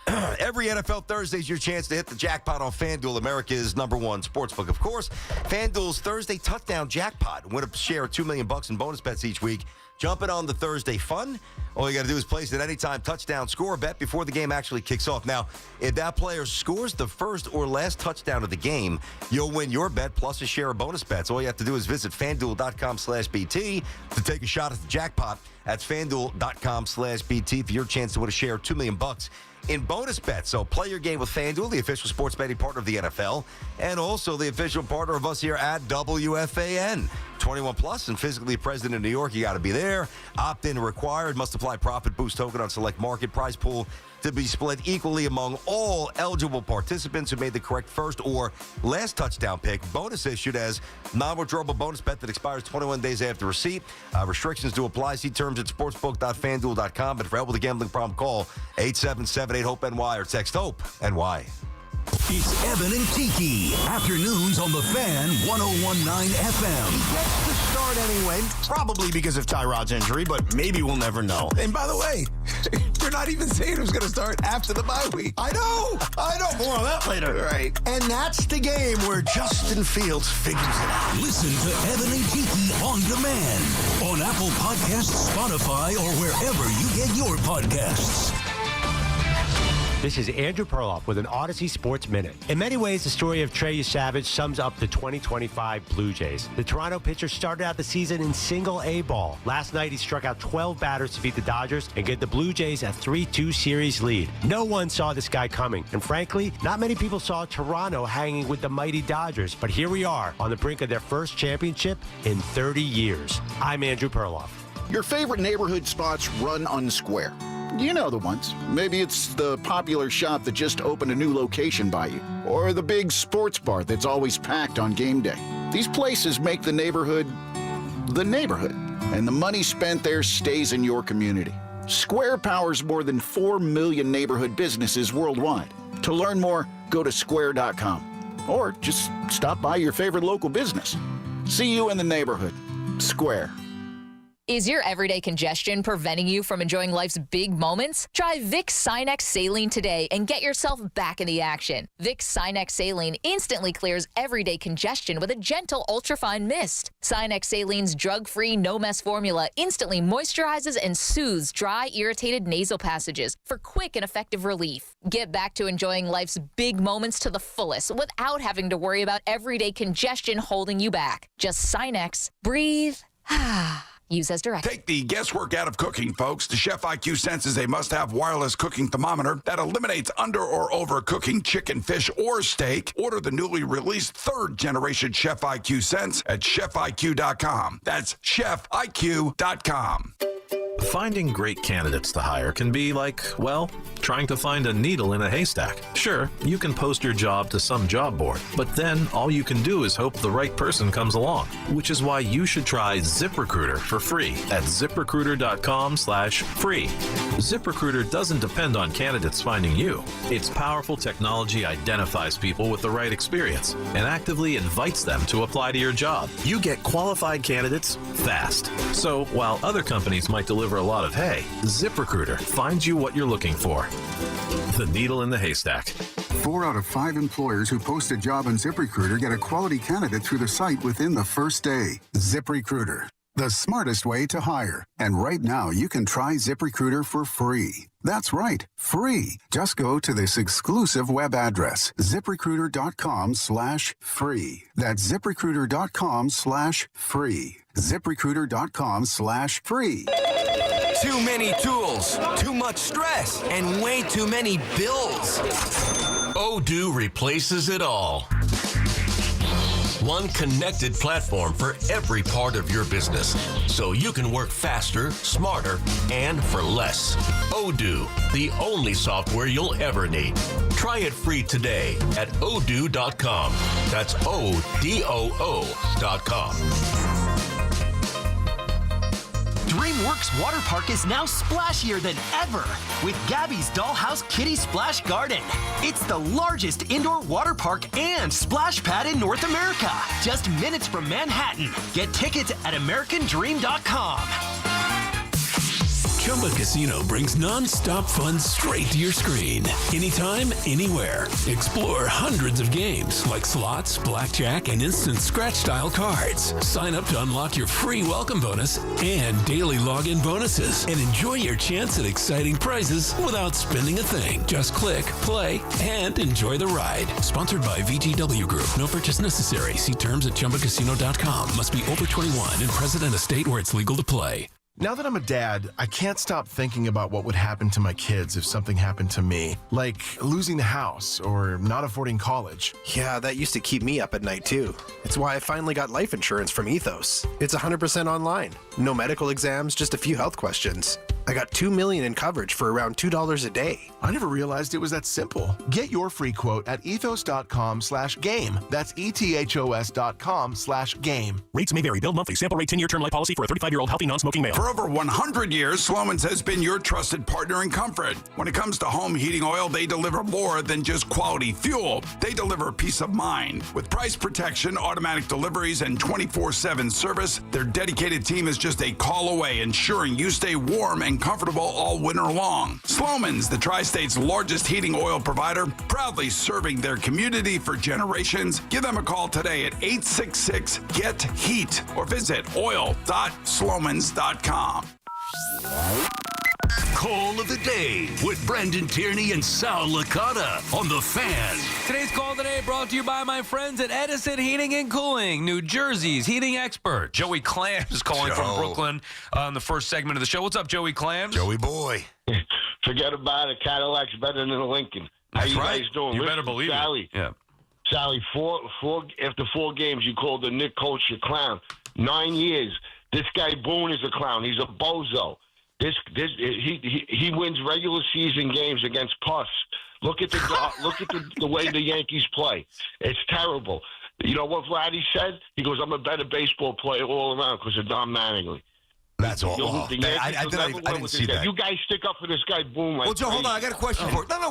Every NFL Thursday is your chance to hit the jackpot on FanDuel, America's #1 sportsbook. Of course, FanDuel's Thursday touchdown jackpot. Win a share of $2 million in bonus bets each week. Jumping on the Thursday fun. All you got to do is place an anytime touchdown score bet before the game actually kicks off. Now, if that player scores the first or last touchdown of the game, you'll win your bet plus a share of bonus bets. All you have to do is visit FanDuel.com/BT to take a shot at the jackpot. That's FanDuel.com/BT for your chance to win a share of $2 million in bonus bets. So play your game with FanDuel, the official sports betting partner of the NFL, and also the official partner of us here at WFAN. 21 plus and physically present in New York. You got to be there. Opt-in required. Must apply profit boost token on select market. Prize pool to be split equally among all eligible participants who made the correct first or last touchdown pick. Bonus issued as non-withdrawable bonus bet that expires 21 days after receipt. Restrictions do apply. See terms at sportsbook.fanduel.com. But for help with a gambling problem, call 877-8-HOPE-NY or text HOPE-NY. It's Evan and Tiki. Afternoons on the Fan 101.9 FM. He gets the start anyway, probably because of Tyrod's injury, but maybe we'll never know. And by the way, you're not even saying who's going to start after the bye week. I know. More on that later. Right. And that's the game where Justin Fields figures it out. Listen to Evan and Tiki on demand on Apple Podcasts, Spotify, or wherever you get your podcasts. This is Andrew Perloff with an Odyssey Sports Minute. In many ways, the story of Trey Savage sums up the 2025 Blue Jays. The Toronto pitcher started out the season in single A ball. Last night, he struck out 12 batters to beat the Dodgers and get the Blue Jays a 3-2 series lead. No one saw this guy coming, and frankly, not many people saw Toronto hanging with the mighty Dodgers. But here we are on the brink of their first championship in 30 years. I'm Andrew Perloff. Your favorite neighborhood spots run unsquare. You know the ones. Maybe it's the popular shop that just opened a new location by you, or the big sports bar that's always packed on game day. These places make the neighborhood, and the money spent there stays in your community. Square powers more than 4 million neighborhood businesses worldwide. To learn more, go to square.com, or just stop by your favorite local business. See you in the neighborhood. Square. Is your everyday congestion preventing you from enjoying life's big moments? Try Vicks Sinex Saline today and get yourself back in the action. Vicks Sinex Saline instantly clears everyday congestion with a gentle ultrafine mist. Sinex Saline's drug-free, no-mess formula instantly moisturizes and soothes dry, irritated nasal passages for quick and effective relief. Get back to enjoying life's big moments to the fullest without having to worry about everyday congestion holding you back. Just Sinex. Breathe. Use as directed. Take the guesswork out of cooking, folks. The Chef IQ senses a must-have wireless cooking thermometer that eliminates under or over cooking chicken, fish, or steak. Order the newly released third-generation Chef IQ Sense at chefiq.com. That's chefiq.com. Finding great candidates to hire can be like, well, trying to find a needle in a haystack. Sure, you can post your job to some job board, but then all you can do is hope the right person comes along, which is why you should try ZipRecruiter for free at ZipRecruiter.com/free. ZipRecruiter doesn't depend on candidates finding you. Its powerful technology identifies people with the right experience and actively invites them to apply to your job. You get qualified candidates fast. So while other companies might deliver a lot of hay, ZipRecruiter finds you what you're looking for. The needle in the haystack. 4 out of 5 employers who post a job on ZipRecruiter get a quality candidate through the site within the first day. ZipRecruiter, the smartest way to hire. And right now, you can try ZipRecruiter for free. That's right, free. Just go to this exclusive web address, ZipRecruiter.com/free. That's ZipRecruiter.com/free. ZipRecruiter.com/free. Too many tools, too much stress, and way too many bills. Odoo replaces it all. One connected platform for every part of your business, so you can work faster, smarter, and for less. Odoo, the only software you'll ever need. Try it free today at odoo.com. That's ODOO.com. DreamWorks Water Park is now splashier than ever with Gabby's Dollhouse Kiddie Splash Garden. It's the largest indoor water park and splash pad in North America. Just minutes from Manhattan. Get tickets at AmericanDream.com. Chumba Casino brings non-stop fun straight to your screen. Anytime, anywhere. Explore hundreds of games like slots, blackjack, and instant scratch-style cards. Sign up to unlock your free welcome bonus and daily login bonuses. And enjoy your chance at exciting prizes without spending a thing. Just click, play, and enjoy the ride. Sponsored by VGW Group. No purchase necessary. See terms at ChumbaCasino.com. Must be over 21 and present in a state where it's legal to play. Now that I'm a dad, I can't stop thinking about what would happen to my kids if something happened to me, like losing the house or not affording college. Yeah, that used to keep me up at night too. It's why I finally got life insurance from Ethos. It's 100% online. No medical exams, just a few health questions. I got $2 million in coverage for around $2 a day. I never realized it was that simple. Get your free quote at ethos.com/game. That's ethos.com/game. Rates may vary. Bill monthly. Sample rate 10-year term life policy for a 35-year-old healthy non-smoking male. For over 100 years, Sloman's has been your trusted partner in comfort. When it comes to home heating oil, they deliver more than just quality fuel. They deliver peace of mind. With price protection, automatic deliveries, and 24/7 service, their dedicated team is just a call away, ensuring you stay warm and comfortable all winter long. Sloman's, the Tri-State's largest heating oil provider, proudly serving their community for generations. Give them a call today at 866-GET-HEAT or visit oil.slomans.com. Call of the day with Brendan Tierney and Sal Licata on The Fan. Today's call today brought to you by my friends at Edison Heating and Cooling, New Jersey's heating expert. Joey Clams calling from Brooklyn on the first segment of the show. What's up, Joey Clams? Joey boy. Forget about it. Cadillac's better than a Lincoln. How you guys doing? You better believe Sally, it. Yeah. Sally, after 4 games, you called the Nick Coach a clown. 9 years. This guy Boone is a clown. He's a bozo. He wins regular season games against Puss. Look at the way the Yankees play. It's terrible. You know what Vladdy said? He goes, "I'm a better baseball player all around because of Don Mattingly." That's all. I didn't see that. You guys stick up for this guy, Boone. Well, Joe, hold on. I got a question for you. No.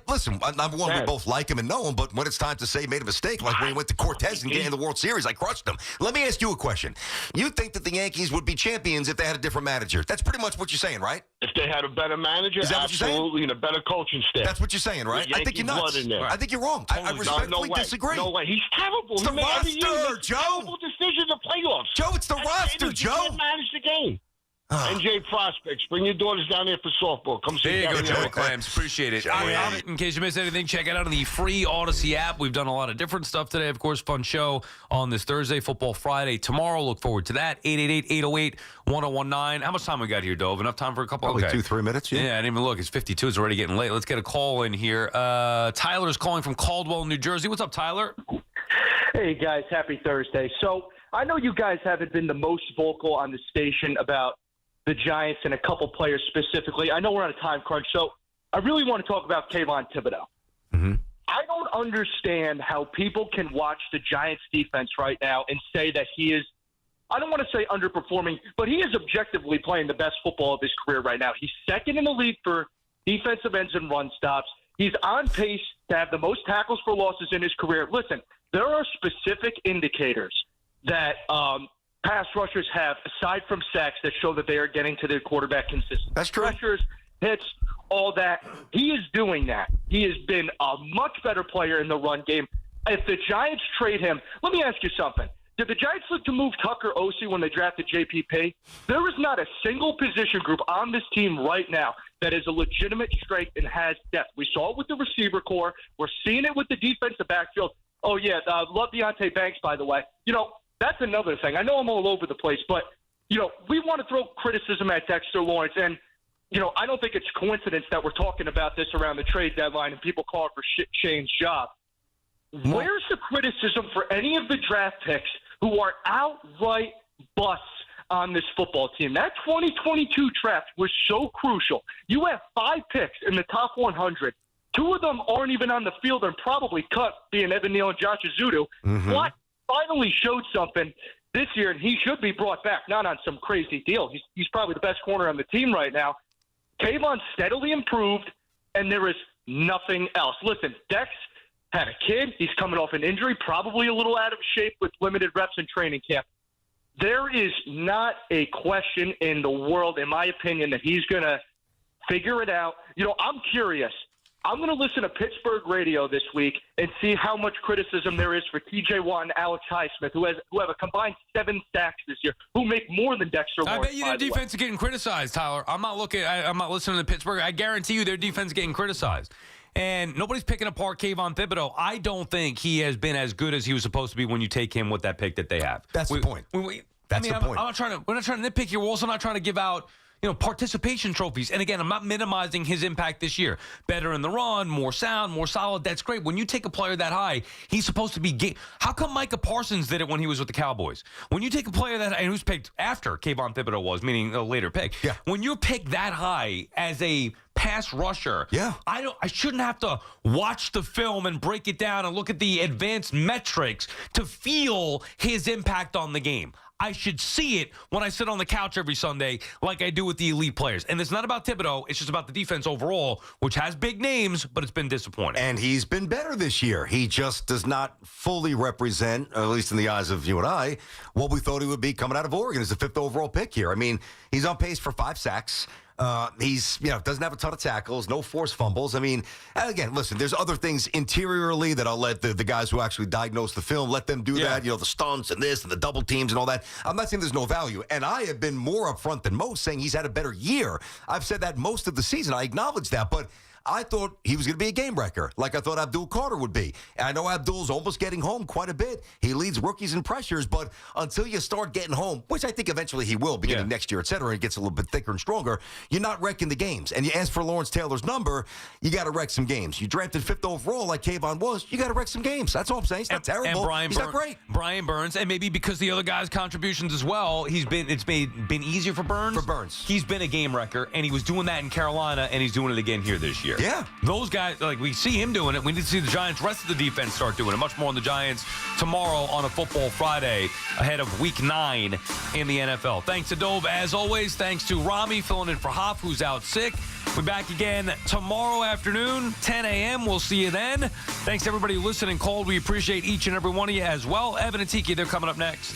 Listen, number one, we both like him and know him, but when it's time to say he made a mistake, like when he went to Cortez and getting the World Series, I crushed him. Let me ask you a question. You think that the Yankees would be champions if they had a different manager? That's pretty much what you're saying, right? If they had a better manager, is that what you're saying? Absolutely, and a better coaching staff. That's what you're saying, right? I think you're nuts. I think you're wrong. I respectfully disagree. No way. He's terrible. It's the roster, Joe. Terrible decision in the playoffs. Joe, it's the roster, Joe. You can't manage the game. NJ Prospects, bring your daughters down here for softball. Come see. There you go, Joey Clams. Appreciate it. In case you missed anything, check it out on the free Odyssey app. We've done a lot of different stuff today. Of course, fun show on this Thursday, Football Friday. Tomorrow, look forward to that. 888-808-1019. How much time we got here, Dove? Enough time for a couple? Probably 2-3 minutes. Yeah, I didn't even look. It's 52. It's already getting late. Let's get a call in here. Tyler's calling from Caldwell, New Jersey. What's up, Tyler? Hey, guys. Happy Thursday. So I know you guys haven't been the most vocal on the station about the Giants and a couple players specifically. I know we're on a time crunch, so I really want to talk about Kayvon Thibodeau. Mm-hmm. I don't understand how people can watch the Giants defense right now and say that he is, I don't want to say underperforming, but he is objectively playing the best football of his career right now. He's second in the league for defensive ends and run stops. He's on pace to have the most tackles for losses in his career. Listen, there are specific indicators that pass rushers have, aside from sacks, that show that they are getting to their quarterback consistently. That's true. Pressures, hits, all that. He is doing that. He has been a much better player in the run game. If the Giants trade him, let me ask you something. Did the Giants look to move Tucker Osei when they drafted JPP? There is not a single position group on this team right now that is a legitimate strength and has depth. We saw it with the receiver core. We're seeing it with the defensive backfield. Oh, yeah, love Deonte Banks, by the way. You know, that's another thing. I know I'm all over the place, but, you know, we want to throw criticism at Dexter Lawrence. And, you know, I don't think it's coincidence that we're talking about this around the trade deadline and people call it for Shane's job. Where's the criticism for any of the draft picks who are outright busts on this football team? That 2022 draft was so crucial. You have 5 picks in the top 100. 2 of them aren't even on the field and probably cut, being Evan Neal and Josh Azudu. What? Finally showed something this year, and he should be brought back, not on some crazy deal. He's probably the best corner on the team right now. Kayvon steadily improved, and there is nothing else. Listen, Dex had a kid. He's coming off an injury, probably a little out of shape with limited reps in training camp. There is not a question in the world, in my opinion, that he's going to figure it out. You know, I'm curious. I'm going to listen to Pittsburgh radio this week and see how much criticism there is for T.J. Watt and Alex Highsmith, who have a combined 7 sacks this year, who make more than Dexter Lawrence. I bet you their defense is getting criticized, Tyler. I'm not listening to Pittsburgh. I guarantee you their defense is getting criticized. And nobody's picking apart Kayvon Thibodeau. I don't think he has been as good as he was supposed to be when you take him with that pick that they have. That's the point. We're not trying to nitpick here. We're also not trying to give out participation trophies. And again, I'm not minimizing his impact this year. Better in the run, more sound, more solid. That's great. When you take a player that high, he's supposed to be How come Micah Parsons did it when he was with the Cowboys? When you take a player that, and who's picked after Kayvon Thibodeau was, meaning a later pick. Yeah. When you're picked that high as a pass rusher, yeah, I shouldn't have to watch the film and break it down and look at the advanced metrics to feel his impact on the game. I should see it when I sit on the couch every Sunday like I do with the elite players. And it's not about Thibodeau. It's just about the defense overall, which has big names, but it's been disappointing. And he's been better this year. He just does not fully represent, at least in the eyes of you and I, what we thought he would be coming out of Oregon as the 5th overall pick here. I mean, he's on pace for 5 sacks. He's, doesn't have a ton of tackles, no forced fumbles. I mean, again, listen, there's other things interiorly that I'll let the guys who actually diagnose the film, let them do that, the stunts and this and the double teams and all that. I'm not saying there's no value. And I have been more upfront than most saying he's had a better year. I've said that most of the season. I acknowledge that. But I thought he was going to be a game wrecker, like I thought Abdul Carter would be. And I know Abdul's almost getting home quite a bit. He leads rookies in pressures, but until you start getting home, which I think eventually he will, beginning next year, et cetera, and it gets a little bit thicker and stronger, you're not wrecking the games. And you ask for Lawrence Taylor's number, you got to wreck some games. You drafted 5th overall like Kayvon was, you got to wreck some games. That's all I'm saying. It's not terrible. And He's not great. Brian Burns, and maybe because the other guys' contributions as well, it's been easier for Burns. He's been a game wrecker, and he was doing that in Carolina, and he's doing it again here this year. Yeah. Those guys, like we see him doing it. We need to see the Giants' rest of the defense start doing it. Much more on the Giants tomorrow on a Football Friday ahead of Week 9 in the NFL. Thanks to Dove, as always. Thanks to Rami filling in for Hoff, who's out sick. We're back again tomorrow afternoon, 10 a.m. We'll see you then. Thanks to everybody who listened and called. We appreciate each and every one of you as well. Evan and Tiki, they're coming up next.